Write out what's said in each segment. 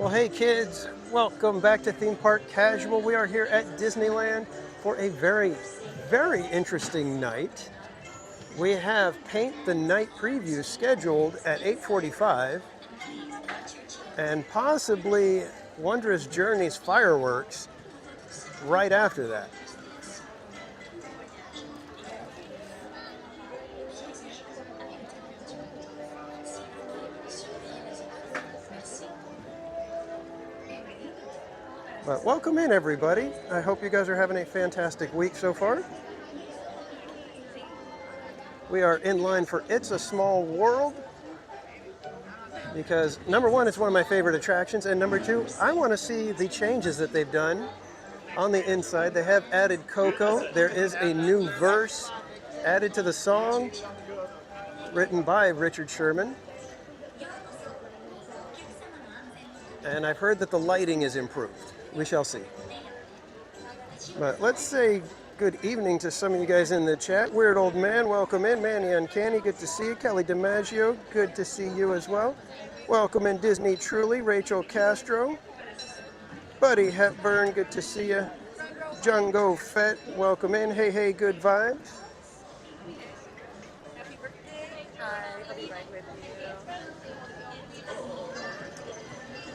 Well, hey kids, welcome back to Theme Park Casual. We are here at Disneyland for a very interesting night. We have Paint the Night preview scheduled at 8:45 and possibly Wondrous Journeys fireworks right after that. But welcome in, everybody. I hope you guys are having a fantastic week so far. We are in line for It's a Small World because number one, it's one of my favorite attractions, and number two, I want to see the changes that they've done on the inside. They have added Coco. There is a new verse added to the song written by Richard Sherman. And I've heard that the lighting is improved. We shall see. But let's say good evening to some of you guys in the chat. Weird Old Man, welcome in. Manny Uncanny, good to see you. Kelly DiMaggio, good to see you as well. Welcome in Disney Truly. Rachel Castro. Buddy Hepburn, good to see you. Jungo Fett, welcome in. Hey, good vibes. Happy birthday. Hi, I'll be right with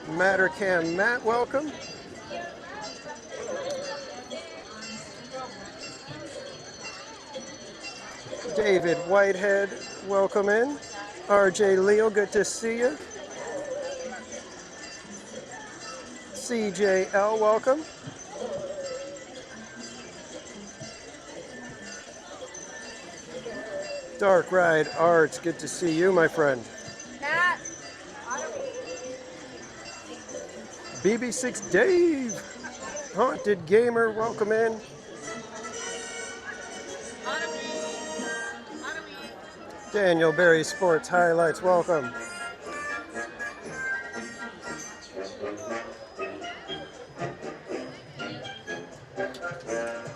you. Mattercam Matt, welcome. David Whitehead, welcome in. RJ Leo, good to see you. CJL, welcome. Dark Ride Arts, good to see you, my friend. Matt. BB6 Dave, Haunted Gamer, welcome in. Daniel Berry Sports Highlights, welcome.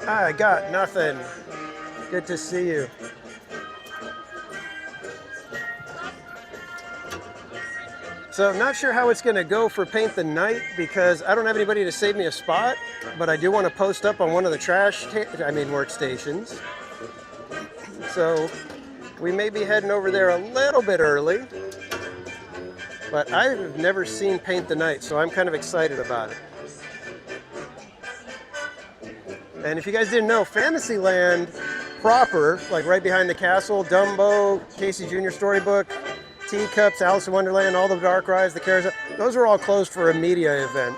I got nothing. Good to see you. So I'm not sure how it's going to go for Paint the Night because I don't have anybody to save me a spot, but I do want to post up on one of the workstations. So we may be heading over there a little bit early, but I've never seen Paint the Night, so I'm kind of excited about it. And if you guys didn't know, Fantasyland proper, like right behind the castle, Dumbo, Casey Jr. Storybook, Teacups, Alice in Wonderland, all the dark rides, the carousel, those are all closed for a media event.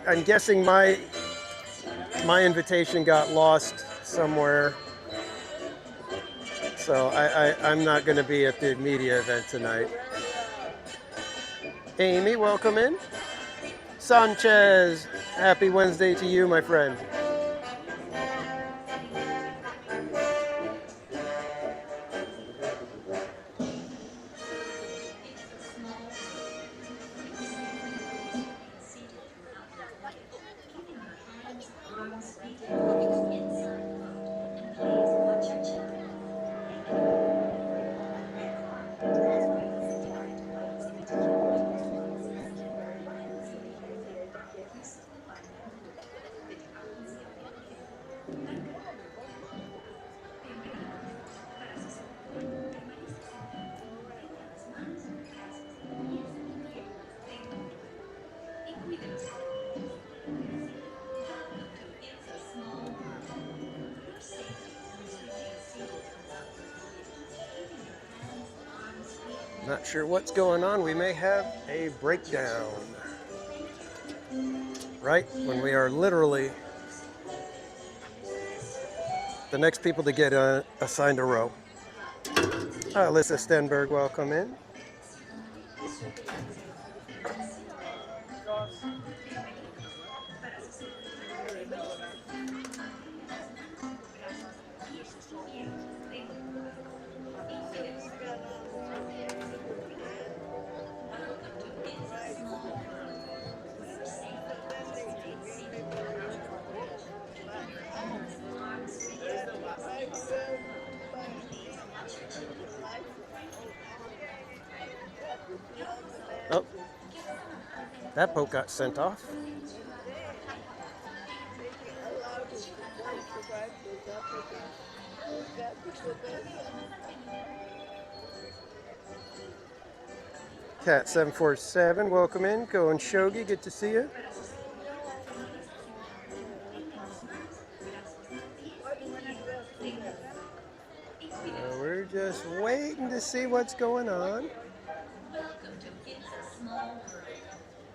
I'm guessing my invitation got lost somewhere. So I'm not going to be at the media event tonight. Amy, welcome in. Sanchez, happy Wednesday to you, my friend. Not sure what's going on. We may have a breakdown. Right when we are literally the next people to get assigned a row. Alyssa Stenberg, welcome in. Oh, That boat got sent off. Cat 747, welcome in. Go and Shogi, good to see you. We're just waiting to see what's going on.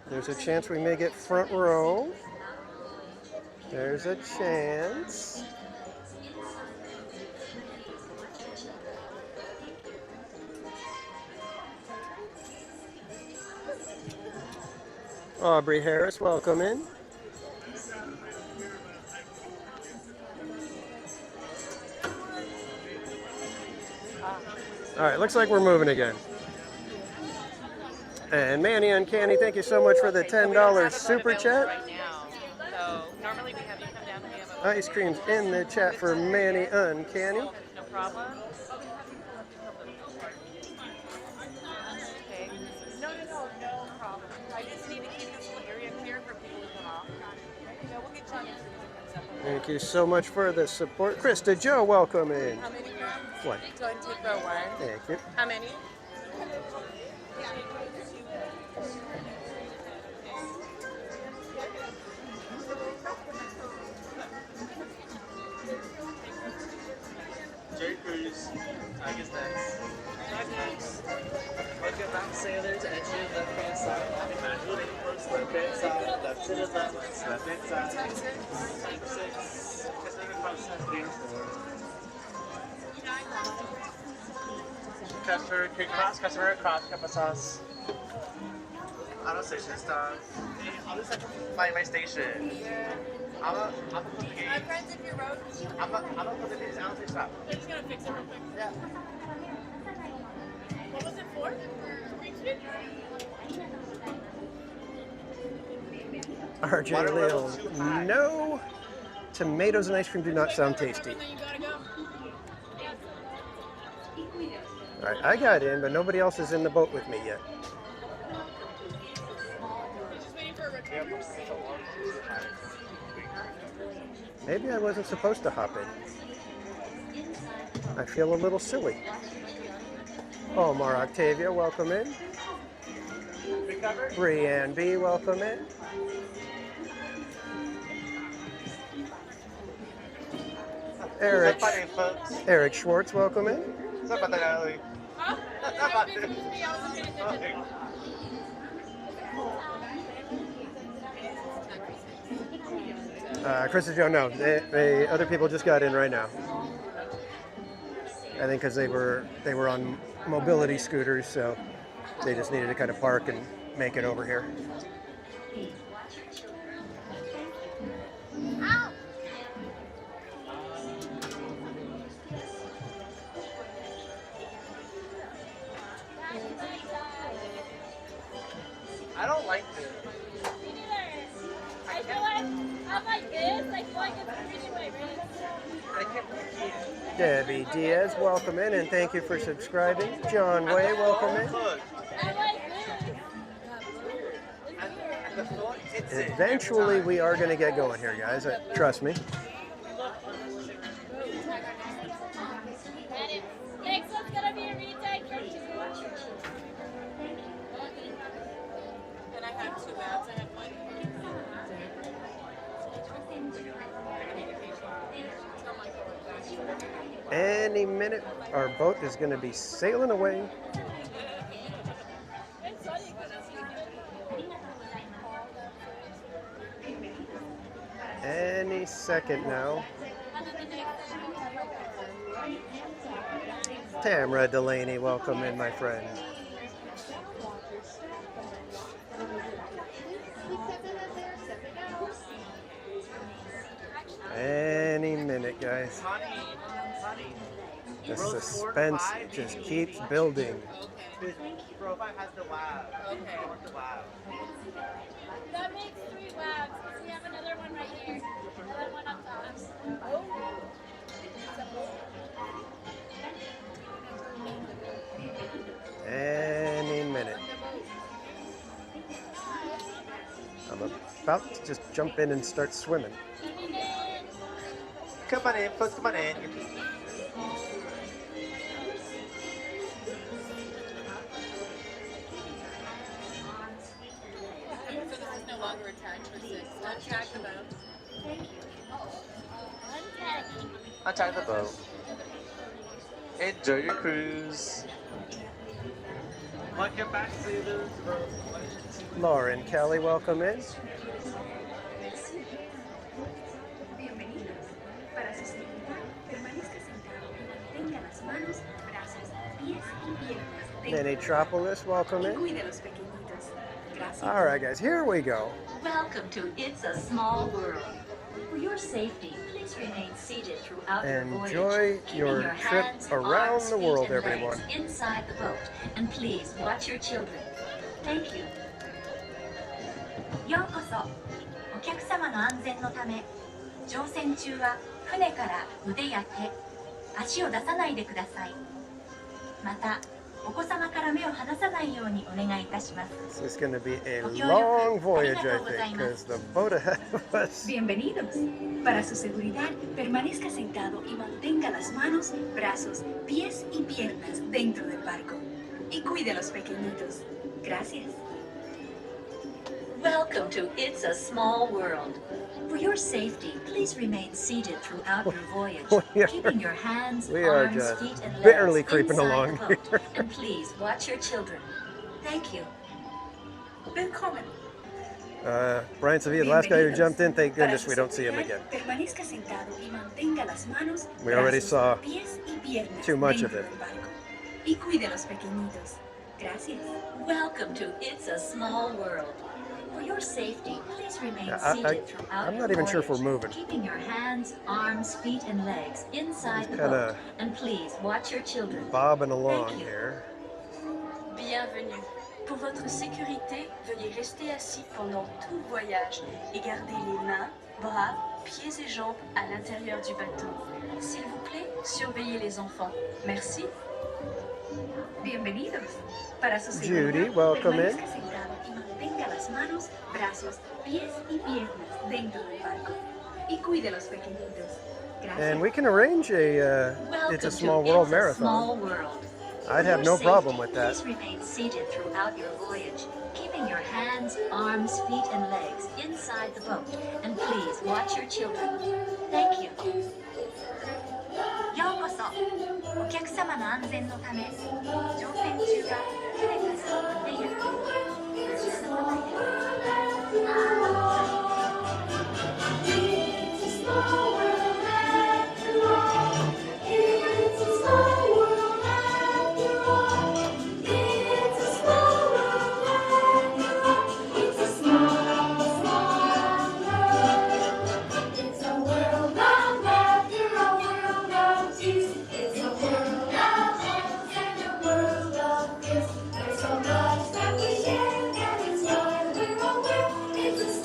There's a chance we may get front row. There's a chance. Aubrey Harris, welcome in. All right, looks like we're moving again. And Manny Uncanny, thank you so much for the $10 super chat. Right now. So normally we have you come down and we have a Ice cream's in the chat for Manny Uncanny. no problem. Okay. No problem. I just need to keep this little area clear for people to come off. Yeah, we'll get John as soon as it comes up. Thank you so much for the support. Krista Joe, welcome in. How many grams? One. Go ahead and take row one. Thank you. How many? Jakers, I guess next. Welcome back, sailors. Enter left hand side. Manually first left hand side. Left to the left. Left hand side. 6. Customer cross 3 and 4. Customer quick cross. Customer cross. Cup of sauce. Auto station stop. I'll just my station. I'm a put the gate. My friends, if you're road, I'm a put the gate. I'll say stop. they're just gonna fix it real quick. Yeah. What was it for? RJ Water level Lil, too high. no. Tomatoes and ice cream do not sound tasty. And then you gotta go. All right, I got in, but nobody else is in the boat with me yet. Just waiting for a return. Maybe I wasn't supposed to hop in. I feel a little silly. Omar Octavia, welcome in. Recover. Brianne B, welcome in. Eric, Sorry, folks. Eric Schwartz, welcome in. Sorry about that, Ellie. Huh? About I wasn't paying attention. Okay. Chris Joe, no, they other people just got in right now. I think because they were on mobility scooters, so they just needed to kind of park and make it over here. I don't like this. Me neither. I feel like I'm like this, like going in the freeway, right? I can't believe it. Debbie Diaz, welcome in, and thank you for subscribing. John Way, welcome in. Look, I'm like this. at the phone, it's it. Eventually, we are going to get going here, guys. Trust me. And next one's gonna be a retake from 2. And I have 2 mats. I have one. Any minute, our boat is going to be sailing away. It's funny because Any second now. Tamra Delaney, welcome in, my friend. Any minute, guys. Honey, The row 4, suspense 5, just and keeps building. Okay. Row 5 has the wow. Okay. I want the wow. that makes 3 labs because we have another one right here. Another one up top. Any minute. about to just jump in and start swimming. Come on in, folks, come on in. So this is no longer attached for 6. Untrack the boat. Untie the boat. Enjoy your cruise. Welcome back, sailors. Laura and Kelly, welcome in. Bienvenidos. Para su seguridad, permanezca sentado y mantenga las manos, brazos, pies y piernas dentro Minitropolis, welcome y in. cuide a los pequeñitos. Gracias. All right, guys, here we go. Welcome to It's a Small World. For your safety, please remain seated throughout your voyage. Enjoy keeping your your trip hands, around arms, the feet, world, and legs everyone. inside the boat. And please watch your children. Thank you. ようこそ。お客様の安全のため、乗船中は船から腕や手、足を出さないでください。また、お子様から目を離さないようにお願いいたします。 This is going to be a long voyage, I think, because the boat ahead of us. Bienvenidos. Para su seguridad, permanezca sentado y mantenga las manos, brazos, pies y piernas dentro del barco. Y cuide a los pequeñitos. Gracias. Welcome to It's a Small World. For your safety, please remain seated throughout your voyage, We are- keeping your hands, we are arms, just feet, and legs barely creeping inside along the boat. here. And please watch your children. Thank you. Willkommen. Brian Sevilla, the last guy who Bienvenidos. jumped in, thank Para goodness su we don't see him seguridad, again. Permanezca sentado y mantenga las manos, We already brazos, saw pies y piernas too much of dentro it. del barco. Y cuide a los pequeñitos. Gracias. Welcome to It's a Small World. For your safety, please remain Yeah, seated throughout I'm your not even sure if we're voyage, moving. keeping your hands, arms, feet, and legs inside the kinda boat. And please watch your children. Bobbing along Thank you. here. Bienvenue. Pour votre sécurité, veuillez rester assis pendant tout le voyage et garder les mains, bras, pieds et jambes à l'intérieur du bateau. S'il vous plaît, surveillez les enfants. Merci. Bienvenidos. Para su Judy, seguridad, welcome in. permanezca sentado y mantenga las manos, brazos, pies y piernas dentro del barco. Y cuide a los pequeñitos. Gracias. And we can arrange a Welcome It's a to Small World It's a marathon. Small World. I'd For have your no problem safety, with that. Please remain seated throughout your voyage, keeping your hands, arms, feet, and legs inside the boat. And please watch your children. Thank you. ようこそ。お客様の安全のため、乗船中は船から腕や手、足を出さないでください。It's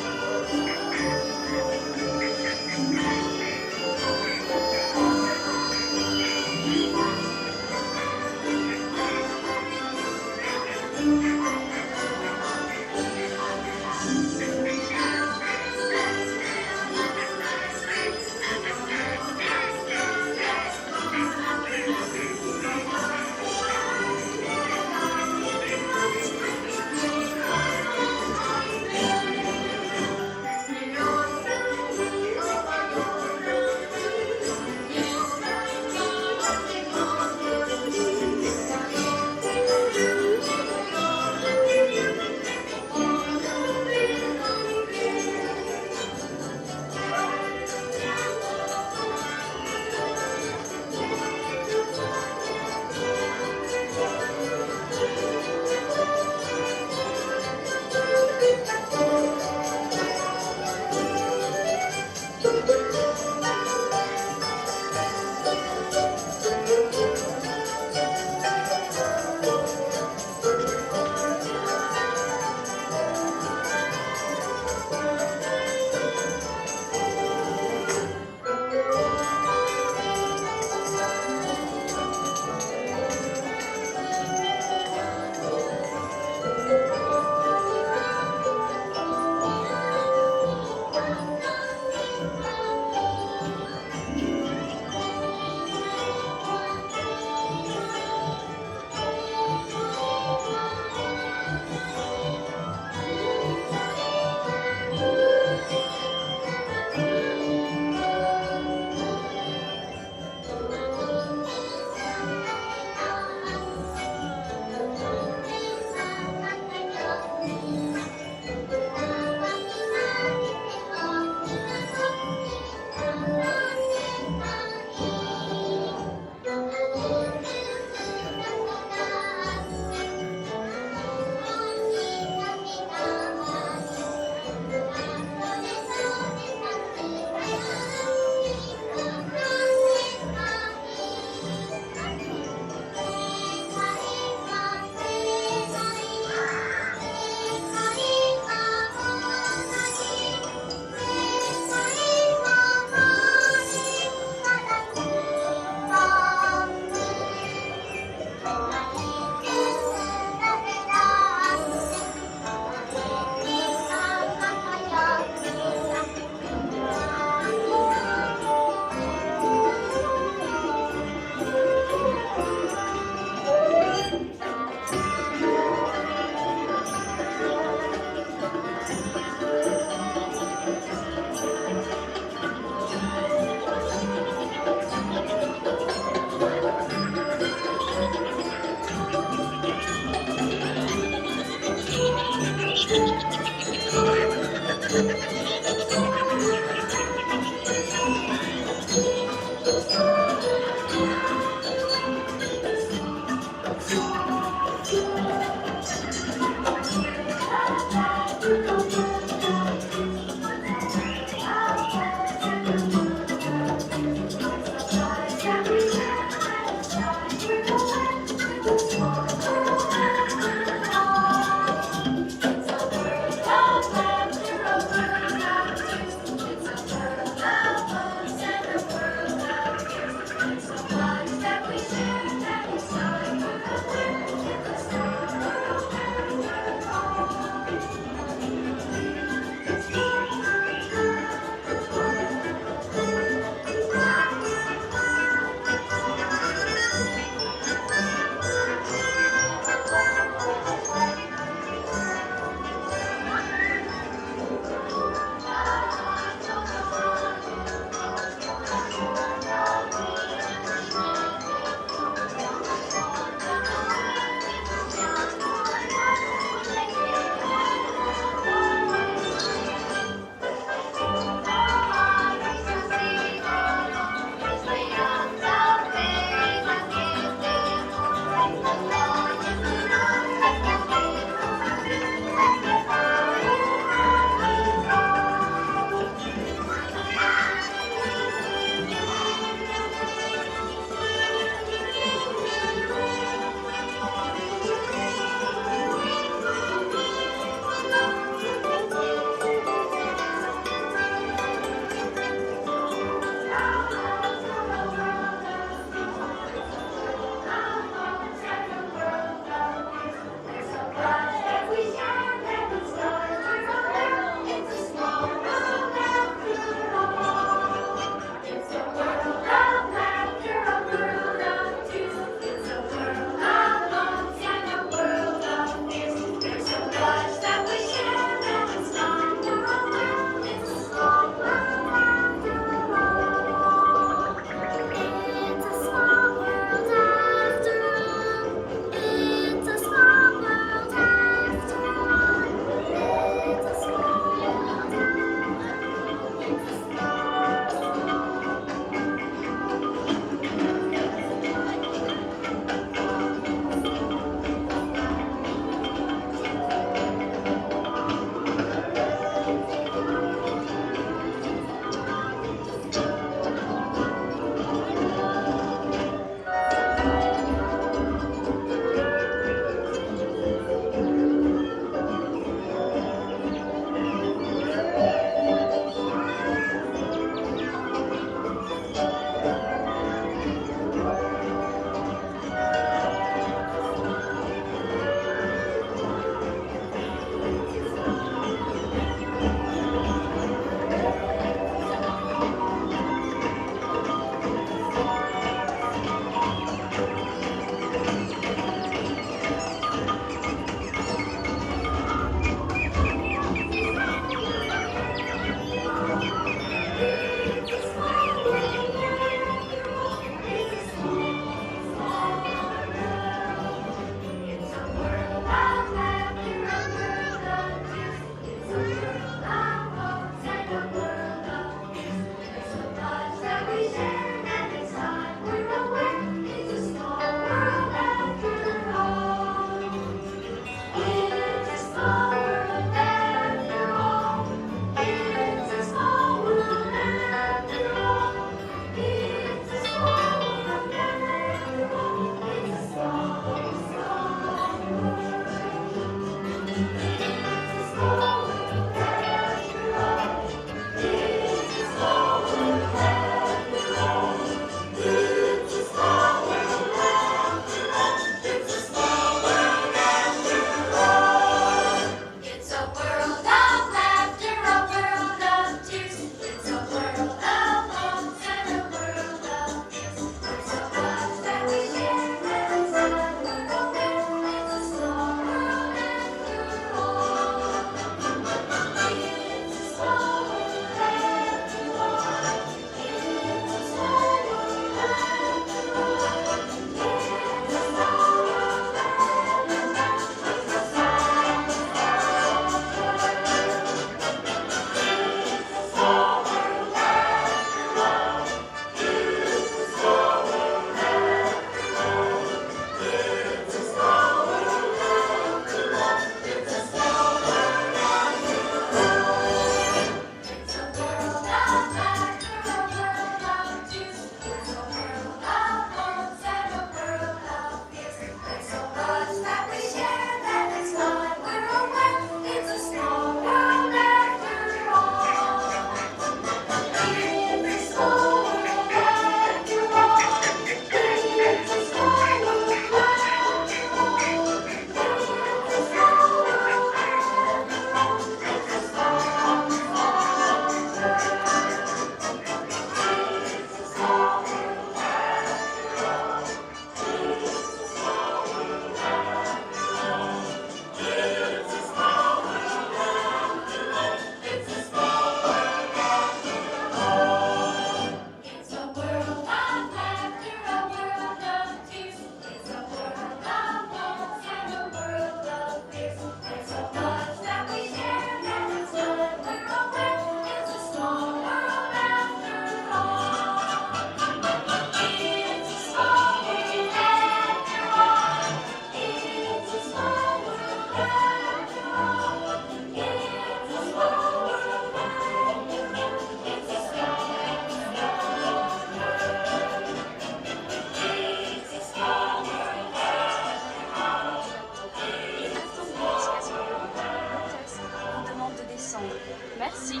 Merci.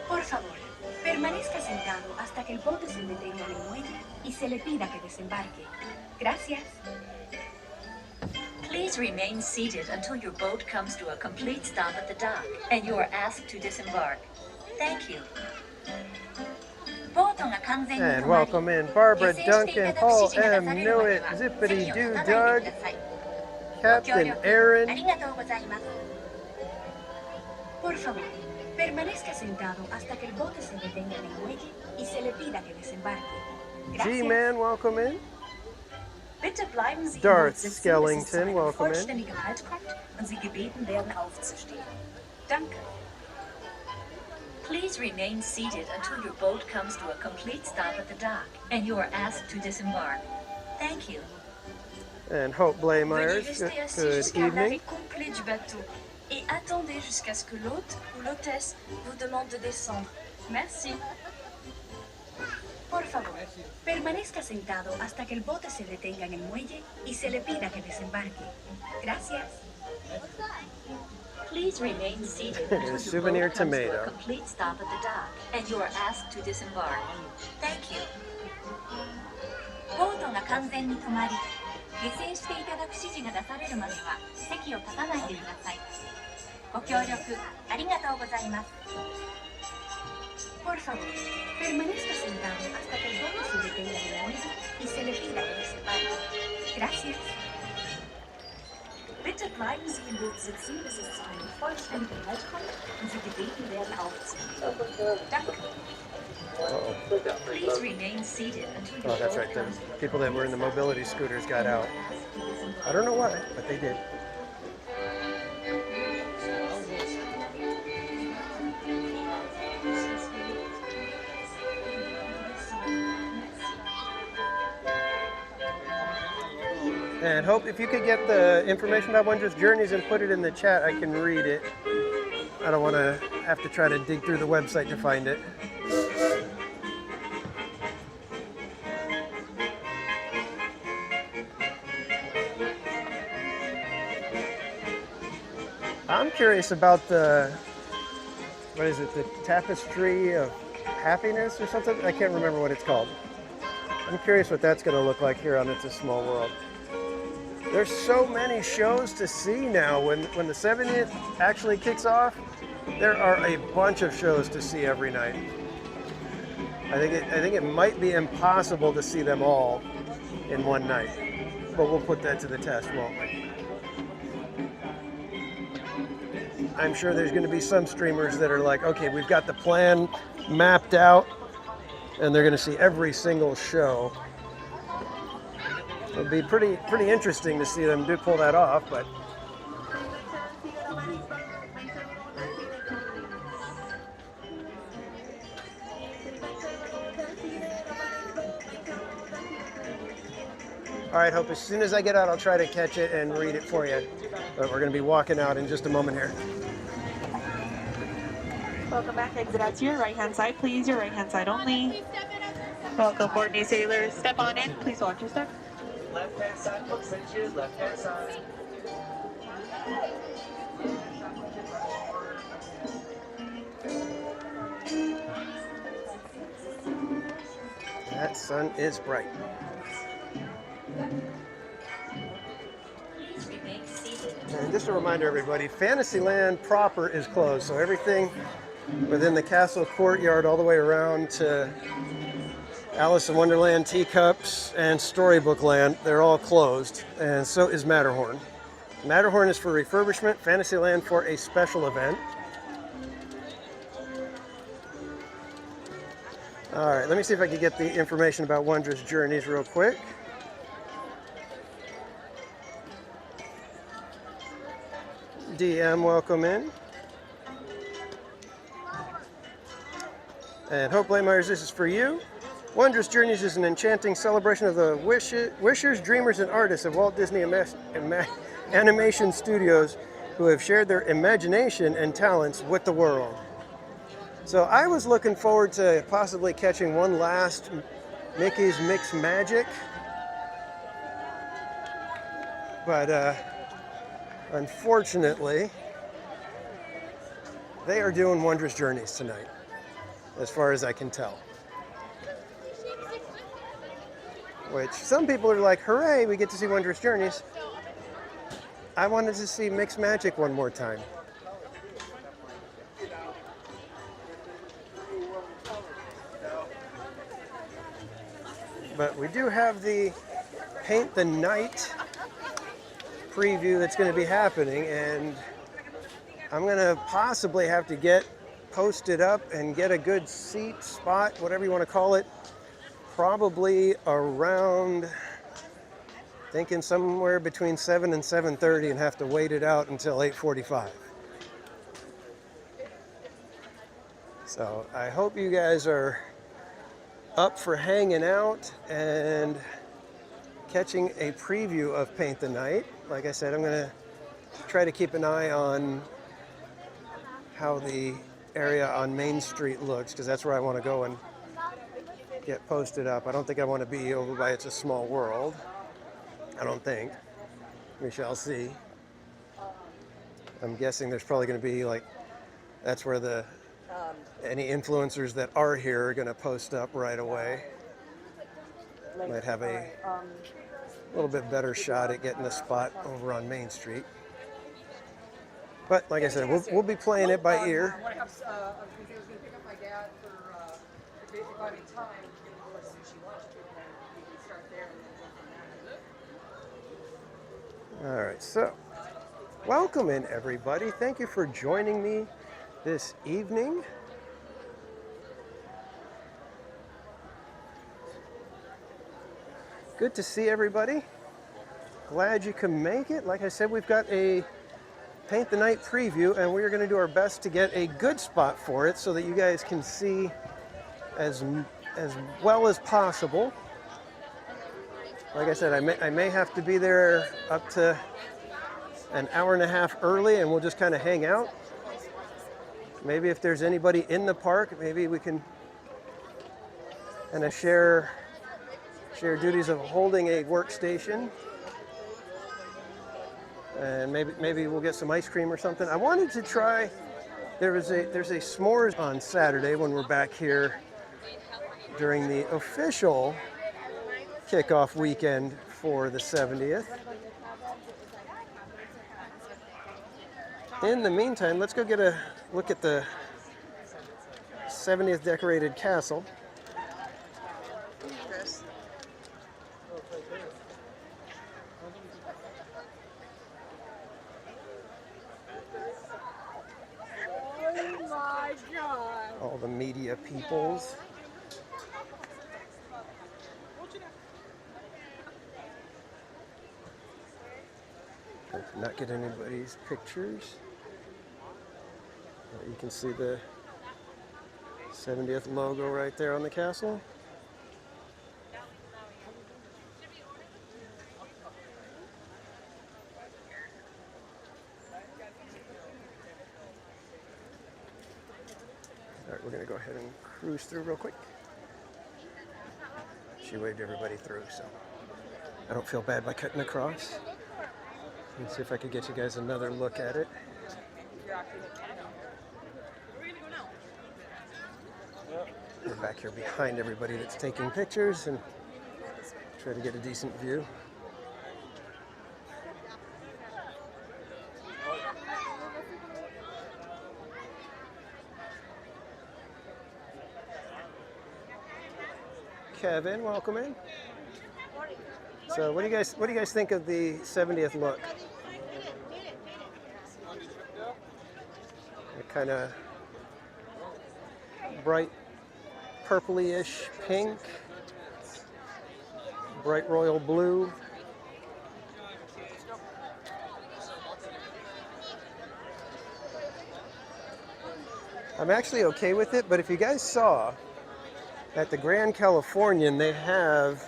Por favor, permanezca sentado hasta que el bote se detenga en el muelle y se le pida que desembarque. Gracias. Please remain seated until your boat comes to a complete stop at the dock and you are asked to disembark. Thank you. ボートが完全に And 止まり、 welcome in Barbara, 下船していた Duncan, だく Paul 指示が M, 出されるまで Knew は It, 席 Zippity を Doo 立たないで Doug, ください。ご協 Captain 力あ Aaron. りがとうございます。Por favor, permanezca sentado hasta que el bote se detenga en el muelle y se le pida que desembarque. Gracias. G-Man, welcome in. Bitte bleiben Sie Darth im Boot sitzen, bis es zu Skellington, einem welcome in. vollständigen Halt kommt und Sie gebeten werden, aufzustehen. Danke. Please remain seated until your boat comes to a complete stop at the dock and you are asked to disembark. Thank you. And Hope Veuillez Blaymeyers, rester assis good jusqu'à l'arrêt evening. complet du bateau et attendez jusqu'à ce que l'hôte ou l'hôtesse vous demande de descendre. Merci. Por favor, permanezca sentado hasta que el bote se detenga en el muelle y se le pida que desembarque. Gracias. Please remain seated Here's until your souvenir boat comes to tomato. a complete stop at the dock and you are asked to disembark. Thank you. ボートが完全に止まり、下船していただく指示が出されるまでは席を立たないでください。ご協力ありがとうございます。Por favor, permanezca sentado hasta que el bote se detenga en el muelle y se le pida que desembarque. Gracias. Bitte bleiben Sie im Boot sitzen, bis es zu einem vollständigen Halt kommt und Sie gebeten werden, aufzustehen. Danke. Please remain seated until your Oh, that's boat right. The comes to people that were in the mobility scooters got out. I don't know why, but they did. And Hope, if you could get the information about Wondrous Journeys and put it in the chat, I can read it. I don't want to have to try to dig through the website to find it. I'm curious about the, what is it, the Tapestry of Happiness or something? I can't remember what it's called. I'm curious what that's going to look like here on It's a Small World. There's so many shows to see now. When the 70th actually kicks off, there are a bunch of shows to see every night. I think it might be impossible to see them all in one night, but we'll put that to the test, won't we? I'm sure there's going to be some streamers that are like, okay, we've got the plan mapped out, and they're going to see every single show. It'll be pretty interesting to see them pull that off, but all right, Hope, as soon as I get out, I'll try to catch it and read it for you. But we're going to be walking out in just a moment here. Welcome back. Exit out to your right-hand side, please. Your right-hand side only. Welcome aboard, new sailors. Step on in. Please watch your step. Left-hand side, look cinches, left-hand side. That sun is bright. And just a reminder, everybody, Fantasyland proper is closed, so everything within the castle courtyard all the way around to Alice in Wonderland teacups and Storybook Land, they're all closed, and so is Matterhorn. Matterhorn is for refurbishment, Fantasyland for a special event. All right, let me see if I can get the information about Wondrous Journeys real quick. DM, welcome in. And Hope Blaymeyers, this is for you. Wondrous Journeys is an enchanting celebration of the wishers, dreamers, and artists of Walt Disney Animation Studios who have shared their imagination and talents with the world. So I was looking forward to possibly catching one last Mickey's Mix Magic, but unfortunately, they are doing Wondrous Journeys tonight, as far as I can tell. Which some people are like, hooray, we get to see Wondrous Journeys. I wanted to see Mixed Magic one more time. But we do have the Paint the Night preview that's going to be happening, and I'm going to possibly have to get posted up and get a good seat, spot, whatever you want to call it, probably around, thinking somewhere between 7 and 7:30, and have to wait it out until 8:45. So I hope you guys are up for hanging out and catching a preview of Paint the Night. Like I said, I'm going to try to keep an eye on how the area on Main Street looks, because that's where I want to go and get posted up. I don't think I want to be over by It's a Small World. I don't think. We shall see. I'm guessing there's probably going to be like, that's where the any influencers that are here are going to post up right away. Might have a little bit better shot at getting a spot over on Main Street. But like I said, we'll be playing it by ear. I was going to pick up my dad for if I have time to get the sushi lunch, we can start there and then go from there. All right, so welcome in everybody. Thank you for joining me this evening. Good to see everybody. Glad you can make it. Like I said, we've got a Paint the Night preview, and we're going to do our best to get a good spot for it so that you guys can see as well as possible. Like I said, I may have to be there up to an hour and a half early, and we'll just kind of hang out. Maybe if there's anybody in the park, maybe we can kind of share duties of holding a workstation, and maybe we'll get some ice cream or something. I wanted to try. There's a s'mores on Saturday when we're back here during the official kickoff weekend for the 70th. In the meantime, let's go get a look at the 70th decorated castle. All the media peoples. Not get anybody's pictures. You can see the 70th logo right there on the castle. All right, we're going to go ahead and cruise through real quick. She waved everybody through, so I don't feel bad by cutting across. Let's see if I could get you guys another look at it. We're back here behind everybody that's taking pictures and try to get a decent view. Kevin, welcome in. So what do you guys think of the 70th look? Kind of bright purpley-ish pink, bright royal blue. I'm actually okay with it, but if you guys saw at the Grand Californian, they have,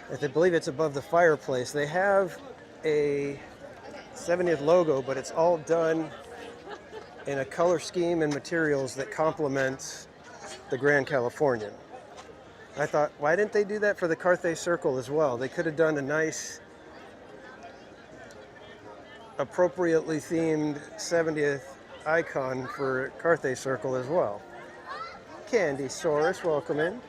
I believe it's above the fireplace, they have a 70th logo, but it's all done in a color scheme and materials that complements the Grand Californian. I thought, why didn't they do that for the Carthay Circle as well? They could have done a nice, appropriately themed 70th icon for Carthay Circle as well. Candy Saurus, welcome in.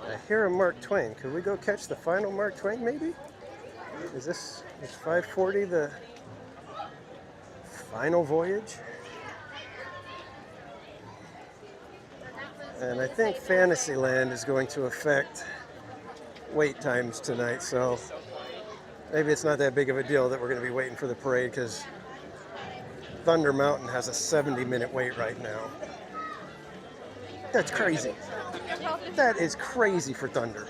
I hear a Mark Twain. Could we go catch the final Mark Twain, maybe? Is 540 the final voyage? And I think Fantasyland is going to affect wait times tonight, so maybe it's not that big of a deal that we're going to be waiting for the parade, because Thunder Mountain has a 70-minute wait right now. That's crazy. That is crazy for Thunder.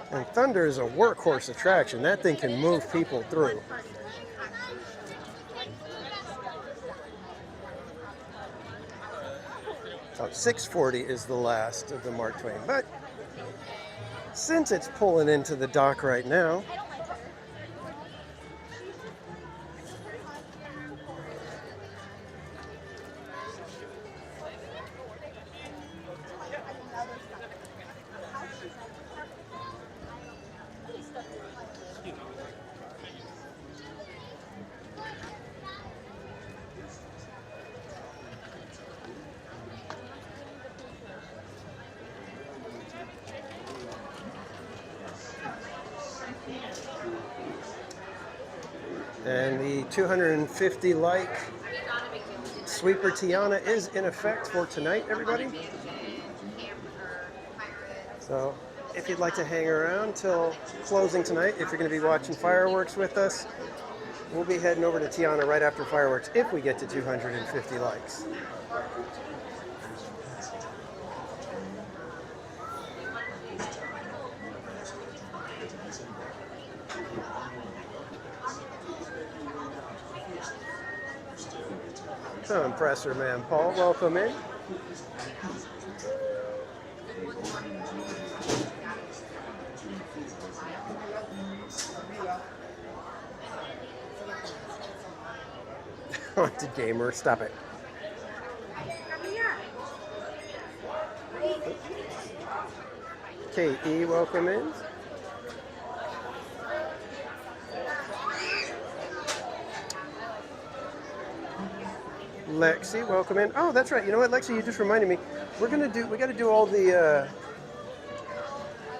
And Thunder is a workhorse attraction. That thing can move people through. So 640 is the last of the Mark Twain. But since it's pulling into the dock right now, and the 250 like Sweeper Tiana is in effect for tonight, everybody. So if you'd like to hang around till closing tonight, if you're going to be watching fireworks with us, we'll be heading over to Tiana right after fireworks if we get to 250 likes. Compressor Man Paul, welcome in. Haunted Gamer, stop it. KE, welcome in. Lexi, welcome in. Oh, that's right. You know what, Lexi, you just reminded me. We got to do all the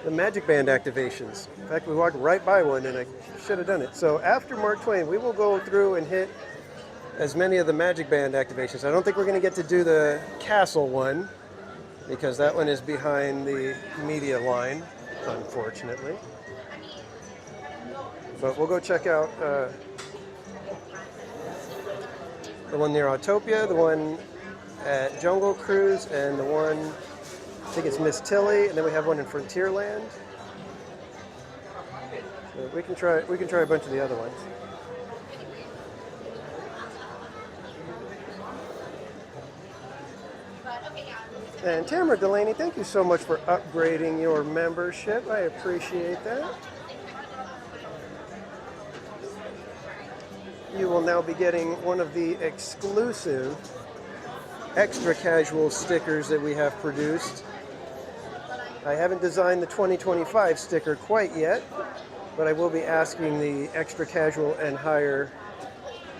Magic Band activations. In fact, we walked right by one, and I should have done it. So after Mark Twain, we will go through and hit as many of the Magic Band activations. I don't think we're going to get to do the castle one, because that one is behind the media line, unfortunately. But we'll go check out the one near Autopia, the one at Jungle Cruise, and the one, I think it's Miss Tilly, and then we have one in Frontierland. So we can try a bunch of the other ones. And Tamara Delaney, thank you so much for upgrading your membership. I appreciate that. You will now be getting one of the exclusive extra casual stickers that we have produced. I haven't designed the 2025 sticker quite yet, but I will be asking the extra casual and higher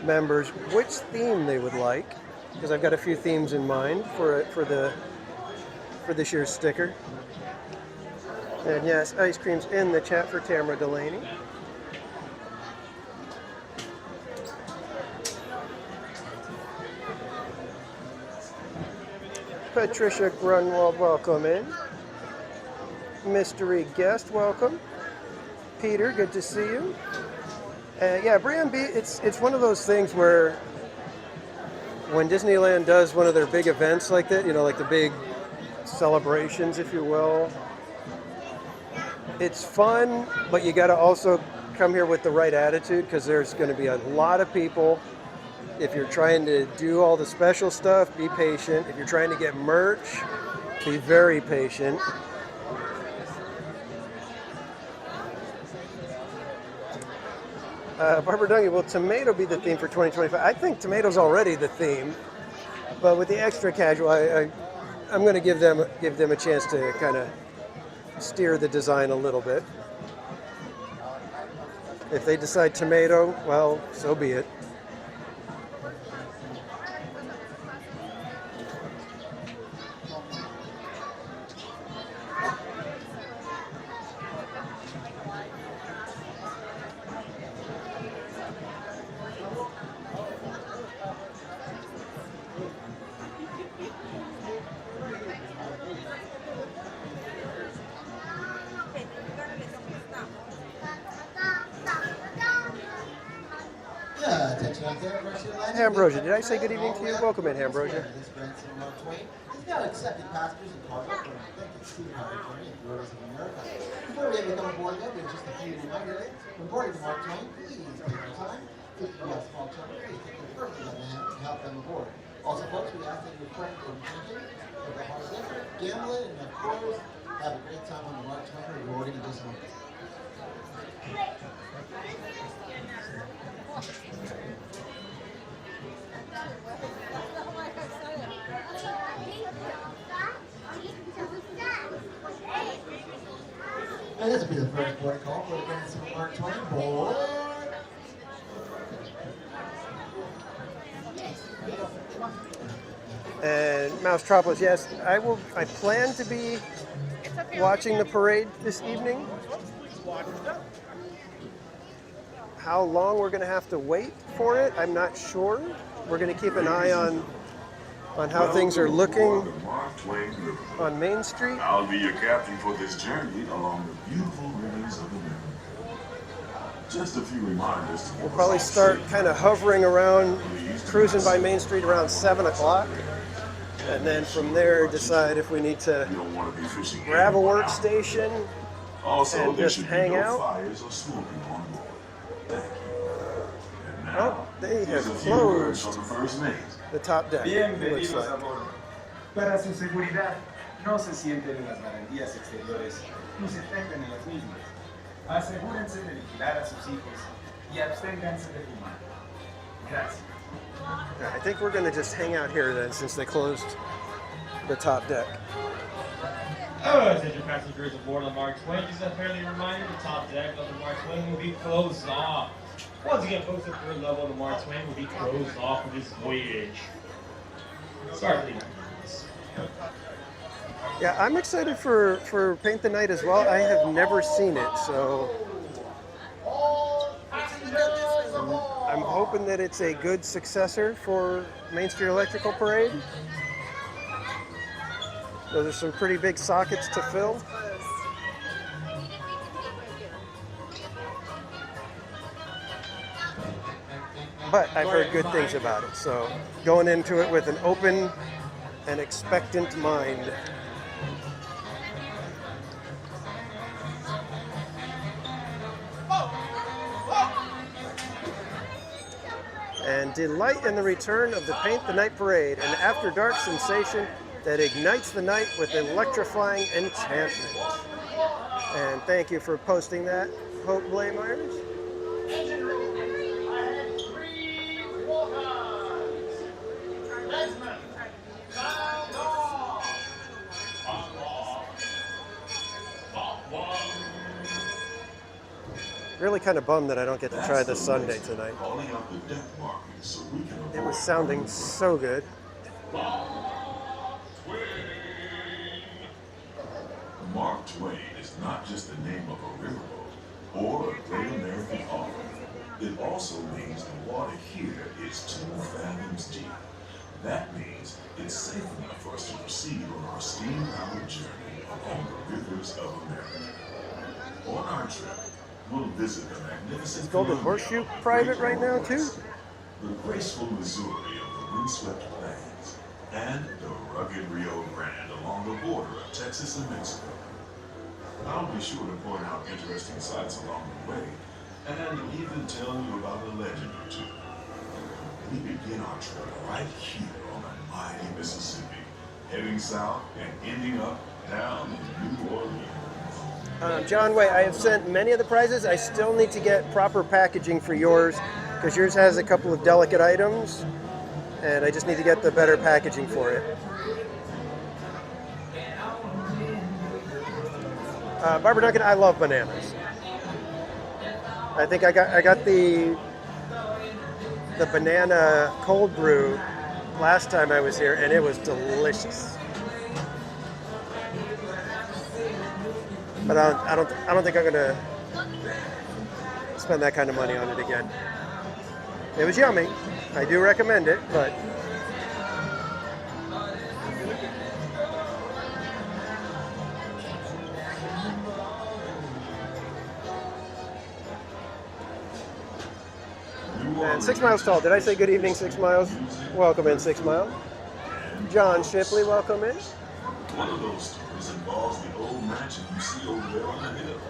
members which theme they would like, because I've got a few themes in mind for this year's sticker. And yes, ice cream's in the chat for Tamara Delaney. Patricia Grunwald, welcome in. Mystery guest, welcome. Peter, good to see you. Yeah, Brian B, it's one of those things where when Disneyland does one of their big events like that, you know, like the big celebrations, if you will, it's fun, but you got to also come here with the right attitude, because there's going to be a lot of people. If you're trying to do all the special stuff, be patient. If you're trying to get merch, be very patient. Barbara Dungy, will tomato be the theme for 2025? I think tomato's already the theme, but with the extra casual, I'm going to give them a chance to kind of steer the design a little bit. If they decide tomato, well, so be it. Ambrosia, did I say good evening to you? Welcome in, Ambrosia. This grandson Mark Twain is now accepting passengers and cargo from Atlantic City, California, and Rivers of America. Before we become aboard, there's just a few reminders. When boarding the Mark Twain, please take your time. If you have small children, please take them first on the hand to help them aboard. Also, folks, we ask that you refrain from drinking, with a hard liquor, gambling, and of course, have a great time on the Mark Twain rewarding in just a moment. And this will be the first boarding call for the grandson of Mark Twain. Board. And Mousetropolis, yes, I plan to be watching the parade this evening. How long we're going to have to wait for it, I'm not sure. We're going to keep an eye on how things are looking on Main Street. I'll be your captain for this journey along the beautiful rivers of America. Just a few reminders. We'll probably start kind of hovering around, cruising by Main Street around 7 o'clock. And then from there, decide if we need to grab a workstation and just hang out. Fires or smoking on board. Oh, they have closed the top deck. Bienvenidos Looks a like. bordo. Para su seguridad, no se sienten en las barandillas exteriores ni se tengan en las mismas. Asegúrense de vigilar a sus hijos y absténganse de fumar. Gracias. I think we're going to just hang out here then, since they closed the top deck. Attention passengers aboard on Mark Twain. Just a friendly reminder, the top deck of the Mark Twain will be closed off. Once again, folks, the third level of the Mark Twain will be closed off for this voyage. Start leaving. Yeah, I'm excited for Paint the Night as well. I have never seen it, so I'm hoping that it's a good successor for Main Street Electrical Parade. Those are some pretty big sockets to fill. But I've heard good things about it, so going into it with an open and expectant mind. And delight in the return of the Paint the Night Parade, an after-dark sensation that ignites the night with electrifying enchantment. And thank you for posting that, Hope Blaymeyers. Really kind of bummed that I don't get to try this Sunday tonight. It was sounding so good. Mark Twain is not just the name of a riverboat or a great American author. It also means the water here is 2 fathoms deep. That means it's safe enough for us to proceed on our steam-powered journey along the rivers of America. On our trip, we'll visit the magnificent Is Golden Horseshoe private right now too? the graceful Missouri of the windswept plains, and the rugged Rio Grande along the border of Texas and Mexico. I'll be sure to point out interesting sights along the way, and even tell you about a legend or two. We begin our trip right here on the mighty Mississippi, heading south and ending up down in New Orleans. John Way, I have sent many of the prizes. I still need to get proper packaging for yours because yours has a couple of delicate items, and I just need to get the better packaging for it. Barbara Duncan, I love bananas. I think I got the banana cold brew last time I was here, and it was delicious. But I don't think I'm gonna spend that kind of money on it again. It was yummy. I do recommend it, but and 6 Miles Tall. Did I say good evening, 6 Miles? Welcome in, 6 Miles. John Shipley, welcome in. One of those stories involves the old mansion you see over there on the hill.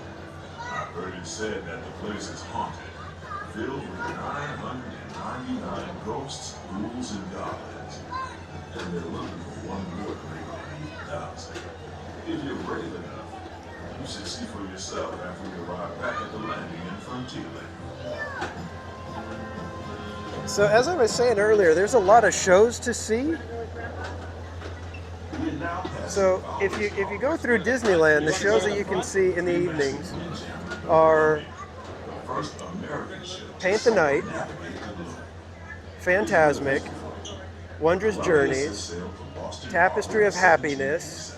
I've heard it said that the place is haunted, filled with 999 ghosts, ghouls, and goblins. And they're looking for one more to make it 8,000. If you're brave enough, you should see for yourself after we arrive back at the landing in Frontierland. So as I was saying earlier, there's a lot of shows to see. So if you go through Disneyland, the shows that you can see in the evenings are Paint the Night, Phantasmic, Wondrous Journeys, Tapestry of Happiness,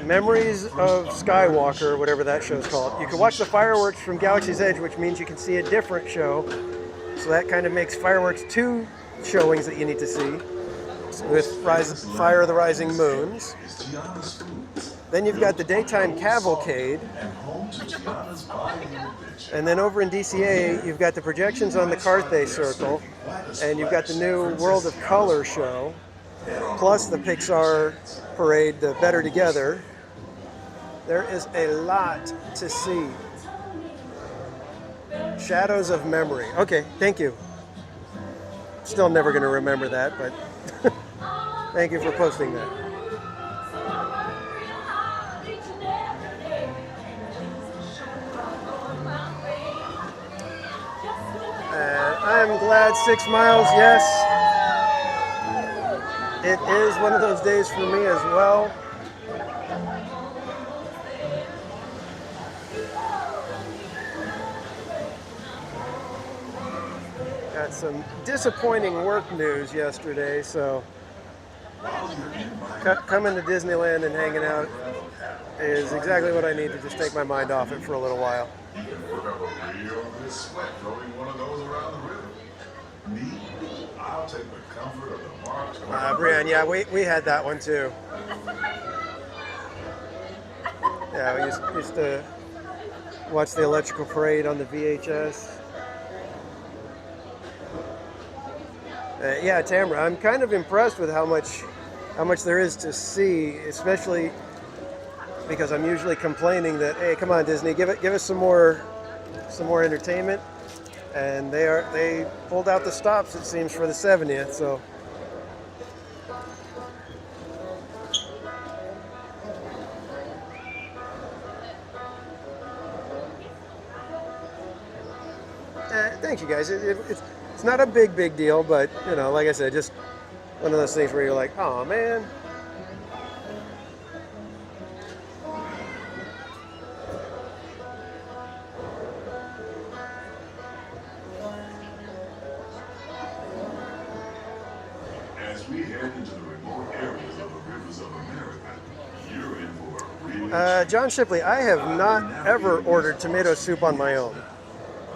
Memories of Skywalker, whatever that show's called. You can watch the fireworks from Galaxy's Edge, which means you can see a different show. So that kind of makes fireworks 2 showings that you need to see, with Fire of the Rising Moons. Then you've got the daytime cavalcade. And then over in DCA, you've got the projections on the Carthay Circle. And you've got the new World of Color show, plus the Pixar parade, the Better Together. There is a lot to see. Shadows of Memory. Okay, thank you. Still never going to remember that, but thank you for posting that. And I'm glad 6 Miles, yes. It is one of those days for me as well. Got some disappointing work news yesterday, so coming to Disneyland and hanging out is exactly what I need to just take my mind off it for a little while. You can put up a real good sweat throwing one of those around the river. Me, I'll take the comfort of the Mark 20. Brian, yeah, we had that one too. Yeah, we used to watch the electrical parade on the VHS. Yeah, Tamara, I'm kind of impressed with how much there is to see, especially because I'm usually complaining that, hey, come on Disney, give us some more entertainment, and they pulled out the stops, it seems, for the 70th. So thank you guys. It's not a big deal, but you know, like I said, just one of those things where you're like, oh man. As we head into the remote areas of the rivers of America, you're in for a real John Shipley, I have not ever ordered tomato soup on my own.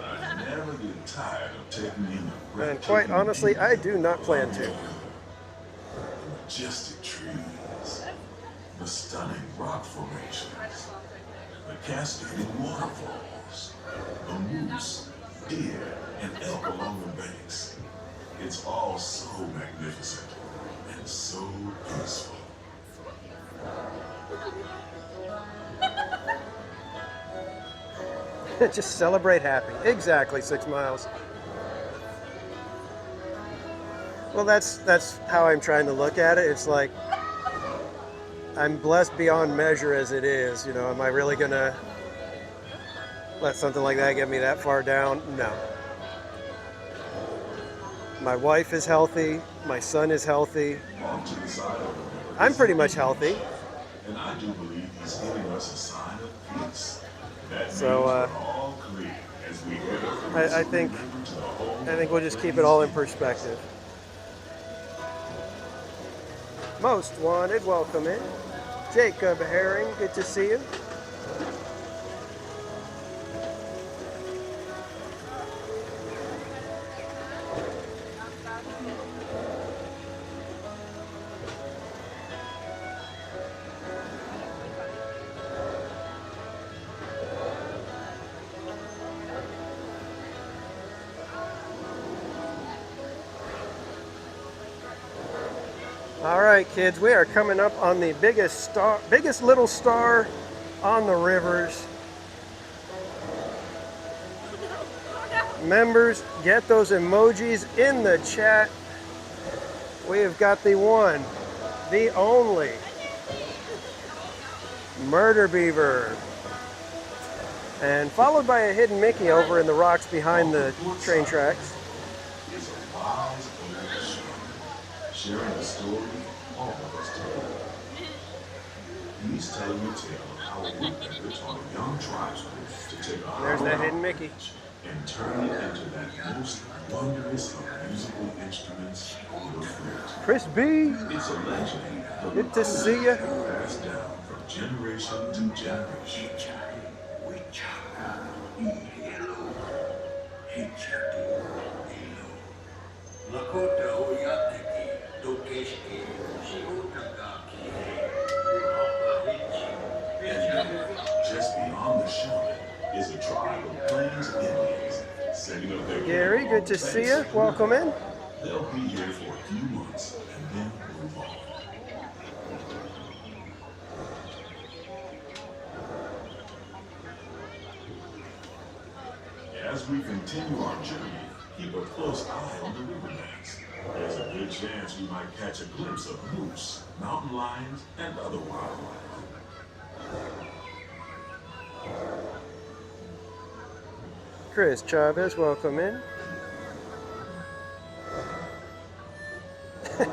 I never get tired of taking in the And quite honestly, I do not plan to. majestic trees, the stunning rock formations, the cascading waterfalls, the moose, deer, and elk along the banks. It's all so magnificent and so peaceful. Just celebrate happy. Exactly, 6 Miles. Well, that's how I'm trying to look at it. It's like, I'm blessed beyond measure as it is. You know, am I really gonna let something like that get me that far down? No. My wife is healthy. My son is healthy. Off to the side of the river I'm is pretty a much big healthy. And I do believe he's giving us a sign of peace. That So, means we're all clear as we head up the I think River to the home I think we'll just keep it all in perspective. Most wanted, welcome in. Jacob Herring, good to see you. All right, kids, we are coming up on the biggest little star on the rivers. Members, get those emojis in the chat. We have got the one, the only Murder Beaver. And followed by a hidden Mickey over in the rocks behind the train tracks. is a wise old shark, sharing a story all of us tell. He's telling a tale of how a woodpecker taught a young tribesman to take a There's that hollow hidden Mickey. and turn it into that most wondrous of musical instruments on the flute. Chris B, It's a legend, but good to see you. passed down from generation to generation. Just beyond the shore is a tribe of Plains Indians setting up their Gary, good to see you. Welcome in. They'll be here for a few months and then move on. As we continue our journey, keep a close eye on the riverbanks. There's a good chance we might catch a glimpse of moose, mountain lions, and other wildlife. Chris Chavez, welcome in.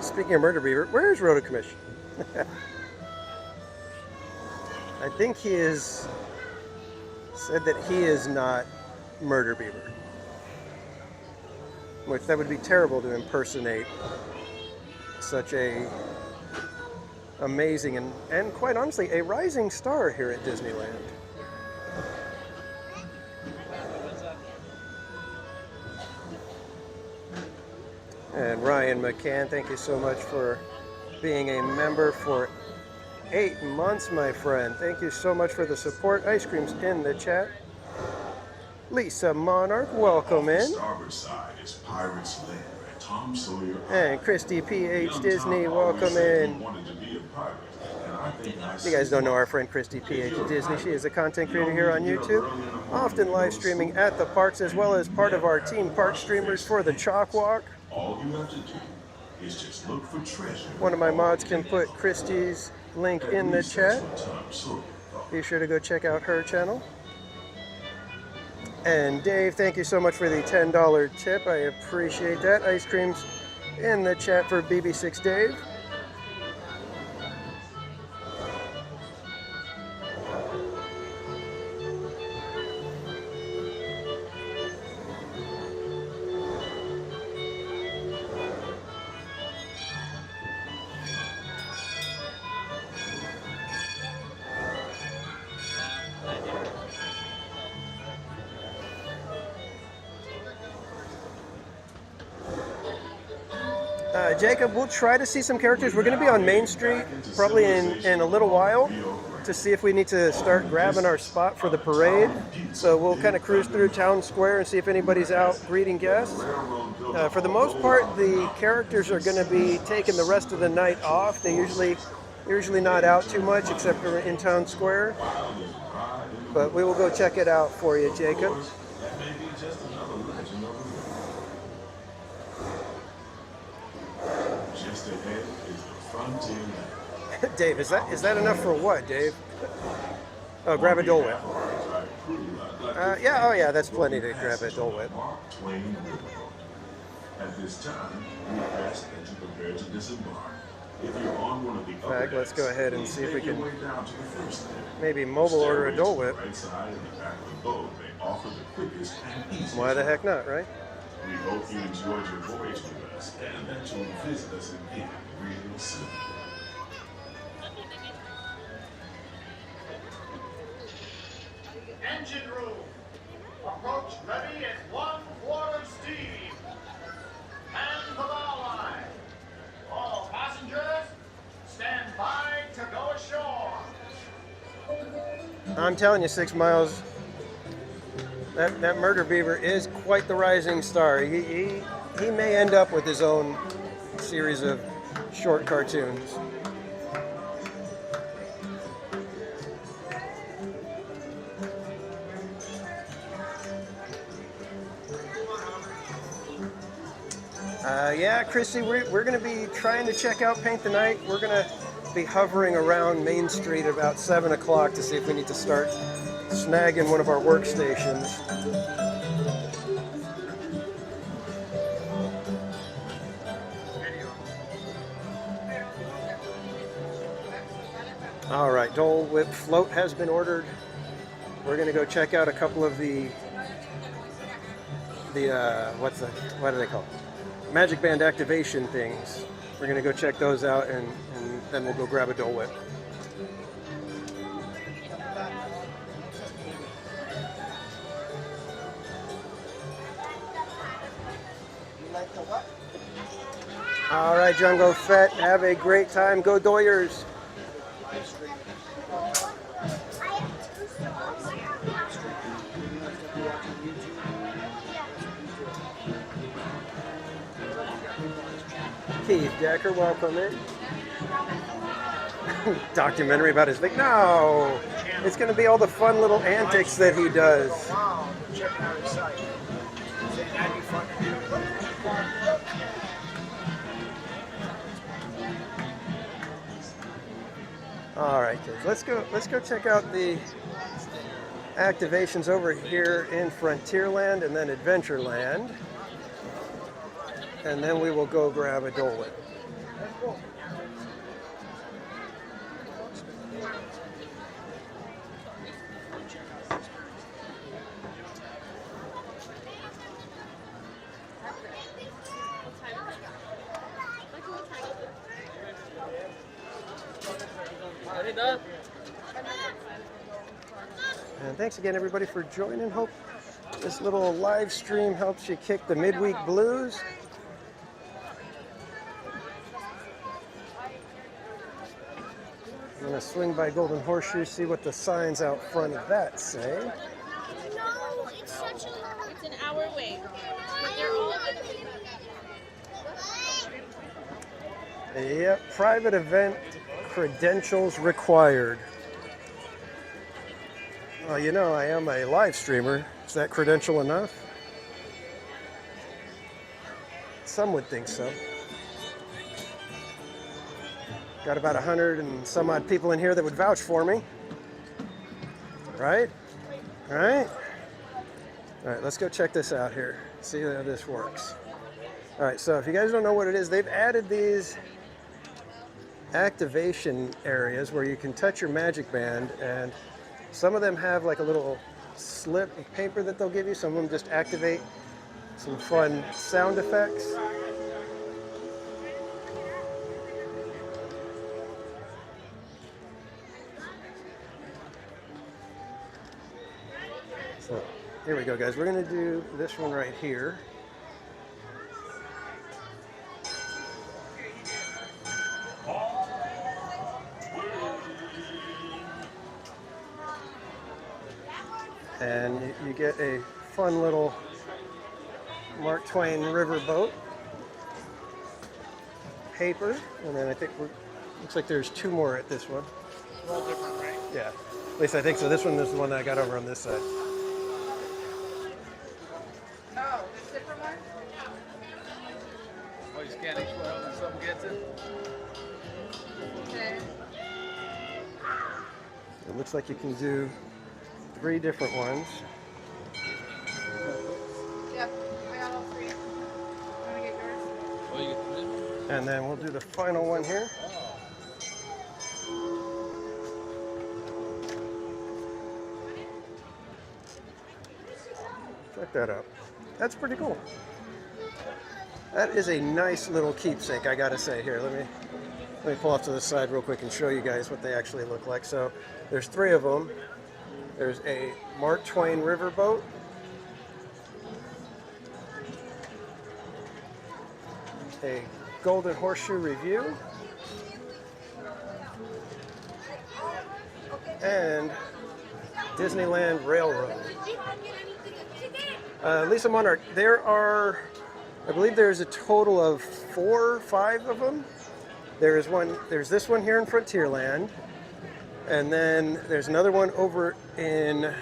Speaking of Murder Beaver, where's Roto Commission? I think he is said that he is not Murder Beaver. Which that would be terrible to impersonate such a amazing and quite honestly a rising star here at Disneyland. And Ryan McCann, thank you so much for being a member for 8 months, my friend. Thank you so much for the support. Ice cream's in the chat. Lisa Monarch, welcome in. Starboard side is Pirate's Lair at Tom Sawyer. And Christy PH Young Disney, Tom welcome always said he in. wanted to be a pirate, and I think I You guys don't know our friend Christy PH Disney. She is a content creator here on YouTube, often live streaming at the parks as well as part of our team park streamers for the Chalk Walk. All you have to do is just look for treasure. One of my mods can put Christy's link in the chat. Be sure to go check out her channel. And Dave, thank you so much for the $10 tip. I appreciate that. Ice cream's in the chat for BB6 Dave. Jacob, we'll try to see some characters. We're going to be on Main Street probably in a little while to see if we need to start grabbing our spot for the parade. So we'll kind of cruise through Town Square and see if anybody's out greeting guests. For the most part, the characters are going to be taking the rest of the night off. They usually not out too much except for in Town Square. But we will go check it out for you, Jacob. Just ahead is the Frontierland. Dave, is that enough for what, Dave? Oh, grab a Dole Whip. Yeah, oh yeah, that's plenty to grab a Dole Whip. Mark Twain Riverboat. At this time, we ask that you prepare to disembark. If you're on one of the In other fact, let's go decks, ahead and please see if we make your can way down to the first deck. maybe mobile order a Dole Whip. Right side and the back of the boat may offer the quickest and easiest. Why the heck not, right? We hope you enjoyed your voyage with us and that you'll visit us again real soon. Engine room. Approach ready at 1 quarter steam. Man the bow line. All passengers, stand by to go ashore. I'm telling you, 6 Miles, that murder beaver is quite the rising star. He may end up with his own series of short cartoons. Yeah, Christy, we're going to be trying to check out Paint the Night. We're going to be hovering around Main Street about 7 o'clock to see if we need to start snagging one of our workstations. All right, Dole Whip float has been ordered. We're going to go check out a couple of the what do they call it? Magic Band activation things. We're going to go check those out, and then we'll go grab a Dole Whip. All right, Jungle Fett, have a great time. Go Doyers. Keith Decker, welcome in. Documentary about his big. No, it's going to be all the fun little antics that he does. Wow, check out his site. That'd be fun to do. All right, kids, let's go check out the activations over here in Frontierland and then Adventureland. And then we will go grab a Dole Whip. And thanks again, everybody, for joining. Hope this little live stream helps you kick the midweek blues. I'm going to swing by Golden Horseshoe, see what the signs out front of that say. No, it's such a long. It's an hour wait. But they're all Yep, private event credentials required. Well, you know, I am a live streamer. Is that credential enough? Some would think so. Got about 100 and some odd people in here that would vouch for me. Right? Right? All right, let's go check this out here. See how this works. All right, so if you guys don't know what it is, they've added these activation areas where you can touch your Magic Band, and some of them have like a little slip of paper that they'll give you. Some of them just activate some fun sound effects. So here we go, guys. We're going to do this one right here. And you get a fun little Mark Twain riverboat paper, and then I think looks like there's 2 more at this one. They're all different, right? Yeah, at least I think so. This one is the one that I got over on this side. Oh, this different one? Oh, you scan each one and someone gets it? Okay. It looks like you can do 3 different ones. Yep, I got all 3. Want to get yours? Oh, you get 3? And then we'll do the final one here. Check that out. That's pretty cool. That is a nice little keepsake, I gotta say. Here, let me pull off to the side real quick and show you guys what they actually look like. So there's 3 of them. There's a Mark Twain riverboat. A Golden Horseshoe Review. And Disneyland Railroad. Lisa Monarch, there are, I believe there's a total of 4 or 5 of them. There's this one here in Frontierland, and then there's another one over in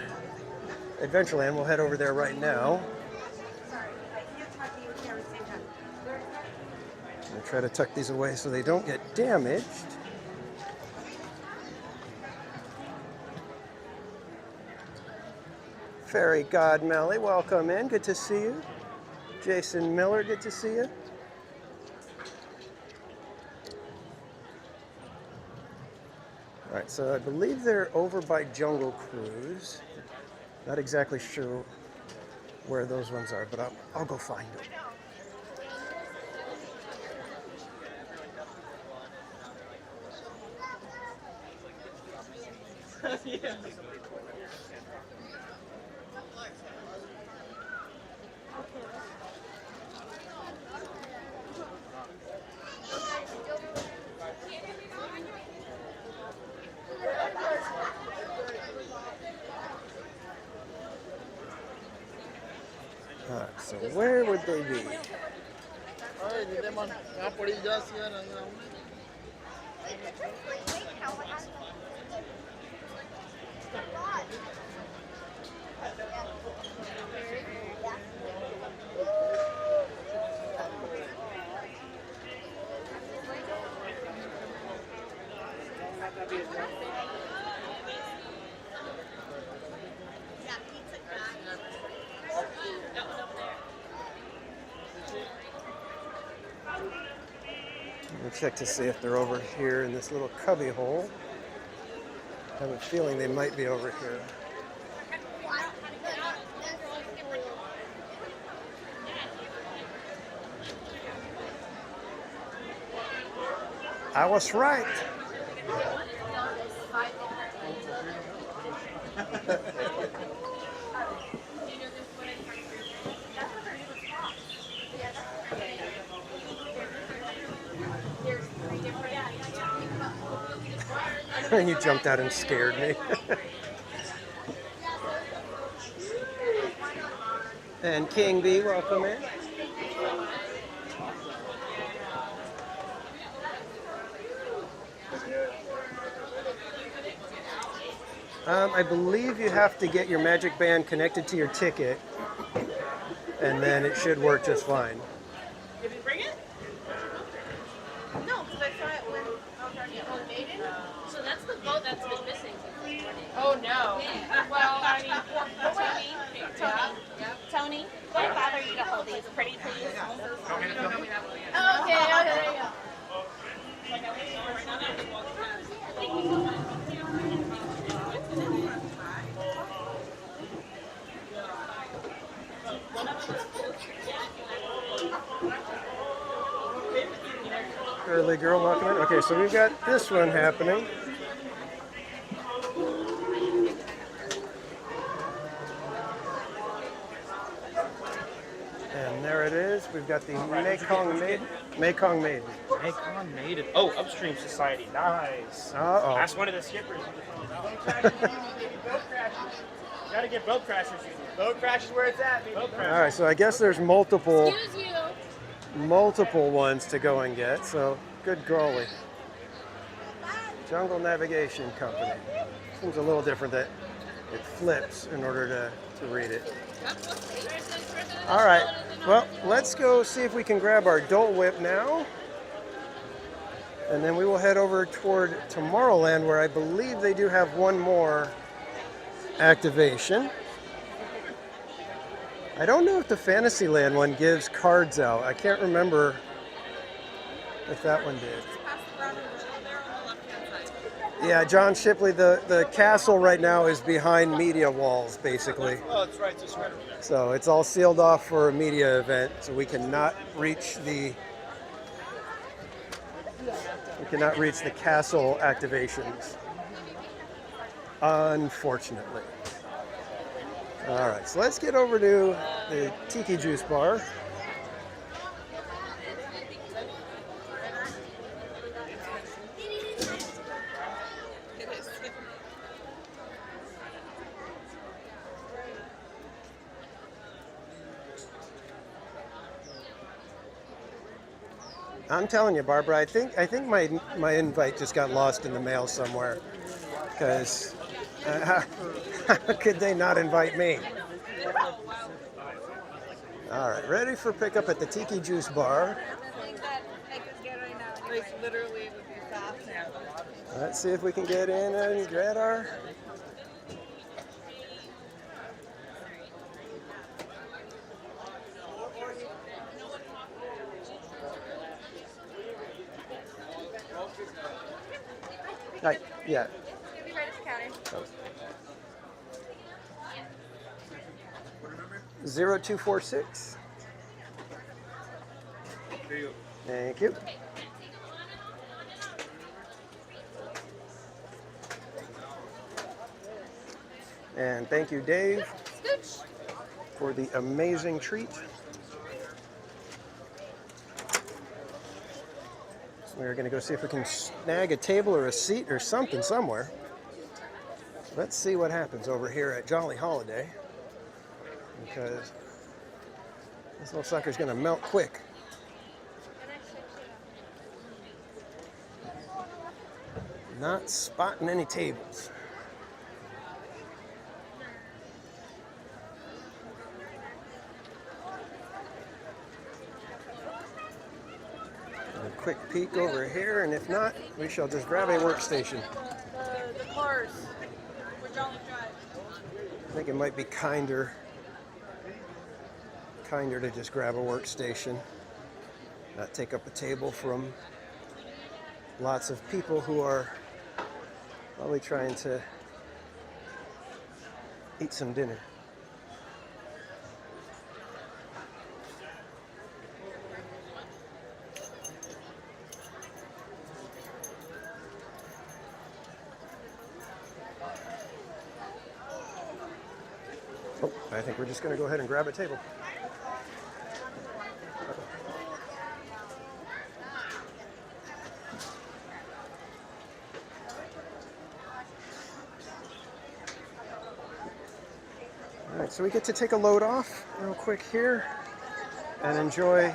Adventureland. We'll head over there right now. I'll try to tuck these away so they don't get damaged. Fairy God Melly, welcome in. Good to see you. Jason Miller, good to see you. All right, so I believe they're over by Jungle Cruise. Not exactly sure where those ones are, but I'll go find them. Yeah. Alright, so where would they be? We'll check to see if they're over here in this little cubby hole. I have a feeling they might be over here. I was right. You jumped out and scared me. And King B, welcome in. I believe you have to get your Magic Band connected to your ticket, and then it should work just fine. Did we bring it? No, because I saw it when I was already at Maiden. So that's the boat that's been missing. Oh no. Well, I mean, Tony, would it bother you to hold these pretty, please? okay, there you go. Early girl, welcome in. Okay, so we've got this one happening. And there it is. We've got the Mekong Maiden. Mekong Maiden. Mekong Maiden. Oh, Upstream Society. Nice. Uh-oh. That's one of the skippers. Gotta get boat crashers. Boat crashes where it's at, baby. Boat crashers. All right, so I guess there's multiple Excuse you. ones to go and get. So good golly. Jungle Navigation Company. Seems a little different that it flips in order to read it. All right, well, let's go see if we can grab our Dole Whip now. And then we will head over toward Tomorrowland, where I believe they do have one more activation. I don't know if the Fantasyland one gives cards out. I can't remember if that one did. Yeah, John Shipley, the castle right now is behind media walls, basically. Oh, it's right, just right over there. So it's all sealed off for a media event, so we cannot reach the castle activations, unfortunately. All right, so let's get over to the Tiki Juice Bar. I'm telling you, Barbara, I think my invite just got lost in the mail somewhere. Because how could they not invite me? All right, ready for pickup at the Tiki Juice Bar. Let's see if we can get in and get our... Yeah. 0246. Thank you. And thank you, Dave, for the amazing treat. We're going to go see if we can snag a table or a seat or something somewhere. Let's see what happens over here at Jolly Holiday, because this little sucker's going to melt quick. Not spotting any tables. A quick peek over here, and if not, we shall just grab a workstation. The cars. Where Jolly drive. I think it might be kinder to just grab a workstation, not take up a table from lots of people who are probably trying to eat some dinner. Oh, I think we're just going to go ahead and grab a table. All right, so we get to take a load off real quick here and enjoy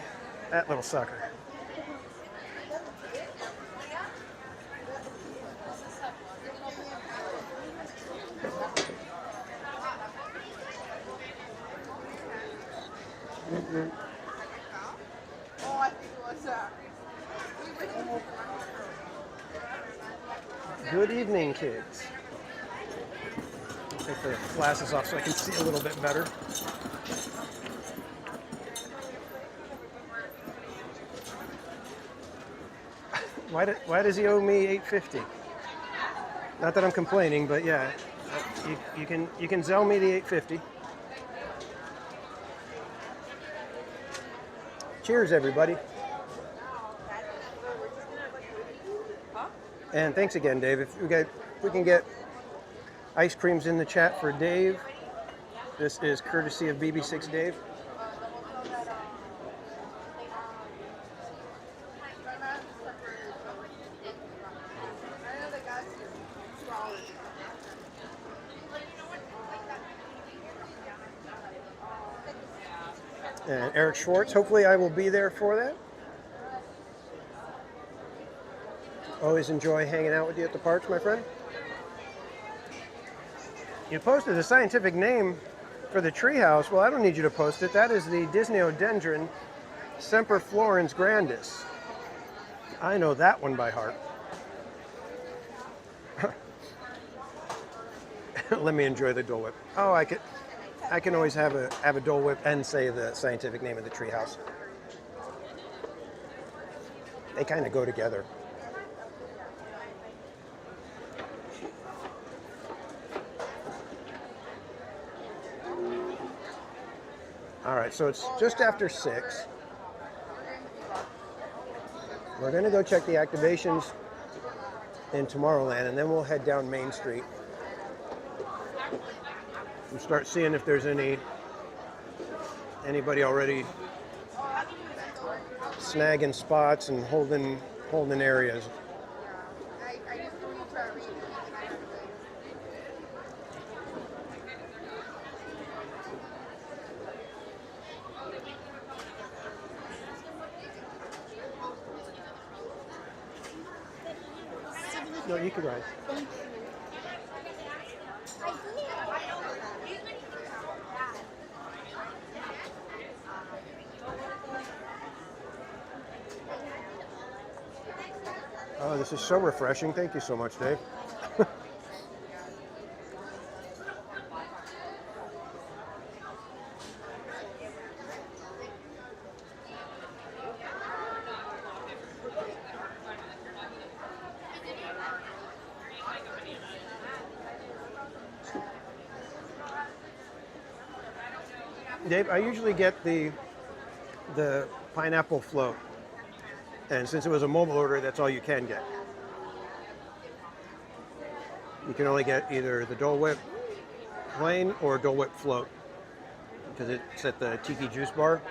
that little sucker. Good evening, kids. I'll take the glasses off so I can see a little bit better. Why does he owe me $8.50? Not that I'm complaining, but yeah, you can sell me the $8.50. Cheers, everybody. And thanks again, Dave. If we can get ice creams in the chat for Dave. This is courtesy of BB6 Dave. And Eric Schwartz, hopefully I will be there for that. Always enjoy hanging out with you at the parks, my friend. You posted a scientific name for the treehouse. Well, I don't need you to post it. That is the Disneodendron semperflorens grandis. I know that one by heart. Let me enjoy the Dole Whip. Oh, I can always have a Dole Whip and say the scientific name of the treehouse. They kind of go together. All right, so it's just after 6. We're going to go check the activations in Tomorrowland, and then we'll head down Main Street and start seeing if there's anybody already snagging spots and holding areas. No, you can ride. Oh, this is so refreshing. Thank you so much, Dave. Dave, I usually get the pineapple float, and since it was a mobile order, that's all you can get. You can only get either the Dole Whip plain or Dole Whip float because it's at the Tiki Juice Bar.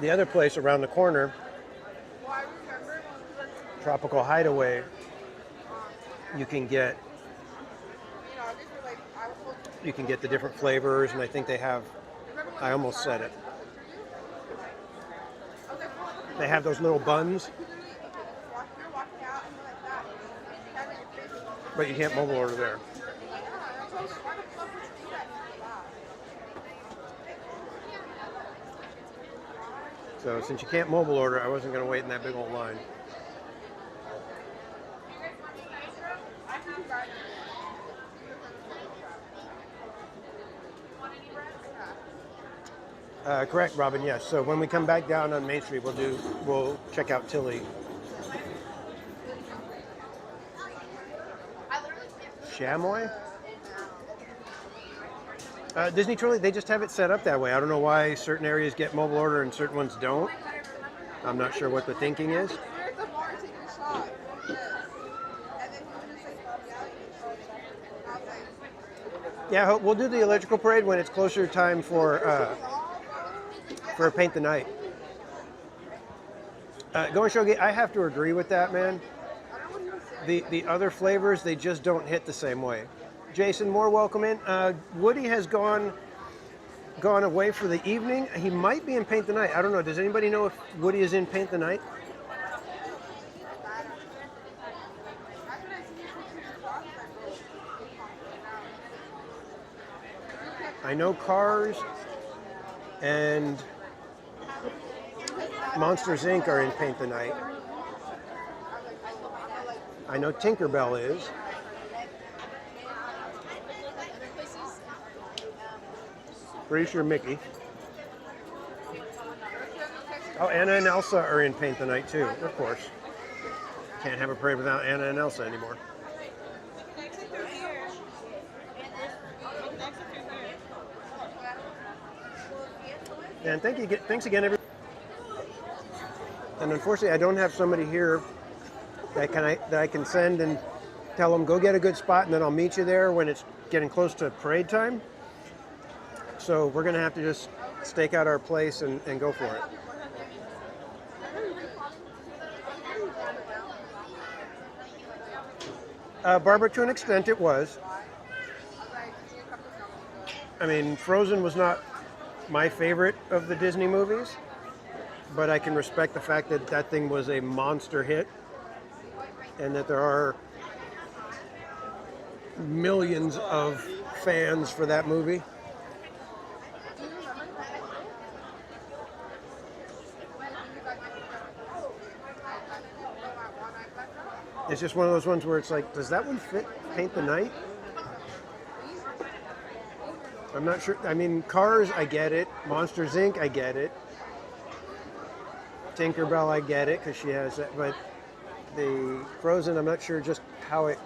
The other place around the corner, Tropical Hideaway, you can get the different flavors, and I think they have, I almost said it, they have those little buns, but you can't mobile order there. So since you can't mobile order, I wasn't going to wait in that big old line. Correct, Robin. Yes. So when we come back down on Main Street, we'll check out Tilly. Chamois? Disney Trolley, they just have it set up that way. I don't know why certain areas get mobile order and certain ones don't. I'm not sure what the thinking is. Yeah, we'll do the electrical parade when it's closer time for Paint the Night. Going Shogi, I have to agree with that, man. The other flavors, they just don't hit the same way. Jason Moore, welcome in. Woody has gone away for the evening. He might be in Paint the Night. I don't know. Does anybody know if Woody is in Paint the Night? I know Cars and Monsters Inc. are in Paint the Night. I know Tinkerbell is. Pretty sure Mickey. Oh, Anna and Elsa are in Paint the Night too, of course. Can't have a parade without Anna and Elsa anymore. And thanks again, everybody. And unfortunately, I don't have somebody here that I can send and tell them, go get a good spot, and then I'll meet you there when it's getting close to parade time. So we're going to have to just stake out our place and go for it. Barbara, to an extent, it was. I mean, Frozen was not my favorite of the Disney movies, but I can respect the fact that that thing was a monster hit and that there are millions of fans for that movie. It's just one of those ones where it's like, does that one fit Paint the Night? I'm not sure. I mean, Cars, I get it. Monsters Inc., I get it. Tinkerbell, I get it because she has that. But the Frozen, I'm not sure just how it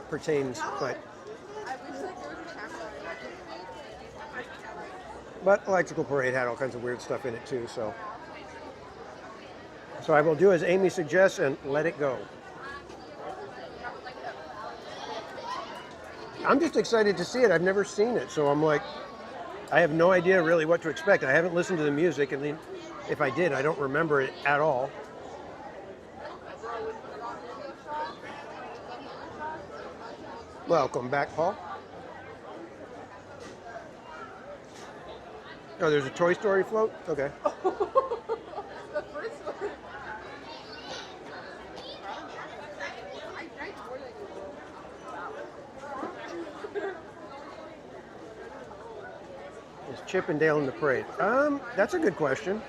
pertains. But Electrical Parade had all kinds of weird stuff in it too. So I will do as Amy suggests and let it go. I'm just excited to see it. I've never seen it, so I'm like, I have no idea really what to expect. I haven't listened to the music, and if I did, I don't remember it at all. Welcome back, Paul. Oh, there's a Toy Story float? Okay. Is Chip and Dale in the parade? That's a good question.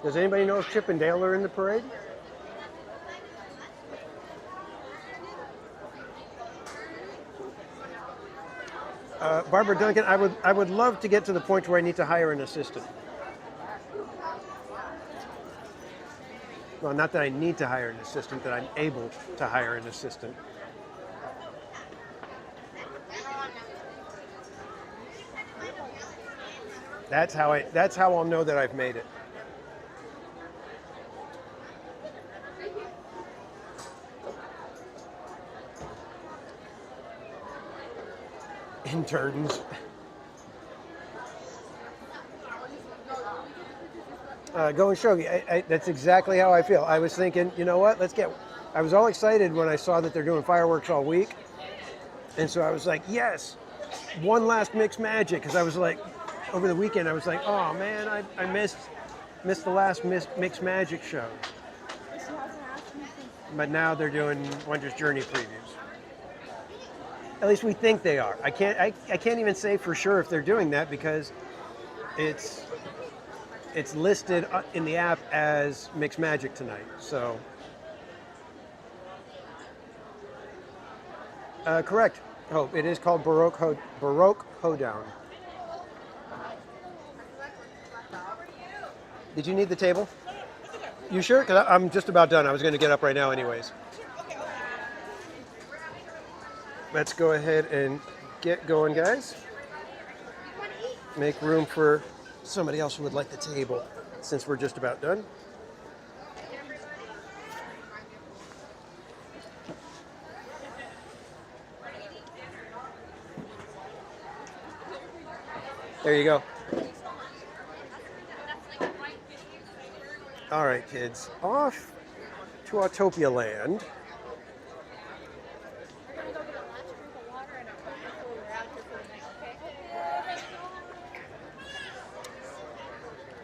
Does anybody know if Chip and Dale are in the parade? Barbara Duncan, I would love to get to the point where I need to hire an assistant. Well, not that I need to hire an assistant, that I'm able to hire an assistant. That's how I'll know that I've made it. Interns. Go and show you. That's exactly how I feel. I was thinking, you know what? I was all excited when I saw that they're doing fireworks all week. And so I was like, yes, one last Mixed Magic. Because I was like, over the weekend, I was like, oh man, I missed the last Mixed Magic show. But now they're doing Wondrous Journey previews. At least we think they are. I can't even say for sure if they're doing that because it's listed in the app as Mixed Magic tonight. So correct. Oh, it is called Baroque Hoedown. Did you need the table? You sure? Because I'm just about done. I was going to get up right now anyways. Let's go ahead and get going, guys. Make room for somebody else who would like the table since we're just about done. There you go. All right, kids, off to Autopia Land.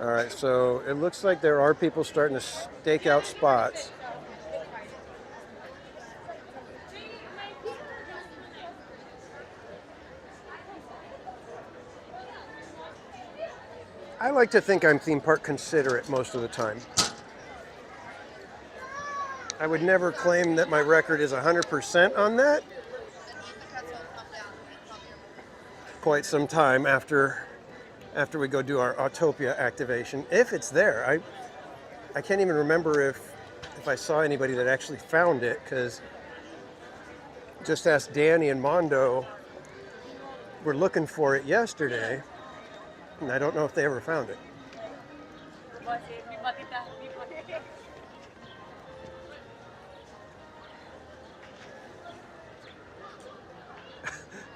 All right, so it looks like there are people starting to stake out spots. I like to think I'm theme park considerate most of the time. I would never claim that my record is 100% on that. Quite some time after we go do our Autopia activation, if it's there. I can't even remember if I saw anybody that actually found it, because just asked Danny and Mondo. We're looking for it yesterday, and I don't know if they ever found it.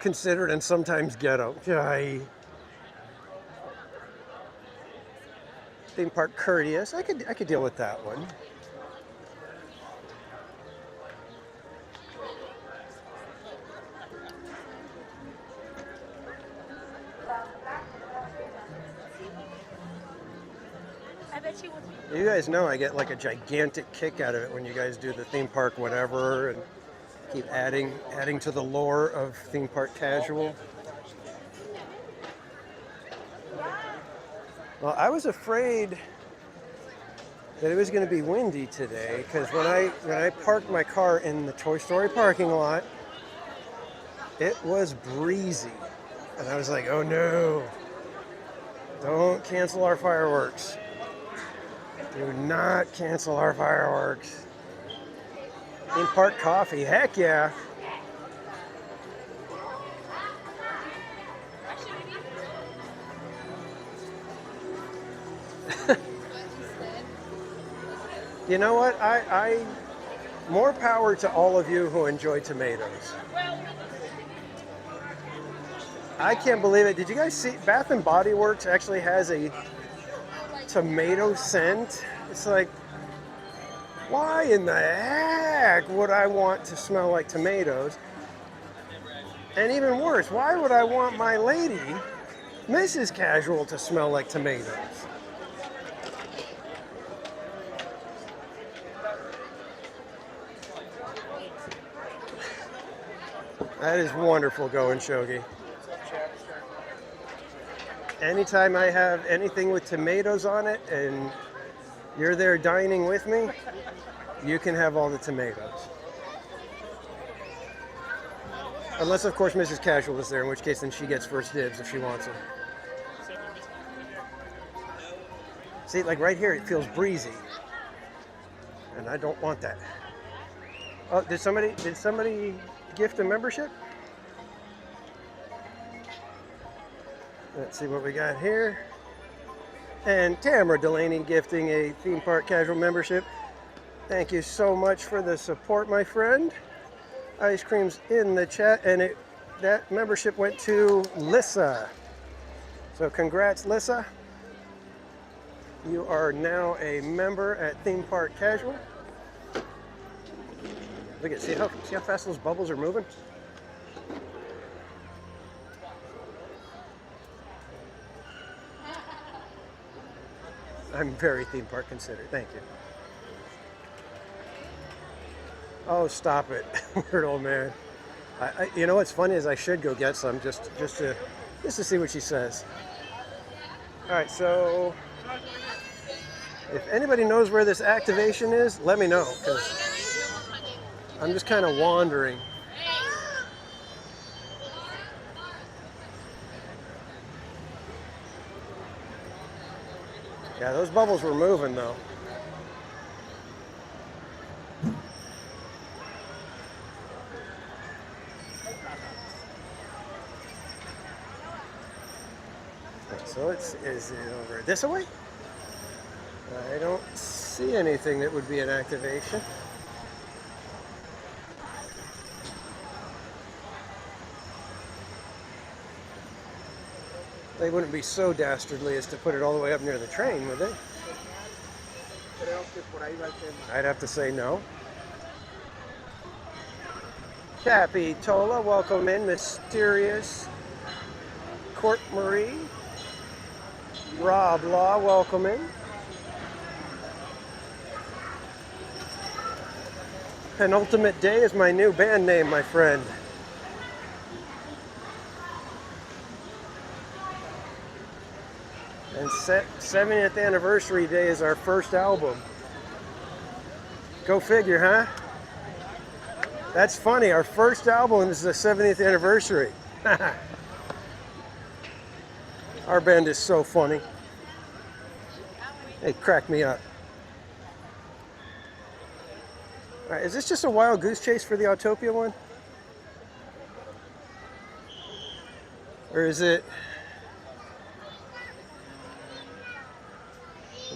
Considered and sometimes ghetto. Theme park courteous. I could deal with that one. You guys know I get like a gigantic kick out of it when you guys do the theme park whatever and keep adding to the lore of theme park casual. Well, I was afraid that it was going to be windy today, because when I parked my car in the Toy Story parking lot, it was breezy. And I was like, oh no, don't cancel our fireworks. Do not cancel our fireworks. In park coffee, heck yeah. You know what? I more power to all of you who enjoy tomatoes. I can't believe it. Did you guys see Bath and Body Works actually has a tomato scent? It's like, why in the heck would I want to smell like tomatoes? And even worse, why would I want my lady, Mrs. Casual, to smell like tomatoes? That is wonderful going, Shogi. Anytime I have anything with tomatoes on it and you're there dining with me, you can have all the tomatoes. Unless, of course, Mrs. Casual is there, in which case then she gets first dibs if she wants them. See, like right here, it feels breezy. And I don't want that. Oh, did somebody gift a membership? Let's see what we got here. And Tamara Delaney gifting a theme park casual membership. Thank you so much for the support, my friend. Ice cream's in the chat, and that membership went to Lissa. So congrats, Lissa. You are now a member at Theme Park Casual. Look at, see how fast those bubbles are moving? I'm very theme park considered. Thank you. Oh, stop it, weird old man. You know what's funny is I should go get some just to see what she says. All right, so if anybody knows where this activation is, let me know, because I'm just kind of wandering. Yeah, those bubbles were moving though. So is it over this way? I don't see anything that would be an activation. They wouldn't be so dastardly as to put it all the way up near the train, would they? I'd have to say no. Cappy Tola, welcome in. Mysterious Court Marie. Rob Law, welcome in. Penultimate Day is my new band name, my friend. And 70th Anniversary Day is our first album. Go figure, huh? That's funny, our first album is the 70th anniversary. Our band is so funny. They crack me up. All right, is this just a wild goose chase for the Autopia one? Or is it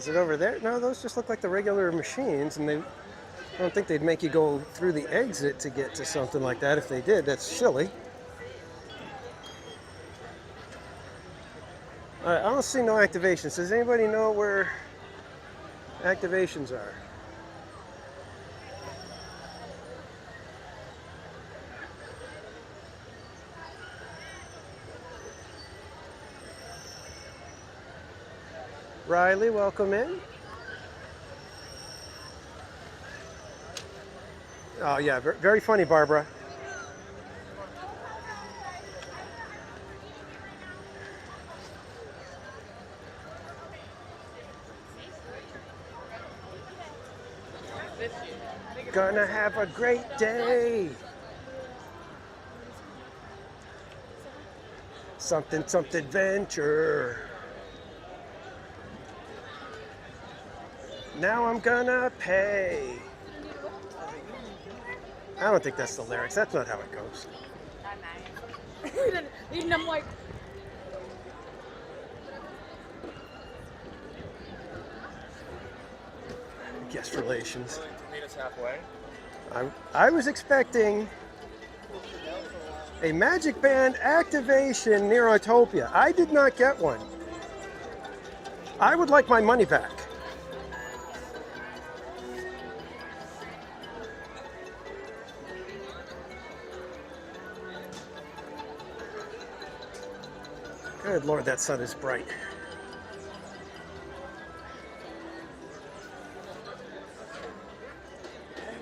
over there? No, those just look like the regular machines, and I don't think they'd make you go through the exit to get to something like that. If they did, that's silly. All right, I don't see no activations. Does anybody know where activations are? Riley, welcome in. Oh yeah, very funny, Barbara. Gonna have a great day. Something, something adventure. Now I'm gonna pay. I don't think that's the lyrics. That's not how it goes. Even I'm like, Guest relations. Meet us halfway. I was expecting a Magic Band activation near Autopia. I did not get one. I would like my money back. Good Lord, that sun is bright.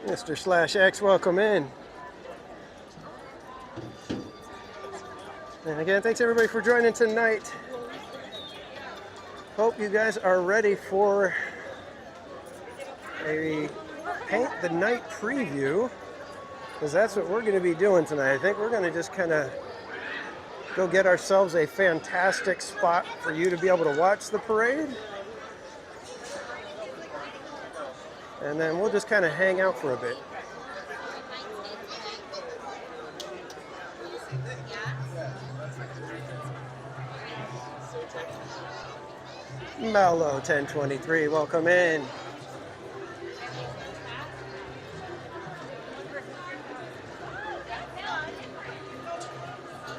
Mr. Slash X, welcome in. And again, thanks everybody for joining tonight. Hope you guys are ready for a Paint the Night preview, because that's what we're going to be doing tonight. I think we're going to just kind of go get ourselves a fantastic spot for you to be able to watch the parade. And then we'll just kind of hang out for a bit. Mellow 1023, welcome in.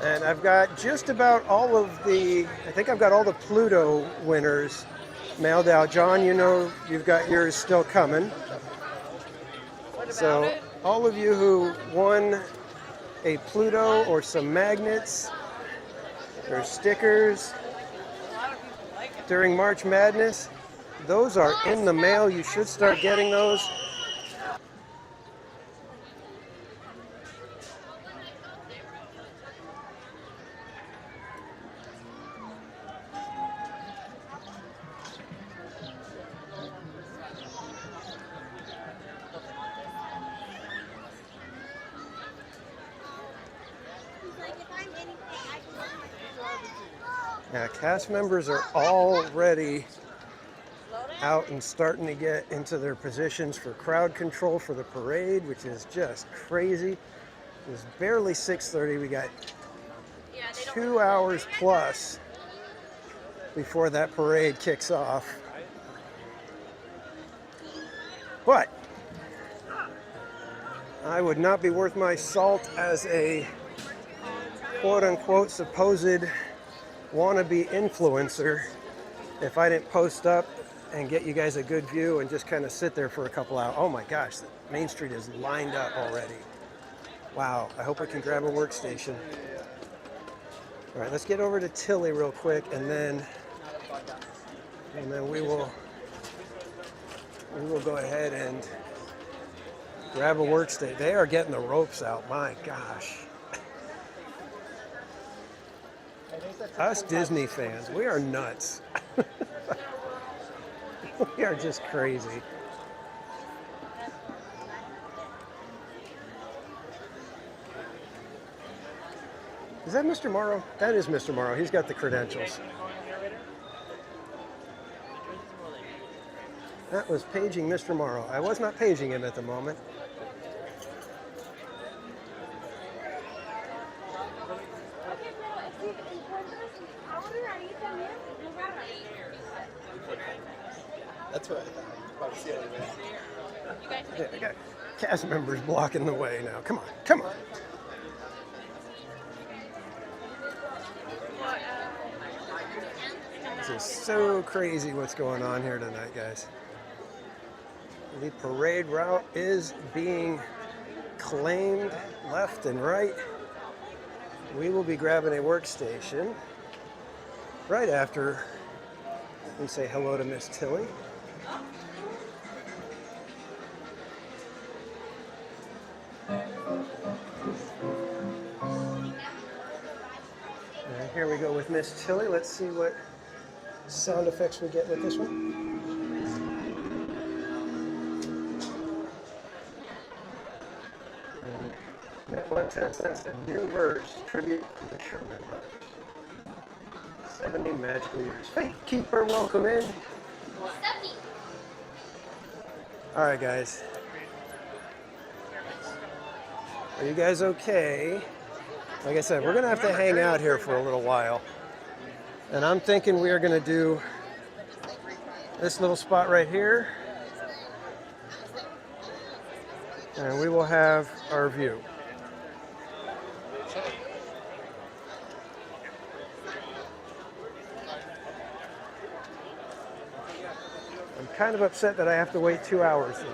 And I've got just about all of I think I've got all the Pluto winners mailed out. John, you know you've got yours still coming. So all of you who won a Pluto or some magnets or stickers during March Madness, those are in the mail. You should start getting those. Yeah, cast members are already out and starting to get into their positions for crowd control for the parade, which is just crazy. It's barely 6:30. We got 2 hours plus before that parade kicks off. But I would not be worth my salt as a quote-unquote supposed wannabe influencer if I didn't post up and get you guys a good view and just kind of sit there for a couple hours. Oh my gosh, Main Street is lined up already. Wow, I hope I can grab a workstation. All right, let's get over to Tilly real quick, and then we will go ahead and grab a workstation. They are getting the ropes out, my gosh. Us Disney fans, we are nuts. We are just crazy. Is that Mr. Morrow? That is Mr. Morrow. He's got the credentials. That was paging Mr. Morrow. I was not paging him at the moment. That's what I thought. About to see it anyway. Yeah, I got cast members blocking the way now. Come on, come on. This is so crazy what's going on here tonight, guys. The parade route is being claimed left and right. We will be grabbing a workstation right after we say hello to Miss Tilly. And here we go with Miss Tilly. Let's see what sound effects we get with this one. 110 cents. A new verse tribute to the Sherman Brothers. 70 magical years. Faith Keeper, welcome in. 70. All right, guys. Are you guys okay? Like I said, we're gonna have to hang out here for a little while. And I'm thinking we are gonna do this little spot right here. And we will have our view. I'm kind of upset that I have to wait 2 hours though.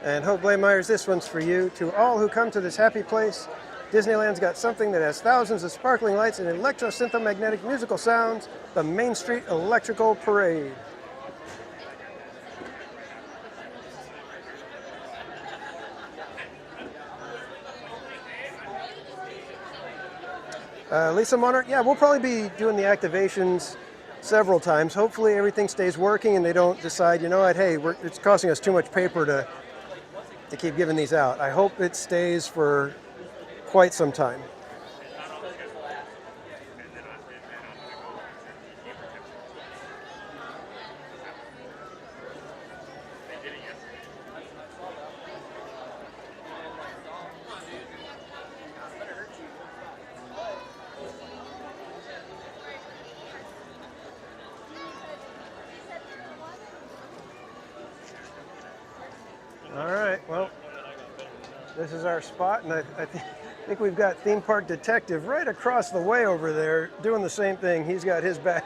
And Hope Blaemeyers, this one's for you. To all who come to this happy place, Disneyland's got something that has thousands of sparkling lights and electro-synthomagnetic musical sounds, the Main Street Electrical Parade. Lisa Monarch, yeah, we'll probably be doing the activations several times. Hopefully everything stays working and they don't decide, you know what, hey, it's costing us too much paper to keep giving these out. I hope it stays for quite some time. All right, well, this is our spot, and I think we've got Theme Park Detective right across the way over there doing the same thing. He's got his bag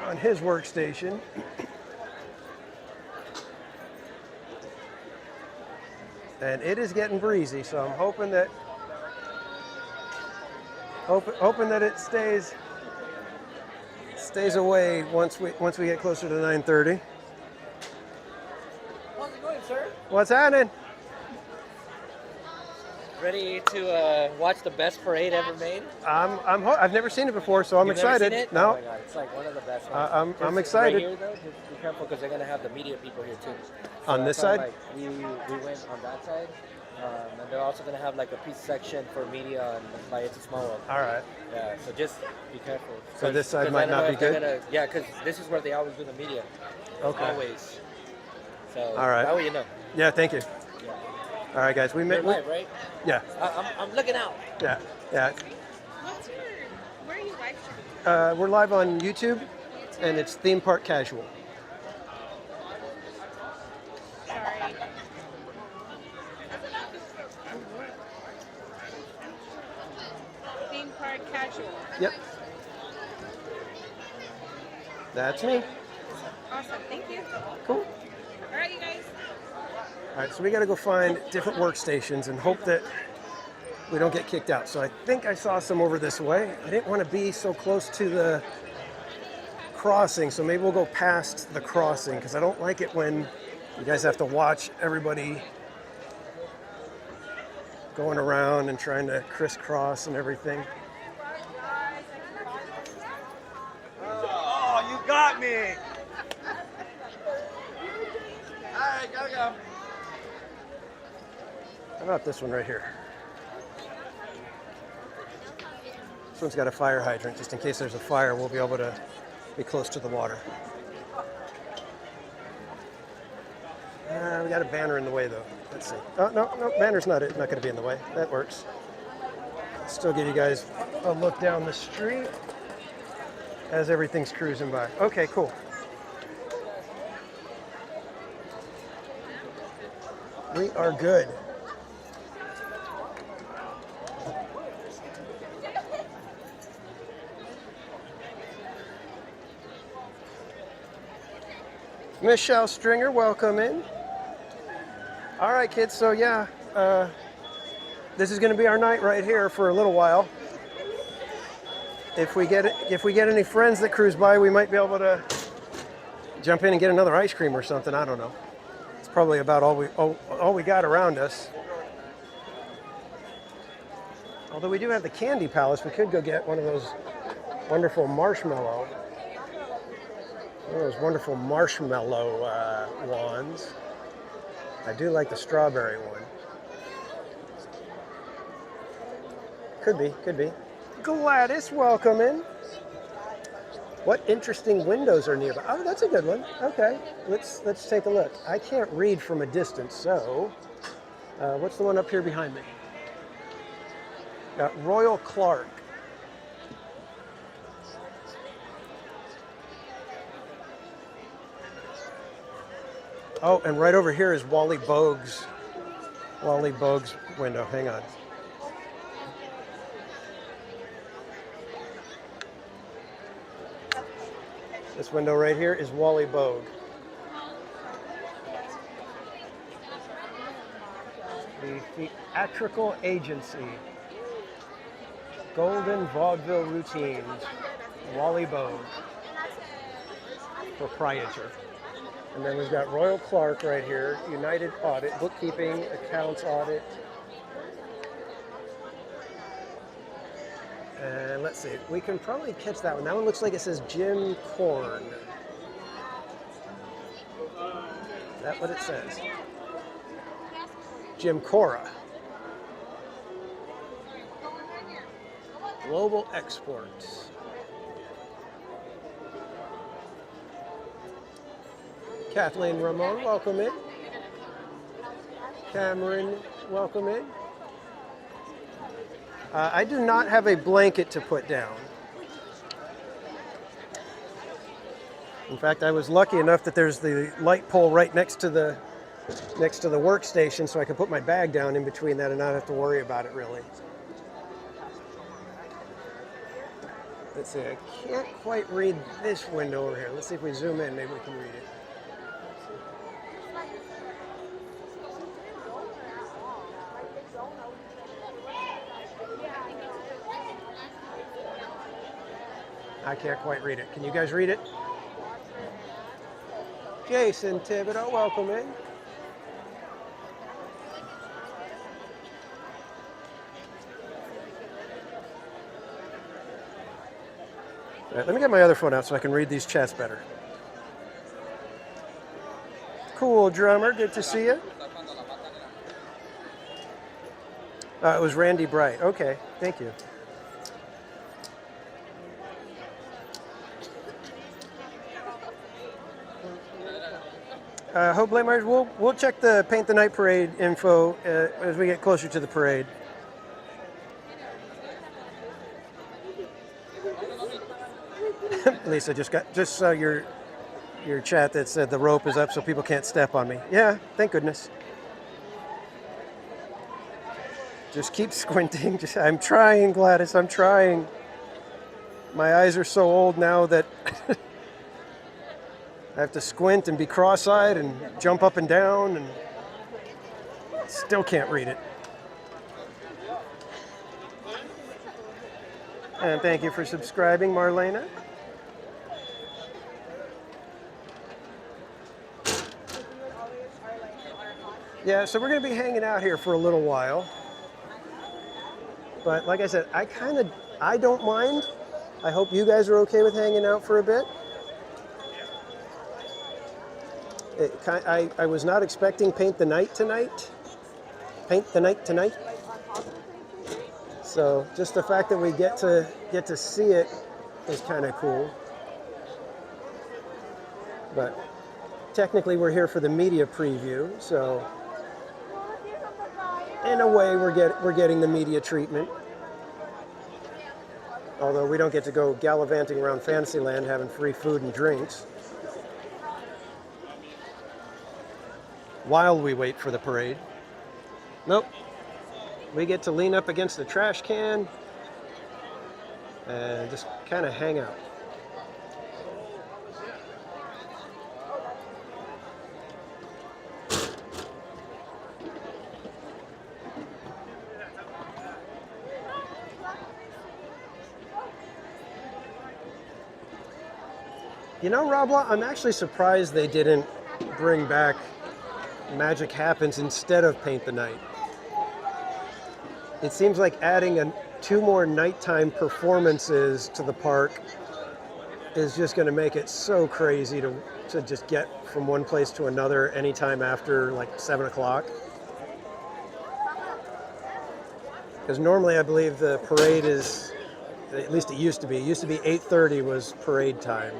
on his workstation. And it is getting breezy, so I'm hoping that it stays away once we get closer to 9:30. How's it going, sir? What's happening? Ready to watch the best parade ever made? I've never seen it before, so I'm You've excited. Never seen it? No. Oh my God, it's like one of the best ones. I'm excited. Right here, though, just be careful because they're gonna have the media people here too. So On this that's why, side? like, we went on that side, and they're also gonna have like a piece section for media and by It's a Small World. All right. Yeah, so just be careful. So this side 'cause might I don't not know be if they're good? Yeah, because this is where they always do the media. Okay. Always. So All right. that way you know. Yeah, thank you. Yeah. All right, guys. You're live, right? Yeah. I'm looking out. Yeah. Yeah. Where are you live streaming? We're live on YouTube, and it's Theme Park Casual. Sorry. Theme Park Casual. Yep. That's me. Awesome. Thank you. Cool. All right, you guys. All right, so we got to go find different workstations and hope that we don't get kicked out. So I think I saw some over this way. I didn't want to be so close to the crossing, so maybe we'll go past the crossing because I don't like it when you guys have to watch everybody going around and trying to crisscross and everything. Oh, you got me! Alright, gotta go. How about this one right here? This one's got a fire hydrant. Just in case there's a fire, we'll be able to be close to the water. We got a banner in the way, though. Let's see. Oh, no, banner's not going to be in the way. That works. Still give you guys a look down the street as everything's cruising by. Okay, cool. We are good. Michelle Stringer, welcome in. All right, kids. So yeah, this is going to be our night right here for a little while. If we get any friends that cruise by, we might be able to jump in and get another ice cream or something. I don't know. It's probably about all we got around us. Although we do have the Candy Palace, we could go get one of those wonderful marshmallow wands. I do like the strawberry one. Could be. Gladys, welcome in. What interesting windows are nearby? Oh, that's a good one. Okay, let's take a look. I can't read from a distance, so what's the one up here behind me? Royal Clark. Oh, and right over here is Wally Bogue's window. Hang on. This window right here is Wally Bogue. The Theatrical Agency. Golden Vaudeville Routines. Wally Bogue. Proprietor. And then we've got Royal Clark right here. United Audit. Bookkeeping, Accounts Audit. And let's see, we can probably catch that one. That one looks like it says Jim Korn. Is that what it says? Jim Cora. Global Exports. Kathleen Ramon, welcome in. Cameron, welcome in. I do not have a blanket to put down. In fact, I was lucky enough that there's the light pole right next to the workstation, so I could put my bag down in between that and not have to worry about it really. Let's see, I can't quite read this window over here. Let's see if we zoom in, maybe we can read it. I can't quite read it. Can you guys read it? Jason Thibodeau, welcome in. All right, let me get my other phone out so I can read these chats better. Cool drummer, good to see you. It was Randy Bright. Okay, thank you. Hope Blamers, we'll check the Paint the Night Parade info as we get closer to the parade. Lisa, just saw your chat that said the rope is up so people can't step on me. Yeah, thank goodness. Just keep squinting. I'm trying, Gladys, I'm trying. My eyes are so old now that I have to squint and be cross-eyed and jump up and down and still can't read it. And thank you for subscribing, Marlena. Yeah, so we're going to be hanging out here for a little while. But like I said, I don't mind. I hope you guys are okay with hanging out for a bit. I was not expecting Paint the Night tonight. So just the fact that we get to see it is kind of cool. But technically we're here for the media preview, so in a way we're getting the media treatment. Although we don't get to go gallivanting around Fantasyland having free food and drinks while we wait for the parade. Nope. We get to lean up against the trash can and just kind of hang out. You know, Rabla, I'm actually surprised they didn't bring back Magic Happens instead of Paint the Night. It seems like adding 2 more nighttime performances to the park is just going to make it so crazy to just get from one place to another anytime after like 7 o'clock. Because normally I believe the parade is, at least it used to be 8:30 was parade time.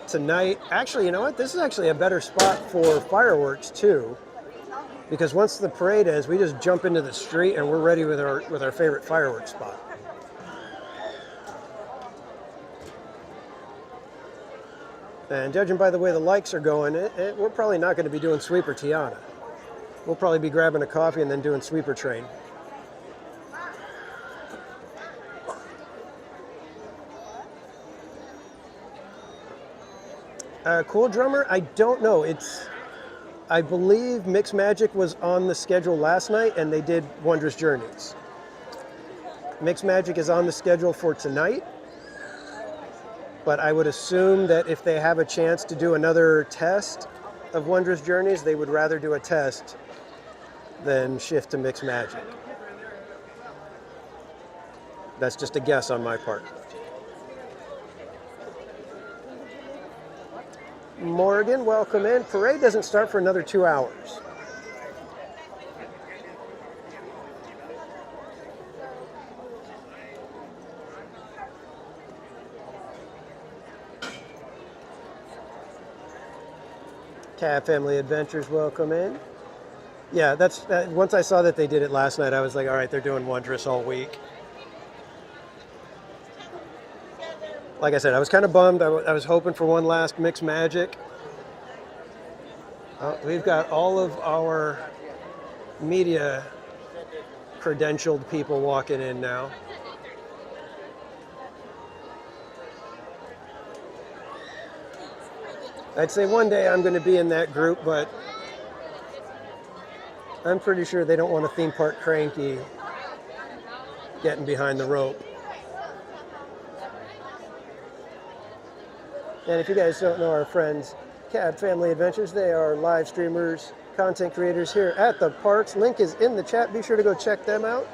Tonight, actually, you know what? This is actually a better spot for fireworks too. Because once the parade ends, we just jump into the street and we're ready with our favorite fireworks spot. And judging by the way the likes are going, we're probably not going to be doing Sweeper Tiana. We'll probably be grabbing a coffee and then doing Sweeper Train. Cool Drummer, I don't know. I believe Mixed Magic was on the schedule last night and they did Wondrous Journeys. Mixed Magic is on the schedule for tonight, but I would assume that if they have a chance to do another test of Wondrous Journeys, they would rather do a test than shift to Mixed Magic. That's just a guess on my part. Morgan, welcome in. Parade doesn't start for another 2 hours. Cab Family Adventures, welcome in. Yeah, once I saw that they did it last night, I was like, all right, they're doing Wondrous all week. Like I said, I was kind of bummed. I was hoping for one last Mixed Magic. We've got all of our media credentialed people walking in now. I'd say one day I'm going to be in that group, but I'm pretty sure they don't want a theme park cranky getting behind the rope. And if you guys don't know our friends, Cab Family Adventures, they are live streamers, content creators here at the parks. Link is in the chat. Be sure to go check them out.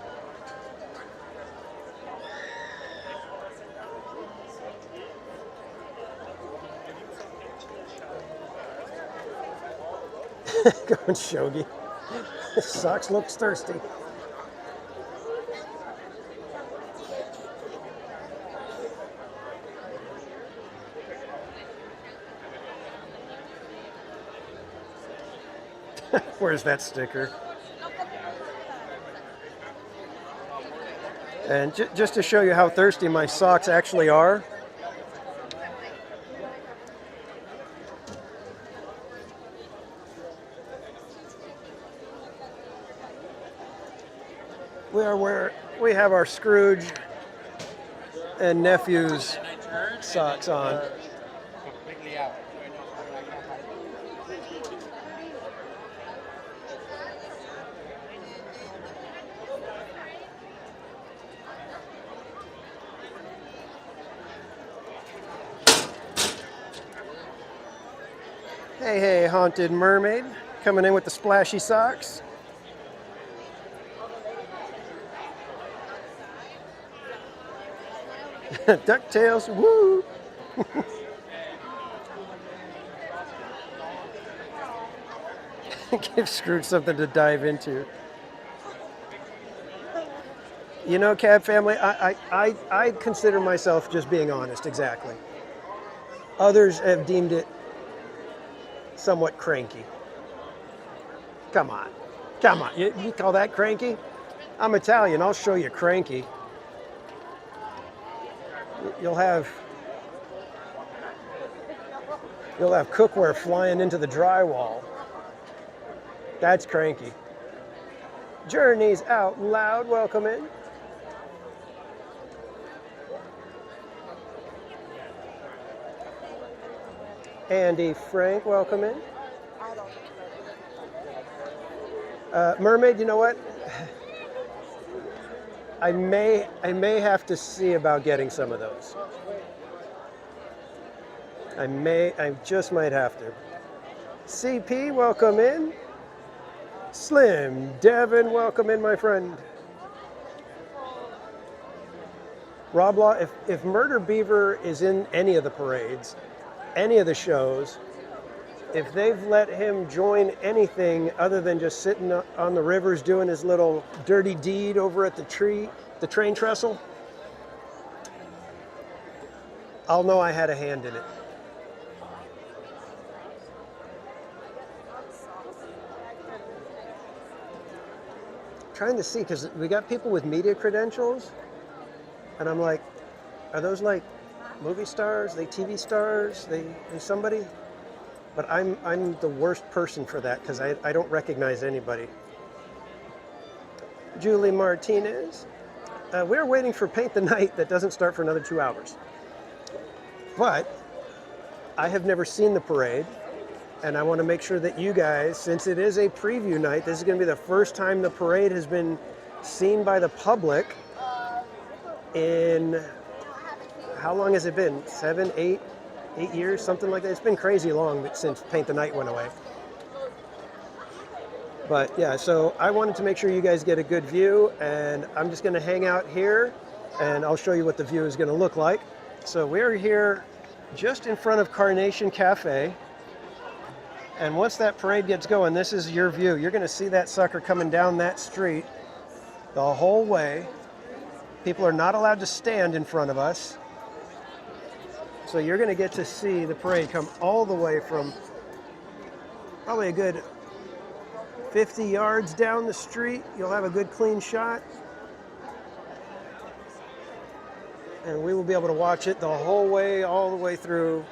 Going Shogi. Socks looks thirsty. Where's that sticker? And just to show you how thirsty my socks actually are, we are where we have our Scrooge and Nephew's socks on. Hey, hey, Haunted Mermaid, coming in with the splashy socks. DuckTales, woo! Give Scrooge something to dive into. You know, Cab Family, I consider myself just being honest, exactly. Others have deemed it somewhat cranky. Come on. Come on. You call that cranky? I'm Italian. I'll show you cranky. You'll have cookware flying into the drywall. That's cranky. Journeys Out Loud, welcome in. Andy Frank, welcome in. Mermaid, you know what? I may have to see about getting some of those. I just might have to. CP, welcome in. Slim, Devin, welcome in, my friend. Rob Law, if Murder Beaver is in any of the parades, any of the shows, if they've let him join anything other than just sitting on the rivers doing his little dirty deed over at the train trestle, I'll know I had a hand in it. Trying to see, because we got people with media credentials, and I'm like, are those like movie stars? Are they TV stars? They somebody? But I'm the worst person for that because I don't recognize anybody. Julie Martinez. We're waiting for Paint the Night that doesn't start for another 2 hours. But I have never seen the parade, and I want to make sure that you guys, since it is a preview night, this is going to be the first time the parade has been seen by the public in, how long has it been? 7, 8 years, something like that. It's been crazy long since Paint the Night went away. But yeah, so I wanted to make sure you guys get a good view, and I'm just going to hang out here and I'll show you what the view is going to look like. So we're here just in front of Carnation Cafe, and once that parade gets going, this is your view. You're going to see that sucker coming down that street the whole way. People are not allowed to stand in front of us. So you're going to get to see the parade come all the way from probably a good 50 yards down the street. You'll have a good clean shot. And we will be able to watch it the whole way, all the way through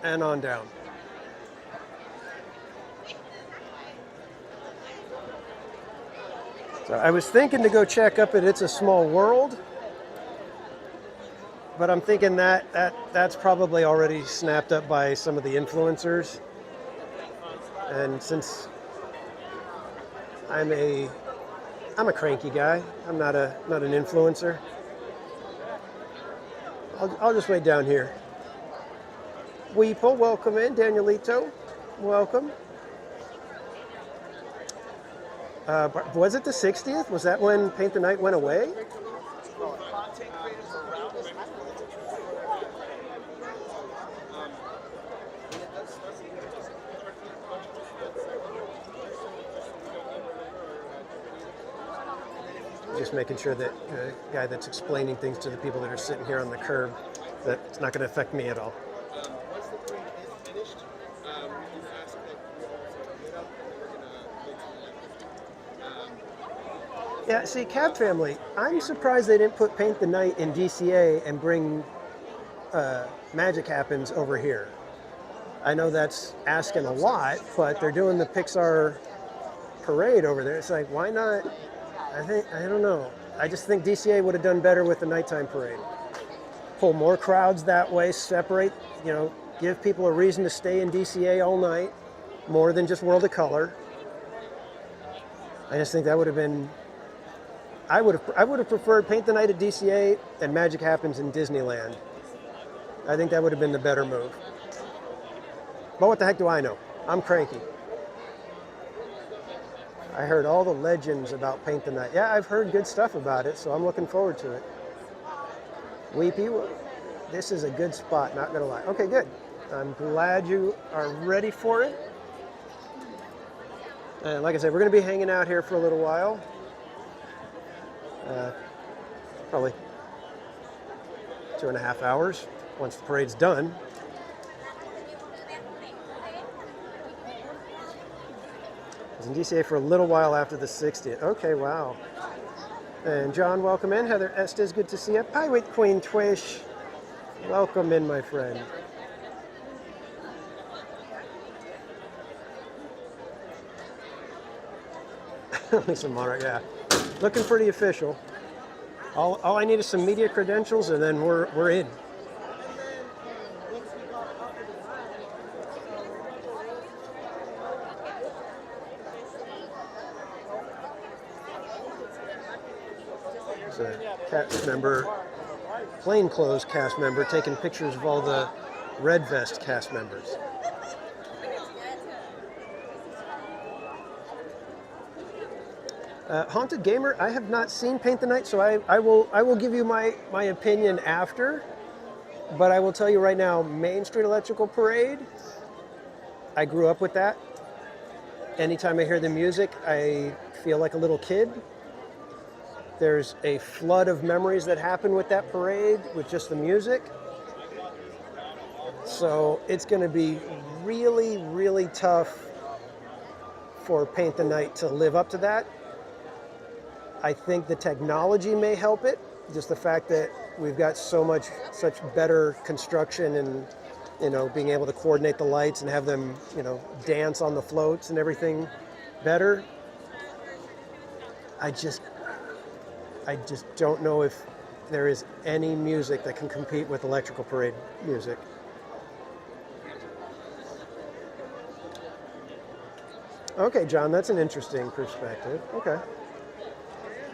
and on down. So I was thinking to go check up at It's a Small World, but I'm thinking that's probably already snapped up by some of the influencers. And since I'm a cranky guy, I'm not an influencer, I'll just wait down here. Weeple, welcome in. Danielito, welcome. Was it the 60th? Was that when Paint the Night went away? Just making sure that the guy that's explaining things to the people that are sitting here on the curb, that it's not going to affect me at all. Once the parade is finished, you ask like meet up, and we're gonna Yeah, see, Cab Family, I'm surprised they didn't put Paint the Night in DCA and bring Magic Happens over here. I know that's asking a lot, but they're doing the Pixar parade over there. It's like, why not? I don't know. I just think DCA would have done better with the nighttime parade. Pull more crowds that way, separate, give people a reason to stay in DCA all night, more than just World of Color. I just think that would have been, I would have preferred Paint the Night at DCA and Magic Happens in Disneyland. I think that would have been the better move. But what the heck do I know? I'm cranky. I heard all the legends about Paint the Night. Yeah, I've heard good stuff about it, so I'm looking forward to it. Weepy, this is a good spot, not gonna lie. Okay, good. I'm glad you are ready for it. And like I said, we're gonna be hanging out here for a little while. Probably 2.5 hours once the parade's done. In DCA for a little while after the 60th. Okay, wow. And John, welcome in. Heather Estes, good to see you. Pirate Queen Twish, welcome in, my friend. Lisa Monarch, yeah. Looking pretty official. All I need is some media credentials, and then we're in. A cast member, plainclothes cast member, taking pictures of all the Red Vest cast members. Haunted Gamer, I have not seen Paint the Night, so I will give you my opinion after. But I will tell you right now, Main Street Electrical Parade, I grew up with that. Anytime I hear the music, I feel like a little kid. There's a flood of memories that happen with that parade, with just the music. So it's going to be really, really tough for Paint the Night to live up to that. I think the technology may help it, just the fact that we've got such better construction and, you know, being able to coordinate the lights and have them, you know, dance on the floats and everything better. I just don't know if there is any music that can compete with Electrical Parade music. Okay, John, that's an interesting perspective. Okay.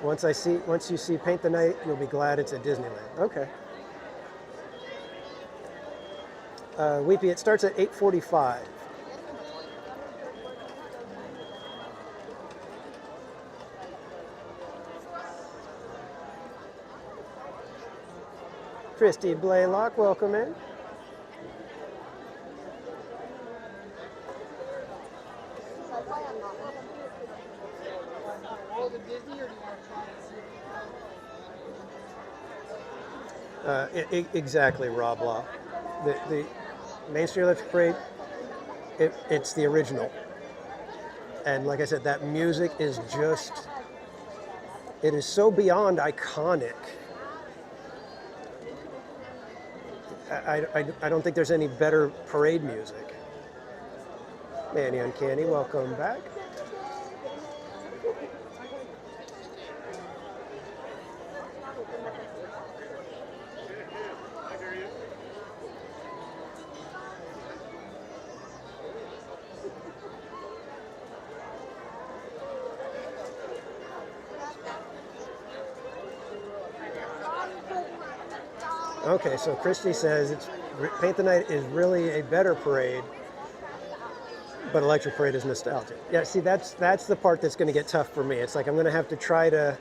Once you see Paint the Night, you'll be glad it's at Disneyland. Okay. Weepy, it starts at 8:45. Christy Blaylock, welcome in. Exactly, Rob Law. The Main Street Electric Parade, it's the original. And like I said, that music is just, it is so beyond iconic. I don't think there's any better parade music. Manny Uncanny, welcome back. Okay, so Christy says Paint the Night is really a better parade, but Electric Parade is nostalgic. Yeah, see, that's the part that's going to get tough for me. It's like I'm going to have to try to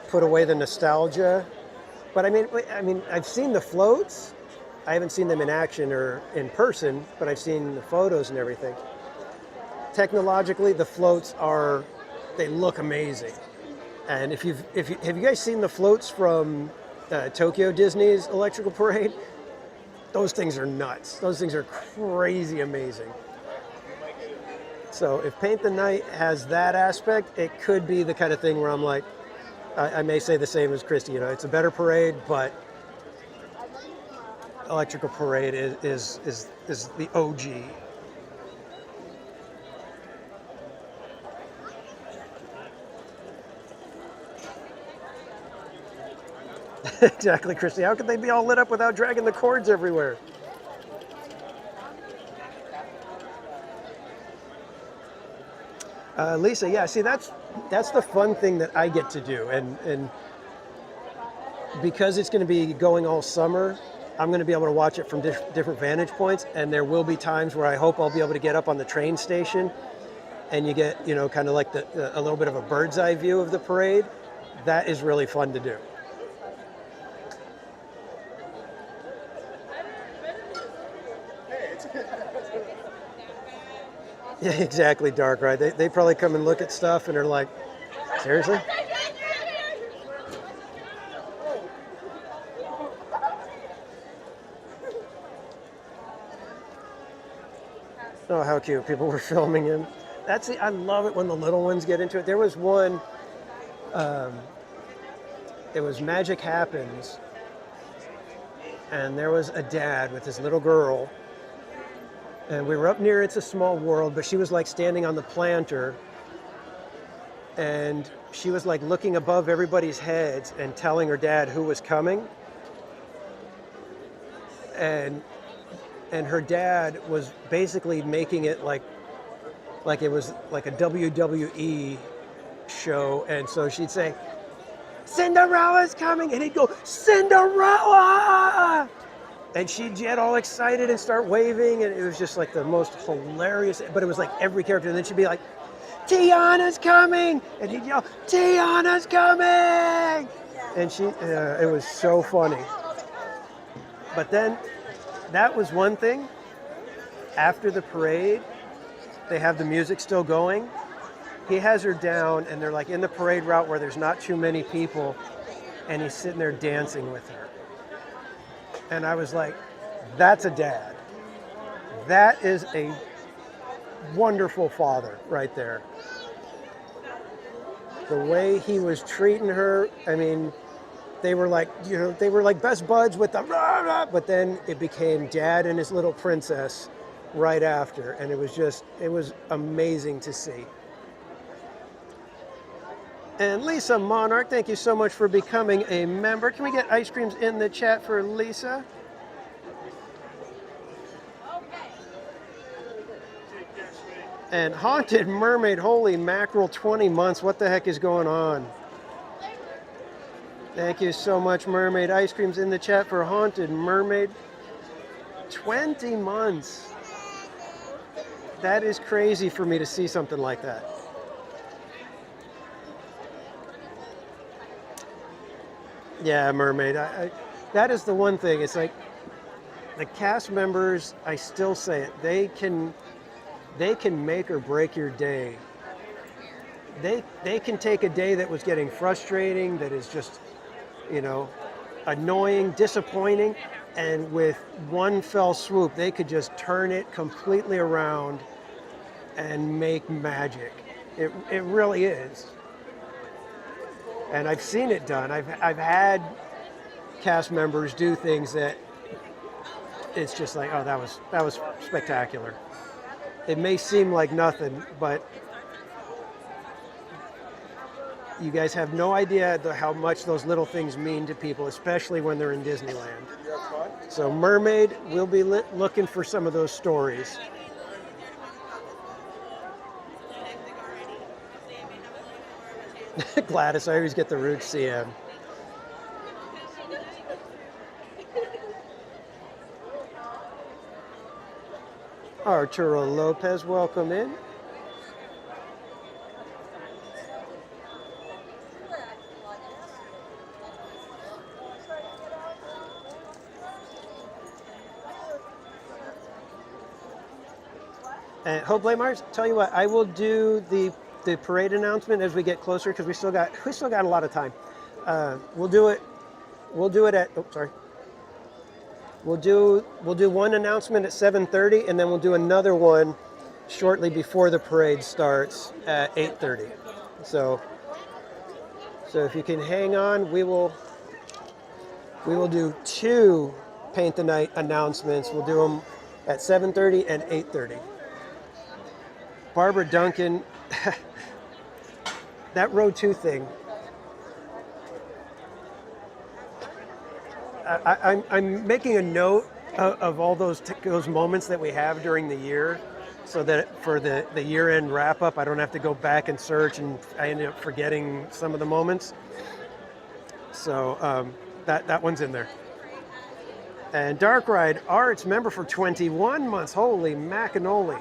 put away the nostalgia. But I mean, I've seen the floats. I haven't seen them in action or in person, but I've seen the photos and everything. Technologically, the floats they look amazing. And have you guys seen the floats from Tokyo Disney's Electrical Parade? Those things are nuts. Those things are crazy amazing. So if Paint the Night has that aspect, it could be the kind of thing where I'm like, I may say the same as Christy, you know, it's a better parade, but Electrical Parade is the OG. Exactly, Christy. How could they be all lit up without dragging the cords everywhere? Lisa, yeah, see, that's the fun thing that I get to do. And because it's going to be going all summer, I'm going to be able to watch it from different vantage points. And there will be times where I hope I'll be able to get up on the train station and you get, you know, kind of like a little bit of a bird's eye view of the parade. That is really fun to do. Yeah, exactly, Dark, right? They probably come and look at stuff and are like, seriously? Oh, how cute. People were filming him. I love it when the little ones get into it. There was one, it was Magic Happens, and there was a dad with his little girl. And we were up near It's a Small World, but she was like standing on the planter and she was like looking above everybody's heads and telling her dad who was coming. And her dad was basically making it like it was like a WWE show. And so she'd say, "Cinderella's coming," and he'd go, "Cinderella!" And she'd get all excited and start waving, and it was just like the most hilarious, but it was like every character. And then she'd be like, Tiana's coming! And he'd yell, Tiana's coming! And it was so funny. But then, that was one thing. After the parade, they have the music still going. He has her down, and they're like in the parade route where there's not too many people, and he's sitting there dancing with her. And I was like, that's a dad. That is a wonderful father right there. The way he was treating her, I mean, they were like, they were like best buds with the rah, rah, but then it became dad and his little princess right after. And it was amazing to see. And Lisa Monarch, thank you so much for becoming a member. Can we get ice creams in the chat for Lisa? And Haunted Mermaid, holy mackerel, 20 months. What the heck is going on? Thank you so much, Mermaid. Ice creams in the chat for Haunted Mermaid. 20 months. That is crazy for me to see something like that. Yeah, Mermaid. That is the one thing. It's like the cast members, I still say it, they can make or break your day. They can take a day that was getting frustrating, that is just, annoying, disappointing, and with one fell swoop, they could just turn it completely around and make magic. It really is. And I've seen it done. I've had cast members do things that it's just like, oh, that was spectacular. It may seem like nothing, but you guys have no idea how much those little things mean to people, especially when they're in Disneyland. So Mermaid, we'll be looking for some of those stories. Gladys, I always get the rude CM. Arturo Lopez, welcome in. And Hope Mars, tell you what, I will do the parade announcement as we get closer because we still got a lot of time. We'll do it at. Oh, sorry. We'll do one announcement at 7:30, and then we'll do another one shortly before the parade starts at 8:30. So if you can hang on, we will do two Paint the Night announcements. We'll do them at 7:30 and 8:30. Barbara Duncan, that Row 2 thing. I'm making a note of all those moments that we have during the year, so that for the year-end wrap-up, I don't have to go back and search, and I end up forgetting some of the moments. So that one's in there. And Dark Ride Arts, member for 21 months. Holy macanoli.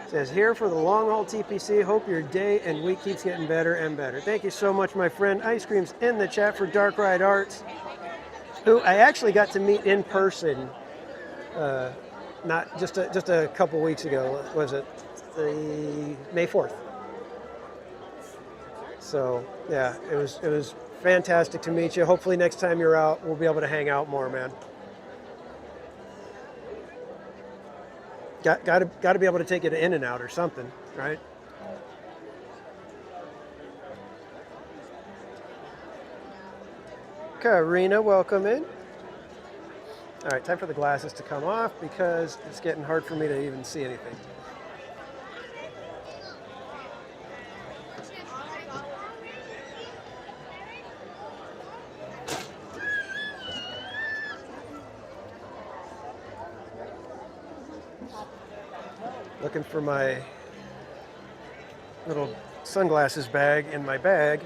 Says, here for the long haul TPC. Hope your day and week keeps getting better and better. Thank you so much, my friend. Ice creams in the chat for Dark Ride Arts, who I actually got to meet in person, not just a couple weeks ago. Was it the May 4th? So yeah, it was fantastic to meet you. Hopefully next time you're out, we'll be able to hang out more, man. Got to be able to take it in and out or something, right? Karina, welcome in. All right, time for the glasses to come off because it's getting hard for me to even see anything. Looking for my little sunglasses bag in my bag,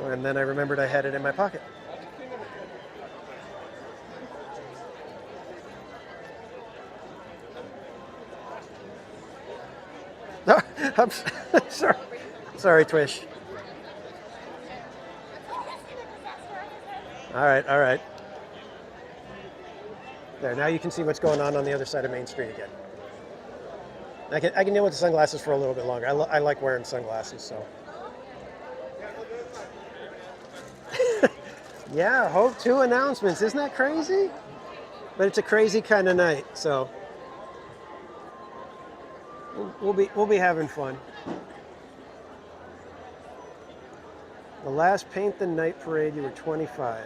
and then I remembered I had it in my pocket. No, I'm sorry. Sorry, Twish. All right, all right. There, now you can see what's going on the other side of Main Street again. I can deal with the sunglasses for a little bit longer. I like wearing sunglasses, so. Yeah, Hope 2 announcements. Isn't that crazy? But it's a crazy kind of night, so we'll be having fun. The last Paint the Night parade, you were 25.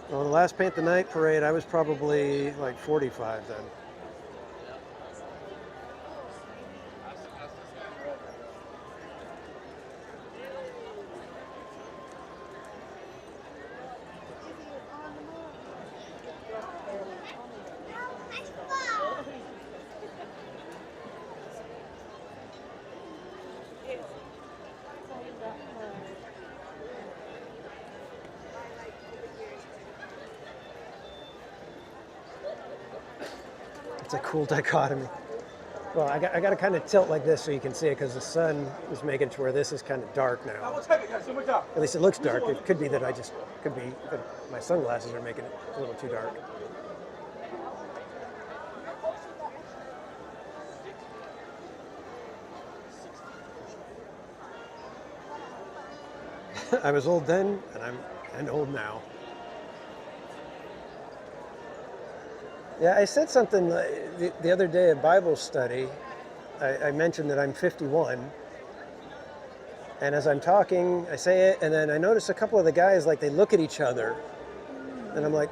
Well, the last Paint the Night parade, I was probably like 45 then. It's a cool dichotomy. Well, I got to kind of tilt like this so you can see it because the sun is making it to where this is kind of dark now. At least it looks dark. It could be that that my sunglasses are making it a little too dark. I was old then, and I'm old now. Yeah, I said something the other day at Bible study. I mentioned that I'm 51. And as I'm talking, I say it, and then I notice a couple of the guys, like, they look at each other. And I'm like,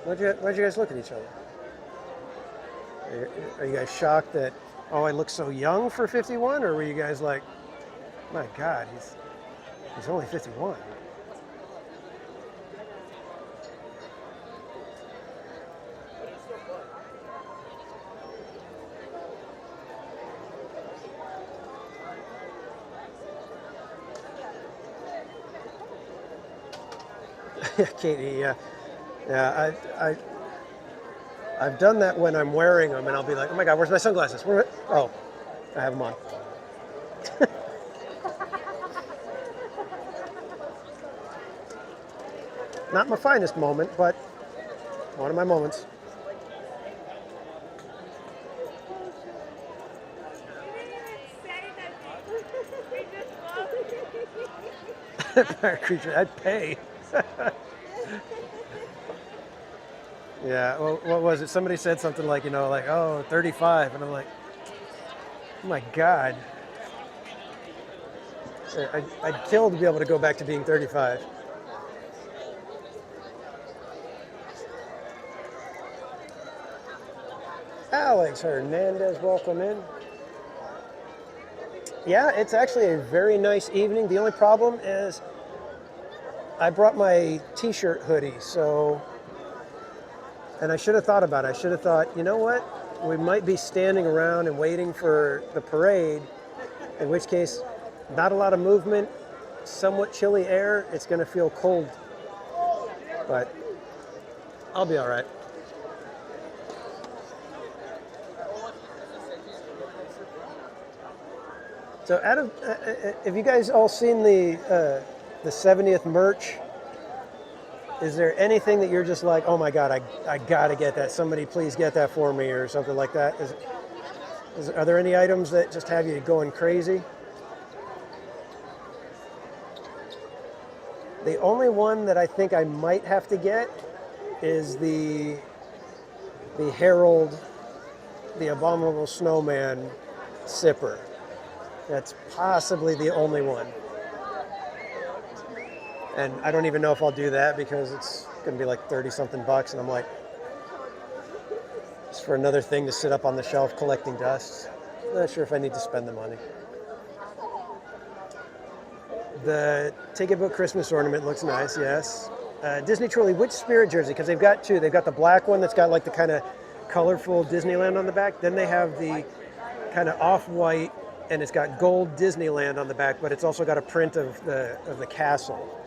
why'd you guys look at each other? Are you guys shocked that, oh, I look so young for 51? Or were you guys like, my God, he's only 51? Katie, yeah. I've done that when I'm wearing them, and I'll be like, oh my God, where's my sunglasses? Oh, I have them on. Not my finest moment, but one of my moments. Creature, I'd pay. Yeah, well, what was it? Somebody said something like, oh, 35. And I'm like, oh my God. I'd kill to be able to go back to being 35. Alex Hernandez, welcome in. Yeah, it's actually a very nice evening. The only problem is I brought my t-shirt hoodie, and I should have thought about it. I should have thought, you know what? We might be standing around and waiting for the parade, in which case, not a lot of movement, somewhat chilly air. It's going to feel cold, but I'll be all right. So, have you guys all seen the 70th merch? Is there anything that you're just like, oh my God, I gotta get that. Somebody please get that for me or something like that? Are there any items that just have you going crazy? The only one that I think I might have to get is the Herald, the Abominable Snowman sipper. That's possibly the only one. And I don't even know if I'll do that because it's going to be like 30-something bucks. And I'm like, it's for another thing to sit up on the shelf collecting dust. Not sure if I need to spend the money. The Ticket Book Christmas ornament looks nice, yes. Disney Trolley, which Spirit jersey? Because they've got two. They've got the black one that's got like the kind of colorful Disneyland on the back. Then they have the kind of off-white, and it's got gold Disneyland on the back, but it's also got a print of the castle.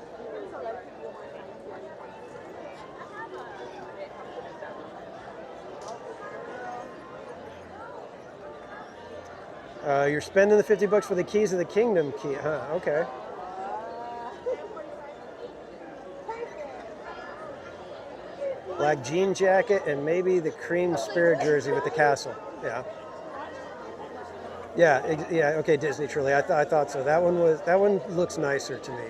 You're spending the 50 bucks for the keys of the kingdom key, huh? Okay. Black jean jacket and maybe the cream spirit jersey with the castle. Yeah. Yeah. Okay, Disney truly. I thought so. That one looks nicer to me.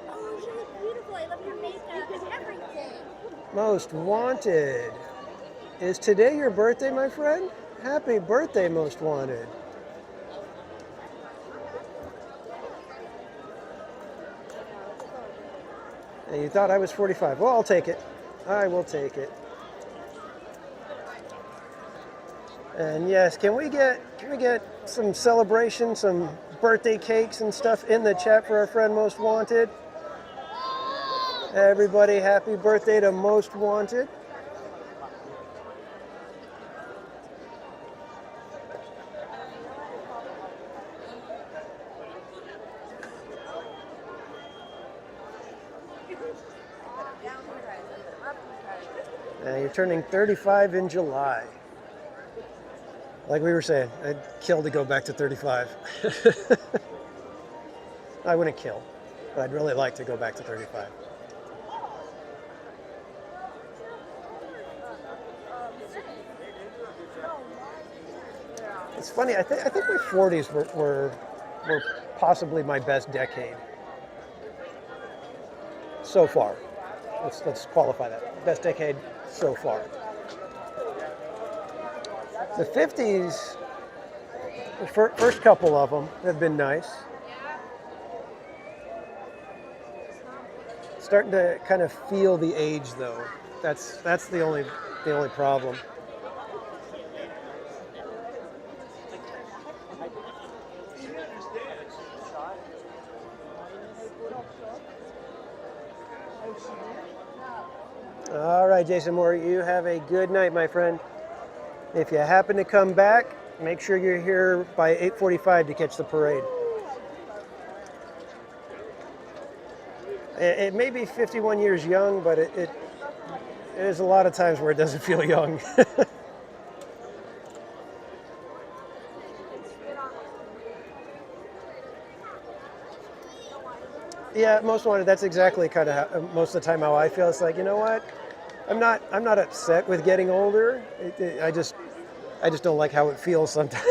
Oh, you look beautiful. I love your makeup and everything. Most Wanted. Is today your birthday, my friend? Happy birthday, Most Wanted. And you thought I was 45. Well, I'll take it. I will take it. And yes, can we get some celebration, some birthday cakes and stuff in the chat for our friend Most Wanted? Everybody, happy birthday to Most Wanted. And you're turning 35 in July. Like we were saying, I'd kill to go back to 35. I wouldn't kill, but I'd really like to go back to 35. It's funny, I think my 40s were possibly my best decade. So far. Let's qualify that. Best decade so far. The 50s, the first couple of them have been nice. Starting to kind of feel the age though. That's the only problem. All right, Jason Moore, you have a good night, my friend. If you happen to come back, make sure you're here by 8:45 to catch the parade. It may be 51 years young, but it is a lot of times where it doesn't feel young. Yeah, Most Wanted. That's exactly kind of how, most of the time how I feel. It's like, you know what? I'm not upset with getting older. I just don't like how it feels sometimes.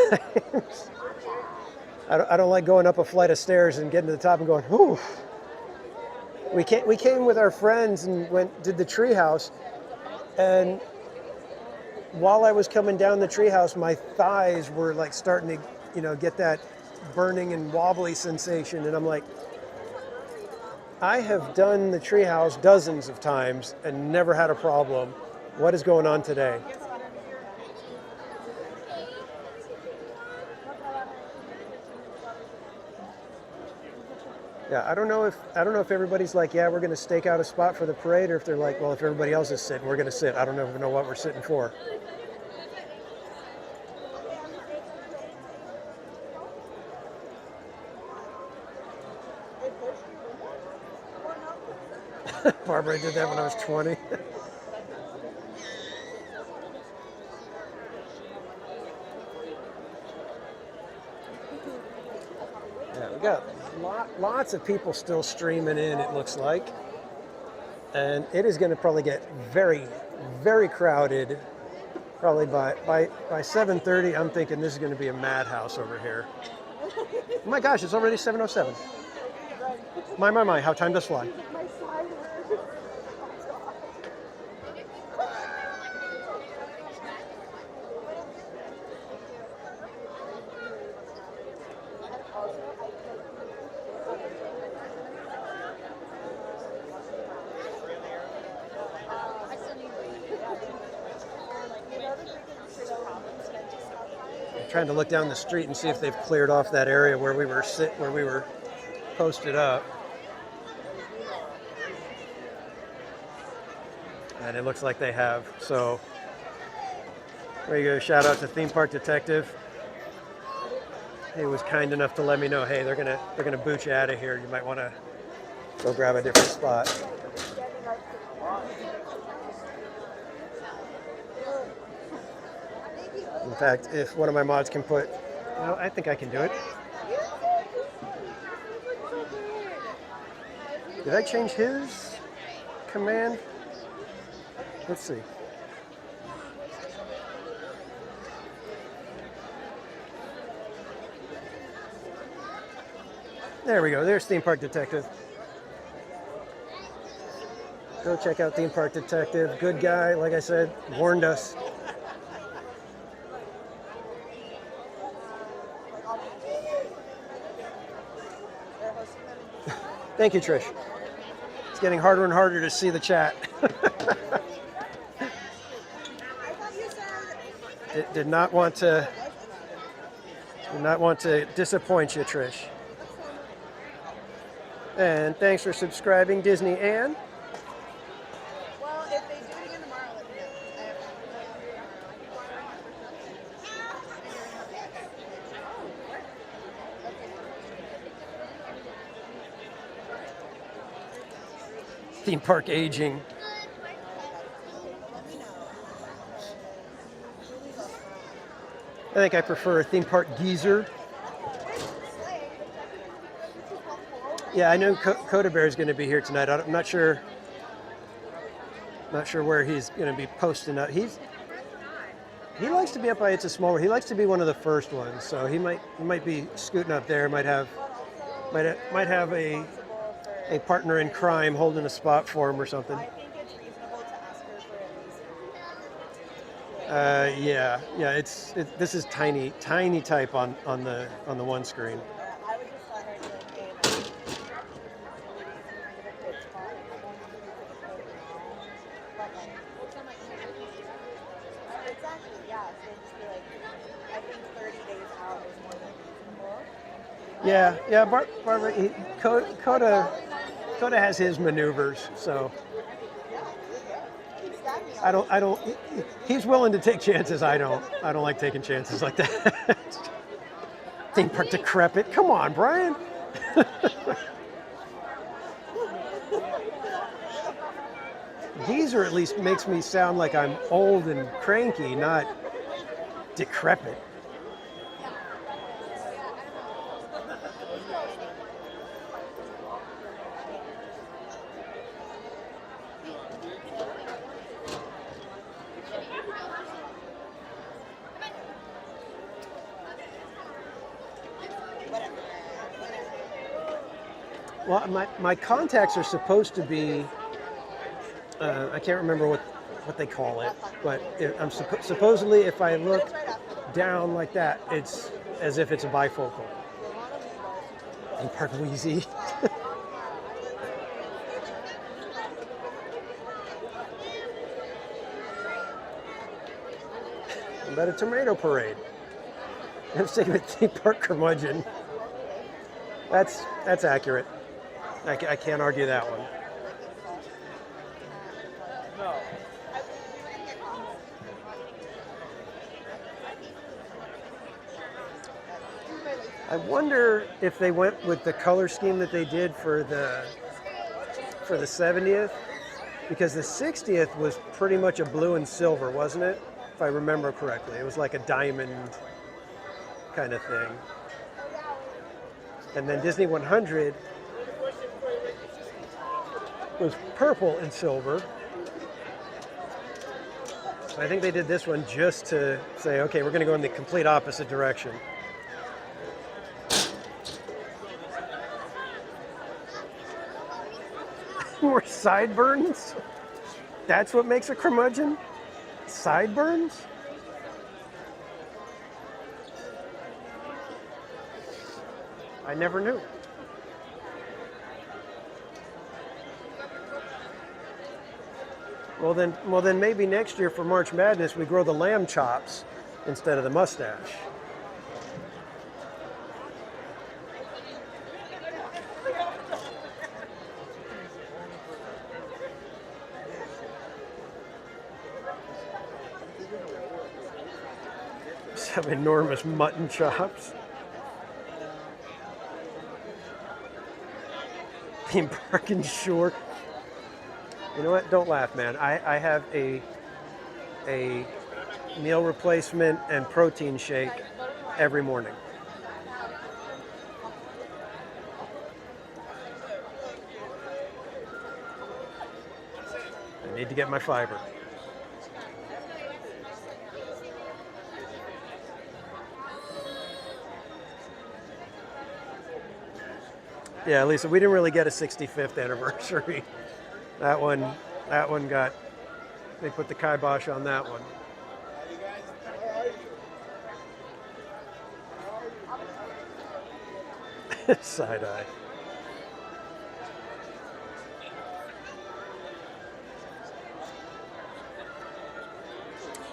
I don't like going up a flight of stairs and getting to the top and going, whew. We came with our friends and did the treehouse, and while I was coming down the treehouse, my thighs were like starting to, get that burning and wobbly sensation, and I'm like, I have done the treehouse dozens of times and never had a problem. What is going on today? Yeah, I don't know if everybody's like, yeah, we're going to stake out a spot for the parade, or if they're like, well, if everybody else is sitting, we're going to sit. I don't even know what we're sitting for. Barbara, I did that when I was 20. Yeah, we got lots of people still streaming in, it looks like. And it is going to probably get very, very crowded. Probably by 7:30, I'm thinking this is going to be a madhouse over here. Oh my gosh, it's already 7:07. My, how time does fly. Trying to look down the street and see if they've cleared off that area where we were posted up. And it looks like they have. So there you go. Shout out to Theme Park Detective. He was kind enough to let me know, hey, they're gonna boot you out of here. You might want to go grab a different spot. In fact, if one of my mods can put, well, I think I can do it. Did I change his command? Let's see. There we go. There's Theme Park Detective. Go check out Theme Park Detective. Good guy, like I said, warned us. Thank you, Trish. It's getting harder and harder to see the chat. Did not want to disappoint you, Trish. And thanks for subscribing, Disney Ann. Well, if they do it again tomorrow, let me know. Theme park aging. I think I prefer a theme park geezer. Yeah, I know Coda Bear is going to be here tonight. I'm not sure. Not sure where he's going to be posting up. He likes to be up by It's a Small World. He likes to be one of the first ones, so he might be scooting up there. Might have a partner in crime holding a spot for him or something. I think it's reasonable to ask her for at least. Yeah. This is tiny type on the one screen. I would just let her do like, hey, exactly, yeah. So just be like, I think 30 days out is more than reasonable. Yeah. Barbara, Coda has his maneuvers, so I don't. He's willing to take chances. I don't like taking chances like that. Theme park decrepit. Come on, Brian. Geezer at least makes me sound like I'm old and cranky, not decrepit. Well, my contacts are supposed to be, I can't remember what they call it, but supposedly if I look down like that, it's as if it's a bifocal. And Park Wheezy. About a tomato parade. I'm thinking of Theme Park Curmudgeon. That's accurate. I can't argue that one. I wonder if they went with the color scheme that they did for the 70th, because the 60th was pretty much a blue and silver, wasn't it? If I remember correctly, it was like a diamond kind of thing. And then Disney 100 was purple and silver. So I think they did this one just to say, okay, we're going to go in the complete opposite direction. More sideburns? That's what makes a curmudgeon? Sideburns? I never knew. Well then maybe next year for March Madness we grow the lamb chops instead of the mustache. Some enormous mutton chops. Theme park and short. You know what? Don't laugh, man. I have a meal replacement and protein shake every morning. I need to get my fiber. Yeah, Lisa, we didn't really get a 65th anniversary. That one got, they put the kibosh on that one. Side eye.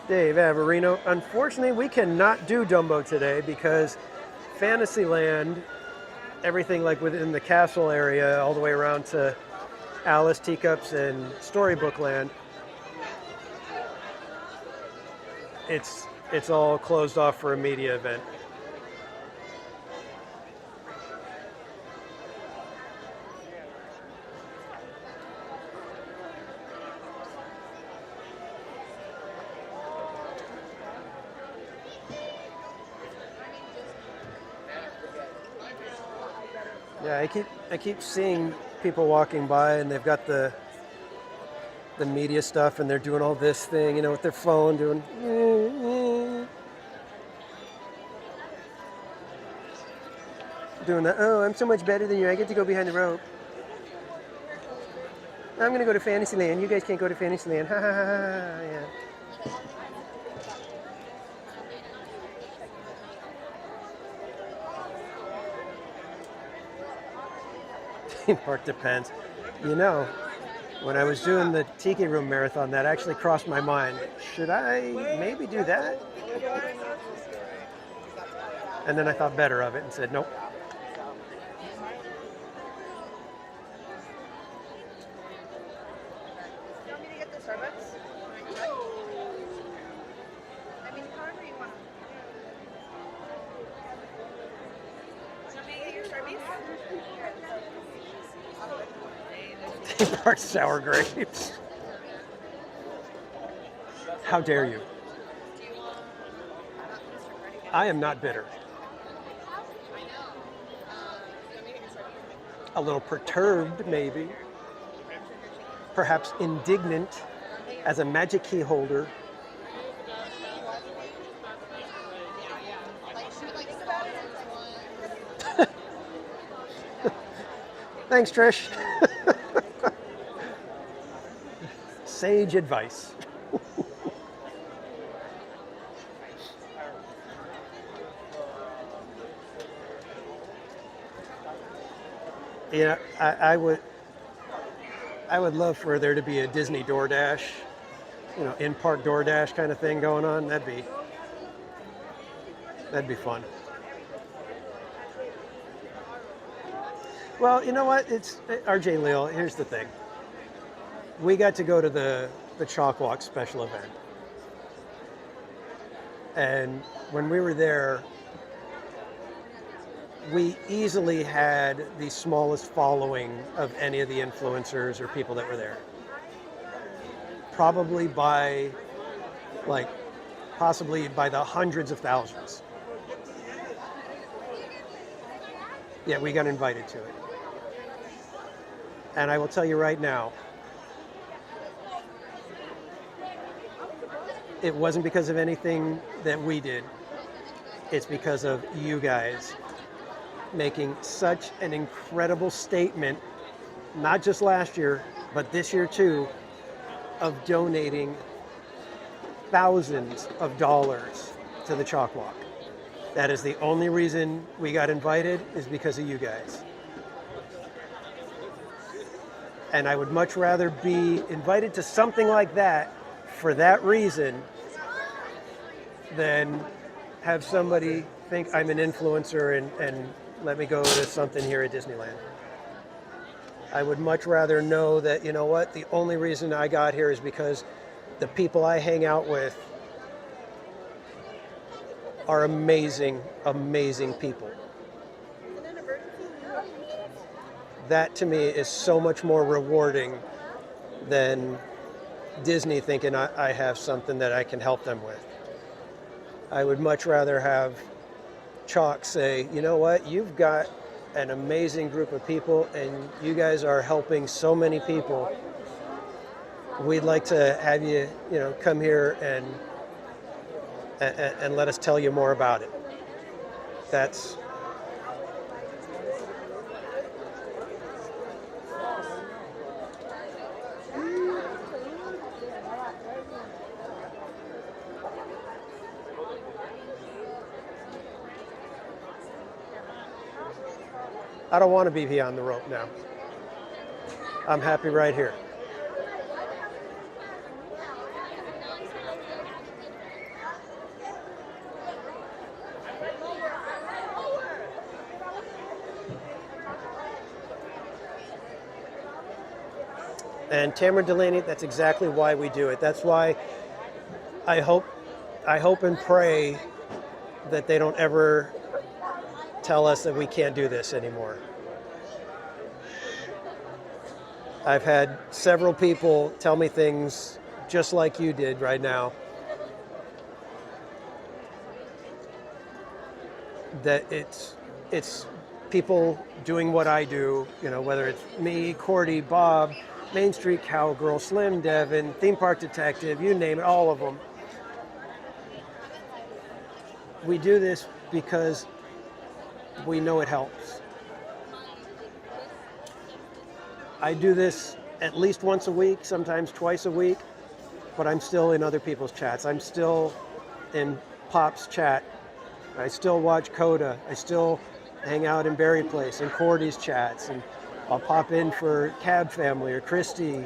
Dave Averino, unfortunately we cannot do Dumbo today because Fantasyland, everything like within the castle area all the way around to Alice, Teacups, and Storybook Land, it's all closed off for a media event. Yeah, I keep seeing people walking by and they've got the media stuff and they're doing all this thing, you know, with their phone doing. Doing that. Oh, I'm so much better than you. I get to go behind the rope. I'm gonna go to Fantasyland. You guys can't go to Fantasyland. Ha ha ha ha. Yeah. Theme park depends. You know, when I was doing the Tiki Room Marathon, that actually crossed my mind. Should I maybe do that? And then I thought better of it and said, nope. You want me to get the Starbucks? I mean, however you want. You want me to get your Starbucks? Theme park sour grapes. How dare you? I am not bitter. A little perturbed, maybe. Perhaps indignant as a magic key holder. Thanks, Trish. Sage advice. Yeah, I would love for there to be a Disney DoorDash, you know, in-park DoorDash kind of thing going on. That'd be fun. Well, you know what? It's RJ Leal. Here's the thing. We got to go to the Chalk Walk special event. And when we were there, we easily had the smallest following of any of the influencers or people that were there. Probably possibly by the hundreds of thousands. Yeah, we got invited to it. And I will tell you right now, it wasn't because of anything that we did. It's because of you guys making such an incredible statement, not just last year, but this year too, of donating thousands of dollars to the Chalk Walk. That is the only reason we got invited, is because of you guys. And I would much rather be invited to something like that for that reason than have somebody think I'm an influencer and let me go to something here at Disneyland. I would much rather know that, you know what, the only reason I got here is because the people I hang out with are amazing, amazing people. That to me is so much more rewarding than Disney thinking I have something that I can help them with. I would much rather have Chalk say, you know what, you've got an amazing group of people and you guys are helping so many people. We'd like to have you, come here and let us tell you more about it. That's I don't want to be beyond the rope now. I'm happy right here. And Tamara Delaney, that's exactly why we do it. That's why I hope and pray that they don't ever tell us that we can't do this anymore. I've had several people tell me things just like you did right now, that it's people doing what I do, whether it's me, Cordy, Bob, Main Street Cowgirl, Slim Devin, Theme Park Detective, you name it, all of them. We do this because we know it helps. I do this at least once a week, sometimes twice a week, but I'm still in other people's chats. I'm still in Pop's chat. I still watch Coda. I still hang out in Berry Place and Cordy's chats, and I'll pop in for Cab Family or Christy.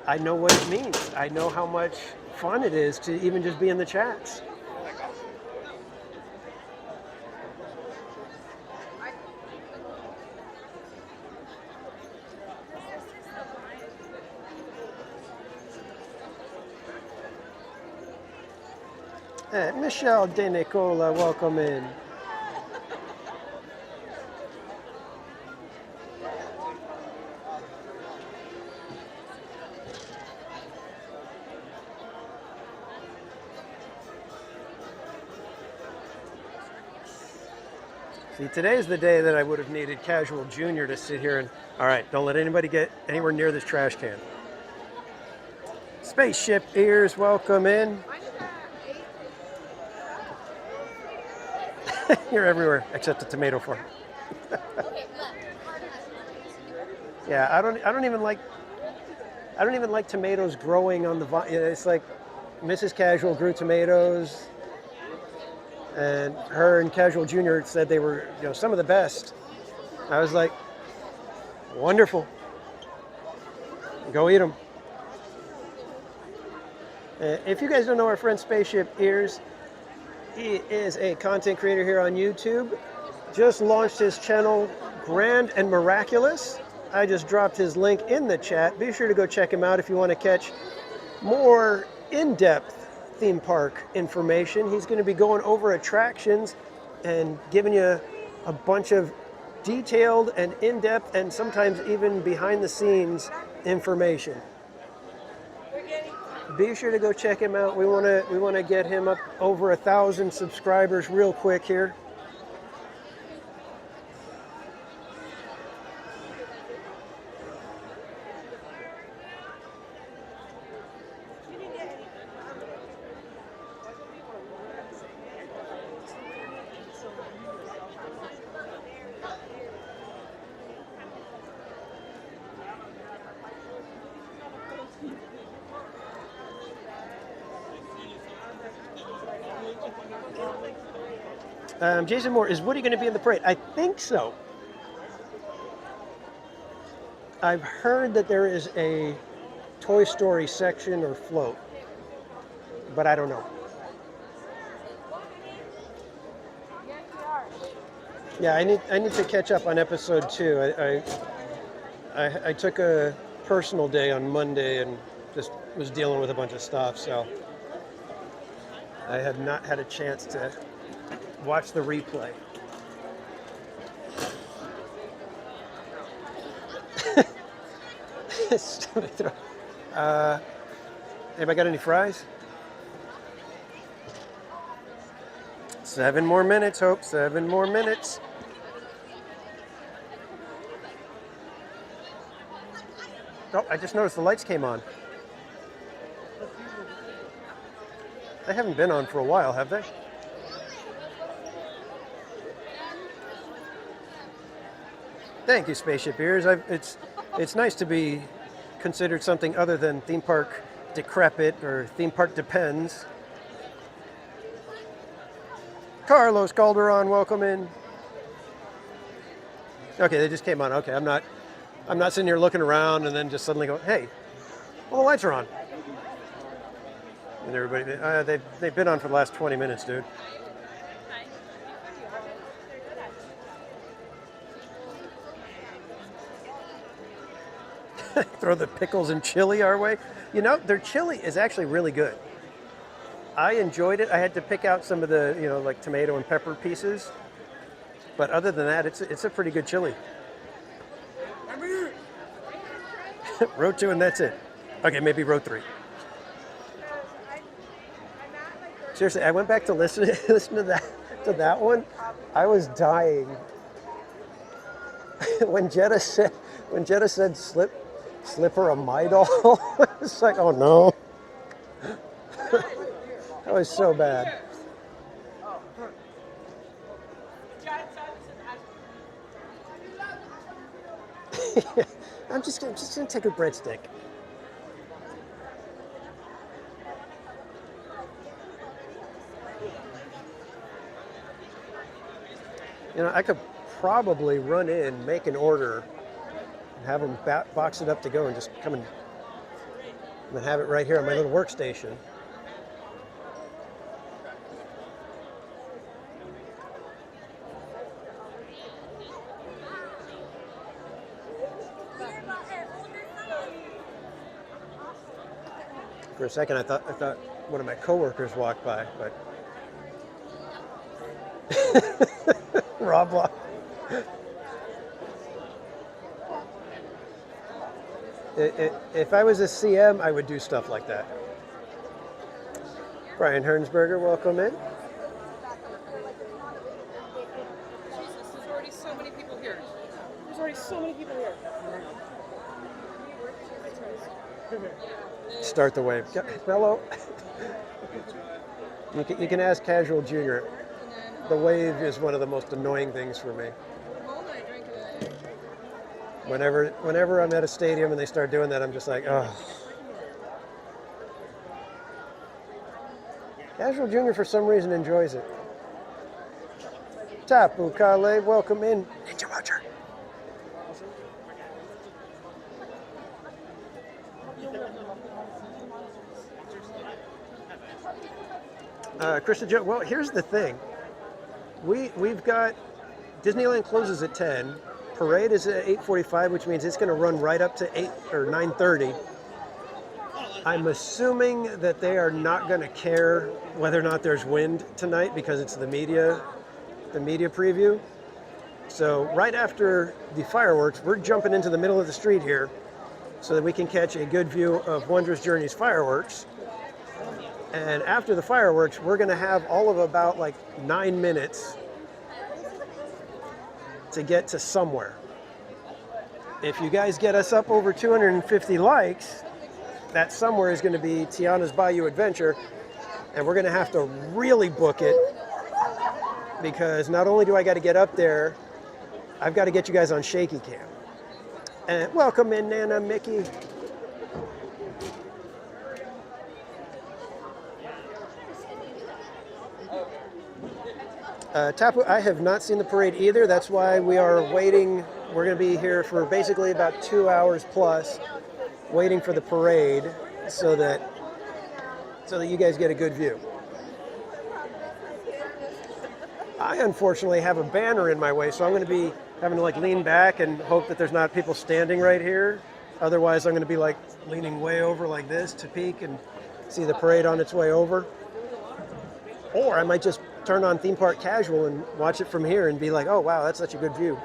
I know what it means. I know how much fun it is to even just be in the chats. Michelle De Nicola, welcome in. See, today's the day that I would have needed Casual Junior to sit here and, all right, don't let anybody get anywhere near this trash can. Spaceship Ears, welcome in. You're everywhere except the tomato farm. Yeah, I don't even like tomatoes growing on the vine. It's like Mrs. Casual grew tomatoes, and her and Casual Junior said they were, some of the best. I was like, wonderful. Go eat them. If you guys don't know our friend Spaceship Ears, he is a content creator here on YouTube. Just launched his channel, Grand and Miraculous. I just dropped his link in the chat. Be sure to go check him out if you want to catch more in-depth theme park information. He's going to be going over attractions and giving you a bunch of detailed and in-depth and sometimes even behind-the-scenes information. Be sure to go check him out. We want to get him up over 1,000 subscribers real quick here. Jason Moore, is Woody going to be in the parade? I think so. I've heard that there is a Toy Story section or float, but I don't know. Yeah, I need to catch up on episode 2. I took a personal day on Monday and just was dealing with a bunch of stuff, so I have not had a chance to watch the replay. Anybody got any fries? 7 more minutes, Hope. 7 more minutes. Oh, I just noticed the lights came on. They haven't been on for a while, have they? Thank you, Spaceship Ears. It's nice to be considered something other than theme park decrepit or theme park depends. Carlos Calderon, welcome in. Okay, they just came on. Okay, I'm not sitting here looking around and then just suddenly go, hey, well, the lights are on. And everybody, they've been on for the last 20 minutes, dude. Throw the pickles and chili our way. You know, their chili is actually really good. I enjoyed it. I had to pick out some of the, like tomato and pepper pieces. But other than that, it's a pretty good chili. Row 2 and that's it. Okay, maybe row 3. Seriously, I went back to listen to that one. I was dying. when Jetta said slip her a Midol, it's like, oh no. That was so bad. I'm just gonna take a breadstick. I could probably run in, make an order, and have them box it up to go, and just come and have it right here on my little workstation. For a second, I thought one of my coworkers walked by, but Rob walked. If I was a CM, I would do stuff like that. Brian Hernsberger, welcome in. Jesus, there's already so many people here. Start the wave. Hello. You can ask Casual Junior. The wave is one of the most annoying things for me. Whenever I'm at a stadium and they start doing that, I'm just like, oh. Casual Junior, for some reason, enjoys it. Tapu Kale, welcome in. Ninja Watcher. Krista Joe, well, here's the thing. We've got, Disneyland closes at 10. Parade is at 8:45, which means it's going to run right up to 8 or 9:30. I'm assuming that they are not going to care whether or not there's wind tonight because it's the media preview. So right after the fireworks, we're jumping into the middle of the street here so that we can catch a good view of Wondrous Journey's fireworks. And after the fireworks, we're going to have all of about like 9 minutes to get to somewhere. If you guys get us up over 250 likes, that somewhere is going to be Tiana's Bayou Adventure, and we're going to have to really book it because not only do I got to get up there, I've got to get you guys on shaky cam. And welcome in, Nana, Mickey. Tapu, I have not seen the parade either. That's why we are waiting. We're going to be here for basically about 2 hours plus, waiting for the parade, so that you guys get a good view. I unfortunately have a banner in my way, so I'm going to be having to like lean back and hope that there's not people standing right here. Otherwise, I'm going to be like leaning way over like this to peek and see the parade on its way over. Or I might just turn on Theme Park Casual and watch it from here and be like, oh wow, that's such a good view.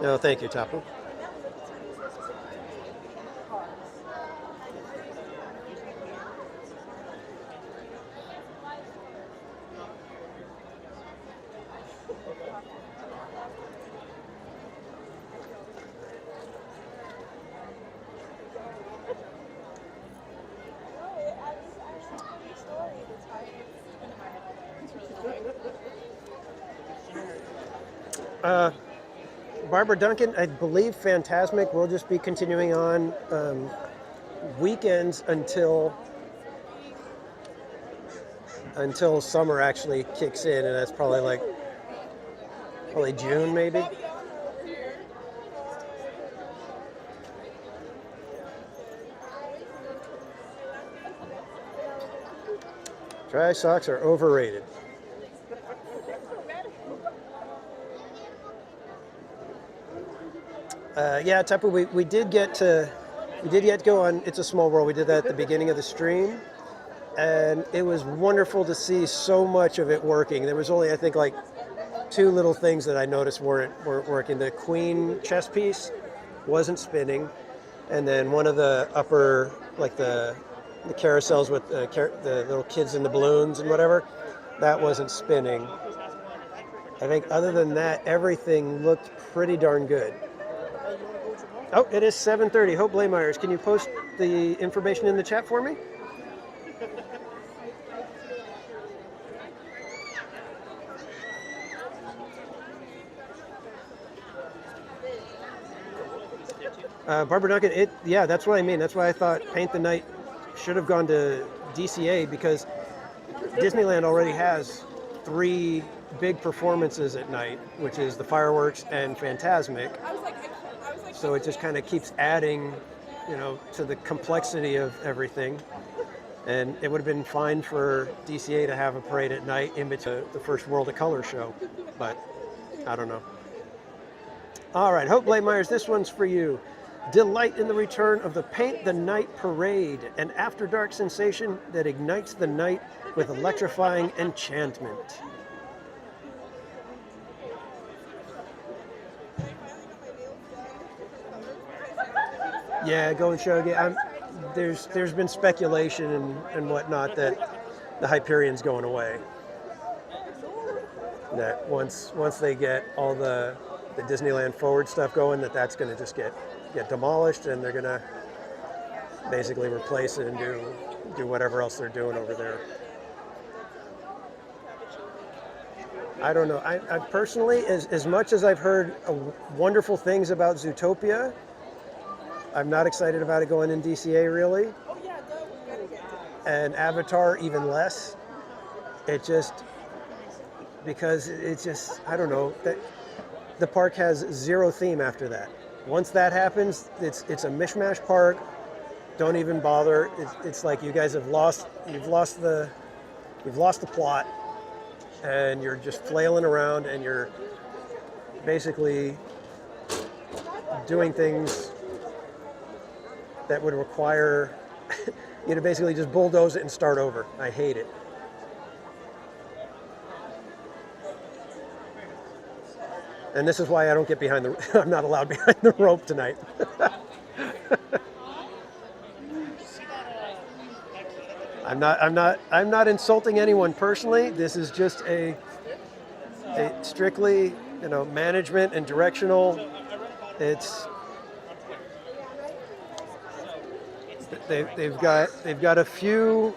No, thank you, Tapu. Barbara Duncan, I believe Phantasmic will just be continuing on weekends until summer actually kicks in, and that's probably June maybe. Dry socks are overrated. Yeah, Tapu, we did get to go on It's a Small World. We did that at the beginning of the stream, and it was wonderful to see so much of it working. There was only, I think, like 2 little things that I noticed weren't working. The queen chess piece wasn't spinning, and then one of the upper, like the carousels with the little kids in the balloons and whatever, that wasn't spinning. I think other than that, everything looked pretty darn good. Oh, it is 7:30. Hope Blaymeyers, can you post the information in the chat for me? Barbara Duncan, yeah, that's what I mean. That's why I thought Paint the Night should have gone to DCA, because Disneyland already has 3 big performances at night, which is the fireworks and Phantasmic. So it just kind of keeps adding, to the complexity of everything. And it would have been fine for DCA to have a parade at night in between the first World of Color show, but I don't know. All right, Hope Blaymeyers, this one's for you. Delight in the return of the Paint the Night Parade, an after-dark sensation that ignites the night with electrifying enchantment. Yeah, go and show again. There's been speculation and whatnot that the Hyperion's going away. That once they get all the Disneyland Forward stuff going, that's going to just get demolished, and they're going to basically replace it and do whatever else they're doing over there. I don't know. I personally, as much as I've heard wonderful things about Zootopia, I'm not excited about it going in DCA, really. And Avatar, even less. Because I don't know, that the park has 0 theme after that. Once that happens, it's a mishmash park. Don't even bother. It's like you guys have lost the plot, and you're just flailing around, and you're basically doing things that would require you to basically just bulldoze it and start over. I hate it. And this is why I don't get behind I'm not allowed behind the rope tonight. I'm not insulting anyone personally. This is just a strictly, management and directional. They've got a few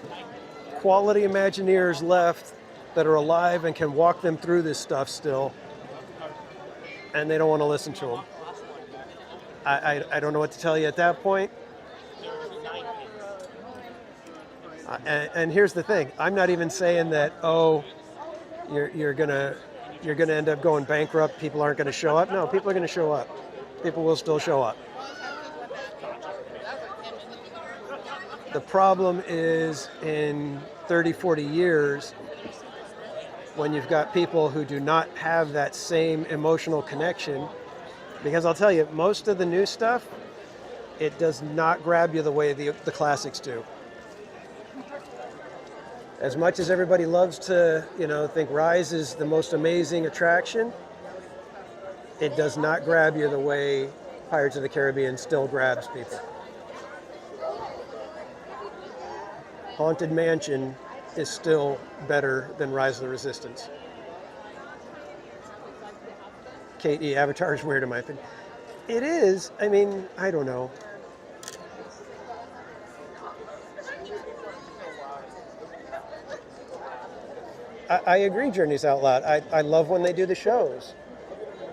quality Imagineers left that are alive and can walk them through this stuff still, and they don't want to listen to them. I don't know what to tell you at that point. And here's the thing: I'm not even saying that. Oh, you're gonna end up going bankrupt. People aren't going to show up. No, people are going to show up. People will still show up. The problem is in 30, 40 years, when you've got people who do not have that same emotional connection, because I'll tell you, most of the new stuff, it does not grab you the way the classics do. As much as everybody loves to, think Rise is the most amazing attraction, It does not grab you the way Pirates of the Caribbean still grabs people. Haunted Mansion is still better than Rise of the Resistance. Kate, Avatar is weird in my opinion. It is. I mean, I don't know. I agree, Journeys Out Loud. I love when they do the shows.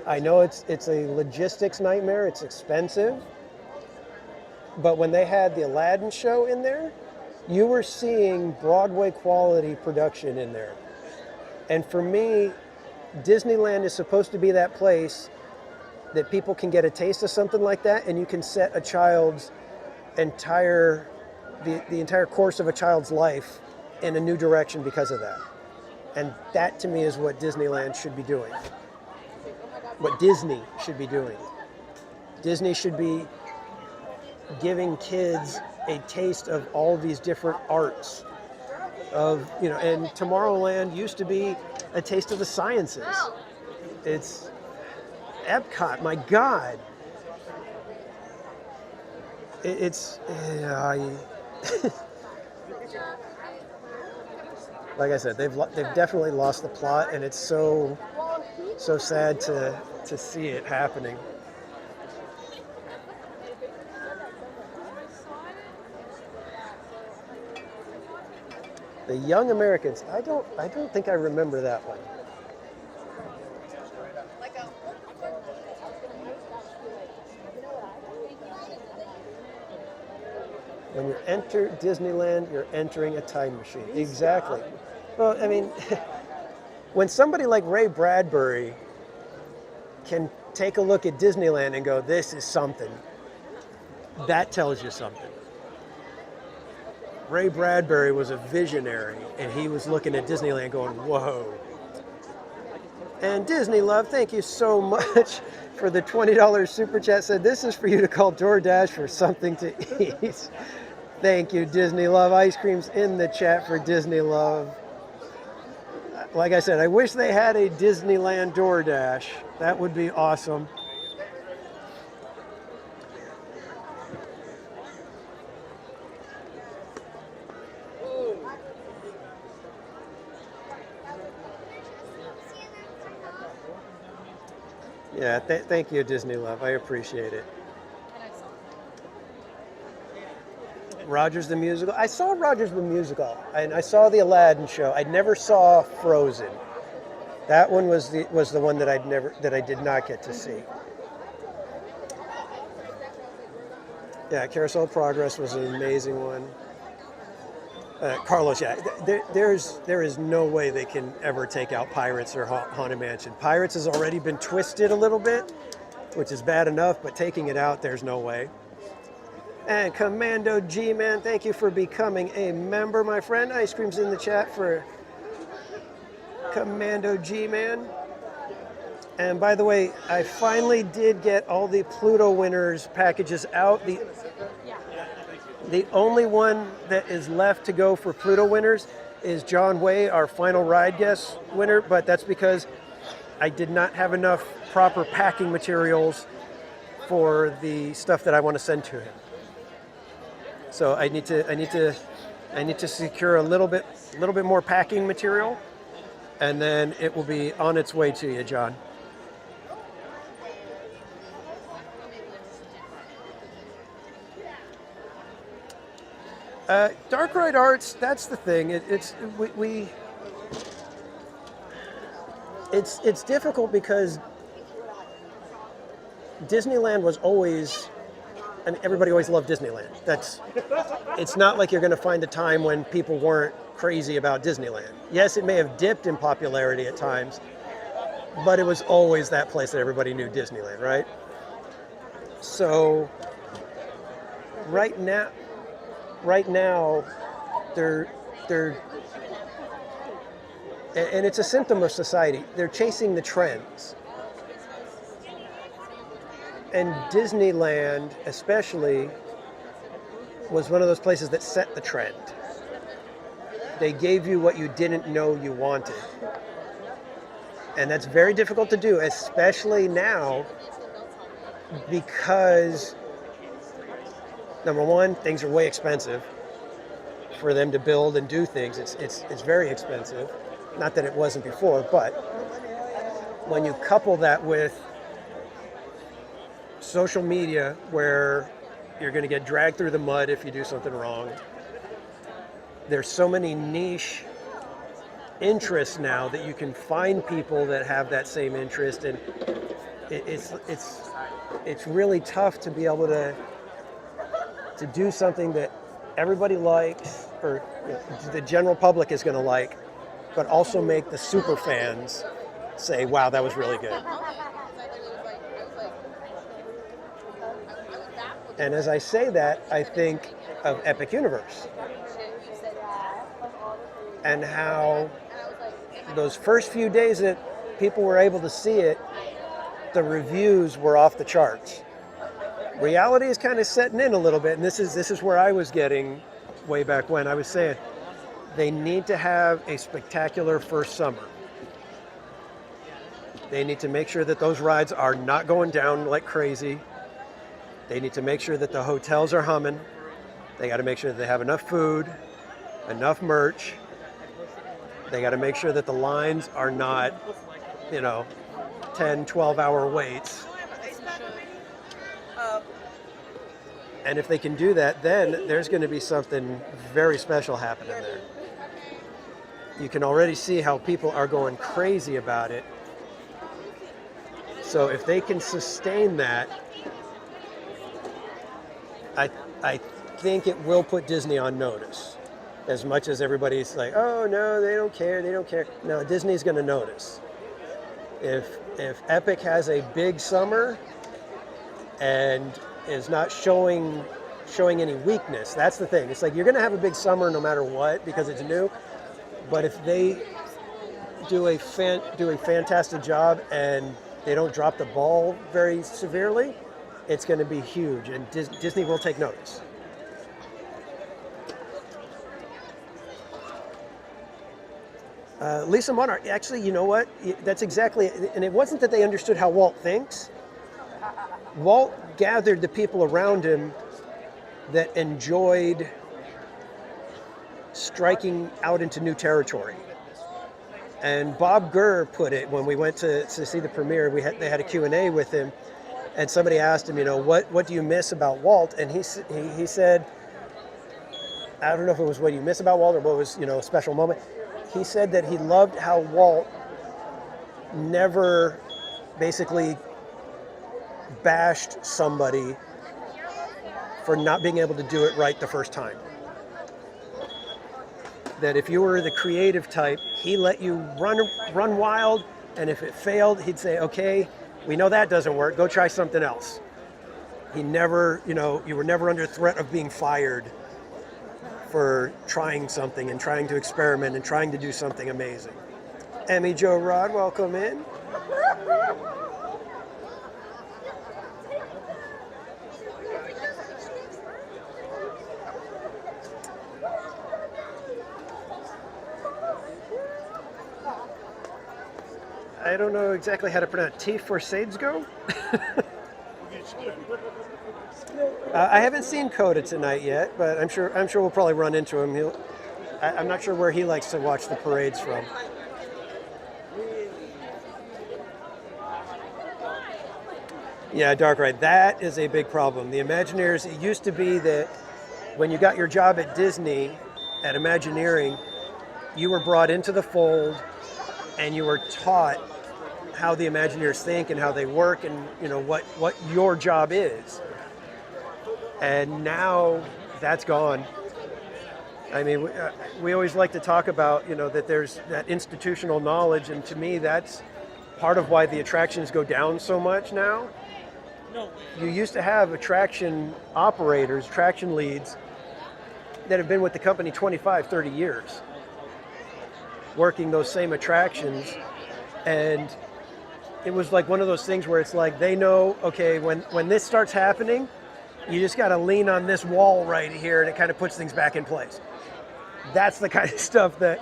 I know it's a logistics nightmare. It's expensive. But when they had the Aladdin show in there, you were seeing Broadway quality production in there. And for me, Disneyland is supposed to be that place that people can get a taste of something like that, and you can set a child's entire, the entire course of a child's life in a new direction because of that. And that to me is what Disneyland should be doing. What Disney should be doing. Disney should be giving kids a taste of all these different arts of, you know, and Tomorrowland used to be a taste of the sciences. It's Epcot, my God. Like I said, they've definitely lost the plot, and it's so sad to see it happening. The Young Americans. I don't think I remember that one. When you enter Disneyland, you're entering a time machine. Exactly. Well, I mean, when somebody like Ray Bradbury can take a look at Disneyland and go, this is something, that tells you something. Ray Bradbury was a visionary, and he was looking at Disneyland going, whoa. And Disney Love, thank you so much for the $20 super chat. Said, this is for you to call DoorDash for something to eat. Thank you, Disney Love. Ice cream's in the chat for Disney Love. Like I said, I wish they had a Disneyland DoorDash. That would be awesome. Yeah, thank you, Disney Love. I appreciate it. Rogers the Musical. I saw Rogers the Musical, and I saw the Aladdin show. I never saw Frozen. That one was the one that I did not get to see. Yeah, Carousel of Progress was an amazing one. Carlos, yeah, there is no way they can ever take out Pirates or Haunted Mansion. Pirates has already been twisted a little bit, which is bad enough, but taking it out, there's no way. And Commando G-Man, thank you for becoming a member, my friend. Ice cream's in the chat for Commando G-Man. And by the way, I finally did get all the Pluto winners packages out. The only one that is left to go for Pluto winners is John Way, our final ride guest winner, but that's because I did not have enough proper packing materials for the stuff that I want to send to him. So I need to secure a little bit more packing material, and then it will be on its way to you, John. Dark Ride Arts, that's the thing. It's difficult because Disneyland was always, I mean, everybody always loved Disneyland. It's not like you're going to find a time when people weren't crazy about Disneyland. Yes, it may have dipped in popularity at times, but it was always that place that everybody knew Disneyland, right? So right now, they're and it's a symptom of society. They're chasing the trends. And Disneyland, especially, was one of those places that set the trend. They gave you what you didn't know you wanted. And that's very difficult to do, especially now, because number one, things are way expensive for them to build and do things. It's very expensive. Not that it wasn't before, but when you couple that with social media, where you're going to get dragged through the mud if you do something wrong, there's so many niche interests now that you can find people that have that same interest, and it's really tough to be able to do something that everybody likes, or the general public is going to like, but also make the super fans say, wow, that was really good. And as I say that, I think of Epic Universe and how those first few days that people were able to see it, the reviews were off the charts. Reality is kind of setting in a little bit, and this is where I was getting way back when. I was saying they need to have a spectacular first summer. They need to make sure that those rides are not going down like crazy. They need to make sure that the hotels are humming. They got to make sure that they have enough food, enough merch. They got to make sure that the lines are not, 10, 12-hour waits. And if they can do that, then there's going to be something very special happening there. You can already see how people are going crazy about it. So if they can sustain that, I think it will put Disney on notice. As much as everybody's like, oh no, they don't care. No, Disney's going to notice. If Epic has a big summer and is not showing any weakness, that's the thing. It's like you're going to have a big summer no matter what because it's new. But if they do a fantastic job and they don't drop the ball very severely, it's going to be huge, and Disney will take notice. Lisa Monarch, actually, you know what? That's exactly, and it wasn't that they understood how Walt thinks. Walt gathered the people around him that enjoyed striking out into new territory. And Bob Gurr put it when we went to see the premiere. They had a Q&A with him, and somebody asked him, what do you miss about Walt? And he said, I don't know if it was what you miss about Walt or what was a special moment. He said that he loved how Walt never basically bashed somebody for not being able to do it right the first time. That if you were the creative type, he let you run wild, and if it failed, he'd say, okay, we know that doesn't work, go try something else. He never, you were never under threat of being fired for trying something and trying to experiment and trying to do something amazing. Emmy Jo Rod, welcome in. I don't know exactly how to pronounce T for Sadesgo. I haven't seen Coda tonight yet, but I'm sure we'll probably run into him. I'm not sure where he likes to watch the parades from. Yeah, Dark Ride, that is a big problem. The Imagineers, it used to be that when you got your job at Disney, at Imagineering, you were brought into the fold and you were taught how the Imagineers think and how they work and what your job is. And now that's gone. I mean, we always like to talk about, that there's that institutional knowledge, and to me, that's part of why the attractions go down so much now. You used to have attraction operators, attraction leads, that have been with the company 25, 30 years, working those same attractions, and it was like one of those things where it's like they know, okay, when this starts happening, you just got to lean on this wall right here, and it kind of puts things back in place. That's the kind of stuff that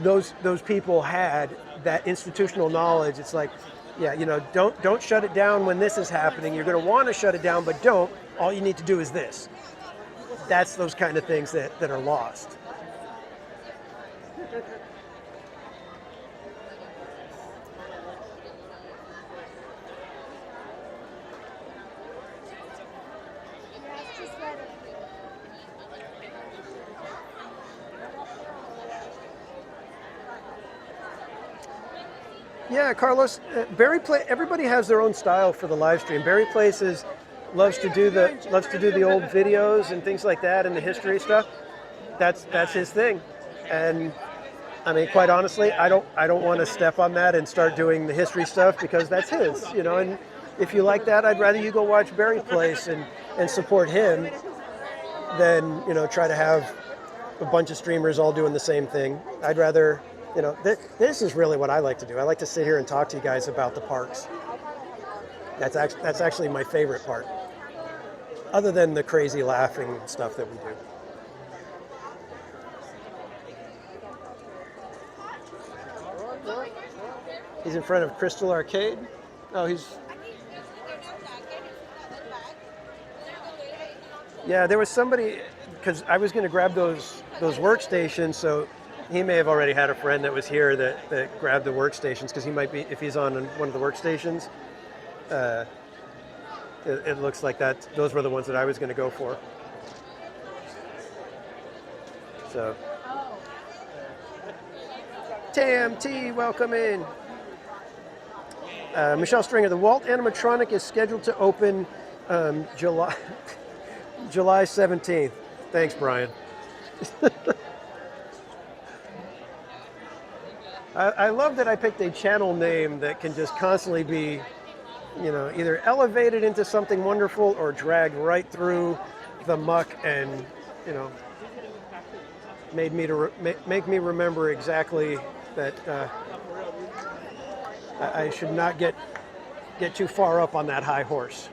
those people had that institutional knowledge. It's like, yeah, you know, don't shut it down when this is happening. You're going to want to shut it down, but don't. All you need to do is this. That's those kind of things that are lost. Yeah, Carlos, everybody has their own style for the live stream. Barry Places loves to do the old videos and things like that and the history stuff. That's his thing. And I mean, quite honestly, I don't want to step on that and start doing the history stuff because that's his, you know. And if you like that, I'd rather you go watch Barry Place and support him than, you know, try to have a bunch of streamers all doing the same thing. I'd rather, you know, this is really what I like to do. I like to sit here and talk to you guys about the parks. That's actually my favorite part, other than the crazy laughing stuff that we do. He's in front of Crystal Arcade. Oh, yeah, there was somebody, because I was going to grab those workstations, so he may have already had a friend that was here that grabbed the workstations, because he might be, if he's on one of the workstations, it looks like those were the ones that I was going to go for. So, Tam T, welcome in. Michelle Stringer, the Walt animatronic is scheduled to open July 17th. Thanks, Brian. I love that I picked a channel name that can just constantly be, you know, either elevated into something wonderful or dragged right through the muck and, you know, make me remember exactly that I should not get too far up on that high horse.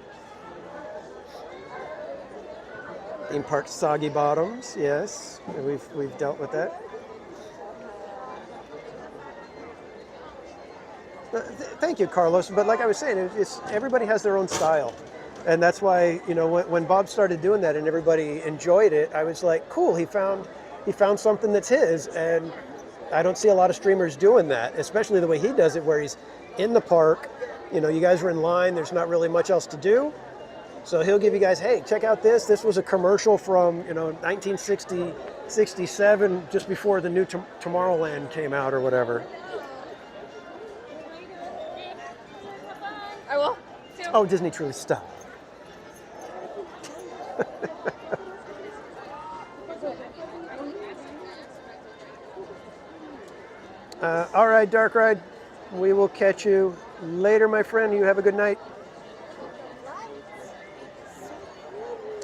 Theme park soggy bottoms, yes, we've dealt with that. Thank you, Carlos. But like I was saying, everybody has their own style, and that's why, you know, when Bob started doing that and everybody enjoyed it, I was like, cool. He found something that's his, and I don't see a lot of streamers doing that, especially the way he does it, where he's in the park. You know, you guys are in line. There's not really much else to do, so he'll give you guys, hey, check out this. This was a commercial from, you know, 1967, just before the new Tomorrowland came out or whatever. I will. Oh, Disney Truly, stop. All right, Dark Ride. We will catch you later, my friend. You have a good night.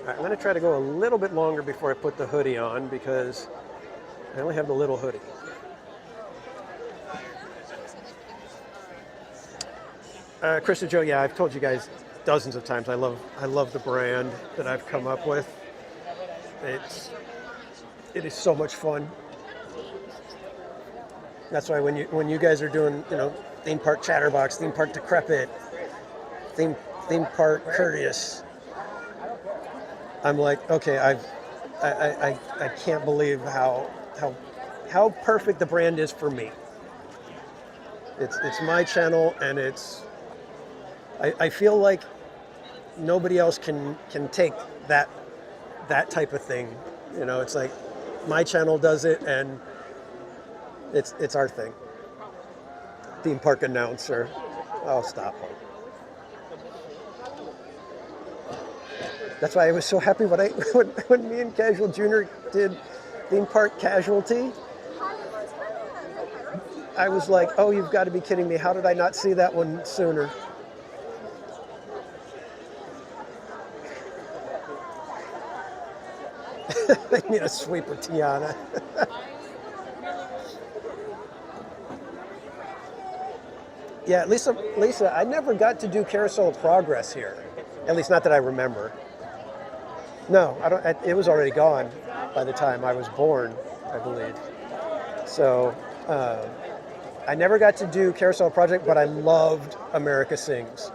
All right, I'm going to try to go a little bit longer before I put the hoodie on because I only have the little hoodie. Krista Joe, yeah, I've told you guys dozens of times. I love the brand that I've come up with. It is so much fun. That's why when you guys are doing, you know, theme park Chatterbox, theme park Decrepit, theme park Courteous, I'm like, okay, I can't believe how perfect the brand is for me. It's my channel, and I feel like nobody else can take that type of thing. You know, it's like my channel does it, and it's our thing. Theme park announcer. Oh, stop. That's why I was so happy when me and Casual Junior did Theme Park Casualty. I was like, oh, you've got to be kidding me. How did I not see that one sooner? They need a sweep with Tiana. Yeah, Lisa, I never got to do Carousel of Progress here. At least not that I remember. No, I don't. It was already gone by the time I was born, I believe. So, I never got to do Carousel Project, but I loved America Sings.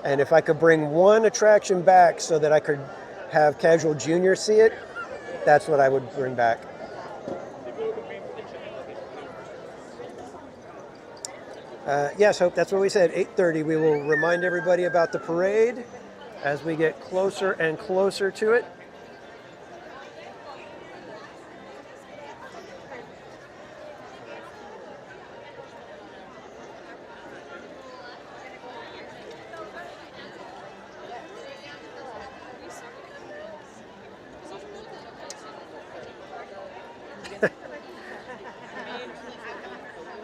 And if I could bring one attraction back so that I could have Casual Junior see it, that's what I would bring back. Yes, Hope, that's what we said. 8:30, we will remind everybody about the parade as we get closer and closer to it.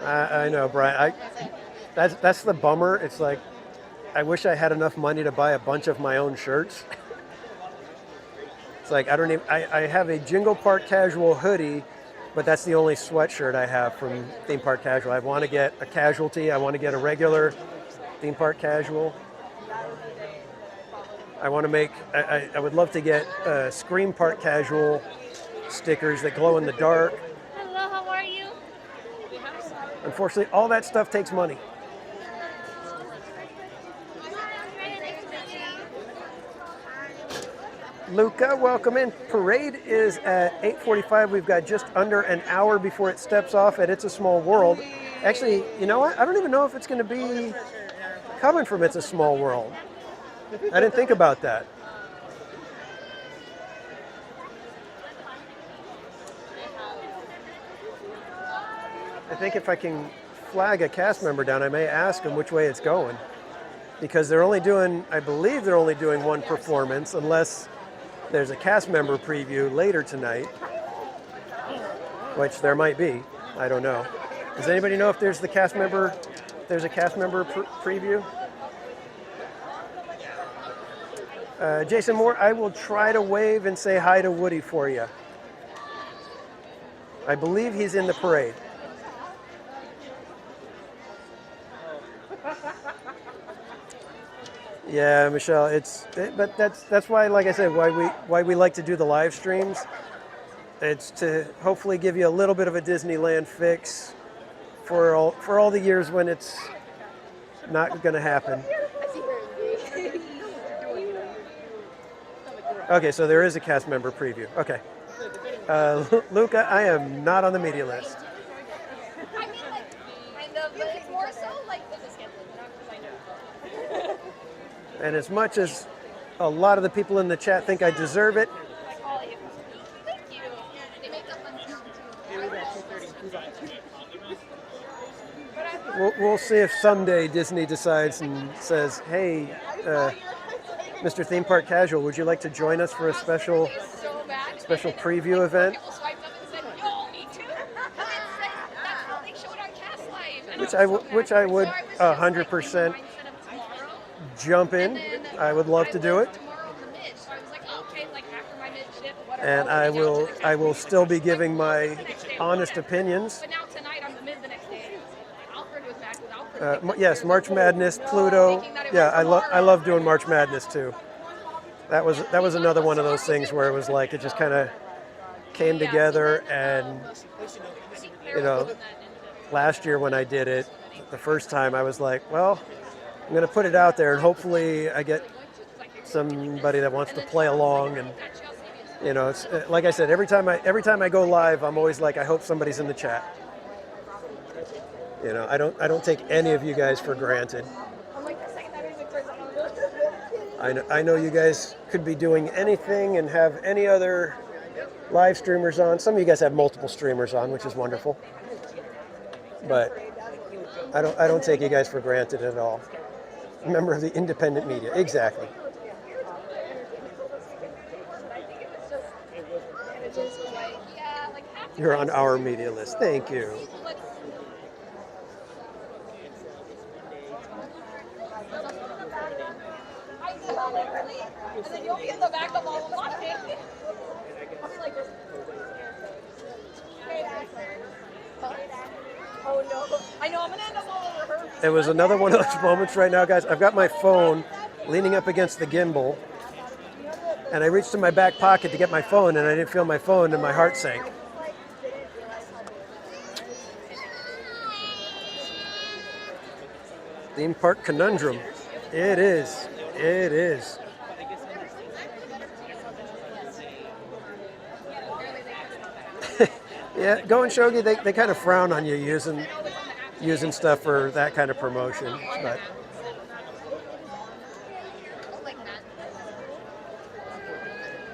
I know, Brian. That's the bummer. It's like, I wish I had enough money to buy a bunch of my own shirts. It's like, I have a Jingle Park Casual hoodie, but that's the only sweatshirt I have from Theme Park Casual. I want to get a casualty. I want to get a regular Theme Park Casual. I want to make, I would love to get Scream Park Casual stickers that glow in the dark. Hello, how are you? Unfortunately, all that stuff takes money. Luca, welcome in. Parade is at 8:45. We've got just under an hour before it steps off at It's a Small World. Actually, you know what? I don't even know if it's going to be coming from It's a Small World. I didn't think about that. I think if I can flag a cast member down, I may ask them which way it's going. Because they're only doing, I believe they're only doing one performance, unless there's a cast member preview later tonight, which there might be. I don't know. Does anybody know if there's a cast member preview? Jason Moore, I will try to wave and say hi to Woody for you. I believe he's in the parade. Yeah, Michelle, but that's why, like I said, why we like to do the live streams. It's to hopefully give you a little bit of a Disneyland fix for all the years when it's not going to happen. Okay, so there is a cast member preview. Okay, Luca, I am not on the media list. I mean, like, kind of, but it's more so like business gambling, not because I know. And as much as a lot of the people in the chat think I deserve it, Thank you. They make up on we'll see if someday Disney decides and says, hey, Mr. Theme Park Casual, would you like to join us for a special preview event? Which I would 100% jump in. I would love to do it. And I will still be giving my honest opinions. Yes, March Madness, Pluto. Yeah, I love doing March Madness too. That was another one of those things where it was like it just kind of came together, and you know, last year when I did it, the first time I was like, well, I'm gonna put it out there and hopefully I get somebody that wants to play along. And you know, it's like I said, every time I go live, I'm always like, I hope somebody's in the chat. You know, I don't take any of you guys for granted. I know you guys could be doing anything and have any other live streamers on. Some of you guys have multiple streamers on, which is wonderful. But I don't take you guys for granted at all. Member of the independent media, exactly. You're on our media list. Thank you. And then you'll be in the back of all watching. Oh no. I know, I'm gonna end up all over her. It was another one of those moments right now, guys. I've got my phone leaning up against the gimbal, and I reached in my back pocket to get my phone, and I didn't feel my phone, and my heart sank. Theme park conundrum. It is. It is. Yeah, Go and Shogi, they kind of frown on you using stuff for that kind of promotion. But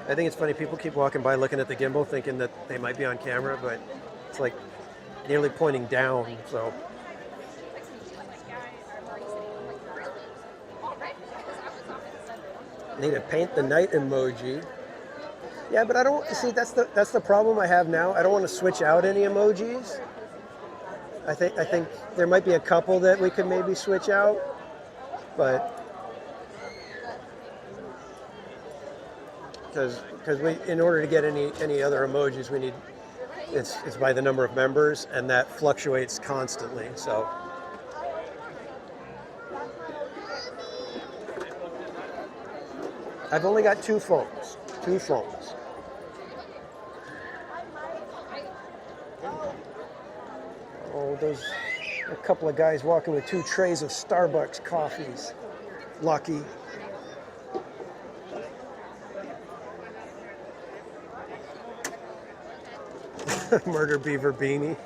I think it's funny, people keep walking by looking at the gimbal thinking that they might be on camera, but it's like nearly pointing down, so. Need a paint the night emoji. Yeah, but I don't see, that's the problem I have now. I don't want to switch out any emojis. I think there might be a couple that we could maybe switch out, but because we, in order to get any other emojis, we need it's by the number of members, and that fluctuates constantly. So. I've only got two phones. Oh, there's a couple of guys walking with 2 trays of Starbucks coffees. Lucky. Murder Beaver Beanie.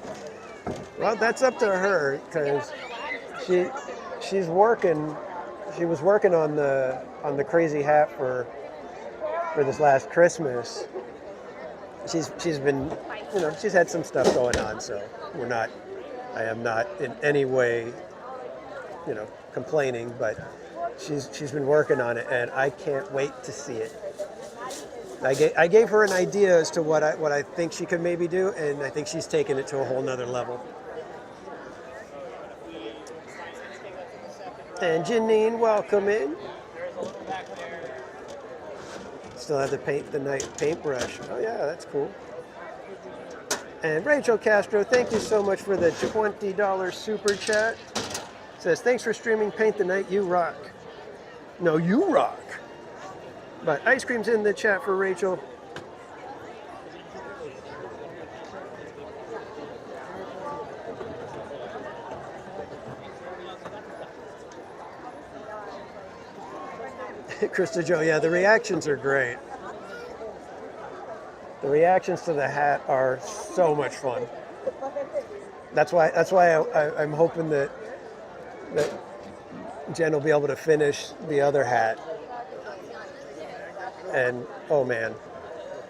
Well, that's up to her, because she's working. She was working on the crazy hat for this last Christmas. She's been, she's had some stuff going on, so I am not in any way, complaining, but she's been working on it, and I can't wait to see it. I gave her an idea as to what I think she could maybe do, and I think she's taken it to a whole nother level. And Janine, welcome in. Still have the paint the night paintbrush. Oh yeah, that's cool. And Rachel Castro, thank you so much for the $20 super chat. Says, thanks for streaming Paint the Night, you rock. No, you rock. But ice cream's in the chat for Rachel. Krista Joe, yeah, the reactions are great. The reactions to the hat are so much fun. That's why I'm hoping that Jen will be able to finish the other hat. And oh man,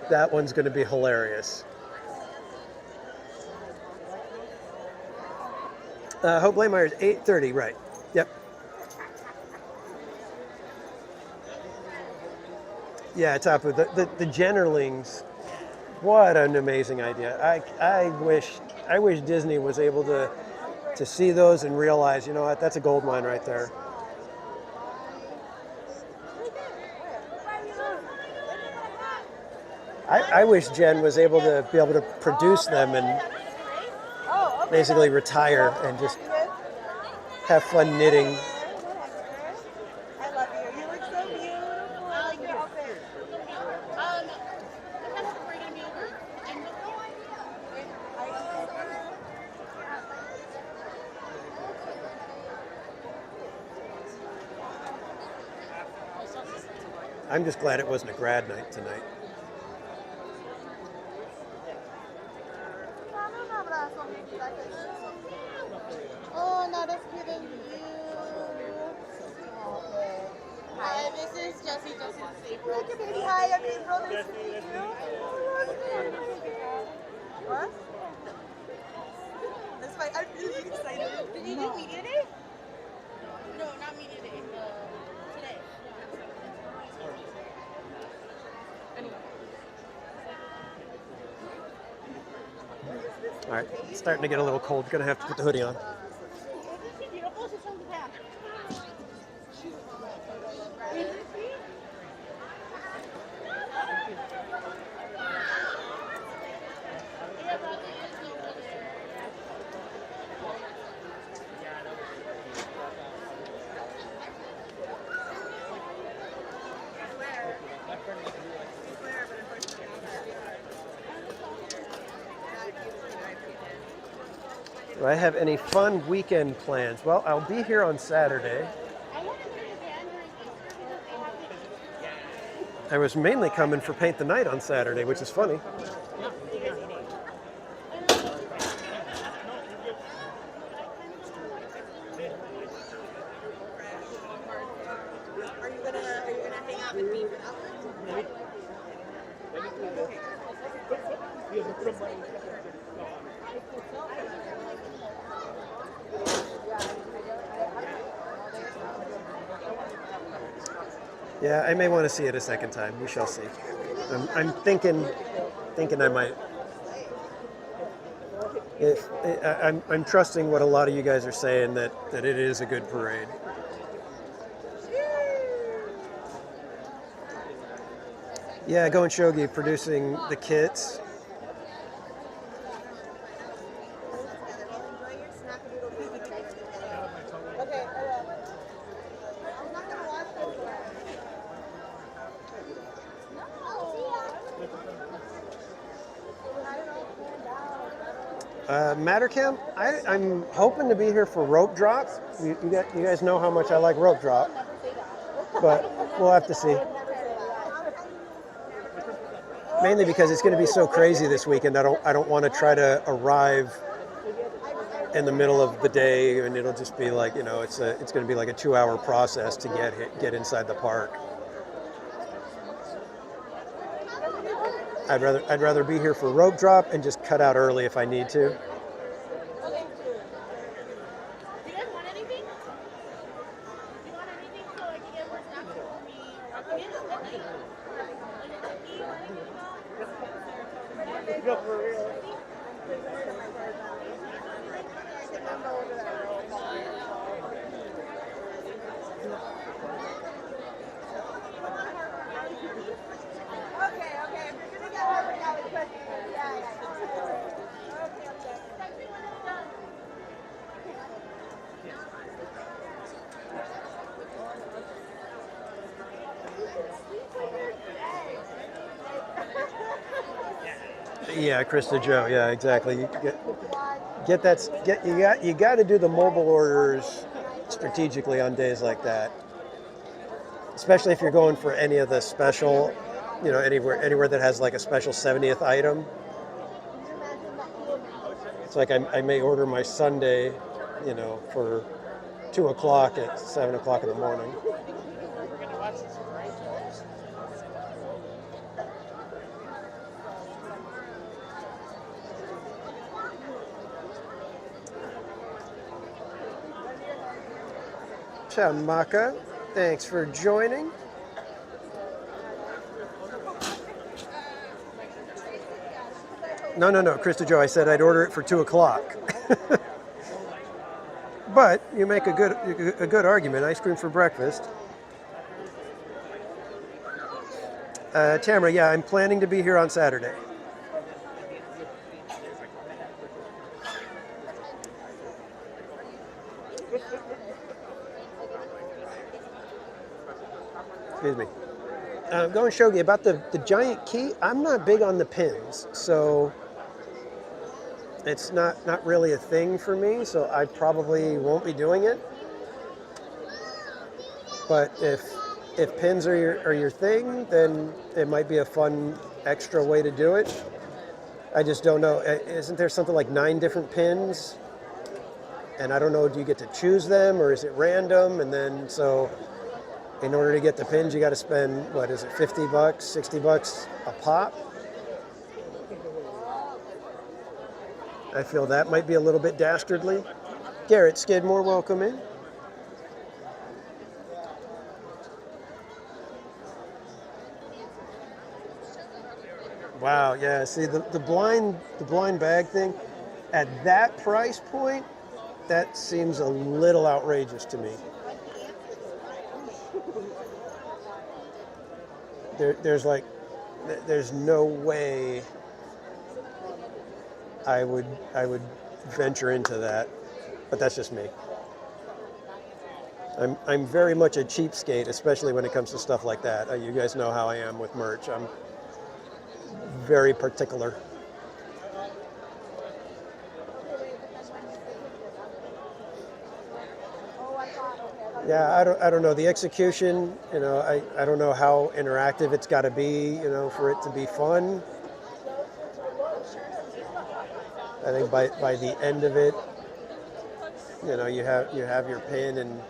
that one's going to be hilarious. Hope Blameyer is 8:30, right? Yep. Yeah, top of the Jennerlings. What an amazing idea! I wish Disney was able to see those and realize, you know what, that's a gold mine right there. I wish Jen was able to produce them and basically retire and just have fun knitting. I'm just glad it wasn't a grad night tonight. Oh, not as cute as you. Hi, this is Jessie April. Look at baby. Hi, I'm April. Nice to meet you. What? That's fine. I'm really excited. Did you do media day? No, not media day. Today. All right, it's starting to get a little cold. Gonna have to put the hoodie on. Do I have any fun weekend plans? Well, I'll be here on Saturday. I was mainly coming for Paint the Night on Saturday, which is funny. Are you gonna hang out with me for that one? Yeah, I may want to see it a second time. We shall see. I'm thinking I might. I'm trusting what a lot of you guys are saying that it is a good parade. Yeah, Go and Shogi producing the kits. Okay, I'm not gonna watch this one. Mattercam, I'm hoping to be here for rope drop. You guys know how much I like rope drop, but we'll have to see. Mainly because it's going to be so crazy this weekend. I don't want to try to arrive in the middle of the day, and it'll just be like, you know, it's going to be like a 2-hour process to get inside the park. I'd rather be here for rope drop and just cut out early if I need to. Yeah, Krista Joe. Yeah, exactly. You got to do the mobile orders strategically on days like that, especially if you're going for any of the special, you know, anywhere that has like a special 70th item. It's like I may order my Sunday, you know, for 2 o'clock at 7 o'clock in the morning. Chamaka, thanks for joining. No, Krista Joe, I said I'd order it for 2 o'clock. But you make a good argument. Ice cream for breakfast. Tamara, yeah, I'm planning to be here on Saturday. Excuse me. Going Shogi, about the giant key, I'm not big on the pins, so it's not really a thing for me, so I probably won't be doing it. But if pins are your thing, then it might be a fun extra way to do it. I just don't know. Isn't there something like 9 different pins? And I don't know, do you get to choose them or is it random? And then so in order to get the pins, you got to spend, what is it, $50, $60 a pop? I feel that might be a little bit dastardly. Garrett Skidmore, welcome in. Wow, yeah, see the blind bag thing, at that price point, that seems a little outrageous to me. There's no way I would venture into that, but that's just me. I'm very much a cheapskate, especially when it comes to stuff like that. You guys know how I am with merch. I'm very particular. Yeah, I don't know the execution. I don't know how interactive it's got to be. For it to be fun. I think by the end of it, you have your pin and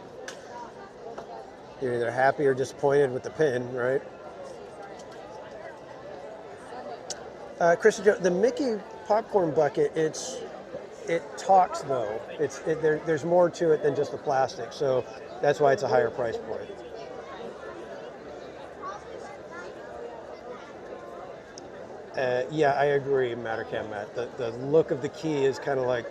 you're either happy or disappointed with the pin, right? Chris, the Mickey popcorn bucket, it talks though. There's more to it than just the plastic, so that's why it's a higher price point. Yeah, I agree, Mattercam Matt. The look of the key is kind of like,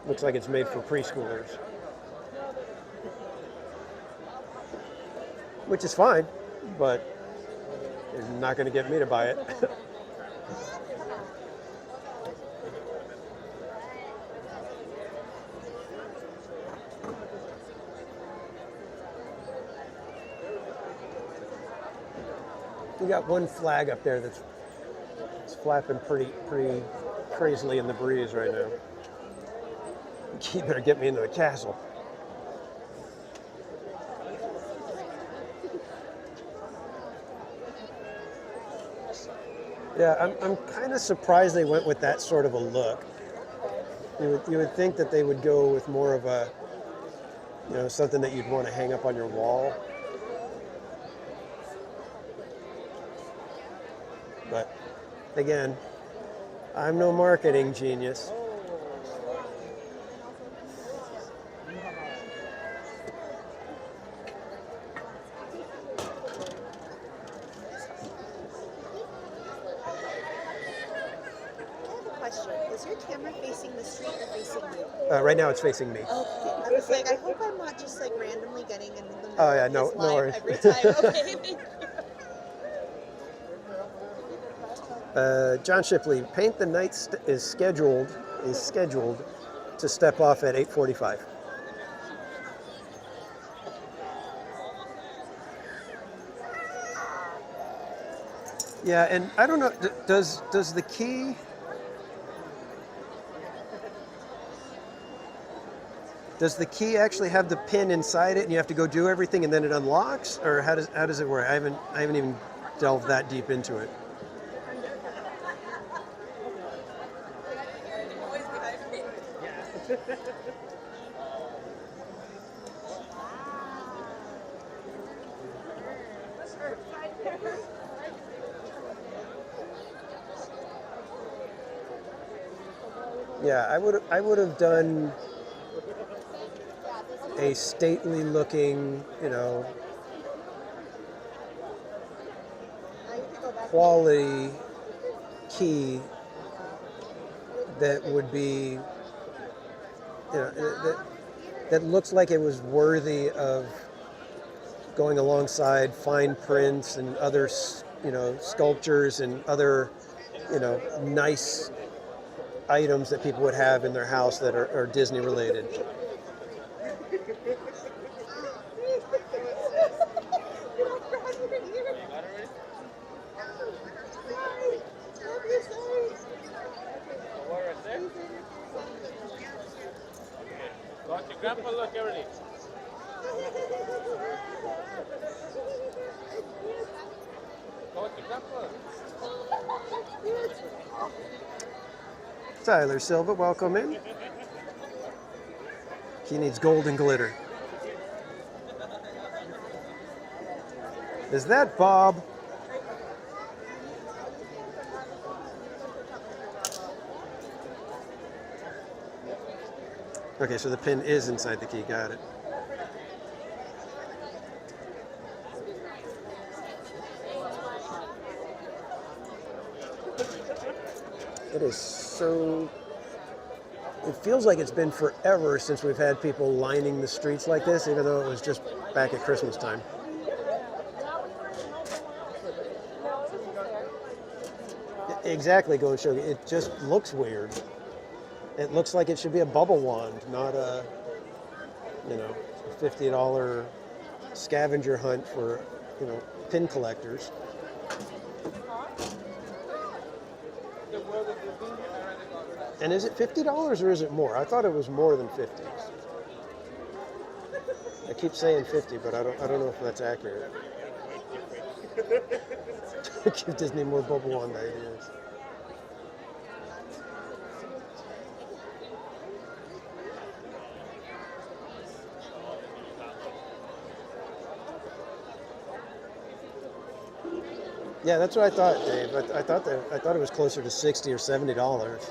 looks like it's made for preschoolers. Which is fine, but it's not going to get me to buy it. We got one flag up there that's flapping pretty crazily in the breeze right now. You better get me into the castle. Yeah, I'm kind of surprised they went with that sort of a look. You would think that they would go with more of a, something that you'd want to hang up on your wall. But again, I'm no marketing genius. Is your camera facing the street or facing you? Right now it's facing me. Okay. I was like, I hope I'm not just like randomly getting in the middle Oh yeah, of no his live worries. every time. Okay, thank you. John Shipley, Paint the Night is scheduled to step off at 8:45. Yeah, and I don't know, does the key actually have the pin inside it and you have to go do everything and then it unlocks, or how does it work? I haven't even delved that deep into it. Yeah, I would have done a stately looking, quality key that would be, that looks like it was worthy of going alongside fine prints and other, sculptures and other, nice items that people would have in their house that are Disney related. Go to grandpa, look, everything. Go to grandpa. Tyler Silva, welcome in. He needs gold and glitter. Is that Bob? Okay, so the pin is inside the key, got it. It is so, it feels like it's been forever since we've had people lining the streets like this, even though it was just back at Christmas time. Exactly, Go and Show. It just looks weird. It looks like it should be a bubble wand, not a, $50 scavenger hunt for, pin collectors. And is it $50 or is it more? I thought it was more than 50. I keep saying 50, but I don't know if that's accurate. Give Disney more bubble wand ideas. Yeah, that's what I thought, Dave. I thought it was closer to $60 or $70.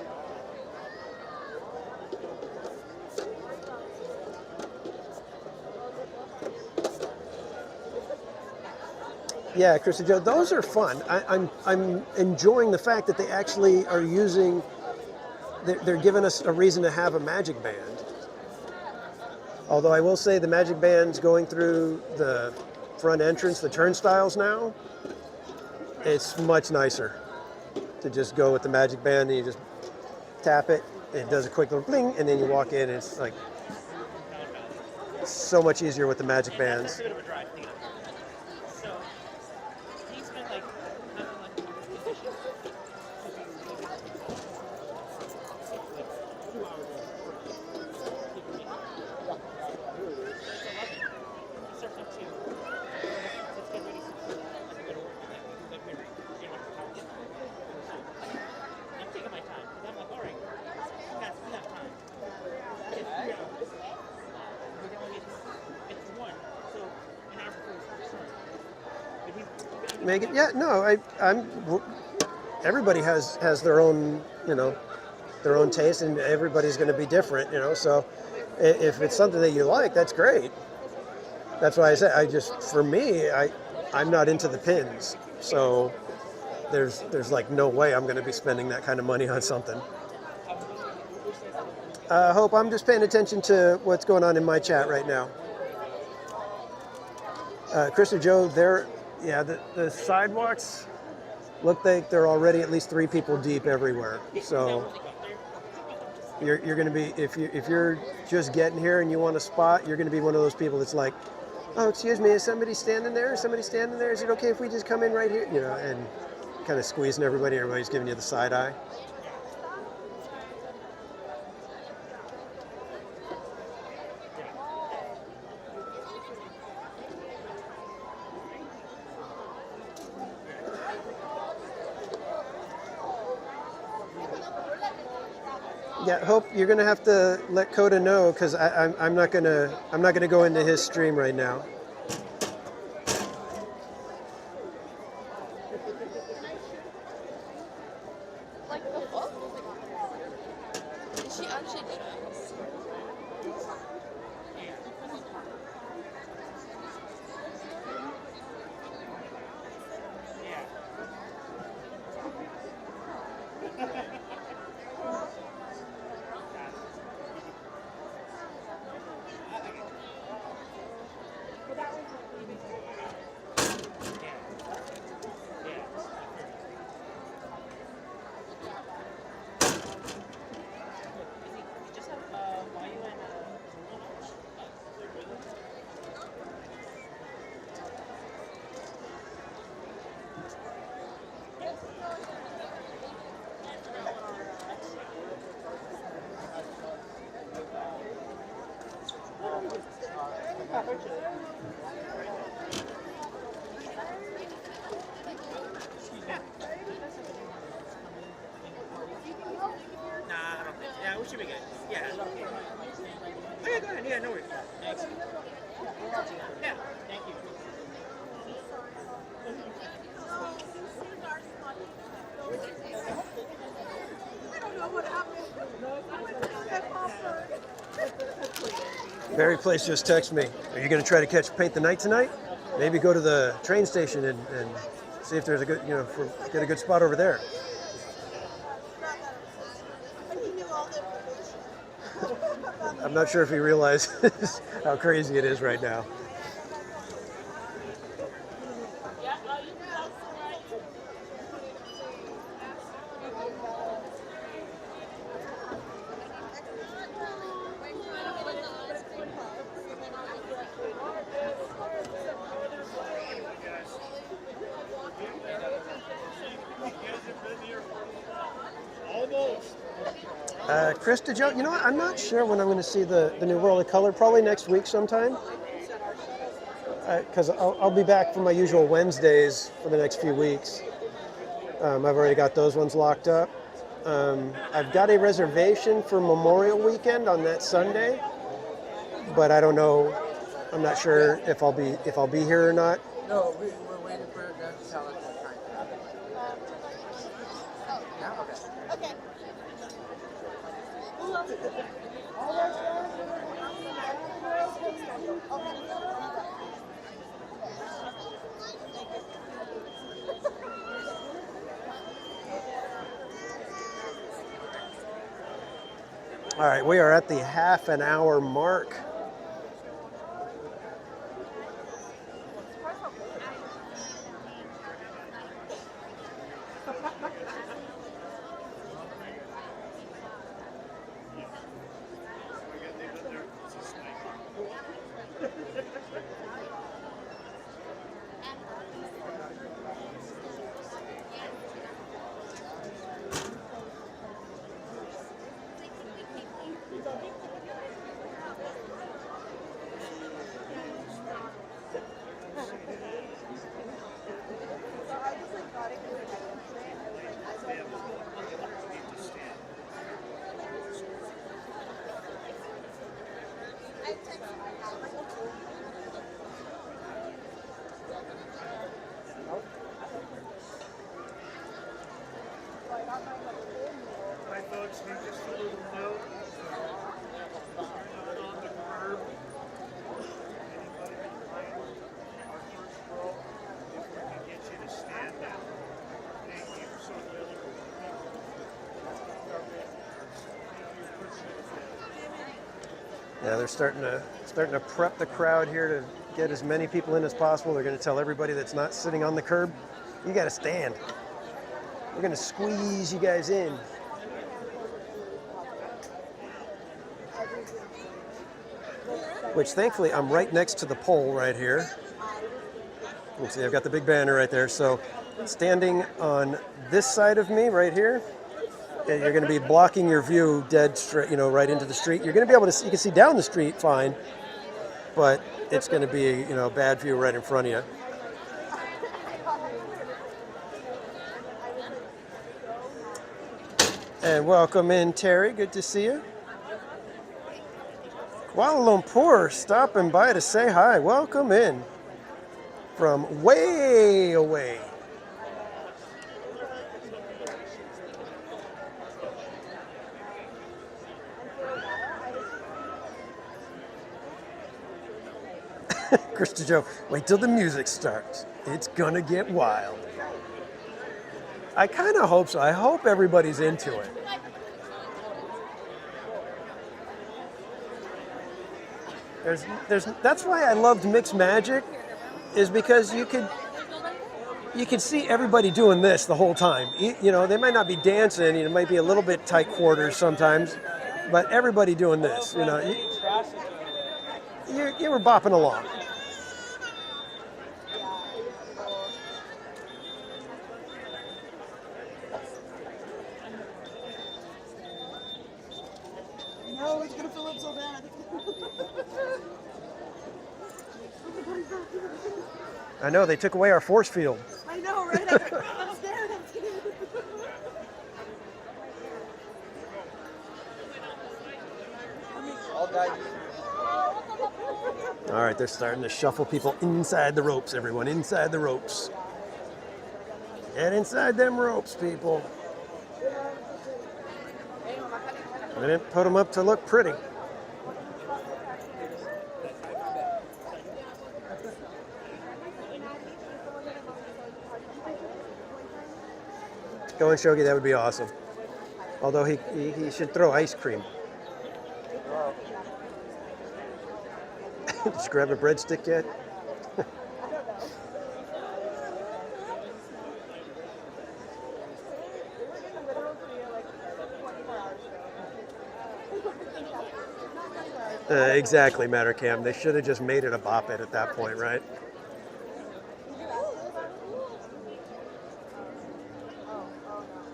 Yeah, Krista Joe, those are fun. I'm enjoying the fact that they actually are using. They're giving us a reason to have a magic band. Although I will say the magic band's going through the front entrance, the turnstiles now. It's much nicer to just go with the magic band and you just tap it. It does a quick little bling, and then you walk in. And it's like so much easier with the magic bands. Make it, yeah, no, everybody has their own, their own taste, and everybody's going to be different, so if it's something that you like, that's great. That's why I said, for me, I'm not into the pins, so there's like no way I'm going to be spending that kind of money on something. Hope, I'm just paying attention to what's going on in my chat right now. Krista Joe, the sidewalks look like they're already at least 3 people deep everywhere. So you're going to be, if you're just getting here and you want a spot, you're going to be one of those people that's like, oh, excuse me, is somebody standing there? Is somebody standing there? Is it okay if we just come in right here? And kind of squeezing everybody. Everybody's giving you the side eye. Yeah, Hope, you're gonna have to let Coda know, because I'm not gonna go into his stream right now. She actually did ask. Yeah, we should be good. Yeah. Okay, go ahead. Yeah, no worries. Thanks. Yeah, thank you. Barry Place just texted me. Are you going to try to catch Paint the Night tonight? Maybe go to the train station and see if there's a good, get a good spot over there. I'm not sure if he realizes how crazy it is right now. Krista Joe, I'm not sure when I'm going to see the new World of Color. Probably next week sometime. because I'll be back for my usual Wednesdays for the next few weeks. I've already got those ones locked up. I've got a reservation for Memorial Weekend on that Sunday, but I don't know. I'm not sure if I'll be here or not. No, we're waiting for them to tell us the time. Yeah, okay. Okay. All right, we are at the half an hour mark. Hi folks, just a little note. On the curb. Anybody behind our first row, if we can get you to stand up. Thank you. So the other people. Yeah, they're starting to prep the crowd here to get as many people in as possible. They're going to tell everybody that's not sitting on the curb, you got to stand. We're going to squeeze you guys in. Which thankfully I'm right next to the pole right here. You can see I've got the big banner right there. So standing on this side of me right here, you're going to be blocking your view dead straight, right into the street. You're going to be able to see, you can see down the street fine, but it's going to be, a bad view right in front of you. And welcome in, Terry. Good to see you. Kuala Lumpur stopping by to say hi. Welcome in from way away. Krista Joe, wait till the music starts. It's gonna get wild. I kind of hope so. I hope everybody's into it. That's why I loved Mixed Magic, is because you could see everybody doing this the whole time. They might not be dancing. It might be a little bit tight quarters sometimes, but everybody doing this. You were bopping along. No, it's gonna fill up so bad. I know, they took away our force field. I know, right? I'm scared. All right, they're starting to shuffle people inside the ropes, everyone. Inside the ropes. Get inside them ropes, people. They didn't put them up to look pretty. Go and Shogi, that would be awesome. Although he should throw ice cream. Just grab a breadstick yet? Exactly, Mattercam. They should have just made it a bop it at that point, right?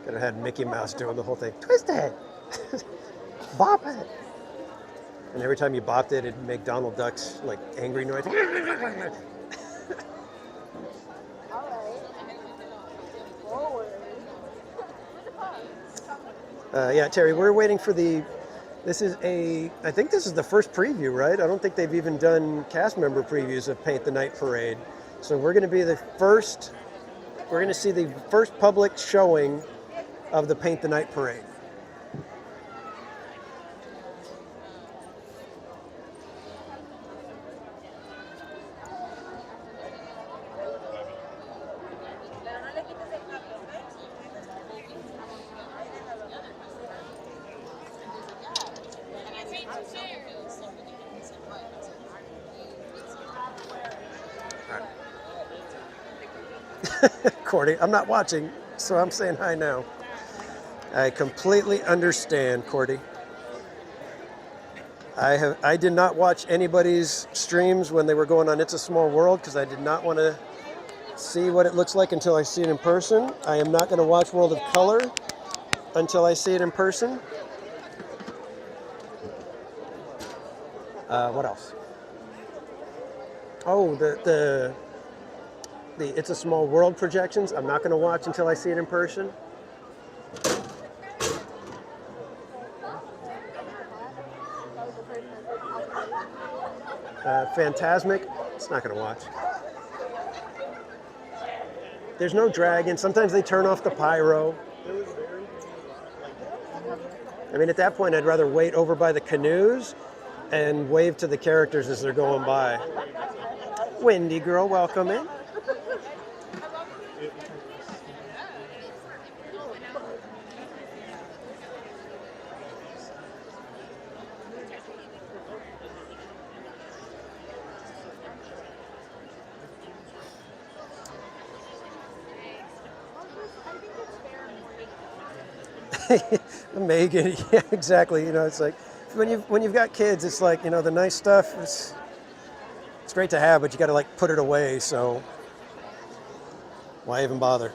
Could have had Mickey Mouse doing the whole thing. Twist it! Bop it! And every time you bopped it, it'd make Donald Duck's, angry noise. Yeah, Terry, we're waiting for the. I think this is the first preview, right? I don't think they've even done cast member previews of Paint the Night Parade. So we're going to be the first. We're going to see the first public showing of the Paint the Night Parade. Cordy, I'm not watching, so I'm saying hi now. I completely understand, Cordy. I did not watch anybody's streams when they were going on It's a Small World because I did not want to see what it looks like until I see it in person. I am not going to watch World of Color until I see it in person. What else? Oh, the It's a Small World projections. I'm not going to watch until I see it in person. Phantasmic, it's not going to watch. There's no dragon. Sometimes they turn off the pyro. I mean, at that point, I'd rather wait over by the canoes and wave to the characters as they're going by. Windy girl, welcome in. Megan, yeah, exactly. You know, it's like when you've got kids, it's like, you know, the nice stuff it's great to have, but you got to like put it away. So why even bother?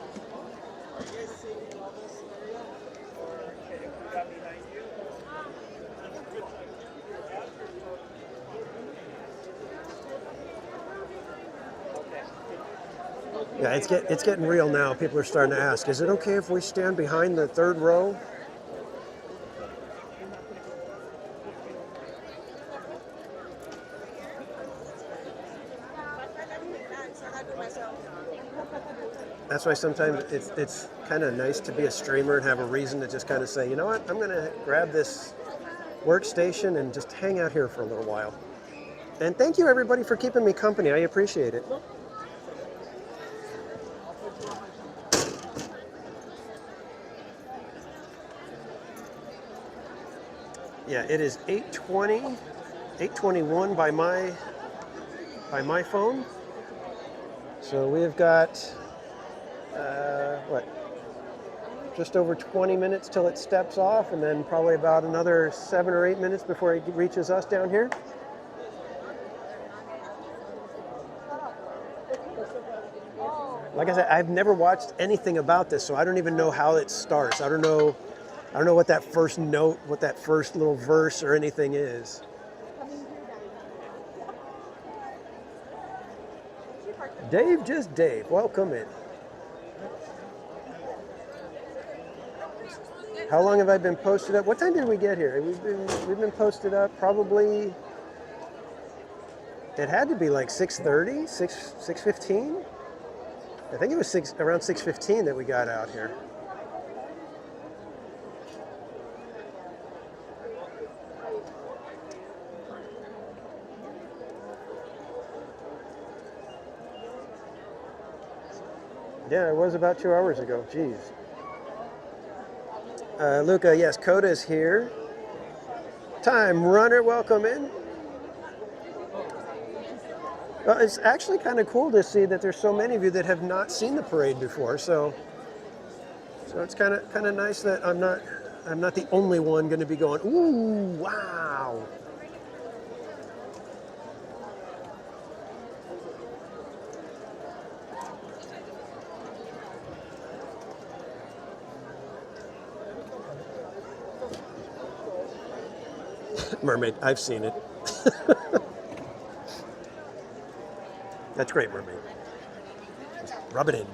Yeah, it's getting real now. People are starting to ask, is it okay if we stand behind the third row? That's why sometimes it's kind of nice to be a streamer and have a reason to just kind of say, you know what, I'm going to grab this workstation and just hang out here for a little while. And thank you, everybody, for keeping me company. I appreciate it. Yeah, it is 8:20, 8:21 by my phone. So we have got just over 20 minutes till it steps off, and then probably about another 7 or 8 minutes before it reaches us down here. Like I said, I've never watched anything about this, so I don't even know how it starts. I don't know what that first note, what that first little verse or anything is. Dave, just Dave, welcome in. How long have I been posted up? What time did we get here? We've been posted up probably. It had to be like 6:30, 6:15. I think it was around 6:15 that we got out here. Yeah, it was about 2 hours ago. Jeez. Luca, yes, Coda's here. Time Runner, welcome in. Well, it's actually kind of cool to see that there's so many of you that have not seen the parade before. So it's kind of nice that I'm not the only one going to be going, ooh, wow. Mermaid, I've seen it. That's great, Mermaid. Rub it in.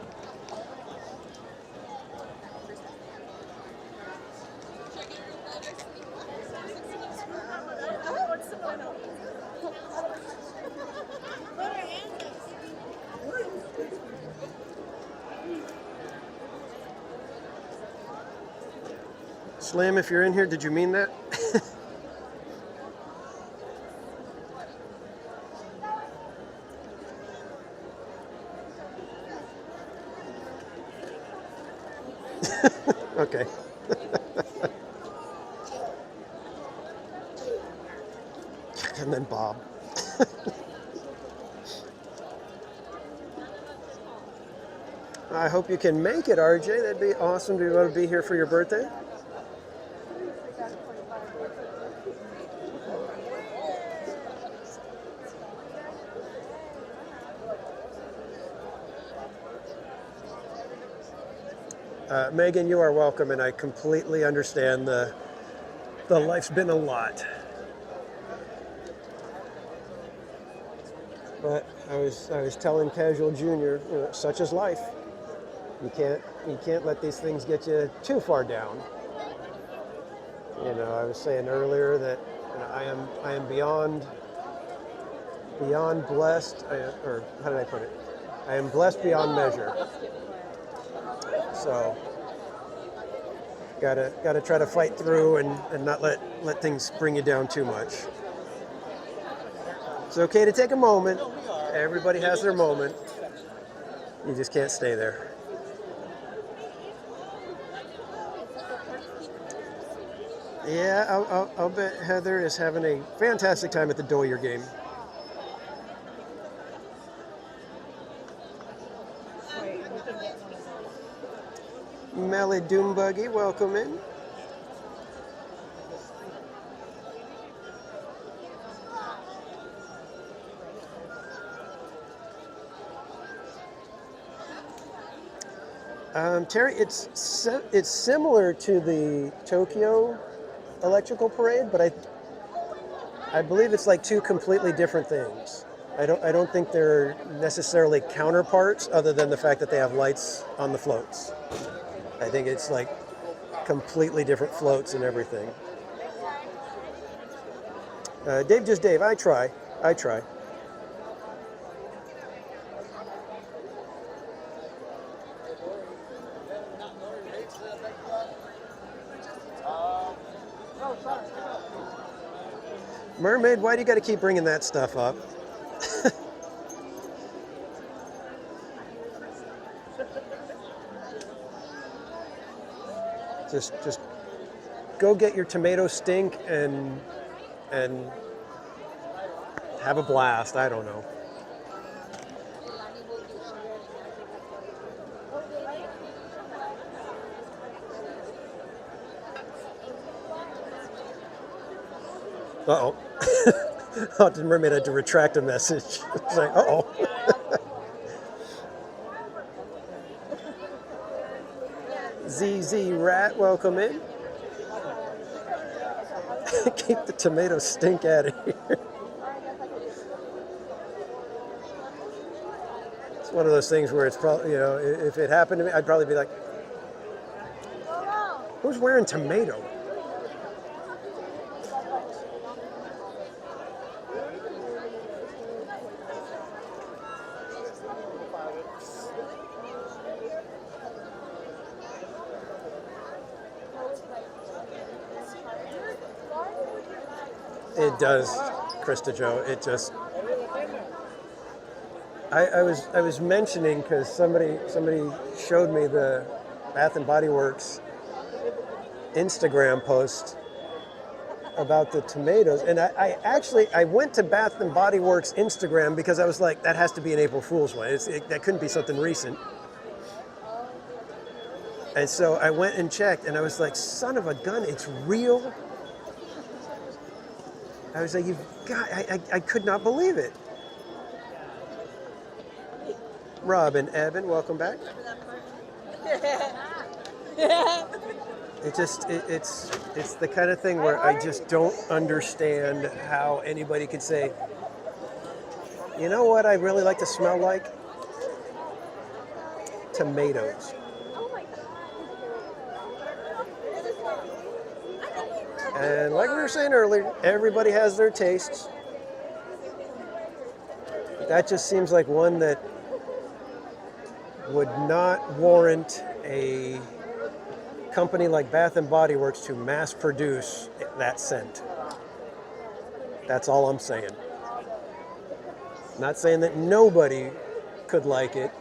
Slim, if you're in here, did you mean that? Okay. And then Bob. I hope you can make it, RJ. That'd be awesome to be able to be here for your birthday. Megan, you are welcome, and I completely understand the life's been a lot. But I was telling Casual Junior, you know, such is life. You can't let these things get you too far down. You know, I was saying earlier that, you know, I am beyond blessed, or how did I put it? I am blessed beyond measure. So gotta try to fight through and not let things bring you down too much. It's okay to take a moment. Everybody has their moment. You just can't stay there. Yeah, I'll bet Heather is having a fantastic time at the Doyer game. Melly Doombuggy, welcome in. Terry, it's similar to the Tokyo Electrical Parade, but I believe it's like two completely different things. I don't think they're necessarily counterparts, other than the fact that they have lights on the floats. I think it's like completely different floats and everything. Dave, just Dave. I try. Mermaid, why do you got to keep bringing that stuff up? Just go get your tomato stink and have a blast. I don't know. Uh-oh. Oh, the mermaid had to retract a message. It's like, uh-oh. ZZ Rat, welcome in. Keep the tomato stink out of here. It's one of those things where it's probably, you know, if it happened to me, I'd probably be like, who's wearing tomato? It does, Krista Joe. It just. I was mentioning, because somebody showed me the Bath and Body Works Instagram post about the tomatoes, and I went to Bath and Body Works Instagram because I was like, that has to be an April Fool's one. That couldn't be something recent. And so I went and checked, and I was like, son of a gun, it's real. I was like, you've got, I could not believe it. Rob and Evan, welcome back. It's the kind of thing where I just don't understand how anybody could say, you know what I really like to smell like? tomatoes. And like we were saying earlier, everybody has their tastes. That just seems like one that would not warrant a company like Bath and Body Works to mass produce that scent. That's all I'm saying. Not saying that nobody could like it.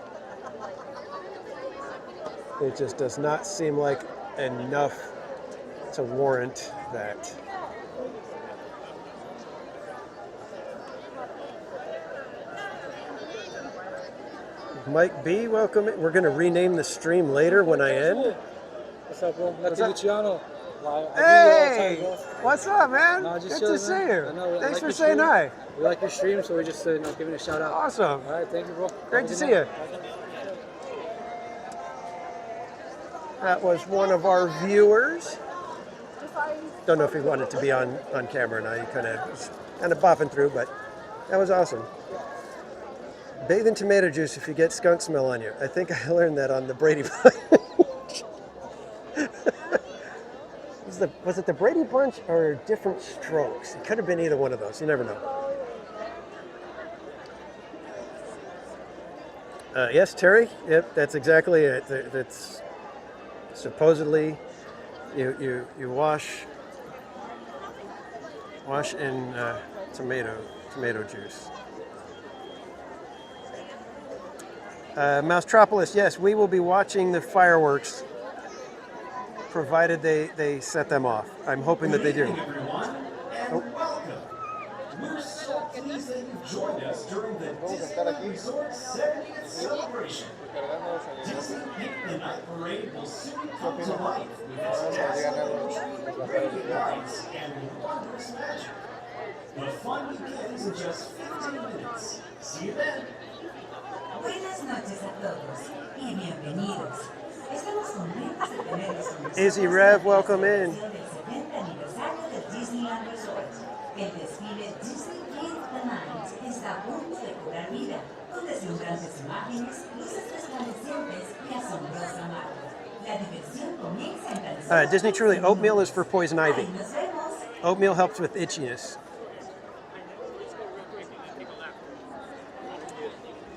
It just does not seem like enough to warrant that. Mike B, welcome. We're going to rename the stream later when I end. What's up, bro? What's up? Luciano. Hey! What's up, man? No, Good just to chilling, see man. you. I know, I Thanks like for your saying stream. hi. We like your stream, so we're just giving a shout out. Awesome. All right, thank you, bro. Great to see you. That was one of our viewers. Don't know if he wanted to be on camera now. He kind of bopping through, but that was awesome. Bathe in tomato juice if you get skunk smell on you. I think I learned that on the Brady Bunch. Was it the Brady Bunch or Different Strokes? It could have been either one of those. You never know. Yes, Terry. Yep, that's exactly it. That's supposedly you wash in tomato juice. Mousetropolis, yes, we will be watching the fireworks, provided they set them off. I'm hoping that they do. And welcome. We're so pleased that you've joined us during the Disneyland Resort 70th celebration. Disney Paint the Night Parade will soon come to life with its dazzling, radiant lights and wondrous magic. The fun begins in just 15 minutes. See you then. Buenas noches a todos y bienvenidos. Estamos contentos de tenerlos con nosotros. Izzy Rev, welcome in. Del 70 aniversario del Disneyland Resort. El desfile Disney Paint the Night está a punto de cobrar vida, con deslumbrantes imágenes, luces resplandecientes y asombrosa magia. La diversión comienza en tan solo Disney Truly, oatmeal is for poison ivy. Ahí nos vemos. Oatmeal helps with itchiness.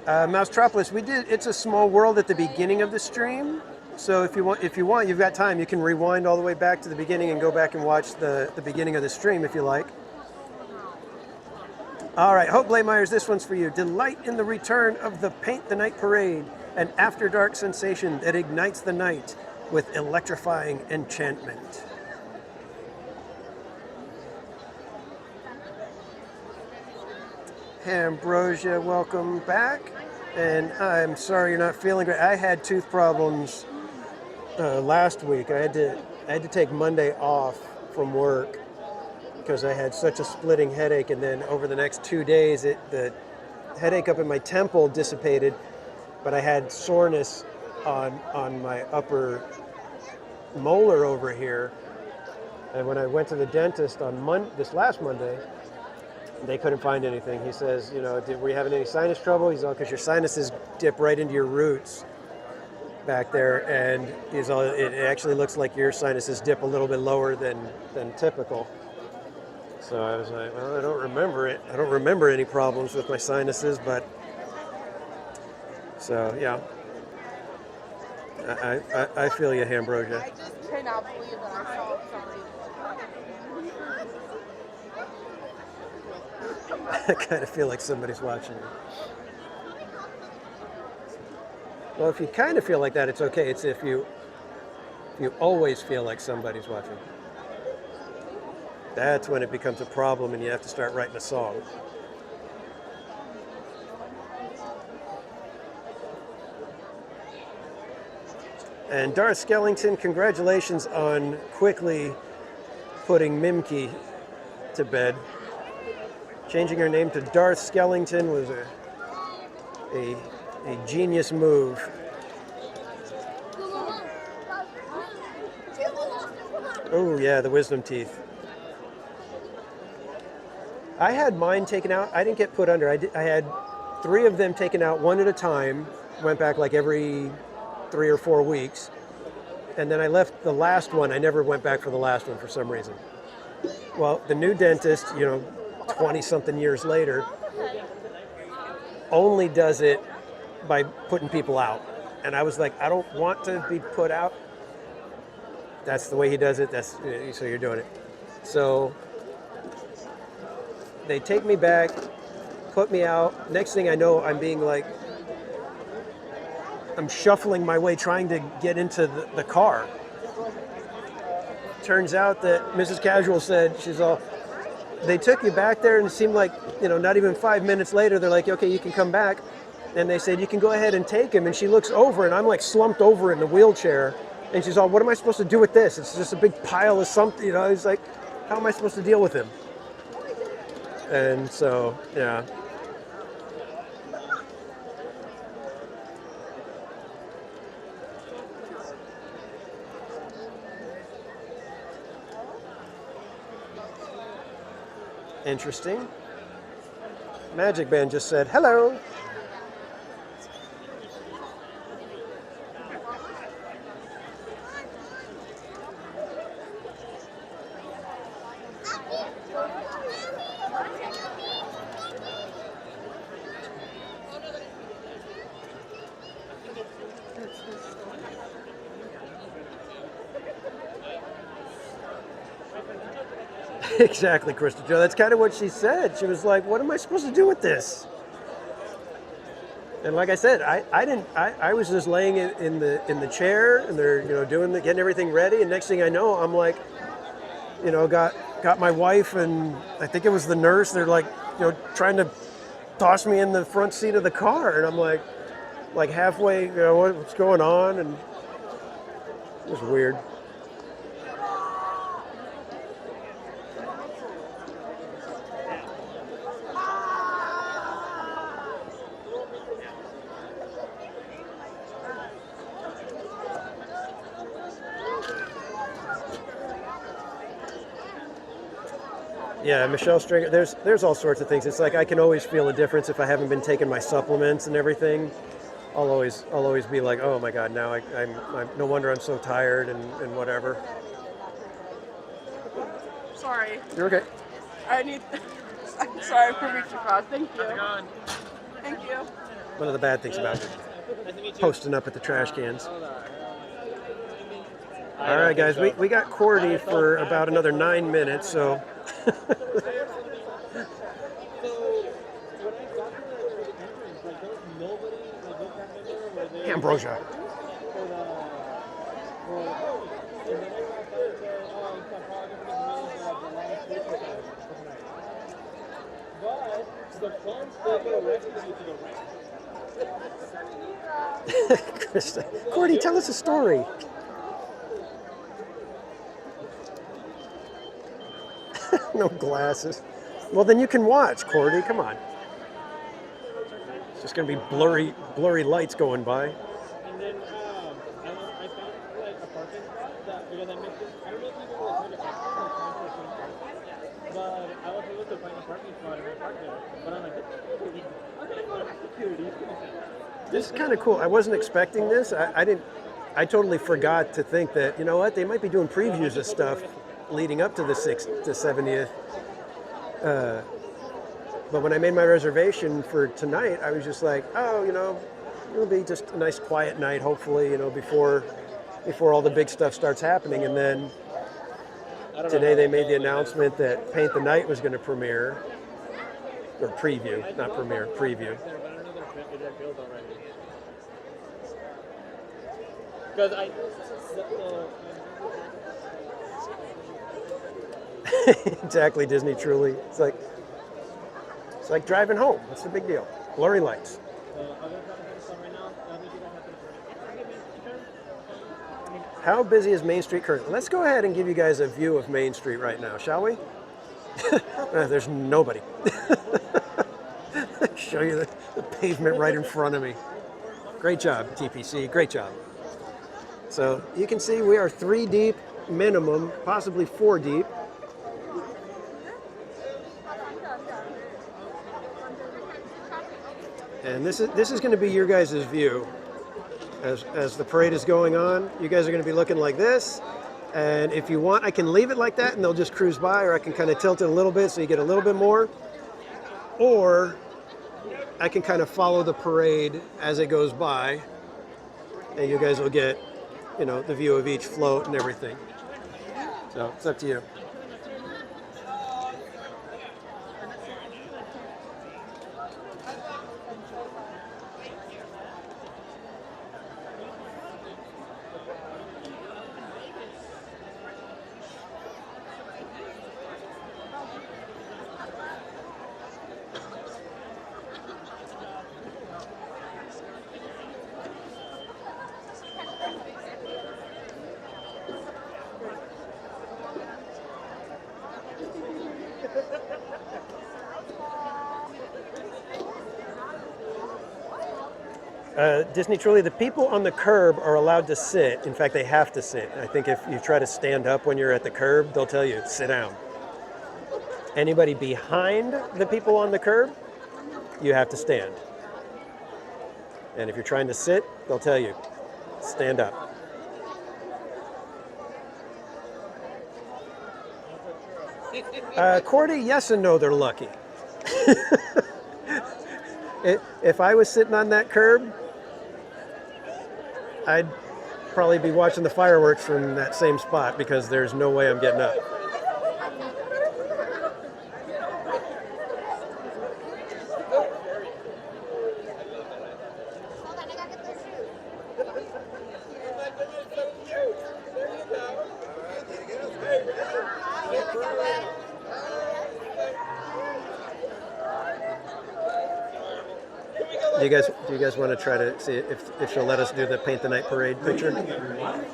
Mousetropolis, it's a small world at the beginning of the stream. So if you want, you've got time. You can rewind all the way back to the beginning and go back and watch the beginning of the stream if you like. All right, Hope Blaymeyers, this one's for you. Delight in the return of the Paint the Night Parade, an after-dark sensation that ignites the night with electrifying enchantment. Ambrosia, welcome back. And I'm sorry you're not feeling great. I had tooth problems last week. I had to take Monday off from work because I had such a splitting headache, and then over the next 2 days, the headache up in my temple dissipated, but I had soreness on my upper molar over here. And when I went to the dentist on this last Monday, they couldn't find anything. He says, were you having any sinus trouble? He's all, because your sinuses dip right into your roots back there, and he's all, it actually looks like your sinuses dip a little bit lower than typical. So I was like, well, I don't remember it. I don't remember any problems with my sinuses, but so yeah. I feel you, Ambrosia. I just cannot believe that I saw somebody. I kind of feel like somebody's watching you. Well, if you kind of feel like that, it's okay. It's if you always feel like somebody's watching. That's when it becomes a problem and you have to start writing a song. And Darth Skellington, congratulations on quickly putting Mimkey to bed. Changing her name to Darth Skellington was a genius move. Oh yeah, the wisdom teeth. I had mine taken out. I didn't get put under. I had 3 of them taken out one at a time. Went back like every 3 or 4 weeks. And then I left the last one. I never went back for the last one for some reason. Well, the new dentist, 20-something years later, only does it by putting people out. And I was like, I don't want to be put out. That's the way he does it. So you're doing it. So they take me back, put me out. Next thing I know, I'm being like, I'm shuffling my way trying to get into the car. Turns out that Mrs. Casual said, they took you back there and it seemed like, not even 5 minutes later, they're like, okay, you can come back. And they said, you can go ahead and take him. And she looks over and I'm like slumped over in the wheelchair. And she's all, what am I supposed to do with this? It's just a big pile of something, It's like, how am I supposed to deal with him? And so, yeah. Interesting. Magic Band just said, hello. Exactly, Krista Joe. That's kind of what she said. She was like, what am I supposed to do with this? And like I said, I was just laying in the chair and they're, getting everything ready. And next thing I know, I'm like, got my wife and I think it was the nurse. They're like, trying to toss me in the front seat of the car. And I'm like halfway, what's going on? And it was weird. Yeah, Michelle Stringer, there's all sorts of things. It's like I can always feel a difference if I haven't been taking my supplements and everything. I'll always be like, oh my God, now I'm no wonder I'm so tired and whatever. Sorry. You're okay. I'm sorry for reaching across. Thank you. Thank you. One of the bad things about posting up at the trash cans. All right, guys, we got Cordy for about another 9 minutes, so. Ambrosia. Krista. Cordy, tell us a story. No glasses. Well, then you can watch, Cordy. Come on. It's just going to be blurry lights going by. And then I found like a parking spot that because I missed it. I don't know if you were going to but I was able to find a parking spot and I parked there. But I'm like, I'm going to go to security. This is kind of cool. I wasn't expecting this. I totally forgot to think that, you know what, they might be doing previews of stuff leading up to the 70th. But when I made my reservation for tonight, I was just like, oh, it'll be just a nice quiet night, hopefully, before all the big stuff starts happening. And then today they made the announcement that Paint the Night was going to premiere, or preview, not premiere, preview. Because Exactly, Disney truly. It's like driving home. What's the big deal? Blurry lights. How busy is Main Street currently? Let's go ahead and give you guys a view of Main Street right now, shall we? There's nobody. Show you the pavement right in front of me. Great job, TPC. Great job. So you can see we are 3 deep minimum, possibly 4 deep. And this is going to be your guys' view. as the parade is going on. You guys are going to be looking like this. And if you want, I can leave it like that and they'll just cruise by, or I can kind of tilt it a little bit so you get a little bit more. Or I can kind of follow the parade as it goes by, and you guys will get, you know, the view of each float and everything. So it's up to you. Disney Truly, the people on the curb are allowed to sit. In fact, they have to sit. I think if you try to stand up when you're at the curb, they'll tell you, sit down. Anybody behind the people on the curb, you have to stand. And if you're trying to sit, they'll tell you, stand up. Cordy, yes and no, they're lucky. If I was sitting on that curb, I'd probably be watching the fireworks from that same spot because there's no way I'm getting up. Do you guys want to try to see if she'll let us do the Paint the Night Parade picture? Good evening, everyone.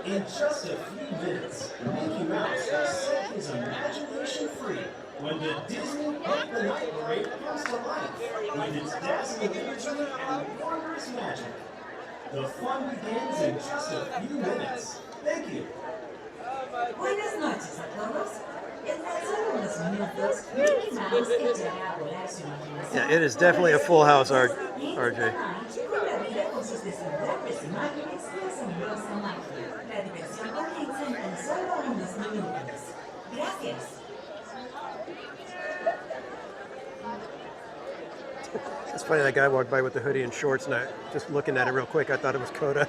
In just a few minutes, Mickey Mouse will set his imagination free when the Disney Paint the Night Parade comes to life with its dazzling imagery and wondrous magic. The fun begins in just a few minutes. Thank you. Buenas noches a todos. En tan solo unos minutos, Mickey Mouse echará a volar su imaginación. Yeah, it is definitely a full house, RJ. Con la vida con sus deslumbrantes imágenes y asombrosa magia. La diversión comienza en tan solo unos minutos. Gracias. It's funny, that guy walked by with the hoodie and shorts, and I just looking at it real quick, I thought it was Coda.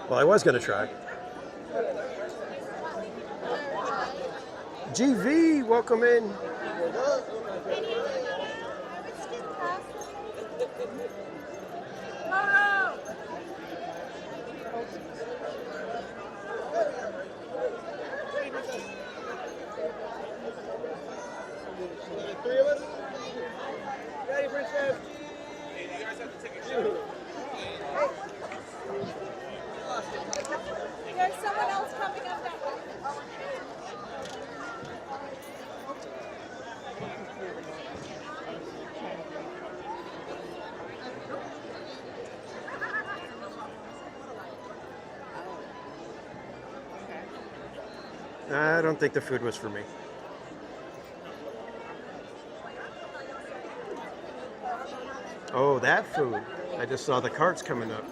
Well, I was going to try. GV, welcome in. Three of us? Ready, Princess? Hey, you guys have to take a shoot. There's someone else coming up that way. I don't think the food was for me. Oh, that food. I just saw the carts coming up.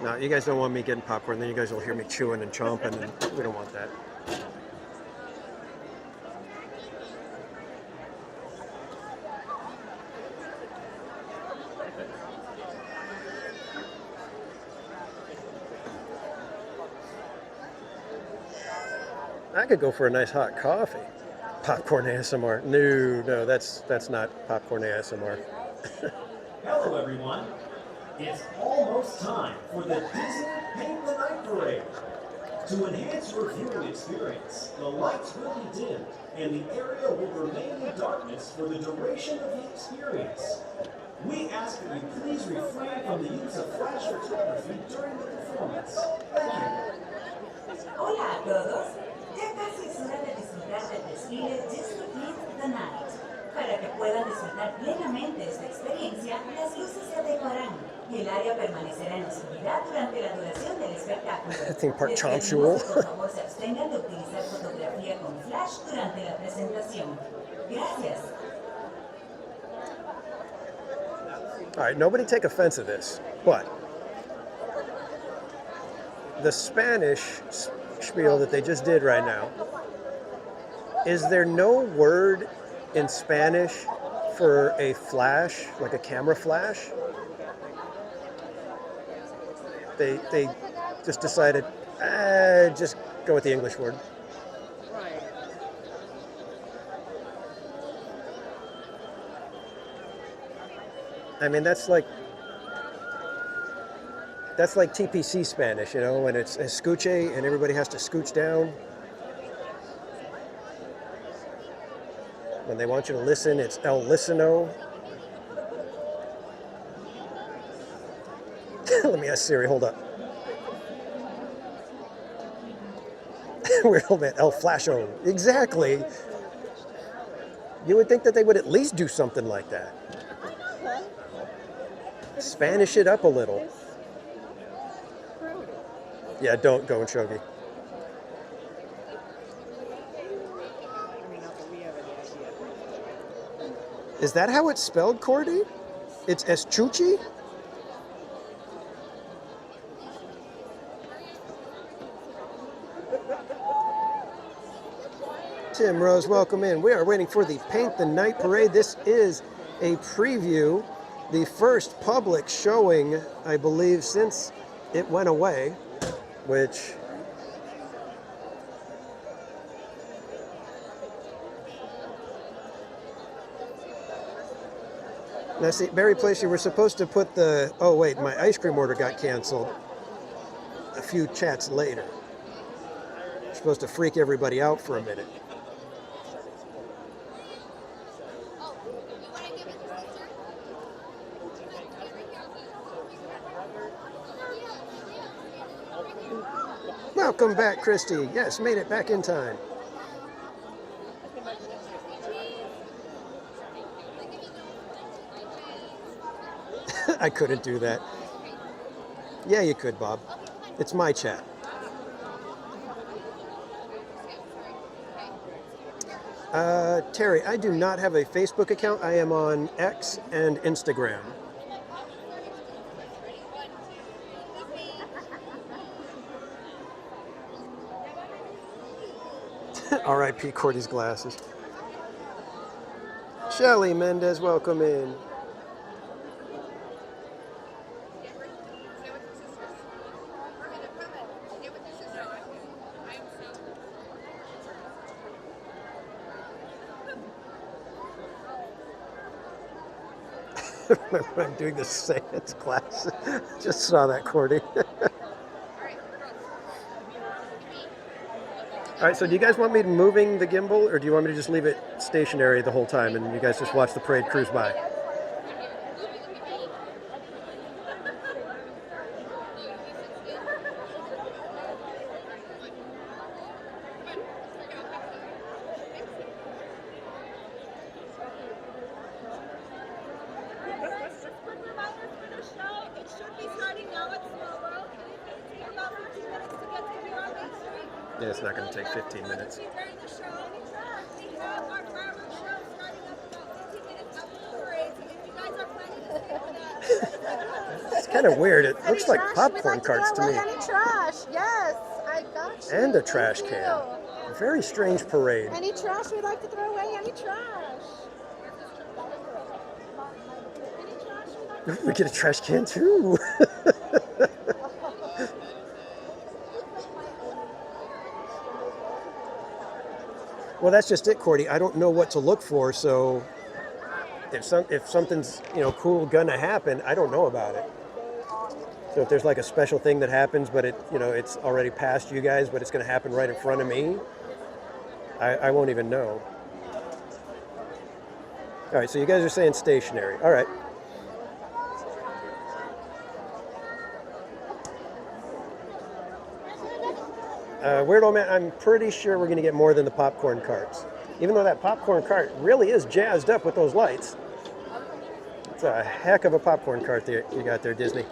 No, you guys don't want me getting popcorn, then you guys will hear me chewing and chomping, and we don't want that. I could go for a nice hot coffee. Popcorn ASMR. No, that's not popcorn ASMR. Hello, everyone. It's almost time for the Disney Paint the Night Parade. To enhance your viewing experience, the lights will be dimmed and the area will remain in darkness for the duration of the experience. We ask that you please refrain from the use of flash photography during the performance. Thank you. Hola a todos. Ya casi es hora de disfrutar del puedan disfrutar plenamente esta experiencia, las luces se adecuarán y el área permanecerá en oscuridad durante la duración del espectáculo. Theme park Les chomp pedimos jewel. que por favor se abstengan de utilizar fotografía con flash durante la presentación. Gracias. All right, nobody take offense to this, but the Spanish spiel that they just did right now, is there no word in Spanish for a flash, like a camera flash? They just decided, just go with the English word. I mean, that's like TPC Spanish, you know, when it's escuche and everybody has to scooch down. When they want you to listen, it's el listeno. Let me ask Siri, hold up. Weird old man, el flasho. Exactly. You would think that they would at least do something like that. Spanish it up a little. Yeah, don't go in shogi. Is that how it's spelled, Cordy? It's eschuchi? Tim Rose, welcome in. We are waiting for the Paint the Night Parade. This is a preview, the first public showing, I believe, since it went away, which now see, Barry Place, you were supposed to put the, oh wait, my ice cream order got canceled a few chats later. You're supposed to freak everybody out for a minute. Welcome back, Christy. Yes, made it back in time. I couldn't do that. Yeah, you could, Bob. It's my chat. Terry, I do not have a Facebook account. I am on X and Instagram. R.I.P. Cordy's glasses. Shelly Mendez, welcome in. I'm doing the science class. Just saw that, Cordy. All right, so do you guys want me moving the gimbal, or do you want me to just leave it stationary the whole time and you guys just watch the parade cruise by? Yeah, it's not going to take 15 minutes. It's kind of weird. It looks like popcorn carts to me. Any trash? Yes, I got you. And a trash can. Very strange parade. Any trash we'd like to throw away? Any trash? We get a trash can too. Well, that's just it, Cordy. I don't know what to look for, so if something's, you know, cool gonna happen, I don't know about it. So if there's like a special thing that happens, but it, you know, it's already past you guys, but it's gonna happen right in front of me, I won't even know. All right, so you guys are saying stationary. All right. Weird Old Man, I'm pretty sure we're going to get more than the popcorn carts. Even though that popcorn cart really is jazzed up with those lights. It's a heck of a popcorn cart there you got there, Disney.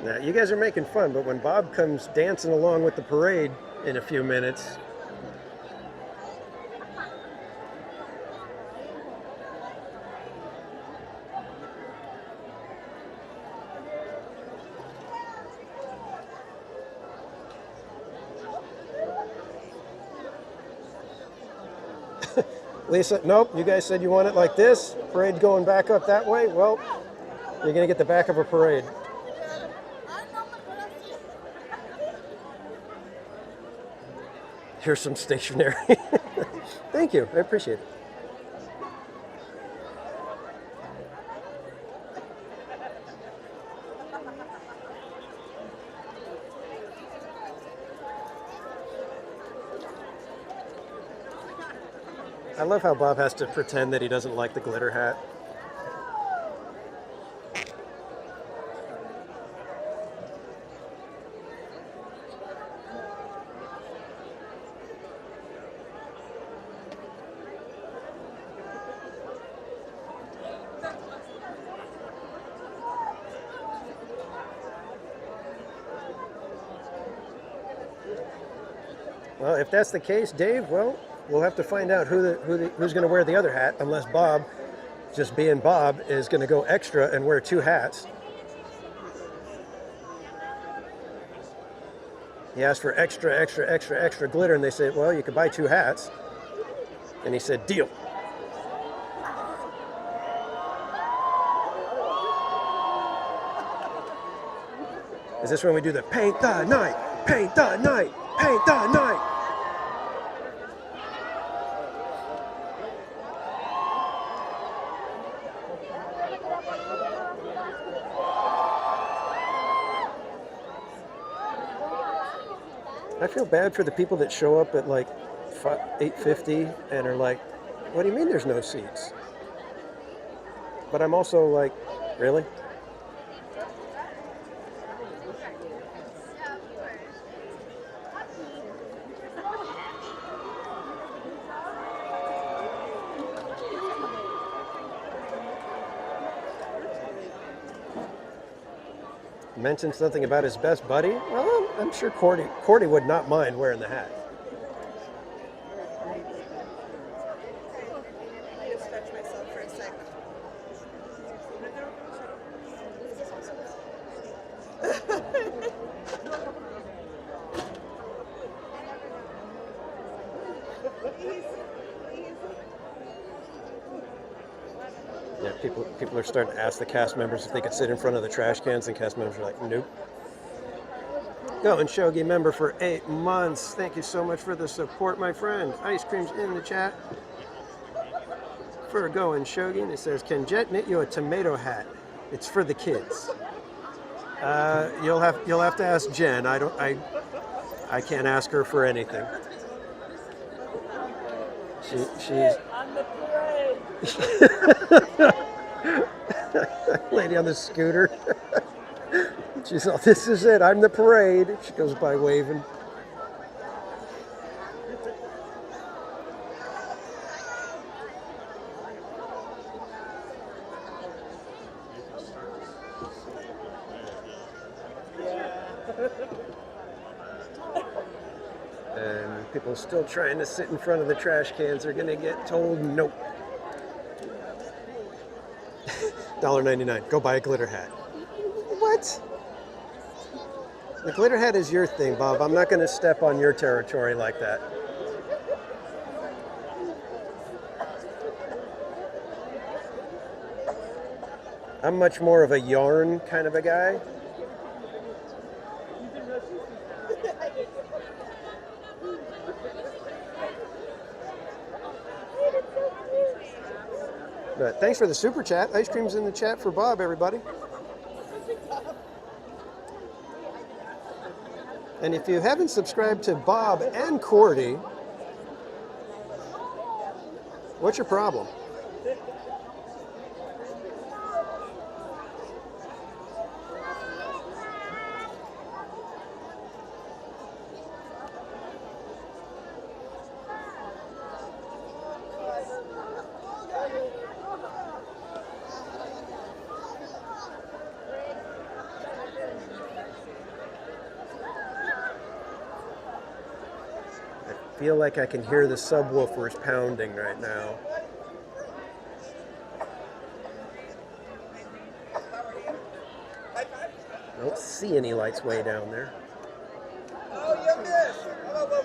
Now, you guys are making fun, but when Bob comes dancing along with the parade in a few minutes, Lisa, nope, you guys said you want it like this. Parade going back up that way. Well, you're going to get the back of a parade. Here's some stationery. Thank you. I appreciate it. I love how Bob has to pretend that he doesn't like the glitter hat. Well, if that's the case, Dave, well, we'll have to find out who's going to wear the other hat, unless Bob, just being Bob, is going to go extra and wear two hats. He asked for extra glitter, and they said, well, you could buy two hats. And he said, deal. Is this when we do the paint the night, paint the night, paint the night? I feel bad for the people that show up at like 8:50 and are like, what do you mean there's no seats? But I'm also like, really? Mentioned something about his best buddy. Well, I'm sure Cordy would not mind wearing the hat. I just stretch myself for a second. Yeah, people are starting to ask the cast members if they could sit in front of the trash cans, and cast members are like, nope. Go and Shogi member for 8 months. Thank you so much for the support, my friend. Ice cream's in the chat for Go and Shogi, and it says, can Jet knit you a tomato hat? It's for the kids. You'll have to ask Jen. I can't ask her for anything. She's On the parade. Lady on the scooter. She's all, this is it, I'm the parade. She goes by waving. And people still trying to sit in front of the trash cans are going to get told nope. $1.99. Go buy a glitter hat. What? The glitter hat is your thing, Bob. I'm not going to step on your territory like that. I'm much more of a yarn kind of a guy. But thanks for the super chat. Ice cream's in the chat for Bob, everybody. And if you haven't subscribed to Bob and Cordy, what's your problem? I feel like I can hear the subwoofers pounding right now. I don't see any lights way down there. Oh, you missed. How about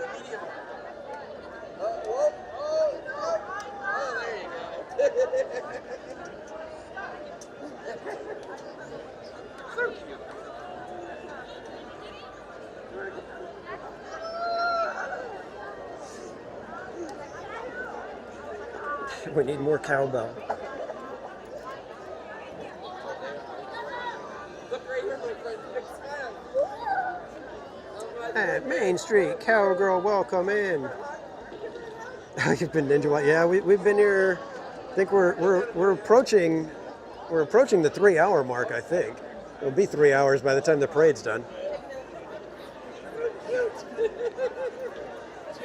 a medium? There you go. So cute. We need more cowbell. Look right here, my friend. Big smile. At Main Street, Cowgirl, welcome in. You've been Ninja White. Yeah, we've been here. I think we're approaching the 3-hour mark. I think it'll be 3 hours by the time the parade's done.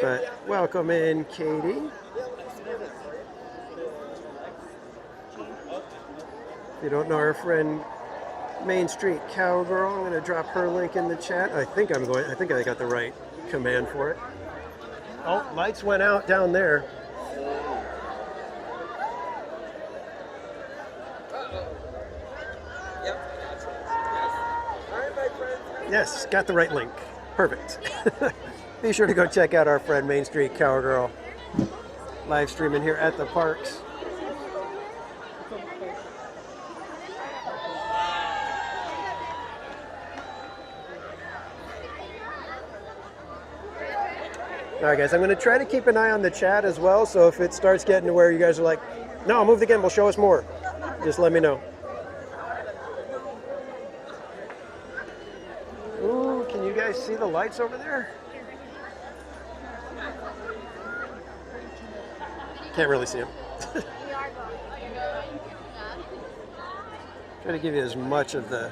But welcome in, Katie. If you don't know our friend Main Street Cowgirl, I'm going to drop her link in the chat. I think I got the right command for it. Oh, lights went out down there. Yes, got the right link. Perfect. Be sure to go check out our friend Main Street Cowgirl live streaming here at the parks. All right, guys, I'm going to try to keep an eye on the chat as well, so if it starts getting to where you guys are like, no, move the gimbal, show us more, just let me know. Ooh, can you guys see the lights over there? Can't really see them. Try to give you as much of the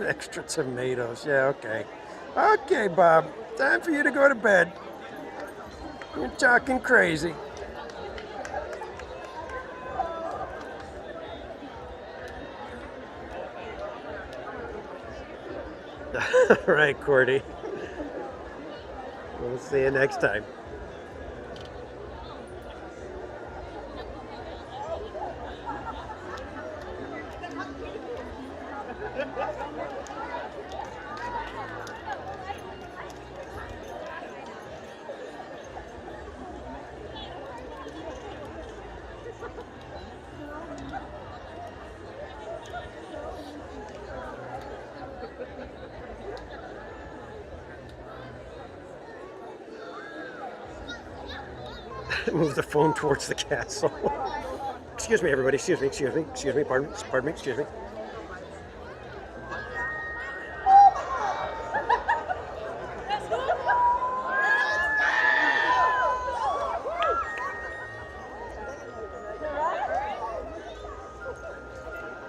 extra tomatoes. Yeah, okay. Okay, Bob. Time for you to go to bed. You're talking crazy. All right, Cordy. We'll see you next time. Move the phone towards the castle. Excuse me, everybody. Excuse me. Pardon me. Excuse me.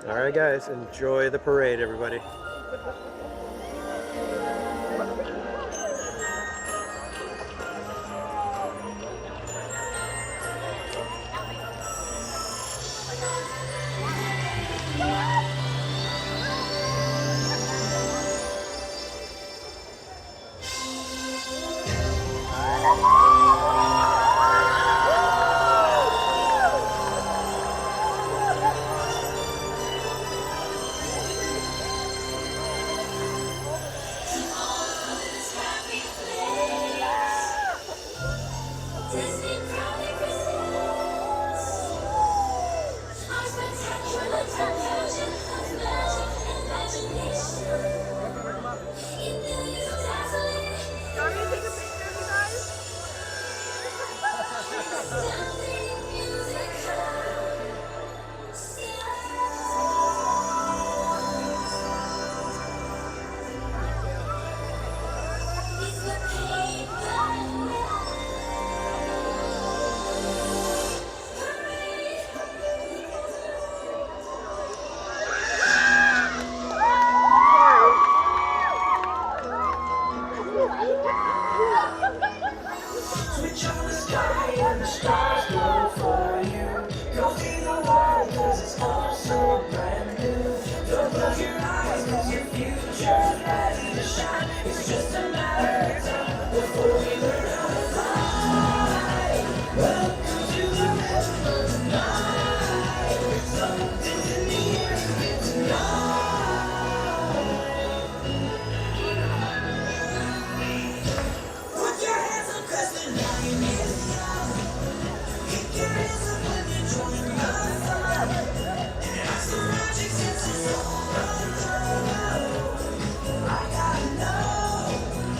All right, guys. Enjoy the parade, everybody. Switch on the sky and the stars go for you. Go see the world 'cause it's all so brand new. Don't close your eyes 'cause your future's ready to shine. It's just a matter of time before we learn how to fly. Welcome to the rhythm of the night. Something's in the air tonight. Put your hands up 'cause the night is young. Kick your heels up when you join the fun. And ask the magic since it's all around. I gotta know.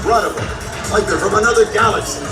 incredible, like they're from another galaxy.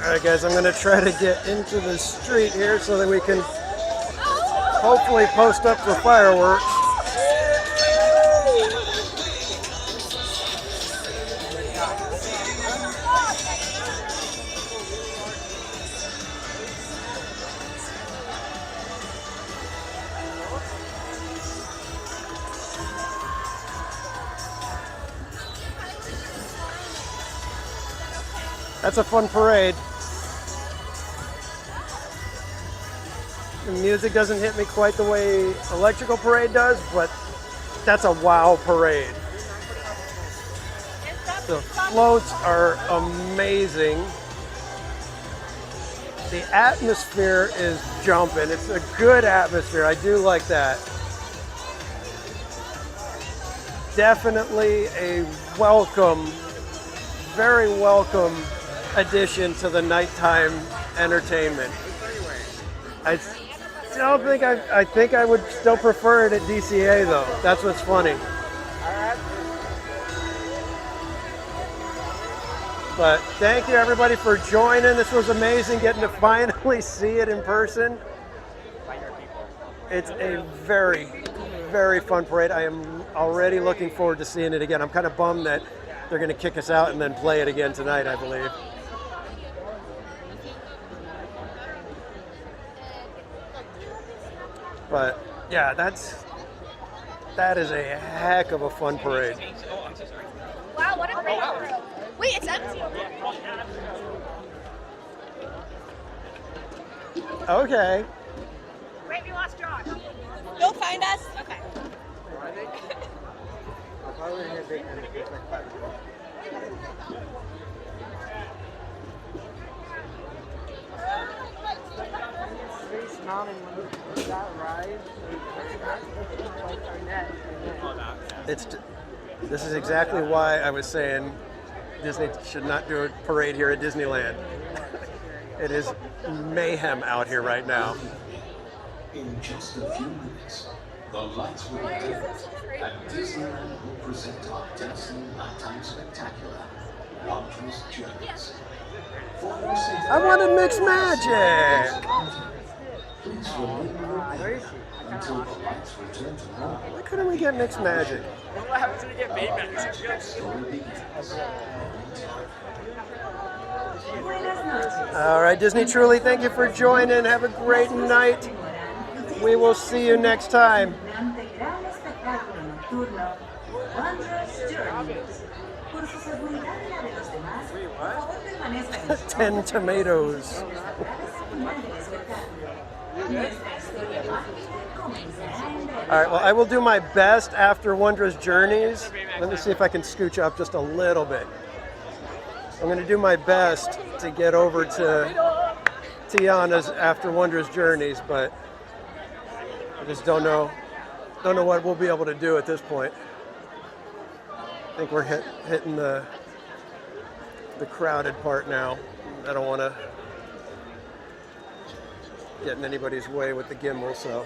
All right, guys, I'm going to try to get into the street here so that we can hopefully post up for fireworks. That's a fun parade. The music doesn't hit me quite the way Electrical Parade does, but that's a wow parade. The floats are amazing. The atmosphere is jumping. It's a good atmosphere. I do like that. Definitely a welcome, very welcome addition to the nighttime entertainment. I think I would still prefer it at DCA though. That's what's funny. But thank you everybody for joining. This was amazing getting to finally see it in person. It's a very, very fun parade. I am already looking forward to seeing it again. I'm kind of bummed that they're going to kick us out and then play it again tonight, I believe. But yeah, that is a heck of a fun parade. Wow, what a great parade. Wait, it's empty. Okay. Wait, we lost Josh. You'll find us? Okay. This is exactly why I was saying Disney should not do a parade here at Disneyland. It is mayhem out here right now. In just a few minutes, the lights will dim, and Disneyland will present our dazzling nighttime spectacular, Wondrous Journeys. For your safety, I wanted mixed magic! please remain in your area until the lights return to normal. Why couldn't we get mixed magic? What happens when you get Baymax? Story begins. All right, Disney Truly, thank you for joining. Have a great night. We will see you next time. 10 tomatoes. All right, well, I will do my best after Wondrous Journeys. Let me see if I can scooch up just a little bit. I'm going to do my best to get over to Tiana's after Wondrous Journeys, but I just don't know what we'll be able to do at this point. I think we're hitting the crowded part now. I don't want to get in anybody's way with the gimbal, so.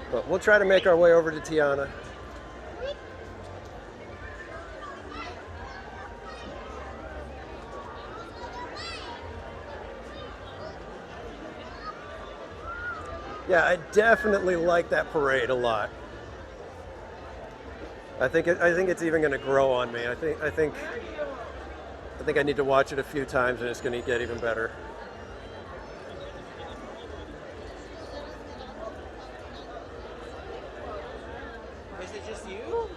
But we'll try to make our way over to Tiana. Yeah, I definitely like that parade a lot. I think it's even going to grow on me. I think I need to watch it a few times, and it's going to get even better. Is it just you?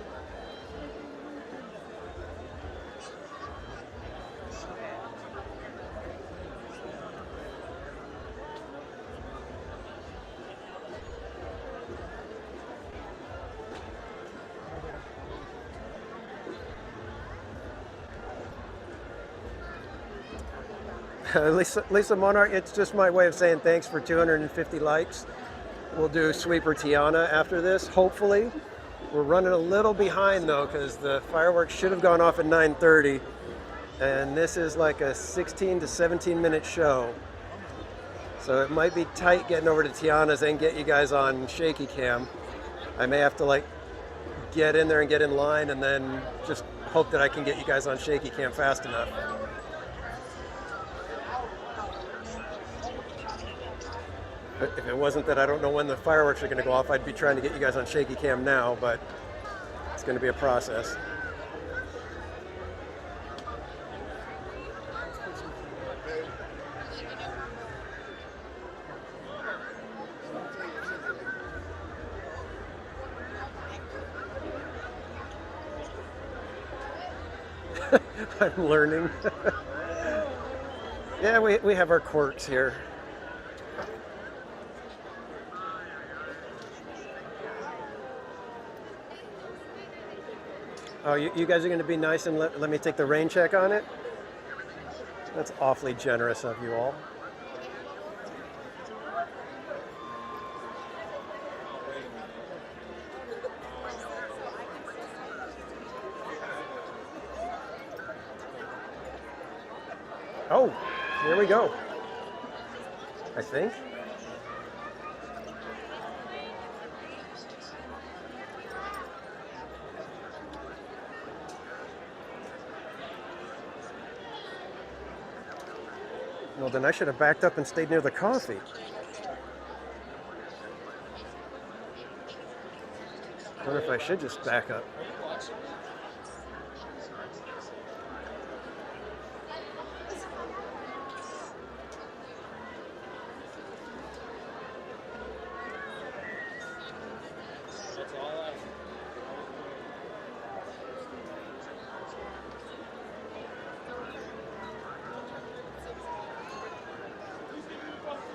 Lisa Monarch, it's just my way of saying thanks for 250 likes. We'll do Sweeper Tiana after this, hopefully. We're running a little behind though, because the fireworks should have gone off at 9:30, and this is like a 16 to 17 minute show. So it might be tight getting over to Tiana's and get you guys on shaky cam. I may have to like get in there and get in line and then just hope that I can get you guys on shaky cam fast enough. If it wasn't that I don't know when the fireworks are going to go off, I'd be trying to get you guys on shaky cam now, but it's going to be a process. I'm learning. Yeah, we have our quirks here. Oh, you guys are going to be nice and let me take the rain check on it? That's awfully generous of you all. Oh, here we go. I think. Well, then I should have backed up and stayed near the coffee. I wonder if I should just back up.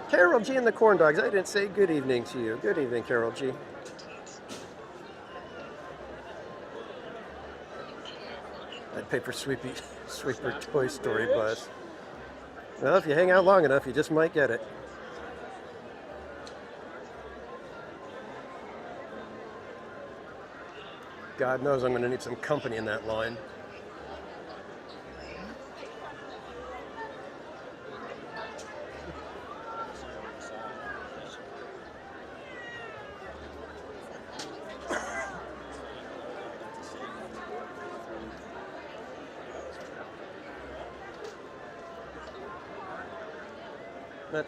Carol G and the Corn Dogs. I didn't say good evening to you. Good evening, Carol G. I'd pay for Sweeper Toy Story bus. Well, if you hang out long enough, you just might get it. God knows I'm going to need some company in that line.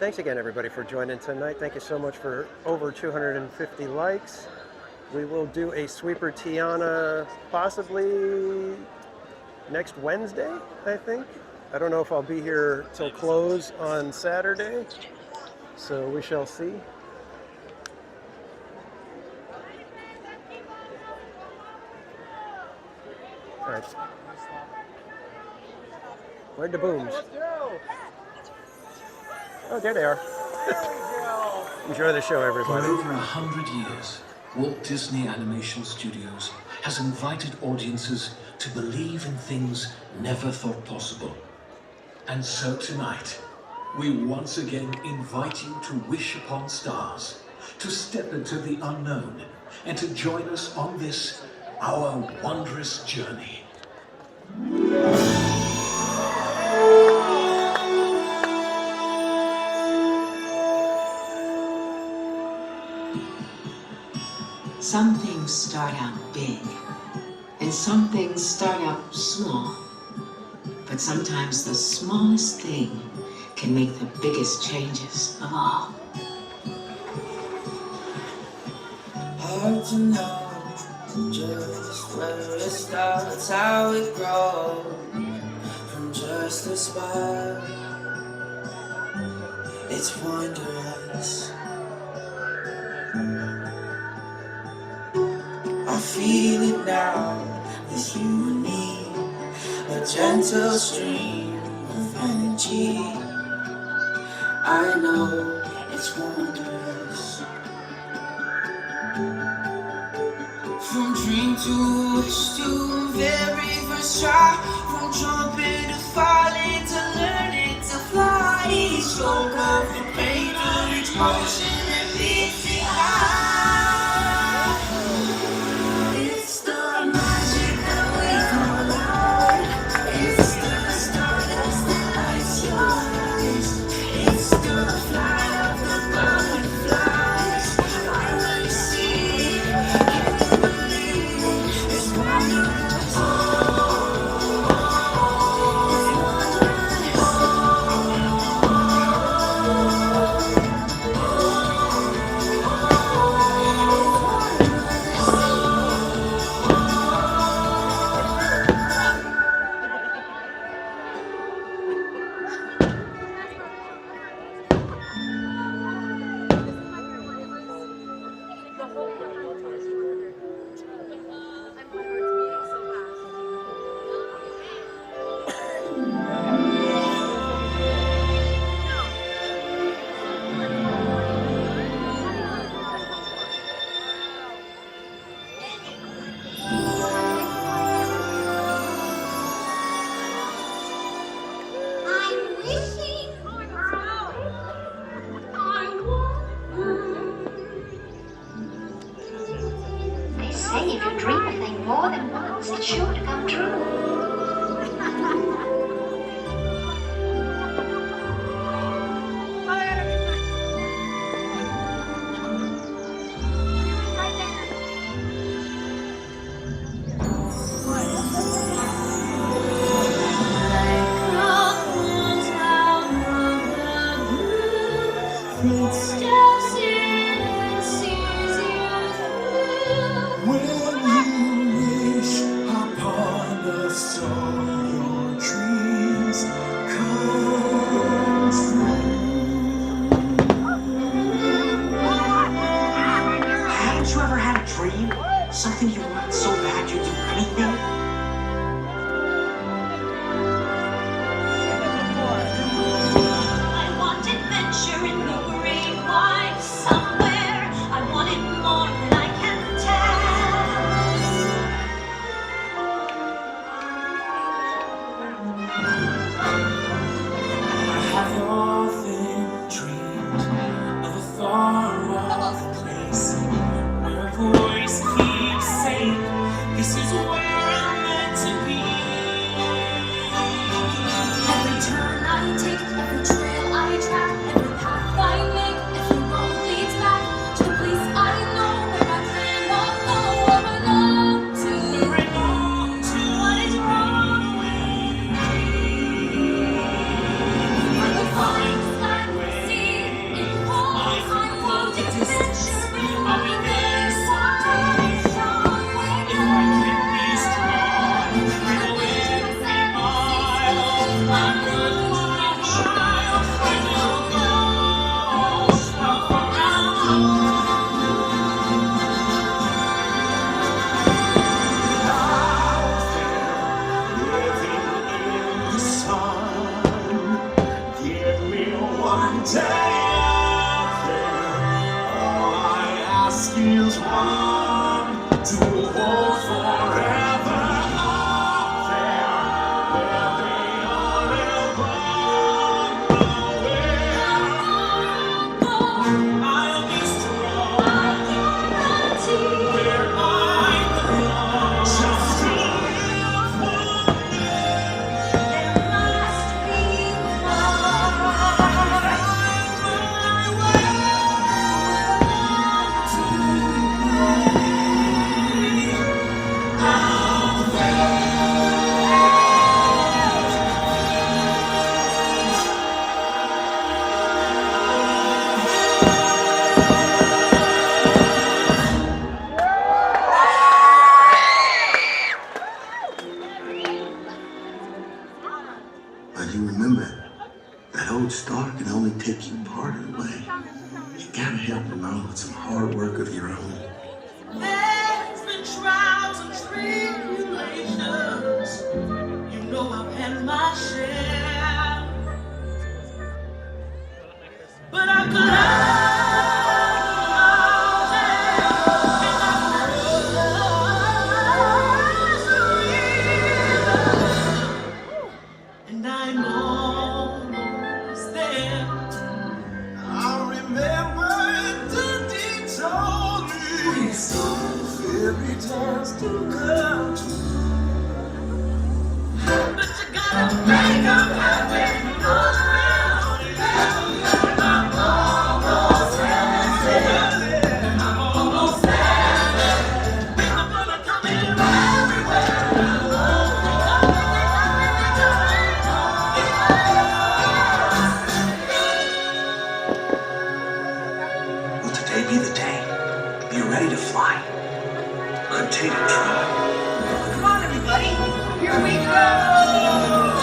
Thanks again, everybody, for joining tonight. Thank you so much for over 250 likes. We will do a Sweeper Tiana possibly next Wednesday, I think. I don't know if I'll be here till close on Saturday, so we shall see. All right. Where'd the booms? Oh, there they are. Enjoy the show, everybody. For over 100 years, Walt Disney Animation Studios has invited audiences to believe in things never thought possible. And so tonight, we once again invite you to wish upon stars, to step into the unknown, and to join us on this, our wondrous journey. Some things start out big, and some things start out small. But sometimes the smallest thing can make the biggest changes of all. Hard to know just where it starts, how it grows, from just a spark. It's wondrous. I feel it now, it's you and me, a gentle stream of energy. I know it's wondrous. From dream to wish to very first try, from jumping to falling to learning to fly. Each stroke of the pain of each motion that beats me high. It's the magic that we call out. It's the stardust that lights your eyes. It's the flight of the butterflies. When we see it, can you believe it? It's wonderful. steps in and sees you through. When you wish upon a star, your dreams come true. Haven't you ever had a dream? Something you want so bad you'd do anything? I want adventure in the great wide somewhere. I want it more than I can I have often dreamed of a far-off place where a voice keeps saying, "This is where I'm meant to be." Every turn I take, every trail I track, every path I make, every road leads back to the place I know where I cannot go or belong to. What is wrong with me? From the forest I see, it calls. I want adventure in my days. If I can be strong, through every mile, I'm good for a while. I will go how far I'll go. Out there, living in the sun, give me one day out there. All I ask is one to hold forever out there, where they are above. I'll be strong, where I belong. Just to live one day. There must be But you remember, that old star can only take you part of the way. You gotta help along with some hard work of your own. There's been trials and tribulations. You know I've had my share. But I and I'm almost there. I remember Dundee told me some fairy tales do come true. But you gotta make them happen. I'm almost there. I'm almost there. I'm gonna come in everywhere. Will today be the day? Be ready to fly. Continue to try. Come on, everybody. Here we go.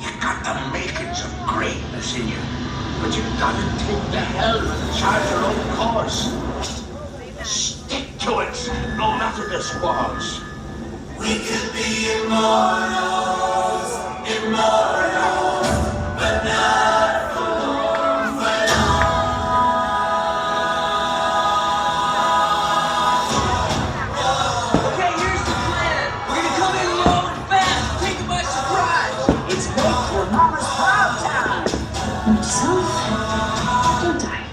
You got the makings of greatness in you. but you've got to take the helm and chart your own course. Stick to it, no matter the squalls. We could be immortals, immortal, but not for long, for long. Okay, here's the plan. We're gonna come in low and fast, take them by surprise. It's make your mama's proud time. Note to self, don't die.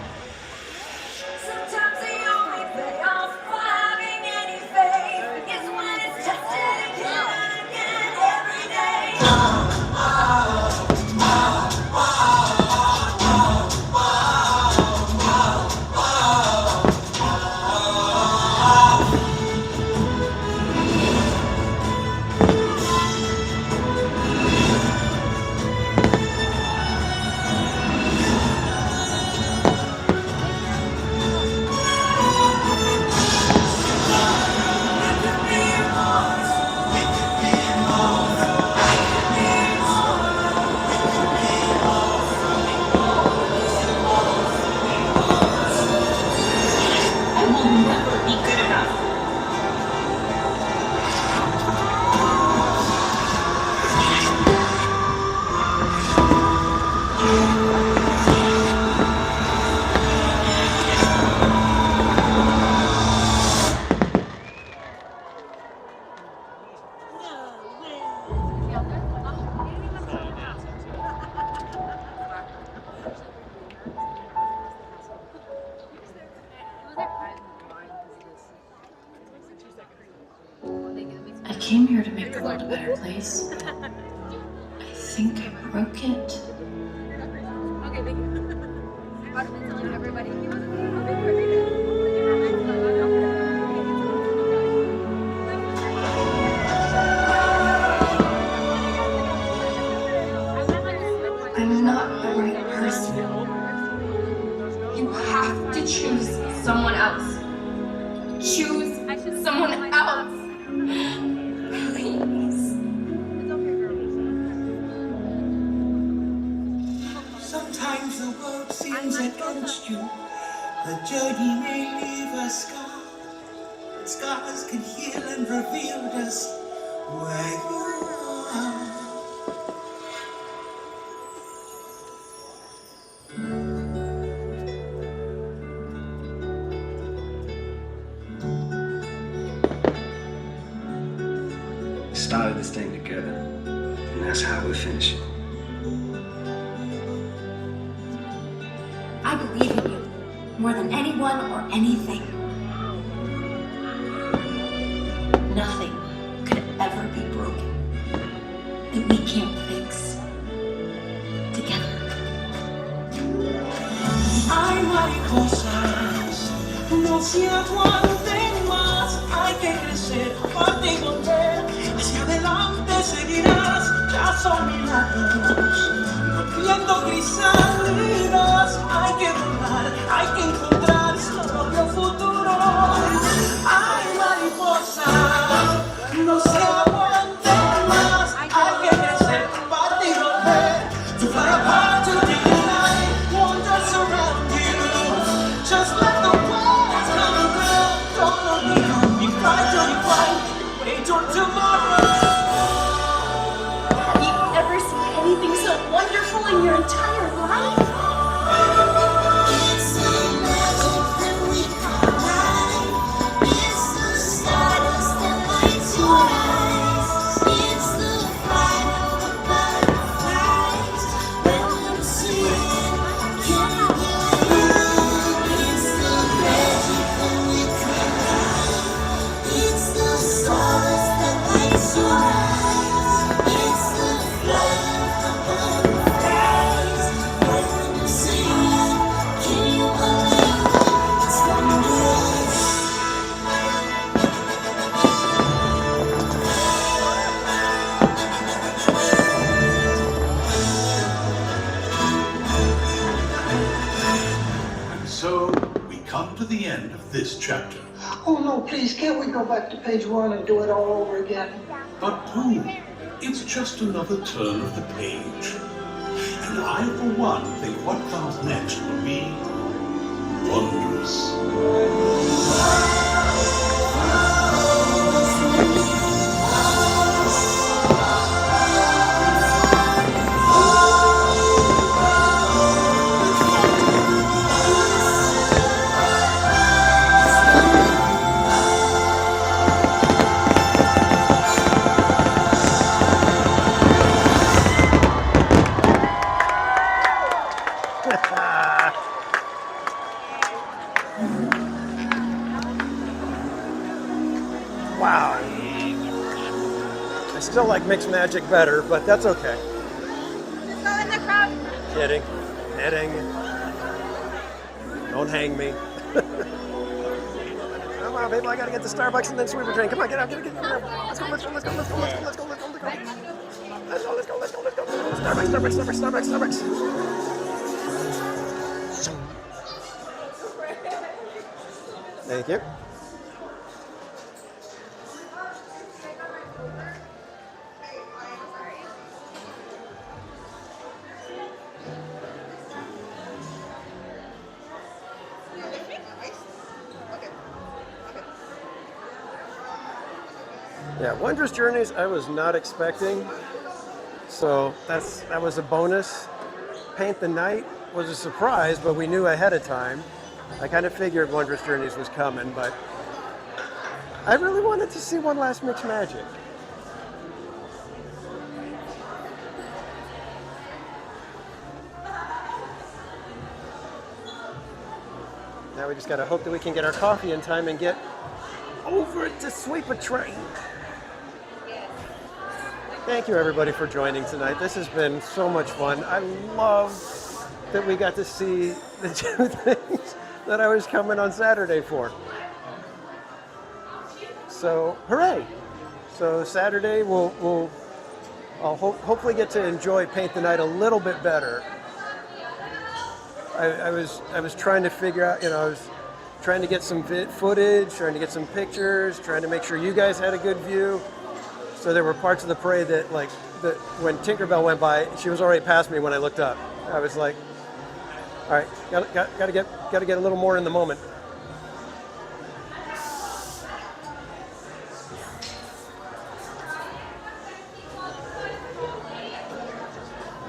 Sometimes the only payoff for having any faith is when it's tested again and again every day. I will never be good enough. I came here to make the world a better place, but I think I broke it. Okay, thank you. I've been telling everybody. I'm not the right person. You have to choose someone else. Choose someone else. Please. Sometimes the world seems against you. The journey may leave a scar. Scars can heal and reveal just where you are. We started this thing together, and that's how we're finishing. I believe in you more than anyone or anything. Nothing could ever be broken that we can't fix together. Hay mariposas, no se aguanten más. Hay que crecer, parte y volver. Hacia adelante seguirás, ya son milagros. Viendo crisálidas, hay que volar, hay que encontrar su propio futuro. Hay mariposas, no se aguanten más. Hay que crecer, parte y volver. To fly apart, to reunite, wonders around you. Just let the words come through. Don't look behind, you fight till you find. Wait till tomorrow. Have you ever seen anything so wonderful in your entire life? It's the magic that we call life. It's the stardust that lights your eyes. It's the flight of the butterflies. When you see it, can you believe? It's the magic that we call life. It's the stardust that lights your eyes. It's the flight of the butterflies. When you see it, can you believe? It's wondrous. And so we come to the end of this chapter. Oh no, please, can't we go back to page 1 and do it all over again? But Pooh, it's just another turn of the page. And I, for one, think what comes next will be wondrous. Wow. I still like Mixed Magic better, but that's okay. Just go in the crowd. Kidding. Kidding. Don't hang me. Come on, baby, I gotta get to Starbucks and then Sweeper Train. Come on, get out, get out. Let's go, let's go, let's go, let's go, let's go, let's go, let's go, let's go. Let's go, let's go, let's go, let's go. Starbucks. Thank you. Yeah, Wondrous Journeys I was not expecting, so that was a bonus. Paint the Night was a surprise, but we knew ahead of time. I kind of figured Wondrous Journeys was coming, but I really wanted to see one last Mixed Magic. Now we just gotta hope that we can get our coffee in time and get over to Sweeper Train. Thank you everybody for joining tonight. This has been so much fun. I love that we got to see the two things that I was coming on Saturday for. So, hooray! So Saturday I'll hopefully get to enjoy Paint the Night a little bit better. I was trying to figure out, I was trying to get some footage, trying to get some pictures, trying to make sure you guys had a good view. So there were parts of the parade that, when Tinkerbell went by, she was already past me when I looked up. I was like, all right, gotta get a little more in the moment.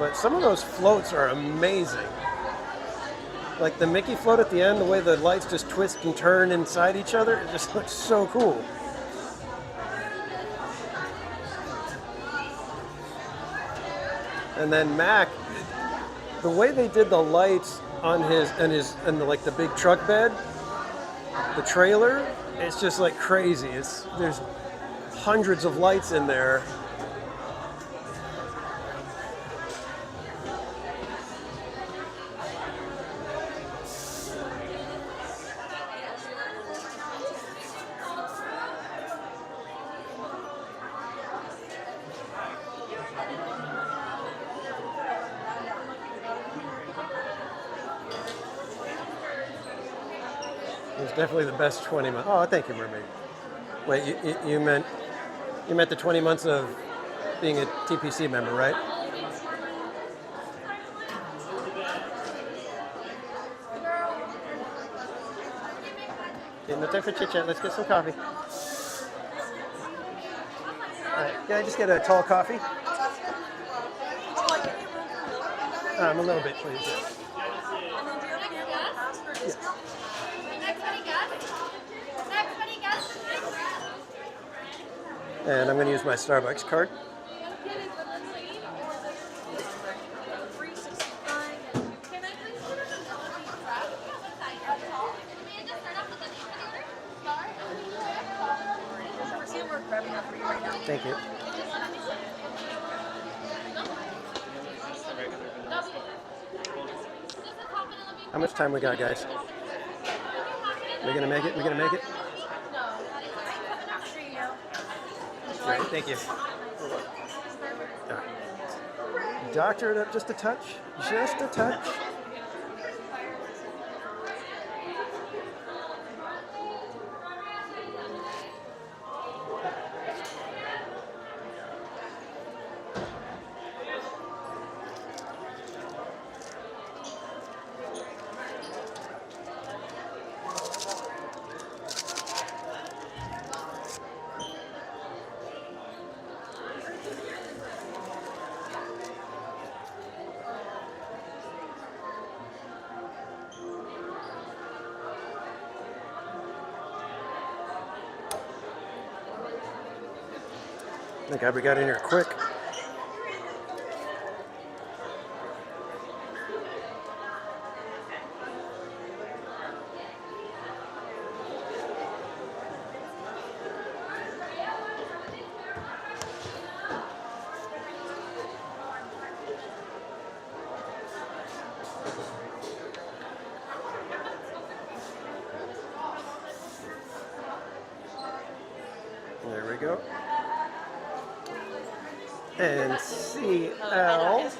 But some of those floats are amazing. Like the Mickey float at the end, the way the lights just twist and turn inside each other, it just looks so cool. And then Mac, the way they did the lights on the big truck bed, the trailer, it's just like crazy. There's hundreds of lights in there. It's definitely the best 20 months. Oh, thank you, Mermaid. Wait, you meant the 20 months of being a TPC member, right? Okay, no time for chit chat. Let's get some coffee. All right, can I just get a tall coffee? A little bit, please. Yeah. And I'm going to use my Starbucks card. Thank you. How much time we got, guys? We gonna make it? We gonna make it? Great, thank you. All right. Doctor it up just a touch. Just a touch. Thank God we got in here quick. There we go. And CL,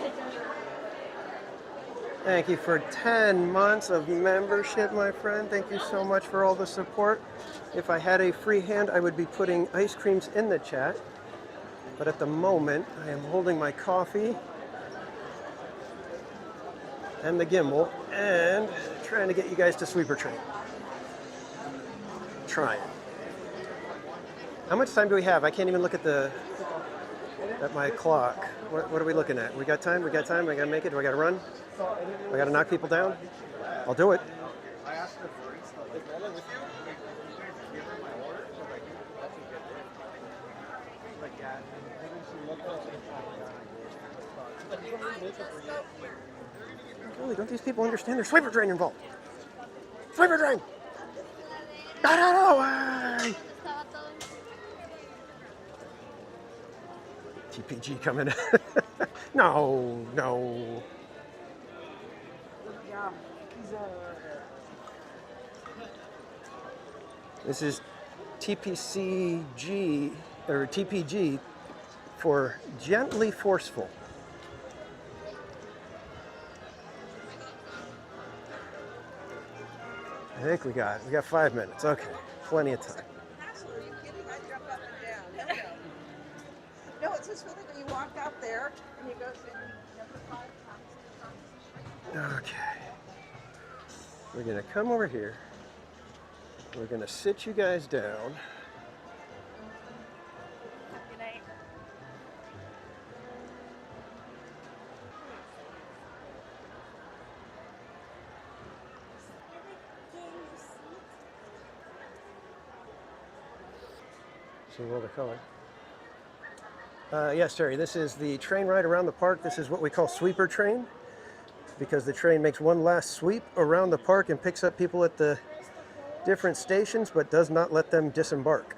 thank you for 10 months of membership, my friend. Thank you so much for all the support. If I had a free hand, I would be putting ice creams in the chat. But at the moment, I am holding my coffee and the gimbal and trying to get you guys to Sweeper Train. Trying. How much time do we have? I can't even look at my clock. What are we looking at? We got time? We got time? I gotta make it? Do I gotta run? I gotta knock people down? I'll do it. I asked her for Insta. Is Lola with you? Give her my order? Like, yeah. She looked up and Really, don't these people understand there's Sweeper Train involved? Sweeper Train! Get out of the way! TPG coming in. No. Yeah, This is TPCG, or TPG for gently forceful. I think we got 5 minutes. Okay, plenty of time. Are you kidding? I jump up and down. No, it's just really when you walk out there and you go to number 5 times. Okay. We're gonna come over here. We're gonna sit you guys down. Good night. See all the color. Yes, Terry, this is the train ride around the park. This is what we call Sweeper Train, because the train makes one last sweep around the park and picks up people at the different stations, but does not let them disembark.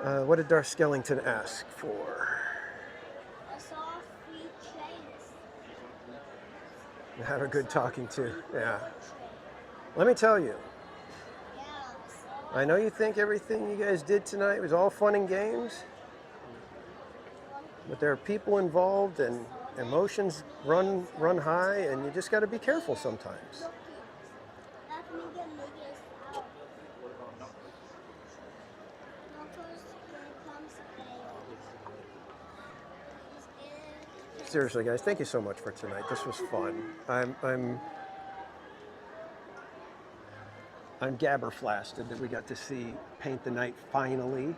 What did Darth Skellington ask for? I saw 3 trains. Have a good talking to. Yeah. Let me tell you. I know you think everything you guys did tonight was all fun and games, but there are people involved and emotions run high, and you just got to be careful sometimes. Seriously, guys, thank you so much for tonight. This was fun. I'm gabberflasted that we got to see Paint the Night finally,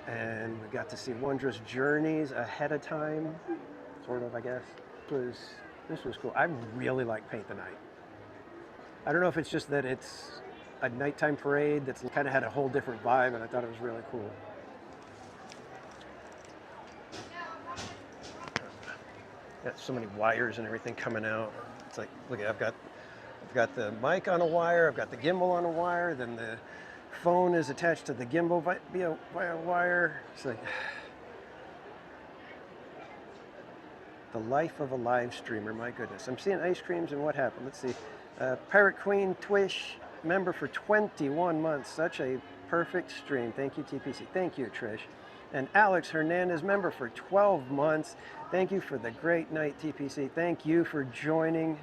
and we got to see Wondrous Journeys ahead of time, sort of, I guess. This was cool. I really like Paint the Night. I don't know if it's just that it's a nighttime parade that's kind of had a whole different vibe, and I thought it was really cool. Got so many wires and everything coming out. It's like, look, I've got the mic on a wire, I've got the gimbal on a wire, then the phone is attached to the gimbal via wire. It's like the life of a live streamer, my goodness. I'm seeing ice creams and what happened. Let's see. Pirate Queen Twish, member for 21 months. Such a perfect stream. Thank you, TPC. Thank you, Trish. And Alex Hernandez, member for 12 months. Thank you for the great night, TPC. Thank you for joining.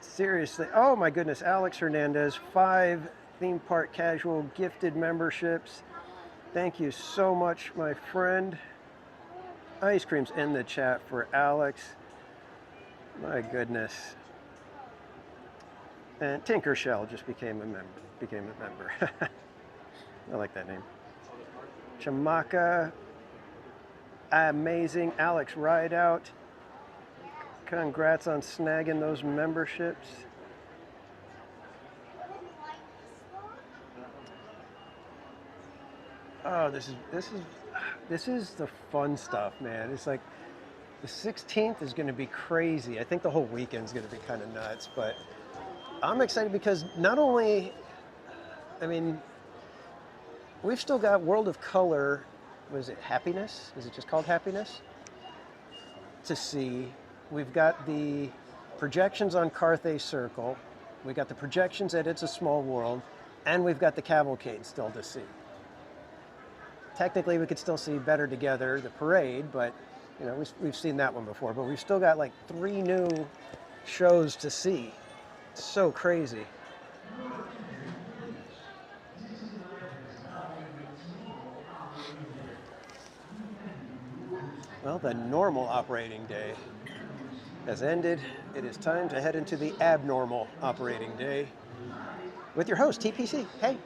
Seriously, oh my goodness, Alex Hernandez, 5 theme park casual gifted memberships. Thank you so much, my friend. Ice creams in the chat for Alex. My goodness. And Tinker Shell just became a member. I like that name. Chamaka, amazing. Alex Rideout. Congrats on snagging those memberships. Oh, this is the fun stuff, man. It's like the 16th is going to be crazy. I think the whole weekend's going to be kind of nuts, but I'm excited because not only, I mean, we've still got World of Color. Was it Happiness? Is it just called Happiness? To see. We've got the projections on Carthay Circle. We got the projections at It's a Small World, and we've got the cavalcade still to see. Technically, we could still see Better Together, the parade, but you know, we've seen that one before. But we've still got like 3 new shows to see. It's so crazy. Well, the normal operating day has ended. It is time to head into the abnormal operating day with your host, TPC. Hey.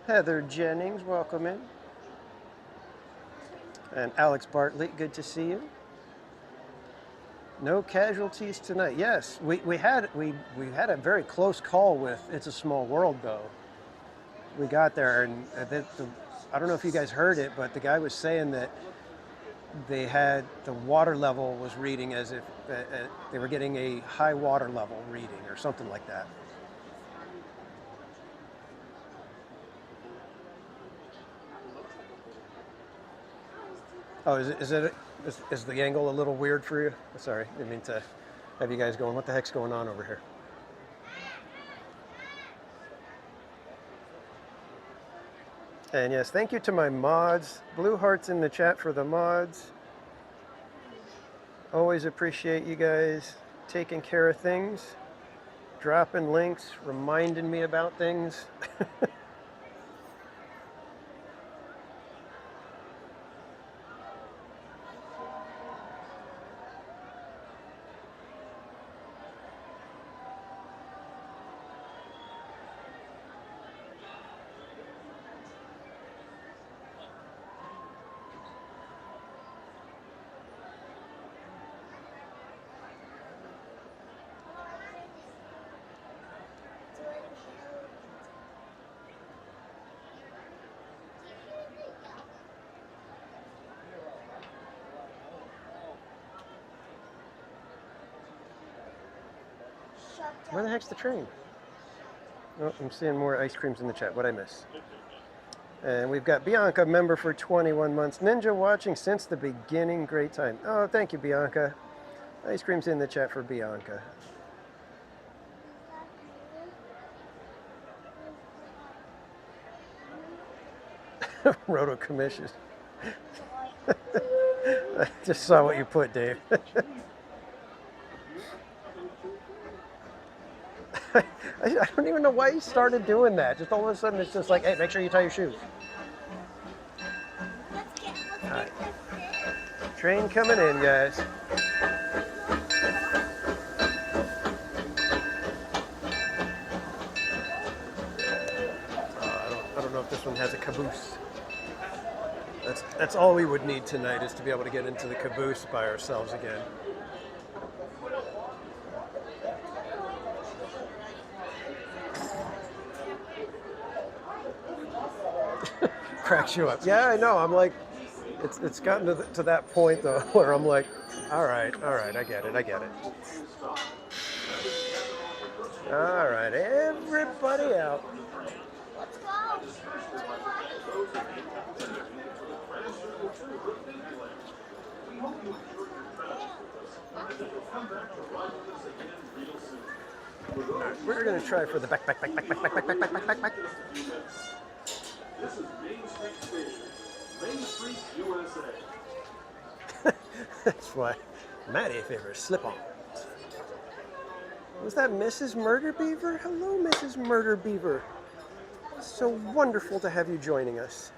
Heather Jennings, welcome in. And Alex Bartley, good to see you. No casualties tonight. Yes, we had a very close call with It's a Small World, though. We got there, and I don't know if you guys heard it, but the guy was saying that they had the water level was reading as if they were getting a high water level reading or something like that. Oh, is the angle a little weird for you? Sorry, I didn't mean to have you guys going, what the heck's going on over here? And yes, thank you to my mods. Blue hearts in the chat for the mods. Always appreciate you guys taking care of things, dropping links, reminding me about things. Where the heck's the train? Oh, I'm seeing more ice creams in the chat. What'd I miss? And we've got Bianca, member for 21 months. Ninja watching since the beginning. Great time. Oh, thank you, Bianca. Ice creams in the chat for Bianca. Roto commissions. I just saw what you put, Dave. I don't even know why he started doing that. Just all of a sudden, it's just like, hey, make sure you tie your shoes. All right. Train coming in, guys. I don't know if this one has a caboose. That's all we would need tonight, is to be able to get into the caboose by ourselves again. Cracks you up. Yeah, I know. I'm like, it's gotten to that point though where I'm like, all right, I get it. All right, everybody out. We're gonna try for the back. This is Main Street Station, Main Street, USA. That's why Maddie favors slip-on. Was that Mrs. Murder Beaver? Hello, Mrs. Murder Beaver. So wonderful to have you joining us.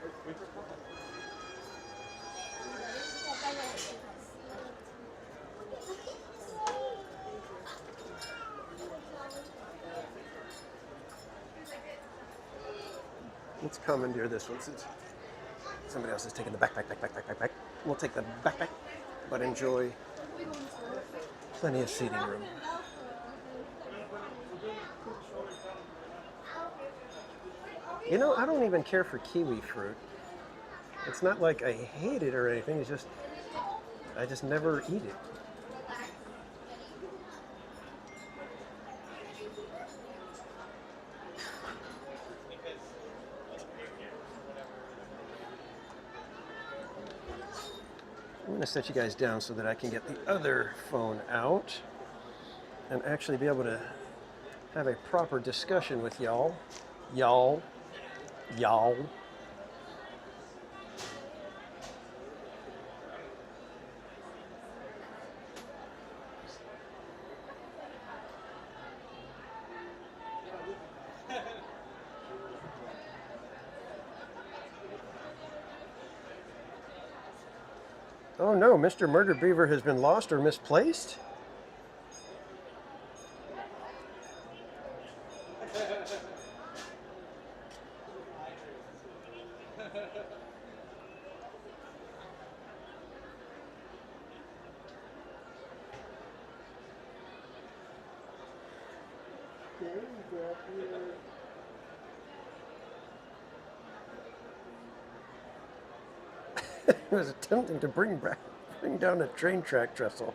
Let's commandeer this one since somebody else is taking the backpack. We'll take the backpack, but enjoy plenty of seating room. You know, I don't even care for kiwi fruit. It's not like I hate it or anything, it's just, I just never eat it. I'm going to set you guys down so that I can get the other phone out and actually be able to have a proper discussion with y'all. Y'all. Oh no, Mr. Murder Beaver has been lost or misplaced? It was attempting to bring down a train track trestle.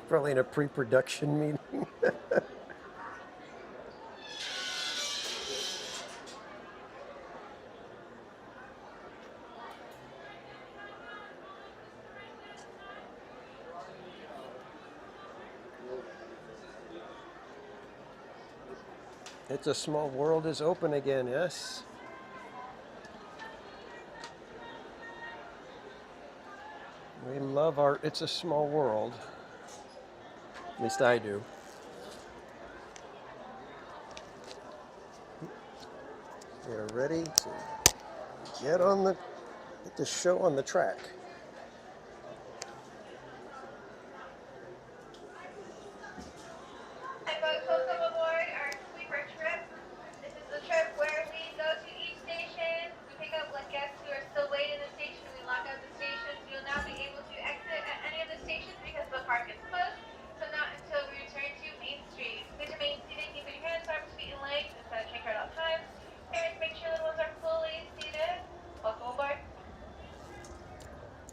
Probably in a pre-production meeting. It's a Small World is open again, yes. We love our It's a Small World. At least I do. We're ready to get the show on the track.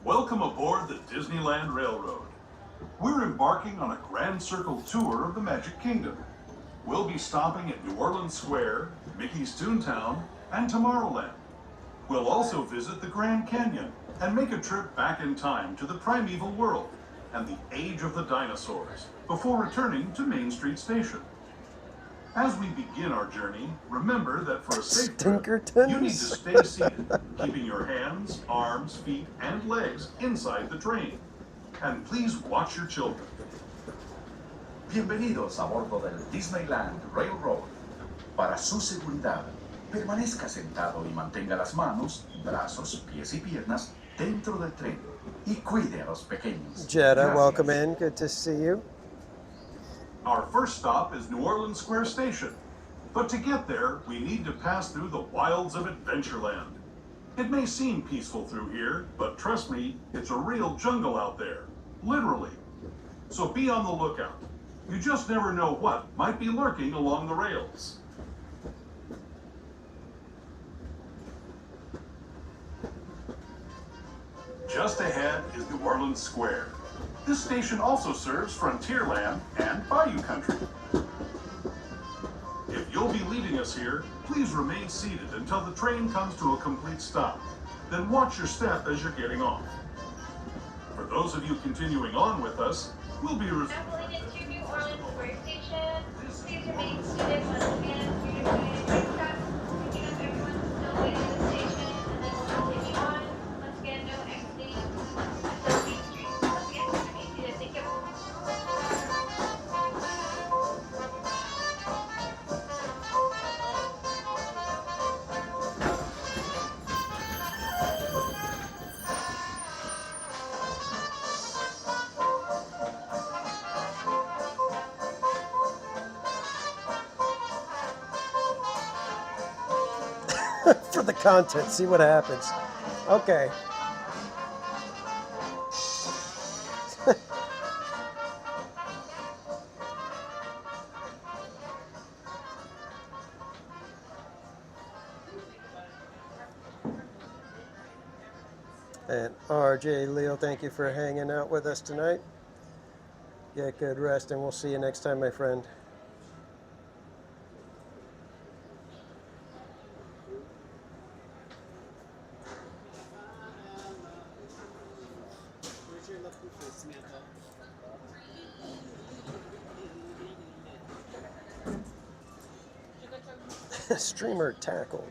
Welcome aboard the Disneyland Railroad. We're embarking on a grand circle tour of the Magic Kingdom. We'll be stopping at New Orleans Square, Mickey's Toontown, and Tomorrowland. We'll also visit the Grand Canyon and make a trip back in time to the primeval world and the age of the dinosaurs before returning to Main Street Station. As we begin our journey, remember that for a safe trip, you need to stay seated, keeping your hands, arms, feet, and legs inside the train. And please watch your children. Bienvenidos a bordo del Disneyland Railroad. Para su seguridad, permanezca sentado y mantenga las manos, brazos, pies y piernas dentro del tren y cuide a los pequeños. Jetta, welcome in. Good to see you. Our first stop is New Orleans Square Station. But to get there, we need to pass through the wilds of Adventureland. It may seem peaceful through here, but trust me, it's a real jungle out there. Literally. So be on the lookout. You just never know what might be lurking along the rails. Just ahead is New Orleans Square. This station also serves Frontierland and Bayou Country. If you'll be leaving us here, please remain seated until the train comes to a complete stop. Then watch your step as you're getting off. For those of you continuing on with us, we'll be Pulling into New Orleans Square Station. Please remain seated once again for your next stop. Picking up everyone who's still waiting at the station, and then we'll continue on. Once again, no exiting for the content. See what happens. Okay. And RJ Leo, thank you for hanging out with us tonight. Get good rest, and we'll see you next time, my friend. Where's your looking for, Samantha? Streamer tackled.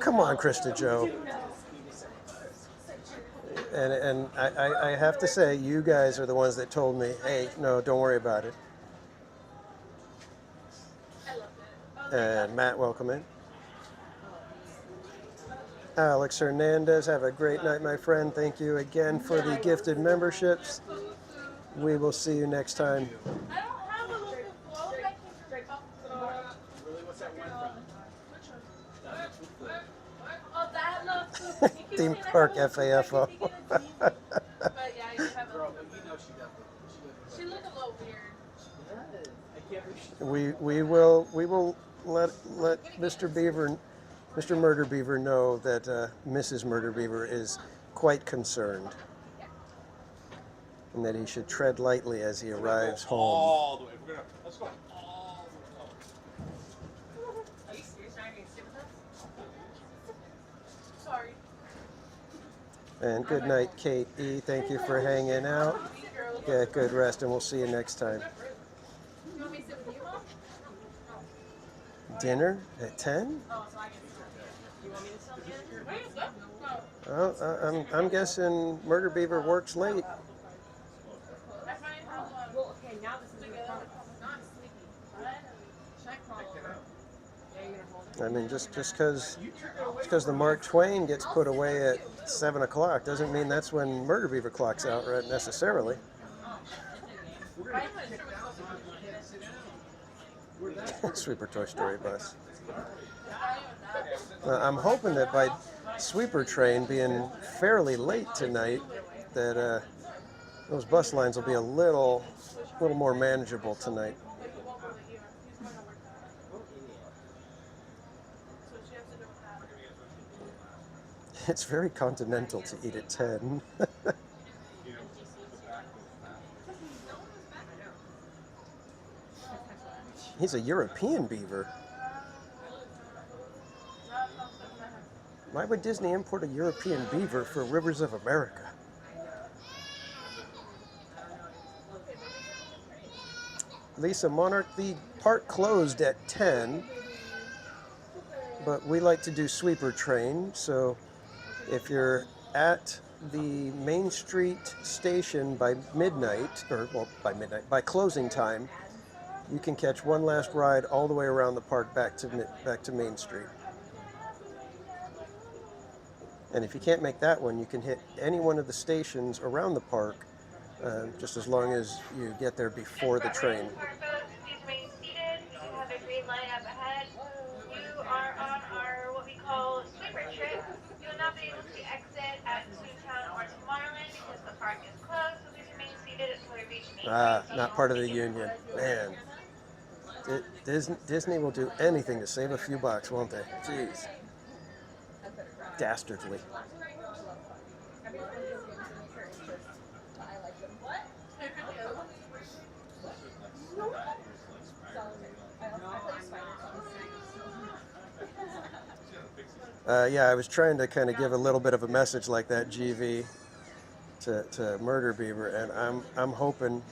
Come on, Krista Joe. And I have to say, you guys are the ones that told me, hey, no, don't worry about it. And Matt, welcome in. Alex Hernandez, have a great night, my friend. Thank you again for the gifted memberships. We will see you next time. Theme Park FAFO. She looked a little weird. We will let Mr. Beaver, Mr. Murder Beaver know that Mrs. Murder Beaver is quite concerned, and that he should tread lightly as he arrives home. All the way. Let's go all the way. Are you serious? You're not going to sit with us? Sorry. And good night, Kate E. Thank you for hanging out. Get good rest, and we'll see you next time. You want me to sit with you, Mom? Dinner at 10? Oh, so I can sit with you. You want me to sit with you? Oh, I'm guessing Murder Beaver works late. Well, okay, now this is good. Not sleepy. Should I call over? Yeah, you're gonna hold it? I mean, just because the Mark Twain gets put away at 7 o'clock doesn't mean that's when Murder Beaver clocks out, right, necessarily. Sweeper Toy Story bus. I'm hoping that by Sweeper Train being fairly late tonight, that those bus lines will be a little more manageable tonight. It's very continental to eat at 10. He's a European beaver. Why would Disney import a European beaver for Rivers of America? Lisa Monarch, the park closed at 10, but we like to do Sweeper Train, so if you're at the Main Street station by midnight, by closing time, you can catch one last ride all the way around the park back to Main Street. And if you can't make that one, you can hit any one of the stations around the park, just as long as you get there before the train. Please remain seated. You have a green light up ahead. You are on our what we call sweeper trip. You will not be able to exit at Toontown or Tomorrowland because the park is closed. So please remain seated until we reach Main Street. Not part of the union. Man. Disney will do anything to save a few bucks, won't they? Jeez. Dastardly. Yeah, I was trying to kind of give a little bit of a message like that, GV, to Murder Beaver, and I'm hoping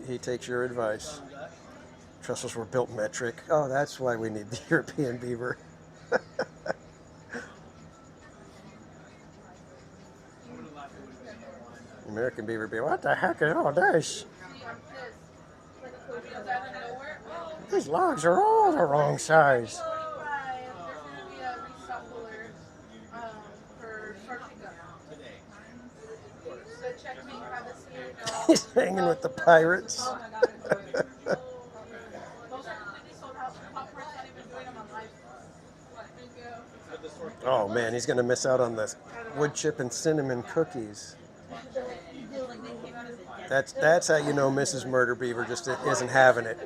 he takes your advice. Trestles were built metric. Oh, that's why we need the European beaver. American beaver beaver. What the heck is all this? These logs are all the wrong size. So check me, have a seat. He's hanging with the pirates. Oh man, he's gonna miss out on the wood chip and cinnamon cookies. That's how you know Mrs. Murder Beaver just isn't having it.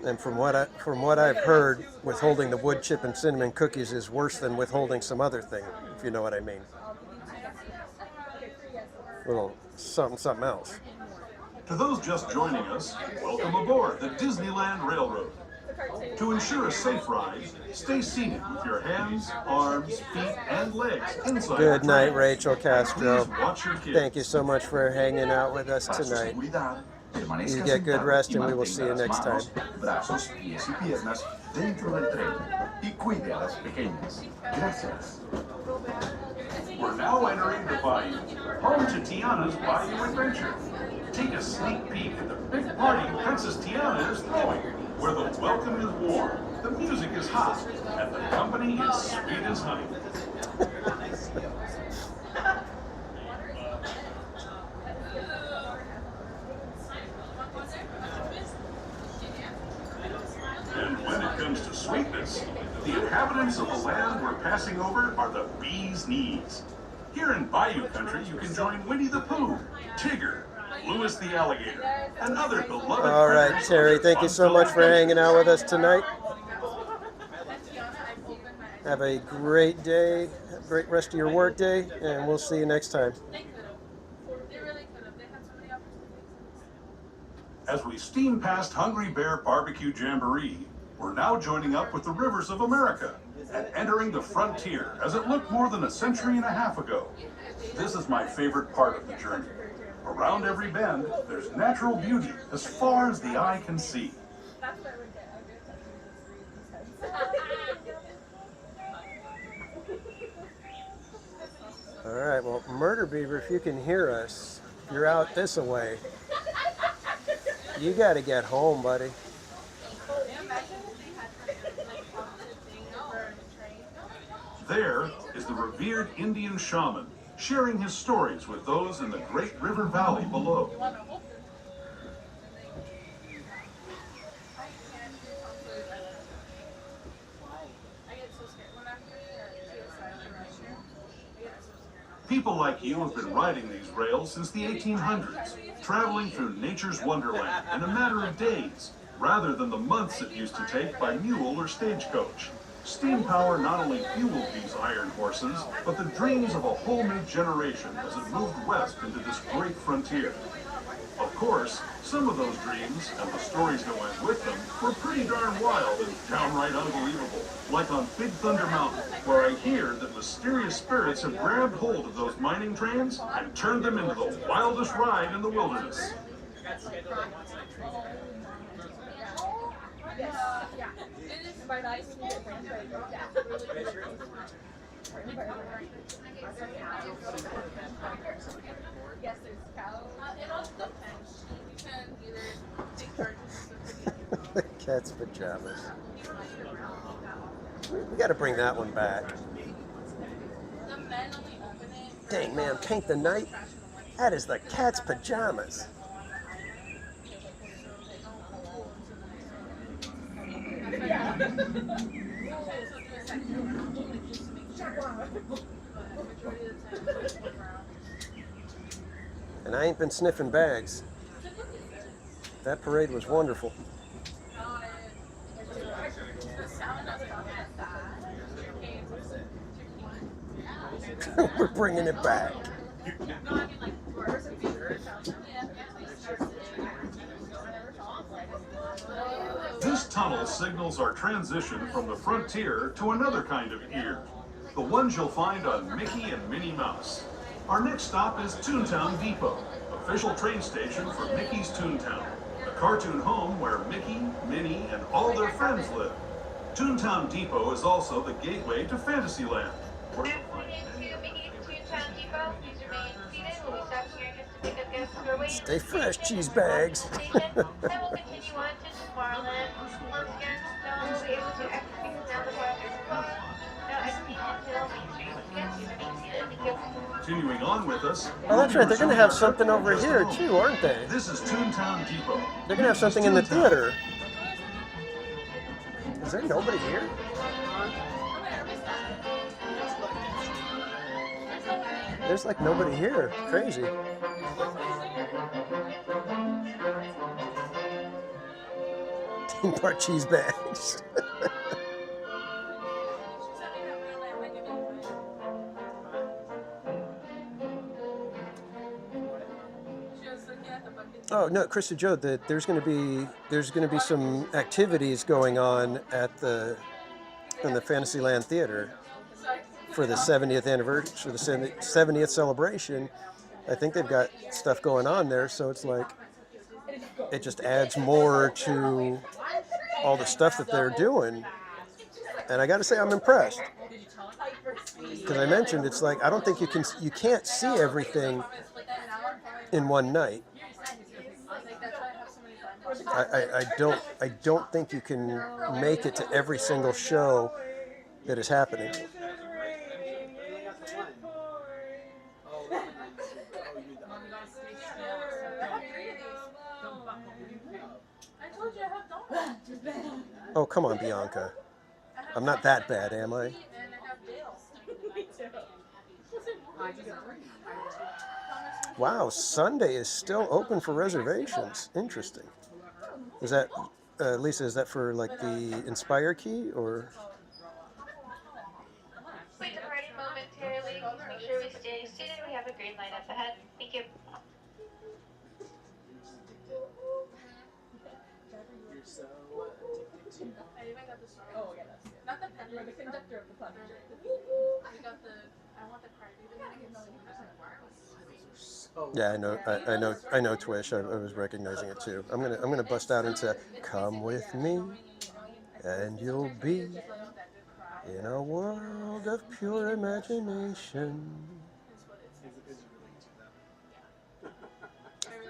And from what I've heard, withholding the wood chip and cinnamon cookies is worse than withholding some other thing, if you know what I mean. Little something else. To those just joining us, welcome aboard the Disneyland Railroad. To ensure a safe ride, stay seated with your hands, arms, feet, and legs inside. Good night, Rachel Castro. Please watch your kids. Thank you so much for hanging out with us tonight. You get good rest and we will see you next time. Brazos, pies y piernas dentro del tren y cuide a las pequeñas. Gracias. We're now entering the Bayou, home to Tiana's Bayou Adventure. Take a sneak peek at the big party Princess Tiana is throwing, where the welcome is warm, the music is hot, and the company is sweet as honey. And when it comes to sweetness, the inhabitants of the land we're passing over are the bee's knees. Here in Bayou Country, you can join Winnie the Pooh, Tigger, Louis the Alligator, and other beloved. All right, Terry, thank you so much for hanging out with us tonight. Have a great day, great rest of your work day, and we'll see you next time. As we steam past Hungry Bear Barbecue Jamboree, we're now joining up with the rivers of America and entering the frontier as it looked more than a century and a half ago. This is my favorite part of the journey. Around every bend, there's natural beauty as far as the eye can see. All right, well, Murder Beaver, if you can hear us, if you're out this away, you got to get home, buddy. There is the revered Indian shaman, sharing his stories with those in the Great River Valley below. People like you have been riding these rails since the 1800s, traveling through nature's wonderland in a matter of days, rather than the months it used to take by mule or stagecoach. Steam power not only fueled these iron horses, but the dreams of a whole new generation as it moved west into this great frontier. Of course, some of those dreams, and the stories that went with them, were pretty darn wild and downright unbelievable. Like on Big Thunder Mountain, where I hear that mysterious spirits have grabbed hold of those mining trains and turned them into the wildest ride in the wilderness. The cat's pajamas. We got to bring that one back. Dang, man, paint the night? That is the cat's pajamas. And I ain't been sniffing bags. That parade was wonderful. We're bringing it back. This tunnel signals our transition from the frontier to another kind of ear, the ones you'll find on Mickey and Minnie Mouse. Our next stop is Toontown Depot, official train station for Mickey's Toontown, the cartoon home where Mickey, Minnie, and all their friends live. Toontown Depot is also the gateway to Fantasyland. Into Mickey's Toontown Depot, use your we're waiting Stay to fresh, take cheese in from bags. the station, then we'll continue on to Tomorrowland. Once again, no one will be able to exit because now the park is closed. No exiting until Main Street. Once again, see you in Ningxia. Thank you. Continuing on with us. Oh, that's right. They're going to have something over here too, aren't they? This is Toontown Depot. They're going to have something in the theater. Is there nobody here? There's like nobody here. Crazy. Theme park cheese bags. Oh no, Krista Joe, that there's going to be some activities going on in the Fantasyland Theater for the 70th anniversary, for the 70th celebration. I think they've got stuff going on there, so it's like it just adds more to all the stuff that they're doing. And I got to say, I'm impressed because I mentioned it's like I don't think you can't see everything in one night. I don't think you can make it to every single show that is happening. Oh, come on, Bianca. I'm not that bad, am I? Wow, Sunday is still open for reservations. Interesting. Is that, Lisa, is that for like the Inspire key or? Wait, departing momentarily. Make sure we stay seated. We have a green light up ahead. Thank you. I even got the story. Oh, yeah, that's good. Not the pen, the conductor of the plunger. I got the. I want the card. You gotta get wireless. Yeah, I know Twish. I was recognizing it too. I'm gonna bust out into "Come with me, and you'll be in a world of pure imagination."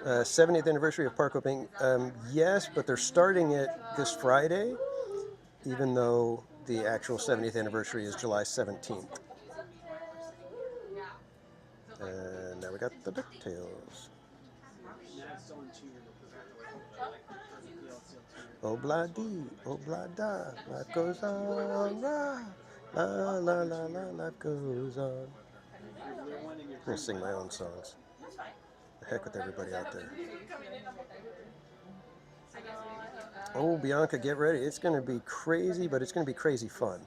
70th anniversary of park opening. Yes, but they're starting it this Friday, even though the actual 70th anniversary is July 17th. And now we got the DuckTales. Oh blah dee, oh blah da, life goes on, la la la la la, life goes on. I'm gonna sing my own songs. The heck with everybody out there. Oh, Bianca, get ready. It's gonna be crazy, but it's gonna be crazy fun.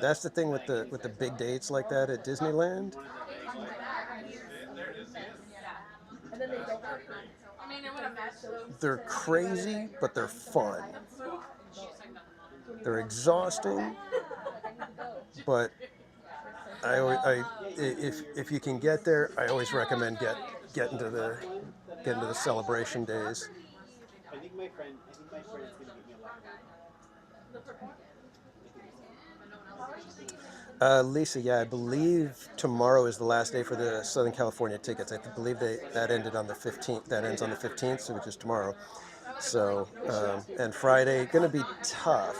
That's the thing with the big dates like that at Disneyland. They're crazy, but they're fun. They're exhausting, but if you can get there, I always recommend getting to the celebration days. I think my friend is gonna give me a lot. Lisa, yeah, I believe tomorrow is the last day for the Southern California tickets. I believe that ended on the 15th. That ends on the 15th, so which is tomorrow. So, and Friday, gonna be tough.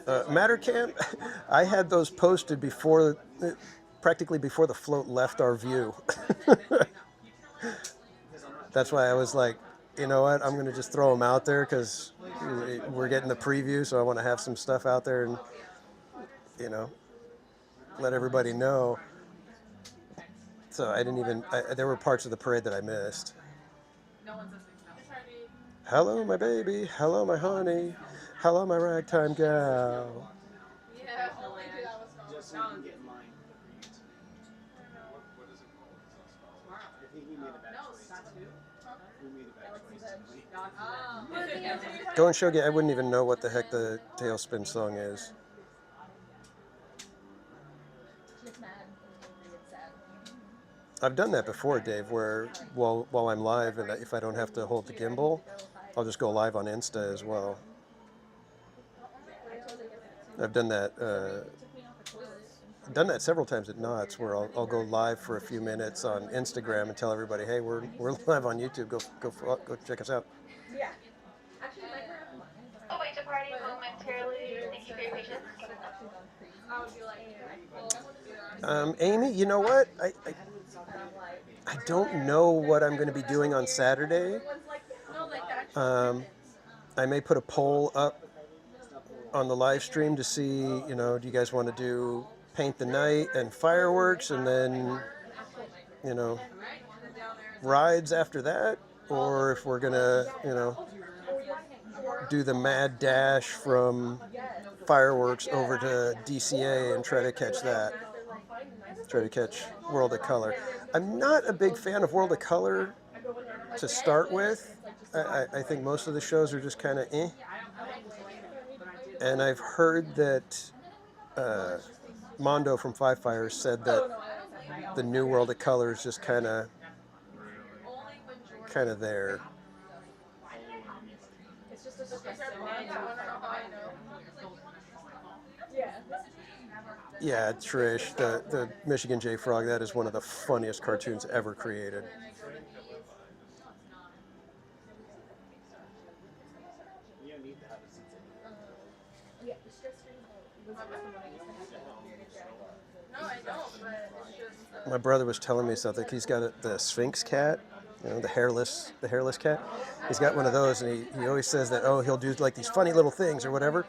Mattercamp, I had those posted practically before the float left our view. That's why I was like, you know what, I'm going to just throw them out there because we're getting the preview, so I want to have some stuff out there and, you know, let everybody know. So I didn't even, there were parts of the parade that I missed. Hello, my baby. Hello, my honey. Hello, my ragtime gal. Yeah. Just so we can get in line. I think we made a bad choice. Go and show you. I wouldn't even know what the heck the Tailspin song is. I've done that before, Dave, where while I'm live and if I don't have to hold the gimbal, I'll just go live on Insta as well. I've done that done that several times at Knott's, where I'll go live for a few minutes on Instagram and tell everybody, hey, we're live on YouTube. Go check us out. Yeah. We'll wait to party momentarily. Thank you for your patience. Amy, you know what? I don't know what I'm going to be doing on Saturday. I may put a poll up on the live stream to see, do you guys want to do paint the night and fireworks and then, rides after that? Or if we're going to, do the mad dash from fireworks over to DCA and try to catch that. Try to catch World of Color. I'm not a big fan of World of Color to start with. I think most of the shows are just kind of eh. And I've heard that Mondo from Five Fires said that the new World of Color is just kind of there. Yeah, Trish, the Michigan J Frog, that is one of the funniest cartoons ever created. My brother was telling me something. He's got the Sphinx cat, the hairless cat. He's got one of those, and he always says that, he'll do like these funny little things or whatever.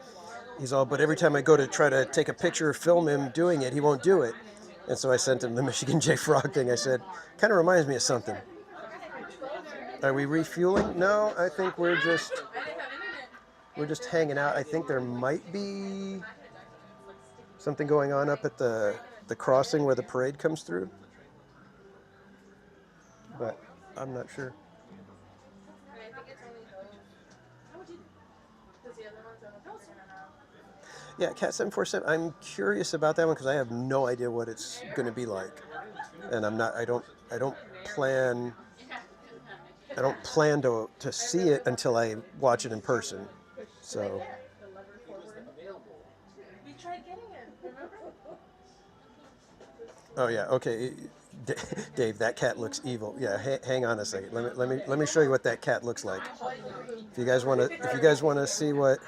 He's all, but every time I go to try to take a picture or film him doing it, he won't do it. And so I sent him the Michigan J Frog thing. I said, kind of reminds me of something. Are we refueling? No, I think we're just hanging out. I think there might be something going on up at the crossing where the parade comes through. But I'm not sure. Yeah, Cat 747. I'm curious about that one because I have no idea what it's going to be like, and I don't plan to see it until I watch it in person. So. Oh yeah, okay, Dave. That cat looks evil. Yeah, hang on a second. Let me show you what that cat looks like. If you guys want to see what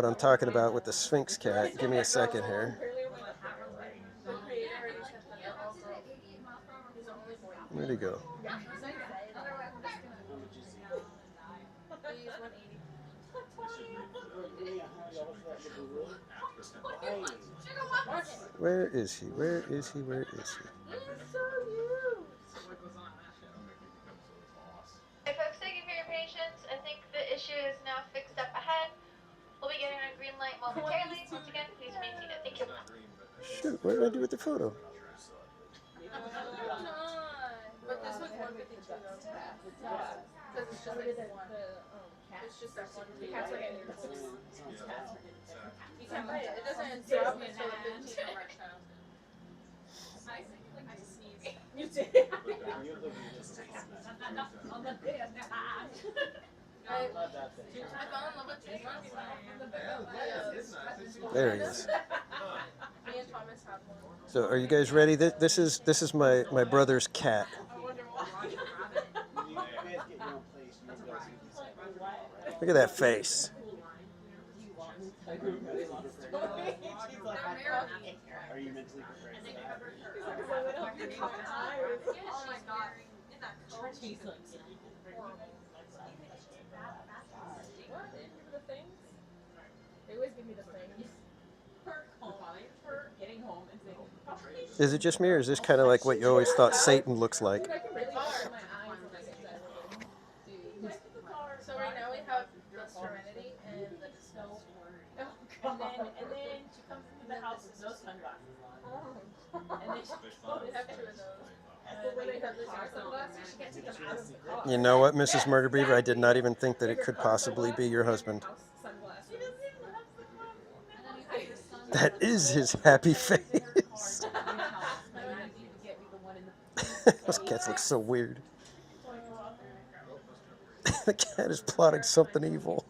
I'm talking about with the Sphinx cat, give me a second here. Where'd he go? Where is he? Where is he? Where is he? Hey folks, thank you for your patience. I think the issue is now fixed up ahead. We'll be getting a green light momentarily. Once again, please remain seated. Thank you. Shoot, what did I do with the photo? But this was 152 though. Because it's just like one. It's just that one. The cats are getting you can't buy it. It doesn't drop until the 15th of March now. I sneezed. You did? On the bed. I fell in love with Jason. There he is. Me and Thomas have one. So, are you guys ready? This is my brother's cat. Look at that face. Are you mentally prepared for that? Oh my god. In that coat. The things? They always give me the things. For getting home and saying, Is it just me, or is this kind of like what you always thought Satan looks like? so right now we have the Serenity and the Snow. And then she comes into the house with no sunglasses on. And then we have two of those. And then they have the sunglasses. She can't take them out of the car. You know what, Mrs. Murder Beaver? I did not even think that it could possibly be your husband. That is his happy face. Those cats look so weird. The cat is plotting something evil.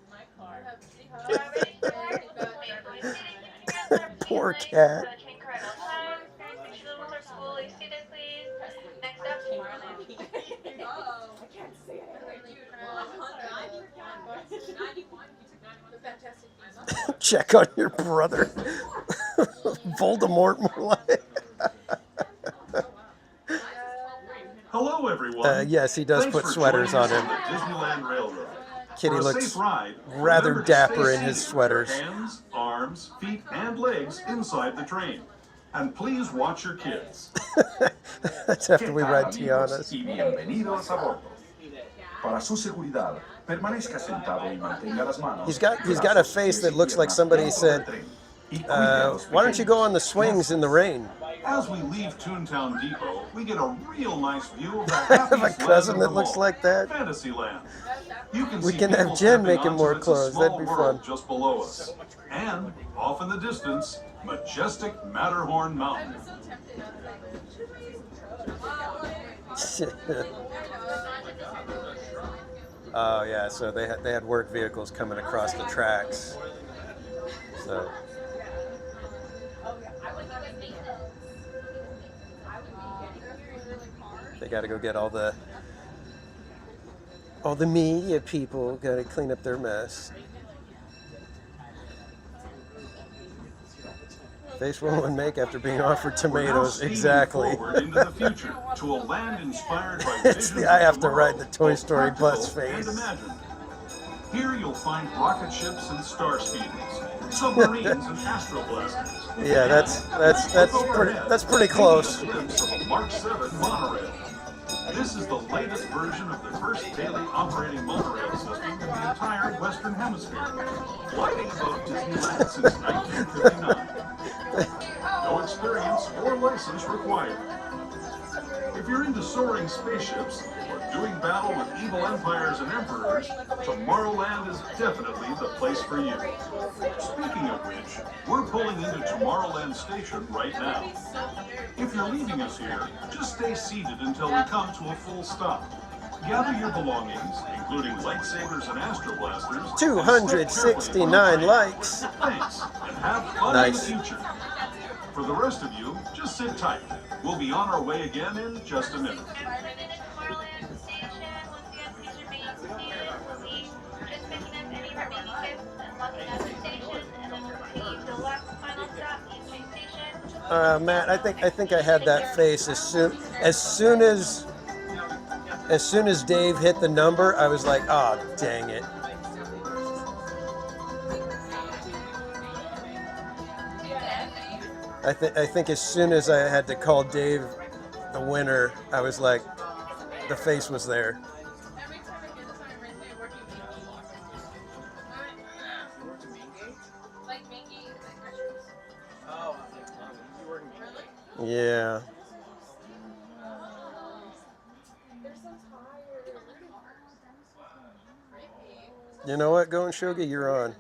Poor cat. Oh, I can't say it. Check on your brother. Voldemort more like. Hello, everyone. Yes, he does Thanks put for sweaters joining on us him. the Disneyland Railroad. Kitty For a looks safe ride, rather remember to stay dapper in his seated with sweaters. your hands, arms, feet, and legs inside the train. And please watch your kids. That's after we ride Tiana's. Y bienvenidos a bordo. Para su seguridad, permanezca sentado y mantenga las manos. He's got a face that looks like somebody said, why don't you go on the swings in the rain? As we leave Toontown Depot, we get a real nice view of the I have a happiest cousin land that of them looks all, like that. Fantasyland. You can We see can have people Jen stepping making onto more It's a clothes. That'd Small be World fun. just below us. And off in the distance, majestic Matterhorn Mountain. Oh yeah, so they had work vehicles coming across the tracks. So they got to go get all the media people. Got to clean up their mess. Face will one make after being offered tomatoes. Exactly. Forward into the future to a land inspired by It's the I have to ride the Toy Story bus and face. imagined. Here you'll find rocket ships and star speeders, submarines and astroblasters. Yeah, that's pretty close. Glimpse of a Mark 7 monorail. This is the latest version of the first daily operating monorail system in the entire Western Hemisphere, gliding above Disneyland since 1959. No experience or license required. If you're into soaring spaceships or doing battle with evil empires and emperors, Tomorrowland is definitely the place for you. Speaking of which, we're pulling into Tomorrowland Station right now. If you're leaving us here, just stay seated until we come to a full stop. Gather your belongings, including lightsabers and astroblasters. 269 likes. Thanks, and have fun Nice. in the future. For the rest of you, just sit tight. We'll be on our way again in just a minute. Matt, I think I had that face as soon as Dave hit the number, I was like, oh dang it. I think as soon as I had to call Dave the winner, I was like, the face was there. Yeah. You know what, Going Shogi, you're on.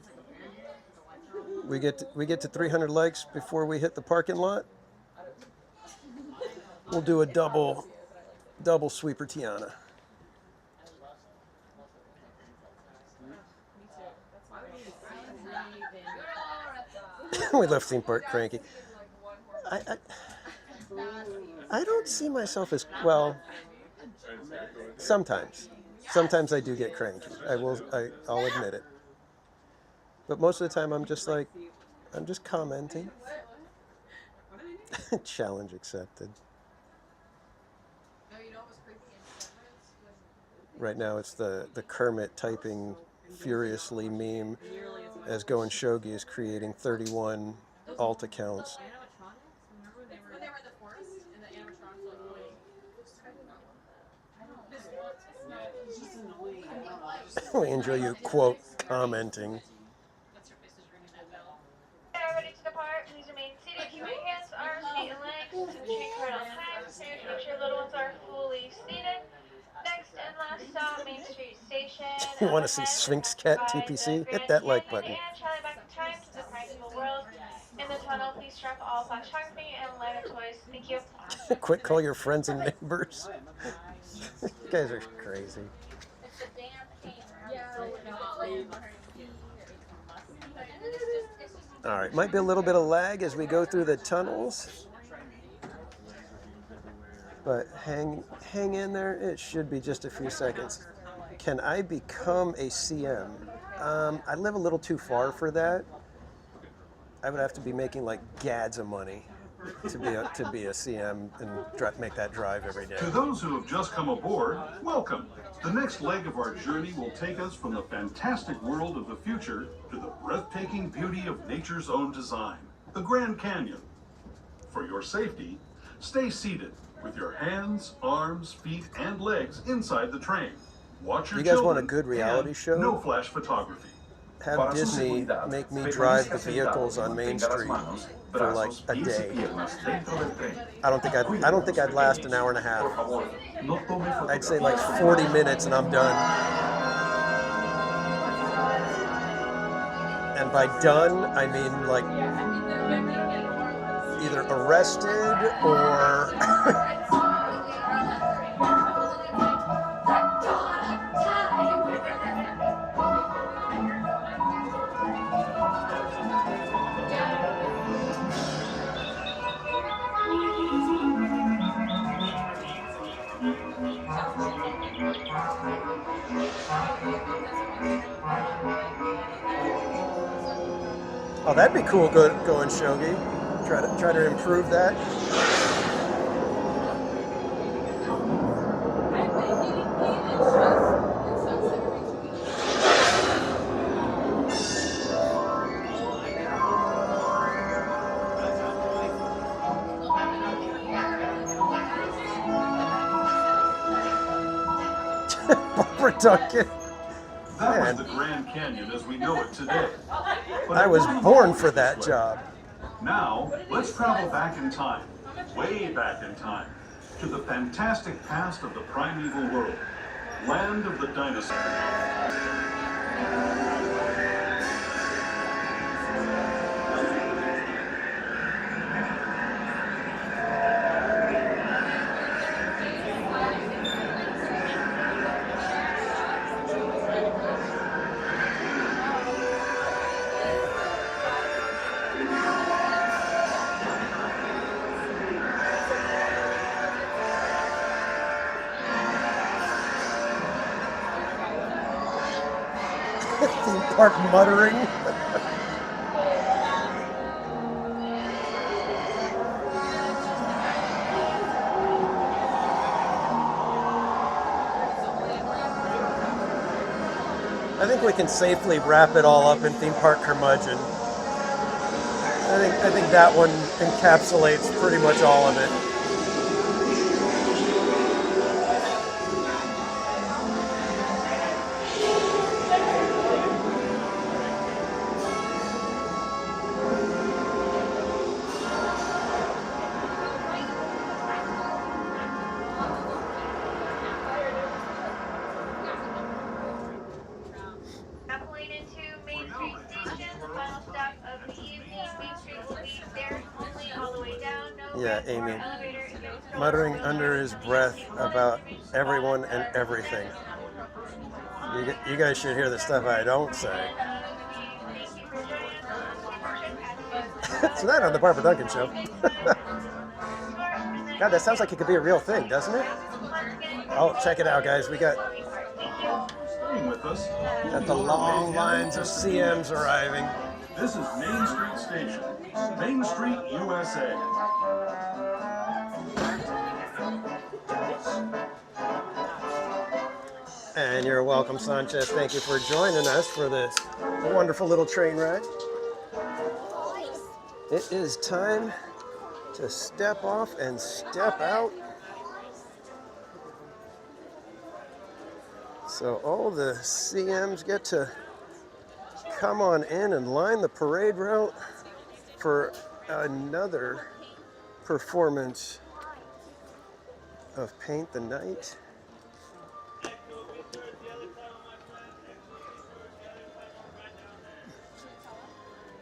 We get to 300 likes before we hit the parking lot. We'll do a double sweeper Tiana. We left theme park cranky. I don't see myself as, well, sometimes I do get cranky. I'll admit it. But most of the time I'm just commenting. Challenge accepted. Right now it's the Kermit typing furiously meme as Going Shogi is creating 31 alt accounts. We enjoy you, quote, commenting. Ready to depart, please remain seated. Keep your hands, arms, feet, and legs to the train card on time. So make sure little ones are fully seated. Next and last stop, Main Street Station. You want to see Sphinx Cat TPC? Hit that like button. And Charlie back in time to the Primeval World. In the tunnel, please drop all flashography and lighter toys. Thank you. Quit call your friends and neighbors. You guys are crazy. All right, might be a little bit of lag as we go through the tunnels. But hang in there. It should be just a few seconds. Can I become a CM? I live a little too far for that. I would have to be making like gads of money to be a CM and make that drive every day. To those who have just come aboard, welcome. The next leg of our journey will take us from the fantastic world of the future to the breathtaking beauty of nature's own design, the Grand Canyon. For your safety, stay seated with your hands, arms, feet, and legs inside the train. Watch your You guys children want a good reality show? No flash photography. Have Disney make me drive the vehicles on Main Street for like a day. I don't think I'd last an hour and a half. I'd say like 40 minutes and I'm done. And by done, I mean like either arrested or oh, that'd be cool going Shogi. Try to improve that. Barbara Duncan. That was the Grand Canyon as we know it today. But I was born for that job. Now, let's travel back in time, way back in time, to the fantastic past of the primeval world, land of the dinosaurs. Theme park muttering. I think we can safely wrap it all up in theme park curmudgeon. I think that one encapsulates pretty much all of it. Yeah, Amy. Muttering under his breath about everyone and everything. You guys should hear the stuff I don't say. It's not on the Barbara Duncan show. God, that sounds like it could be a real thing, doesn't it? Oh, check it out, guys. We got the long lines of CMs arriving. This is Main Street Station, Main Street, USA. And you're welcome, Sanchez. Thank you for joining us for this wonderful little train ride. It is time to step off and step out. So all the CMs get to come on in and line the parade route for another performance of Paint the Night.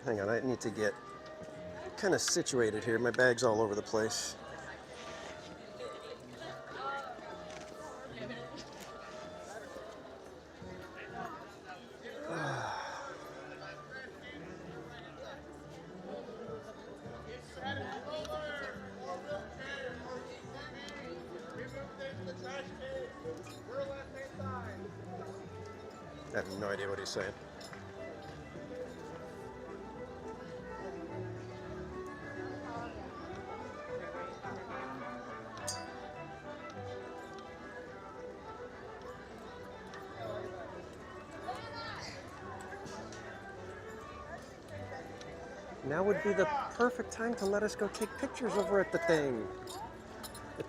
Hang on, I need to get kind of situated here. My bag's all over the place. I have no idea what he's saying. Now would be the perfect time to let us go take pictures over at the thing.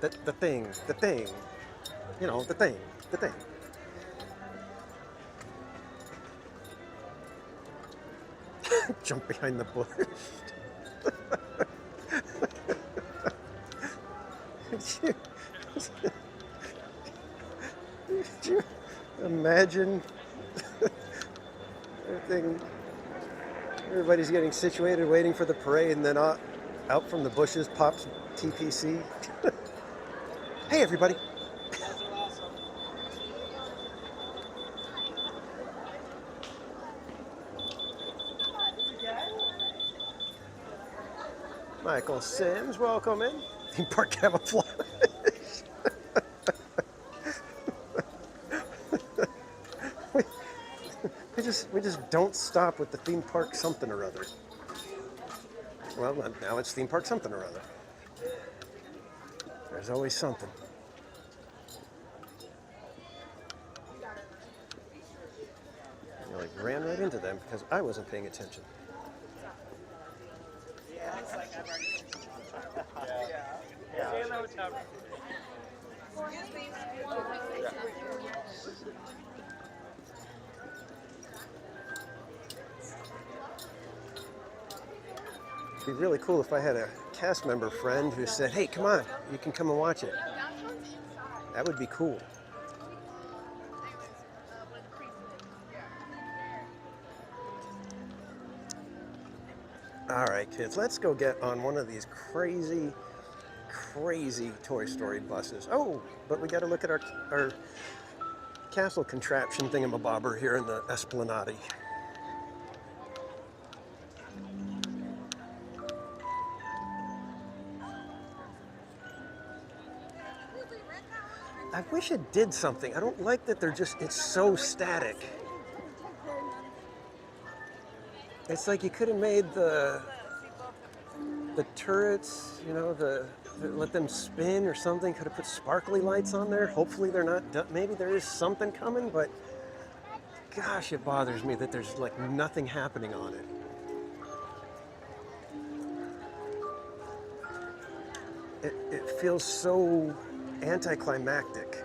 The thing. You know, the thing. Jump behind the bush. Could you imagine everything? Everybody's getting situated, waiting for the parade, and then out from the bushes pops TPC. Hey, everybody. Michael Sims, welcome in. Theme park camouflage. we just don't stop with the theme park something or other. Well, now it's theme park something or other. There's always something. I like ran right into them because I wasn't paying attention. It'd be really cool if I had a cast member friend who said, hey, come on, you can come and watch it. That would be cool. All right, kids, let's go get on one of these crazy Toy Story buses. Oh, but we got to look at our castle contraption thingamabobber here in the Esplanade. I wish it did something. I don't like that it's so static. It's like you could have made the turrets, you know, let them spin or something. Could have put sparkly lights on there. Hopefully they're not, maybe there is something coming, but gosh, it bothers me that there's like nothing happening on it. It feels so anticlimactic.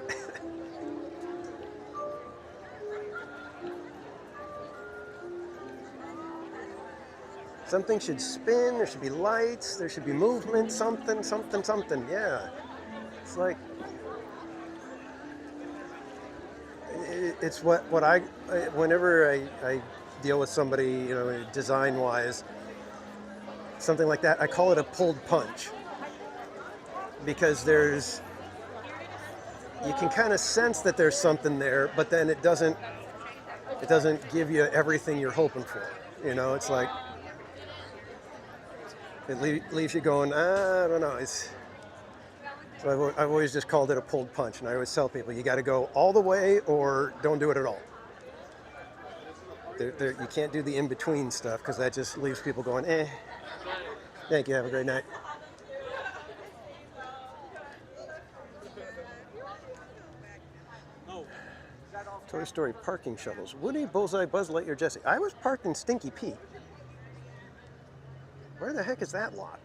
Something should spin, there should be lights, there should be movement, something, yeah. It's like, it's what whenever I deal with somebody, you know, design-wise, something like that, I call it a pulled punch. Because you can kind of sense that there's something there, but then it doesn't give you everything you're hoping for. You know, it's like, it leaves you going, I don't know. So I've always just called it a pulled punch, and I always tell people, you got to go all the way or don't do it at all. You can't do the in-between stuff, because that just leaves people going, eh. Thank you, have a great night. Toy Story parking shuttles. Woody, Bullseye, Buzz Lightyear, Jesse. I was parked in Stinky Pete. Where the heck is that lot?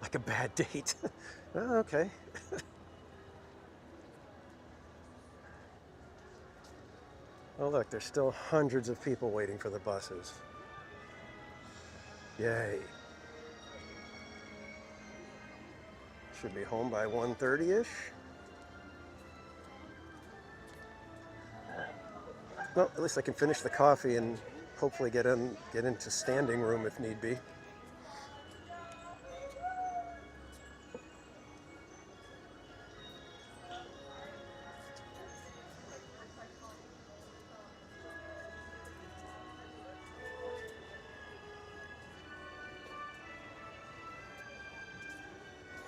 Like a bad date. Oh, okay. Oh, look, there's still hundreds of people waiting for the buses. Yay. Should be home by 1:30-ish. Well, at least I can finish the coffee and hopefully get into standing room if need be.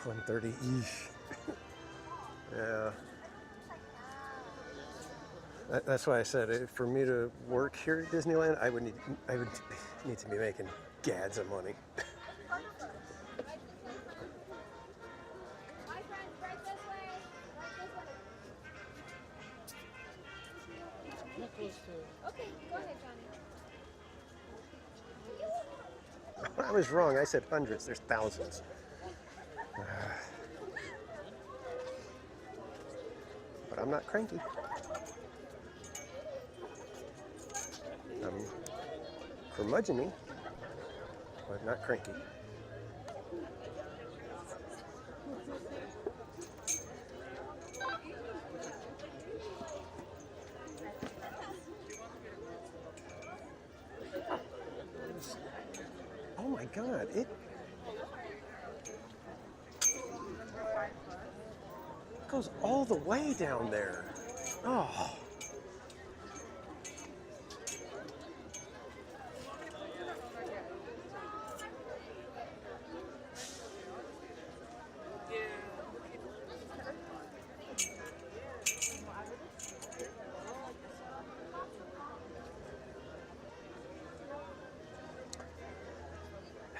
$1:30-ish. Yeah. That's why I said for me to work here at Disneyland, I would need to be making gads of money. Okay, go ahead, Johnny. I was wrong. I said hundreds. There's thousands. But I'm not cranky. I'm curmudgeon-y, but not cranky. Oh my God, it goes all the way down there. Oh.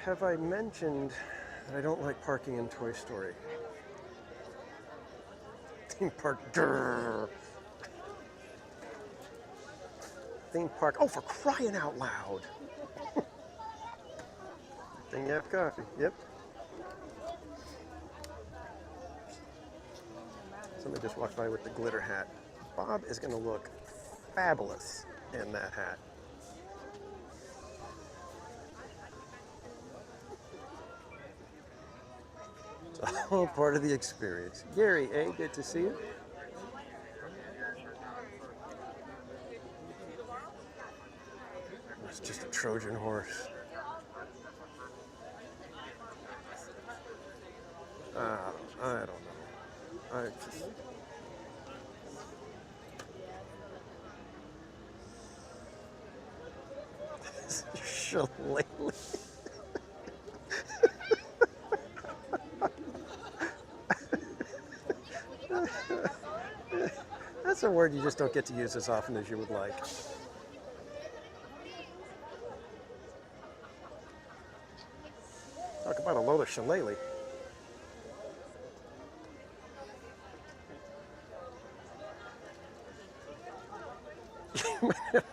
Have I mentioned that I don't like parking in Toy Story? Theme park. Grrr. Theme park. Oh, for crying out loud. Then you have coffee. Yep. Somebody just walked by with the glitter hat. Bob is going to look fabulous in that hat. It's all part of the experience. Gary, hey, good to see you. It's just a Trojan horse. I don't know. I just... Shillelagh. That's a word you just don't get to use as often as you would like. Talk about a load of shillelagh.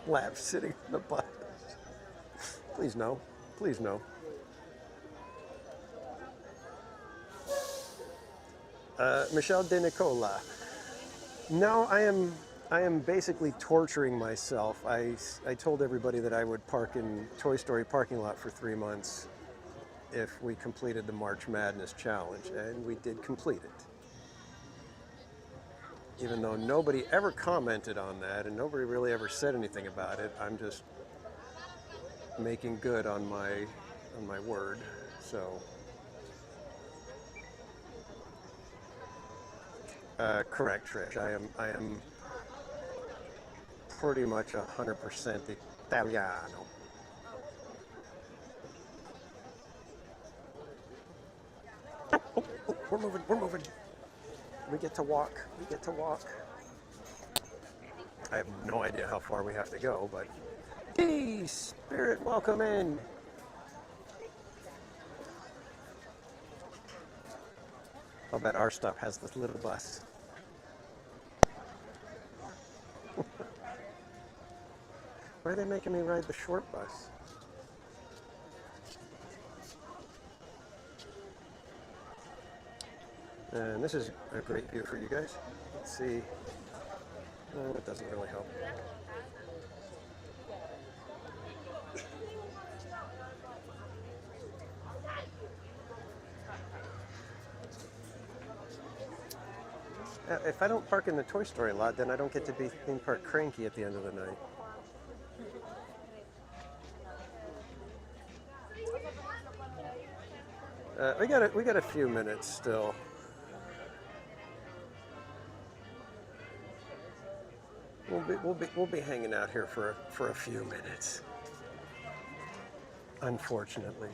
Laugh sitting on the bus. Please no. Please no. Michelle De Nicola. No, I am basically torturing myself. I told everybody that I would park in Toy Story parking lot for 3 months if we completed the March Madness challenge, and we did complete it. Even though nobody ever commented on that and nobody really ever said anything about it, I'm just making good on my word. So correct, Trish. I am pretty much 100% Italiano. Oh, we're moving, we're moving. We get to walk, we get to walk. I have no idea how far we have to go, but hey, Spirit, welcome in. I'll bet our stop has this little bus. Why are they making me ride the short bus? And this is a great view for you guys. Let's see. It doesn't really help. If I don't park in the Toy Story lot, then I don't get to be theme park cranky at the end of the night. We got a few minutes still. We'll be hanging out here for a few minutes. Unfortunately.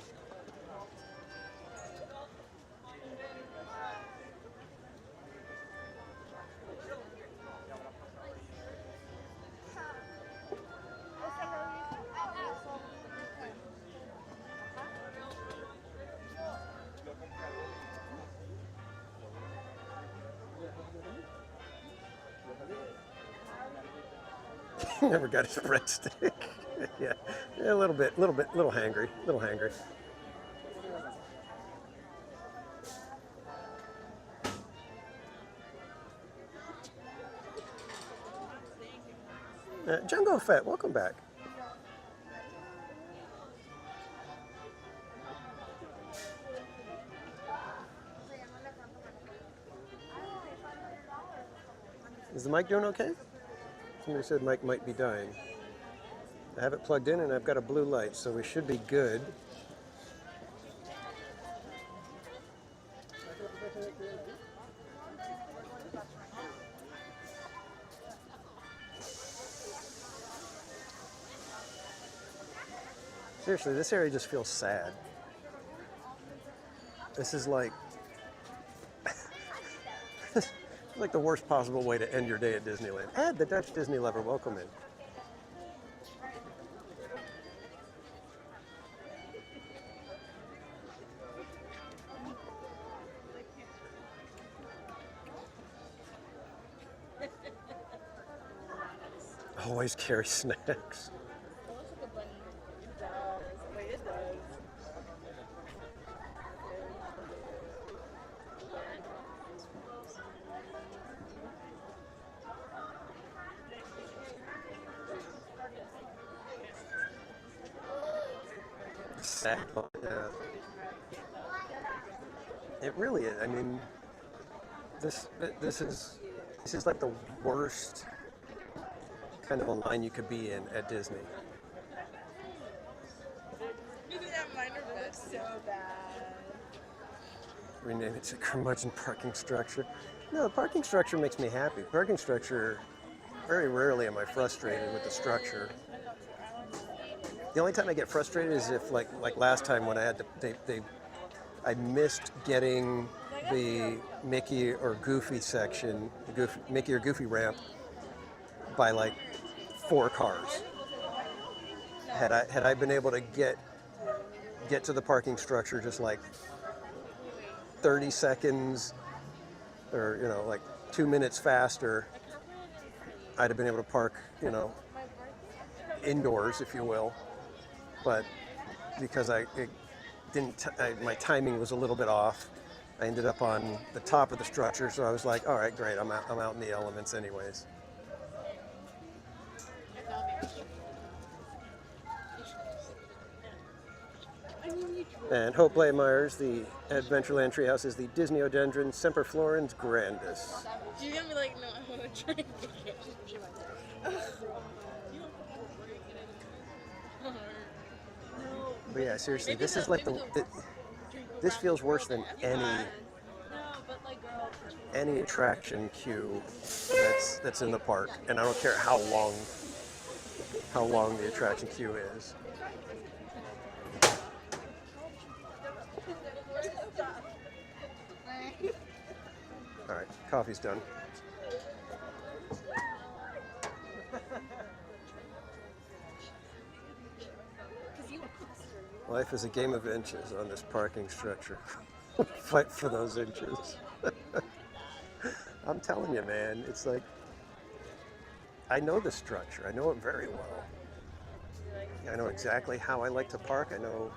Never got his breadstick. Yeah, a little hangry, little hangry. Jungle Fett, welcome back. Is the mic doing okay? Somebody said mic might be dying. I have it plugged in and I've got a blue light, so we should be good. Seriously, this area just feels sad. This is like like the worst possible way to end your day at Disneyland. Ed, the Dutch Disney lover, welcome in. Always carry snacks. Yeah. It really is. I mean, this is like the worst kind of a line you could be in at Disney. That minor was so bad. Rename it to curmudgeon parking structure. No, the parking structure makes me happy. Parking structure, very rarely am I frustrated with the structure. The only time I get frustrated is if, like last time when I had to, I missed getting the Mickey or Goofy section, the Mickey or Goofy ramp by like 4 cars. Had I been able to get to the parking structure just like 30 seconds or, you know, like 2 minutes faster, I'd have been able to park, you know, indoors, if you will. But because my timing was a little bit off, I ended up on the top of the structure. So I was like, all right, great, I'm out in the elements anyways. And Hope Leigh Myers, the Adventureland Treehouse is the Disneyodendron semperflorens grandis. She's gonna be like, no, I want to try and get it. But yeah, seriously, this is like this feels worse than any attraction queue that's in the park, and I don't care how long the attraction queue is. All right, coffee's done. Life is a game of inches on this parking structure. Fight for those inches. I'm telling you, man, it's like, I know the structure. I know it very well. I know exactly how I like to park. I know,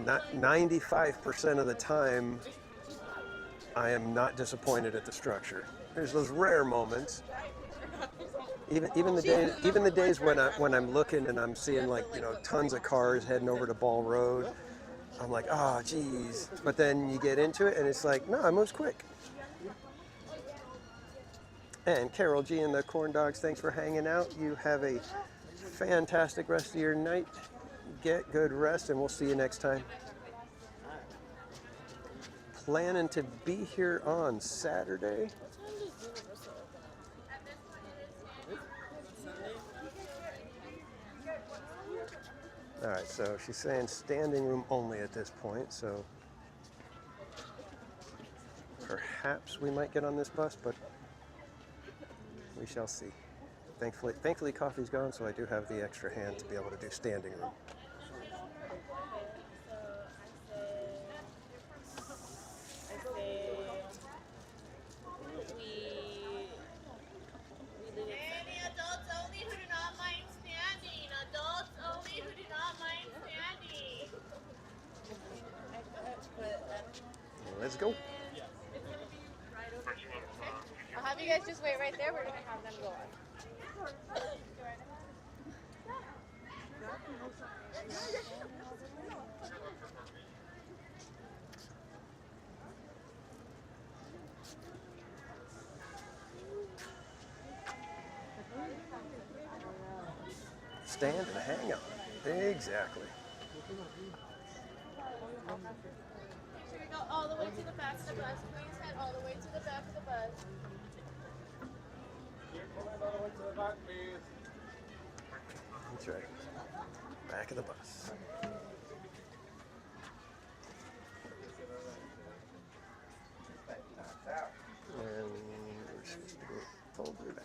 not 95% of the time, I am not disappointed at the structure. There's those rare moments. Even the days when I'm looking and I'm seeing, like, you know, tons of cars heading over to Ball Road, I'm like, oh geez. But then you get into it and it's like, no, it moves quick. And Carol G and the Corn Dogs, thanks for hanging out. You have a fantastic rest of your night. Get good rest and we'll see you next time. Planning to be here on Saturday. All right, so she's saying standing room only at this point, so perhaps we might get on this bus, but we shall see. Thankfully coffee's gone, so I do have the extra hand to be able to do standing room. Let's go. I'll have you guys just wait right there. We're gonna have them go on. Stand and hang on. Exactly. Should we go all the way to the back of the bus? Please head all the way to the back of the bus. That's right. Back of the bus. And we're supposed to go all the way back.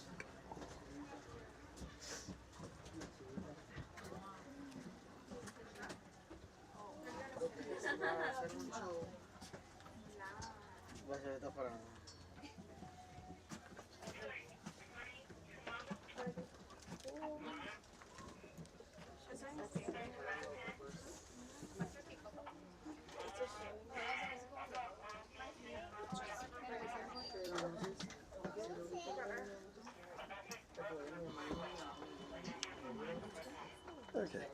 Okay.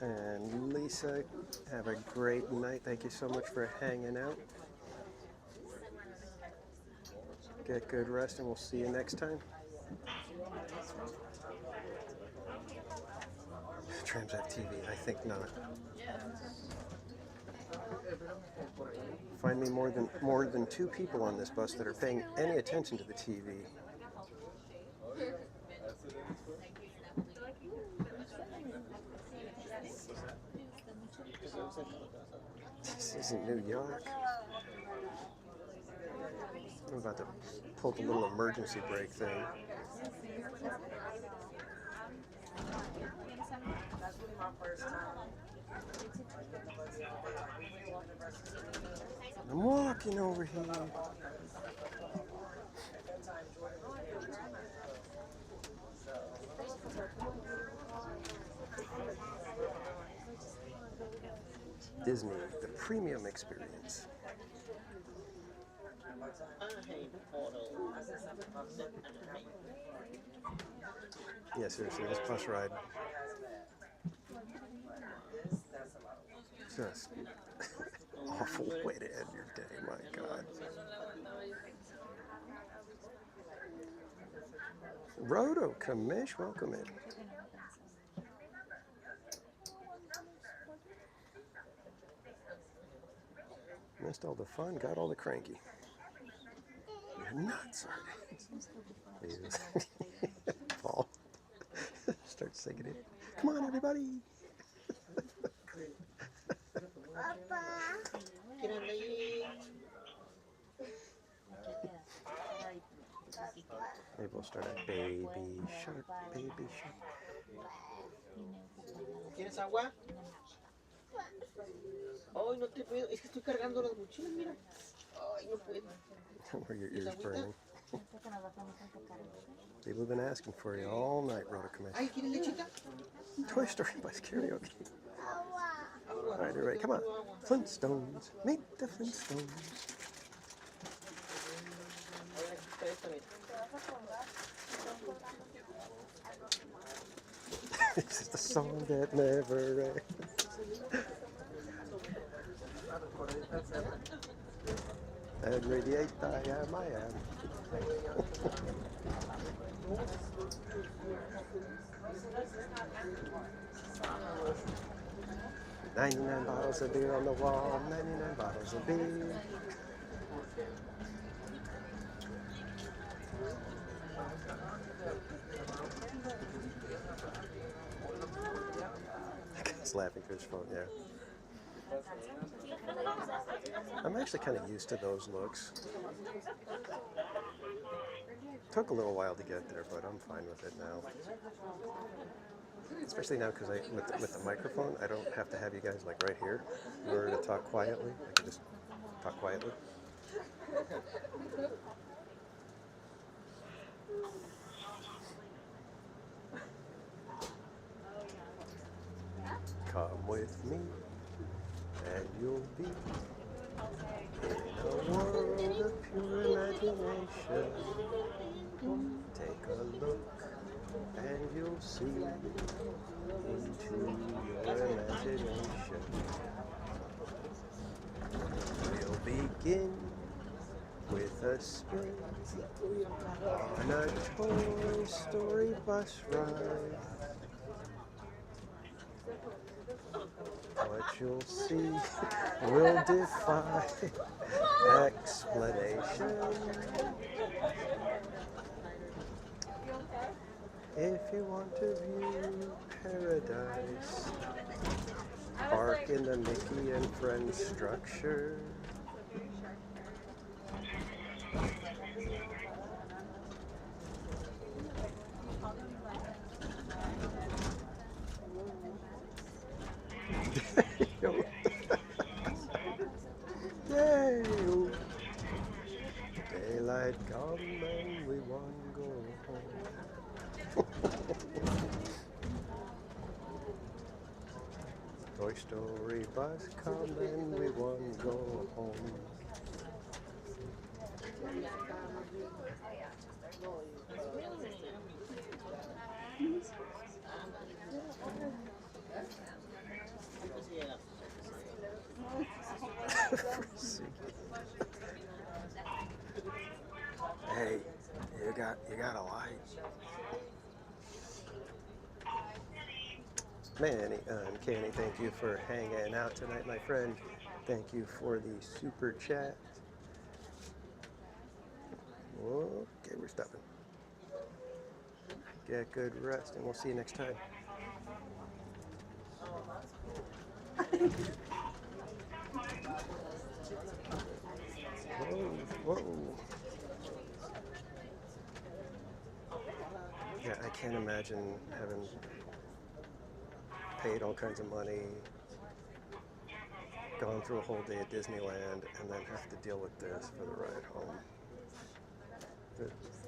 And Lisa, have a great night. Thank you so much for hanging out. Get good rest, and we'll see you next time. Trams have TV? I think not. Find me more than 2 people on this bus that are paying any attention to the TV. This isn't New York. I'm about to pull the little emergency brake thing. I'm walking over here. Disney, the premium experience. Yeah, seriously, this bus ride. Just awful way to end your day, my God. Roto Commish, welcome in. Missed all the fun, got all the cranky. You're nuts, are you? Paul. Start singing it. Come on, everybody. Papa. Maybe we'll start a baby shark, baby shark. ¿Quieres agua? Ay, no te puedo. Es que estoy cargando las mochilas, mira. Ay, no puedo. Where your ears burning. People have been asking for you all night, Roto Commish. Ay, ¿quieres lechita? Toy Story Bus Karaoke. All right, come on. Flintstones, meet the Flintstones. This is the song that never ends. And radiate, I am. 99 bottles of beer on the wall, 99 bottles of beer. It's laughing through his phone, yeah. I'm actually kind of used to those looks. Took a little while to get there, but I'm fine with it now. Especially now because with the microphone, I don't have to have you guys like right here in order to talk quietly. I can just talk quietly. Come with me, and you'll be in a world of pure imagination. Take a look, and you'll see into your imagination. We'll begin with a spin on a Toy Story bus ride. What you'll see will defy explanation. If you want to view paradise, park in the Mickey and Friends structure. Yay! Daylight come and we want to go home. Toy Story bus come and we want to go home. Hey, you got a light. Manny, Kenny, thank you for hanging out tonight, my friend. Thank you for the super chat. Okay, we're stopping. Get good rest, and we'll see you next time. Whoa. Yeah, I can't imagine having paid all kinds of money, gone through a whole day at Disneyland, and then have to deal with this for the ride home.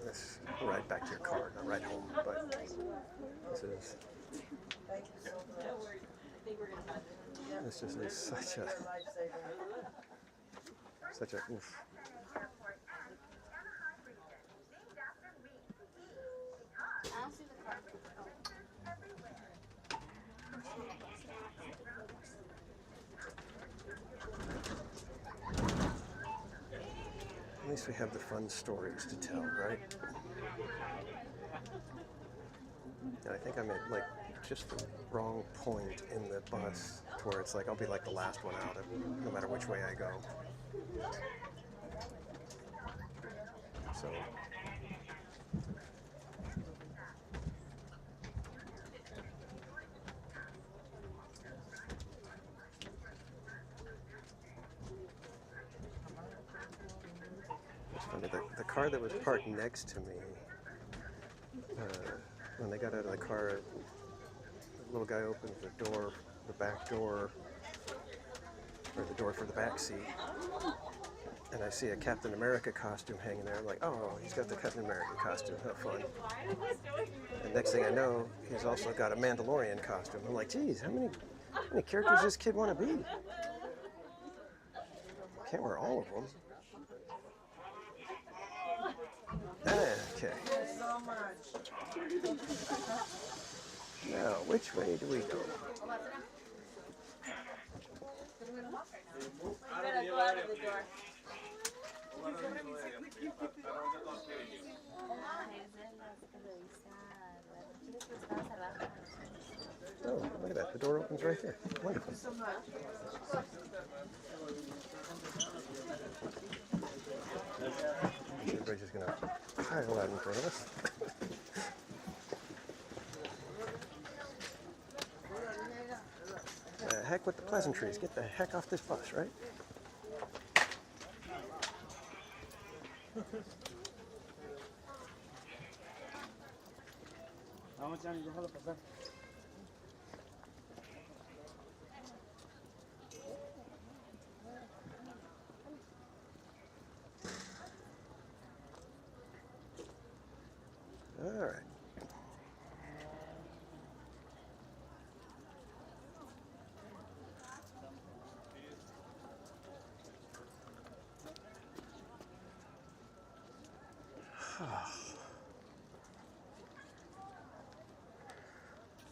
This ride back to your car, not ride home, but this just is such a oof. At least we have the fun stories to tell, right? And I think I'm at like just the wrong point in the bus where it's like I'll be like the last one out, no matter which way I go. So. It's funny, the car that was parked next to me, when they got out of the car, the little guy opens the door, the back door, or the door for the back seat, and I see a Captain America costume hanging there. I'm like, oh, he's got the Captain America costume, how fun. And next thing I know, he's also got a Mandalorian costume. I'm like, geez, how many characters does this kid want to be? Can't wear all of them. Okay. Now, which way do we go? Oh, look at that. The door opens right there. Wonderful. Everybody's just going to pile out in front of us. Heck with the pleasantries. Get the heck off this bus, right?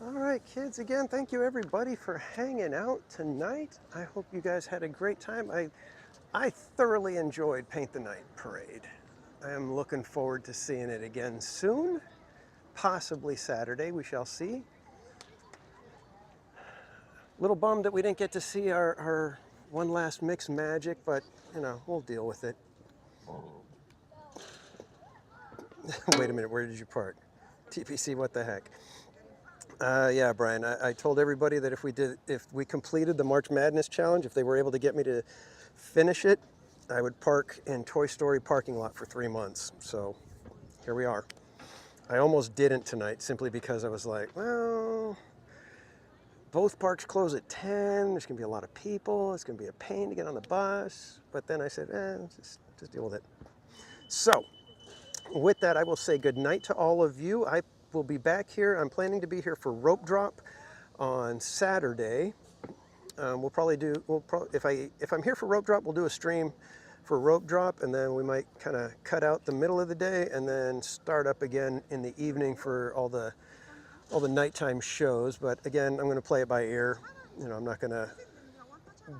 All right, kids, again, thank you everybody for hanging out tonight. I hope you guys had a great time. I thoroughly enjoyed Paint the Night Parade. I am looking forward to seeing it again soon, possibly Saturday, we shall see. Little bummed that we didn't get to see our one last mix magic, but you know, we'll deal with it. Wait a minute, where did you park? TPC, what the heck? Yeah, Brian, I told everybody that if we completed the March Madness challenge, if they were able to get me to finish it, I would park in Toy Story parking lot for 3 months. So here we are. I almost didn't tonight simply because I was like, well, both parks close at 10. There's gonna be a lot of people. It's gonna be a pain to get on the bus. But then I said, just deal with it. So with that, I will say good night to all of you. I will be back here. I'm planning to be here for rope drop on Saturday. If I'm here for rope drop, we'll do a stream for rope drop, and then we might kind of cut out the middle of the day and then start up again in the evening for all the nighttime shows. But again, I'm going to play it by ear. You know, I'm not going to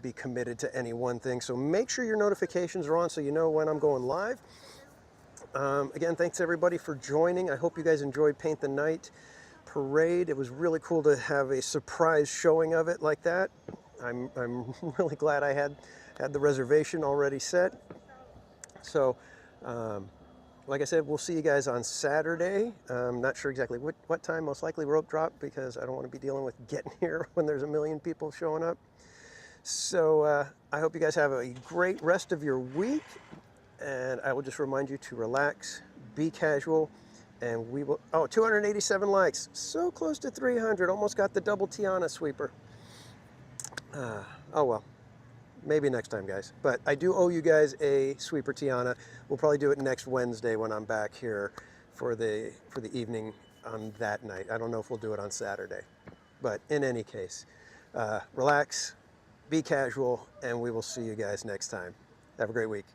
be committed to any one thing. So make sure your notifications are on so you know when I'm going live. Again, thanks everybody for joining. I hope you guys enjoyed Paint the Night Parade. It was really cool to have a surprise showing of it like that. I'm really glad I had the reservation already set. So, like I said, we'll see you guys on Saturday. I'm not sure exactly what time, most likely rope drop, because I don't want to be dealing with getting here when there's a million people showing up. So I hope you guys have a great rest of your week. And I will just remind you to relax, be casual, and we will, 287 likes. So close to 300, almost got the double Tiana sweeper. Oh well, maybe next time, guys. But I do owe you guys a sweeper Tiana. We'll probably do it next Wednesday when I'm back here for the evening on that night. I don't know if we'll do it on Saturday. But in any case, relax, be casual, and we will see you guys next time. Have a great week.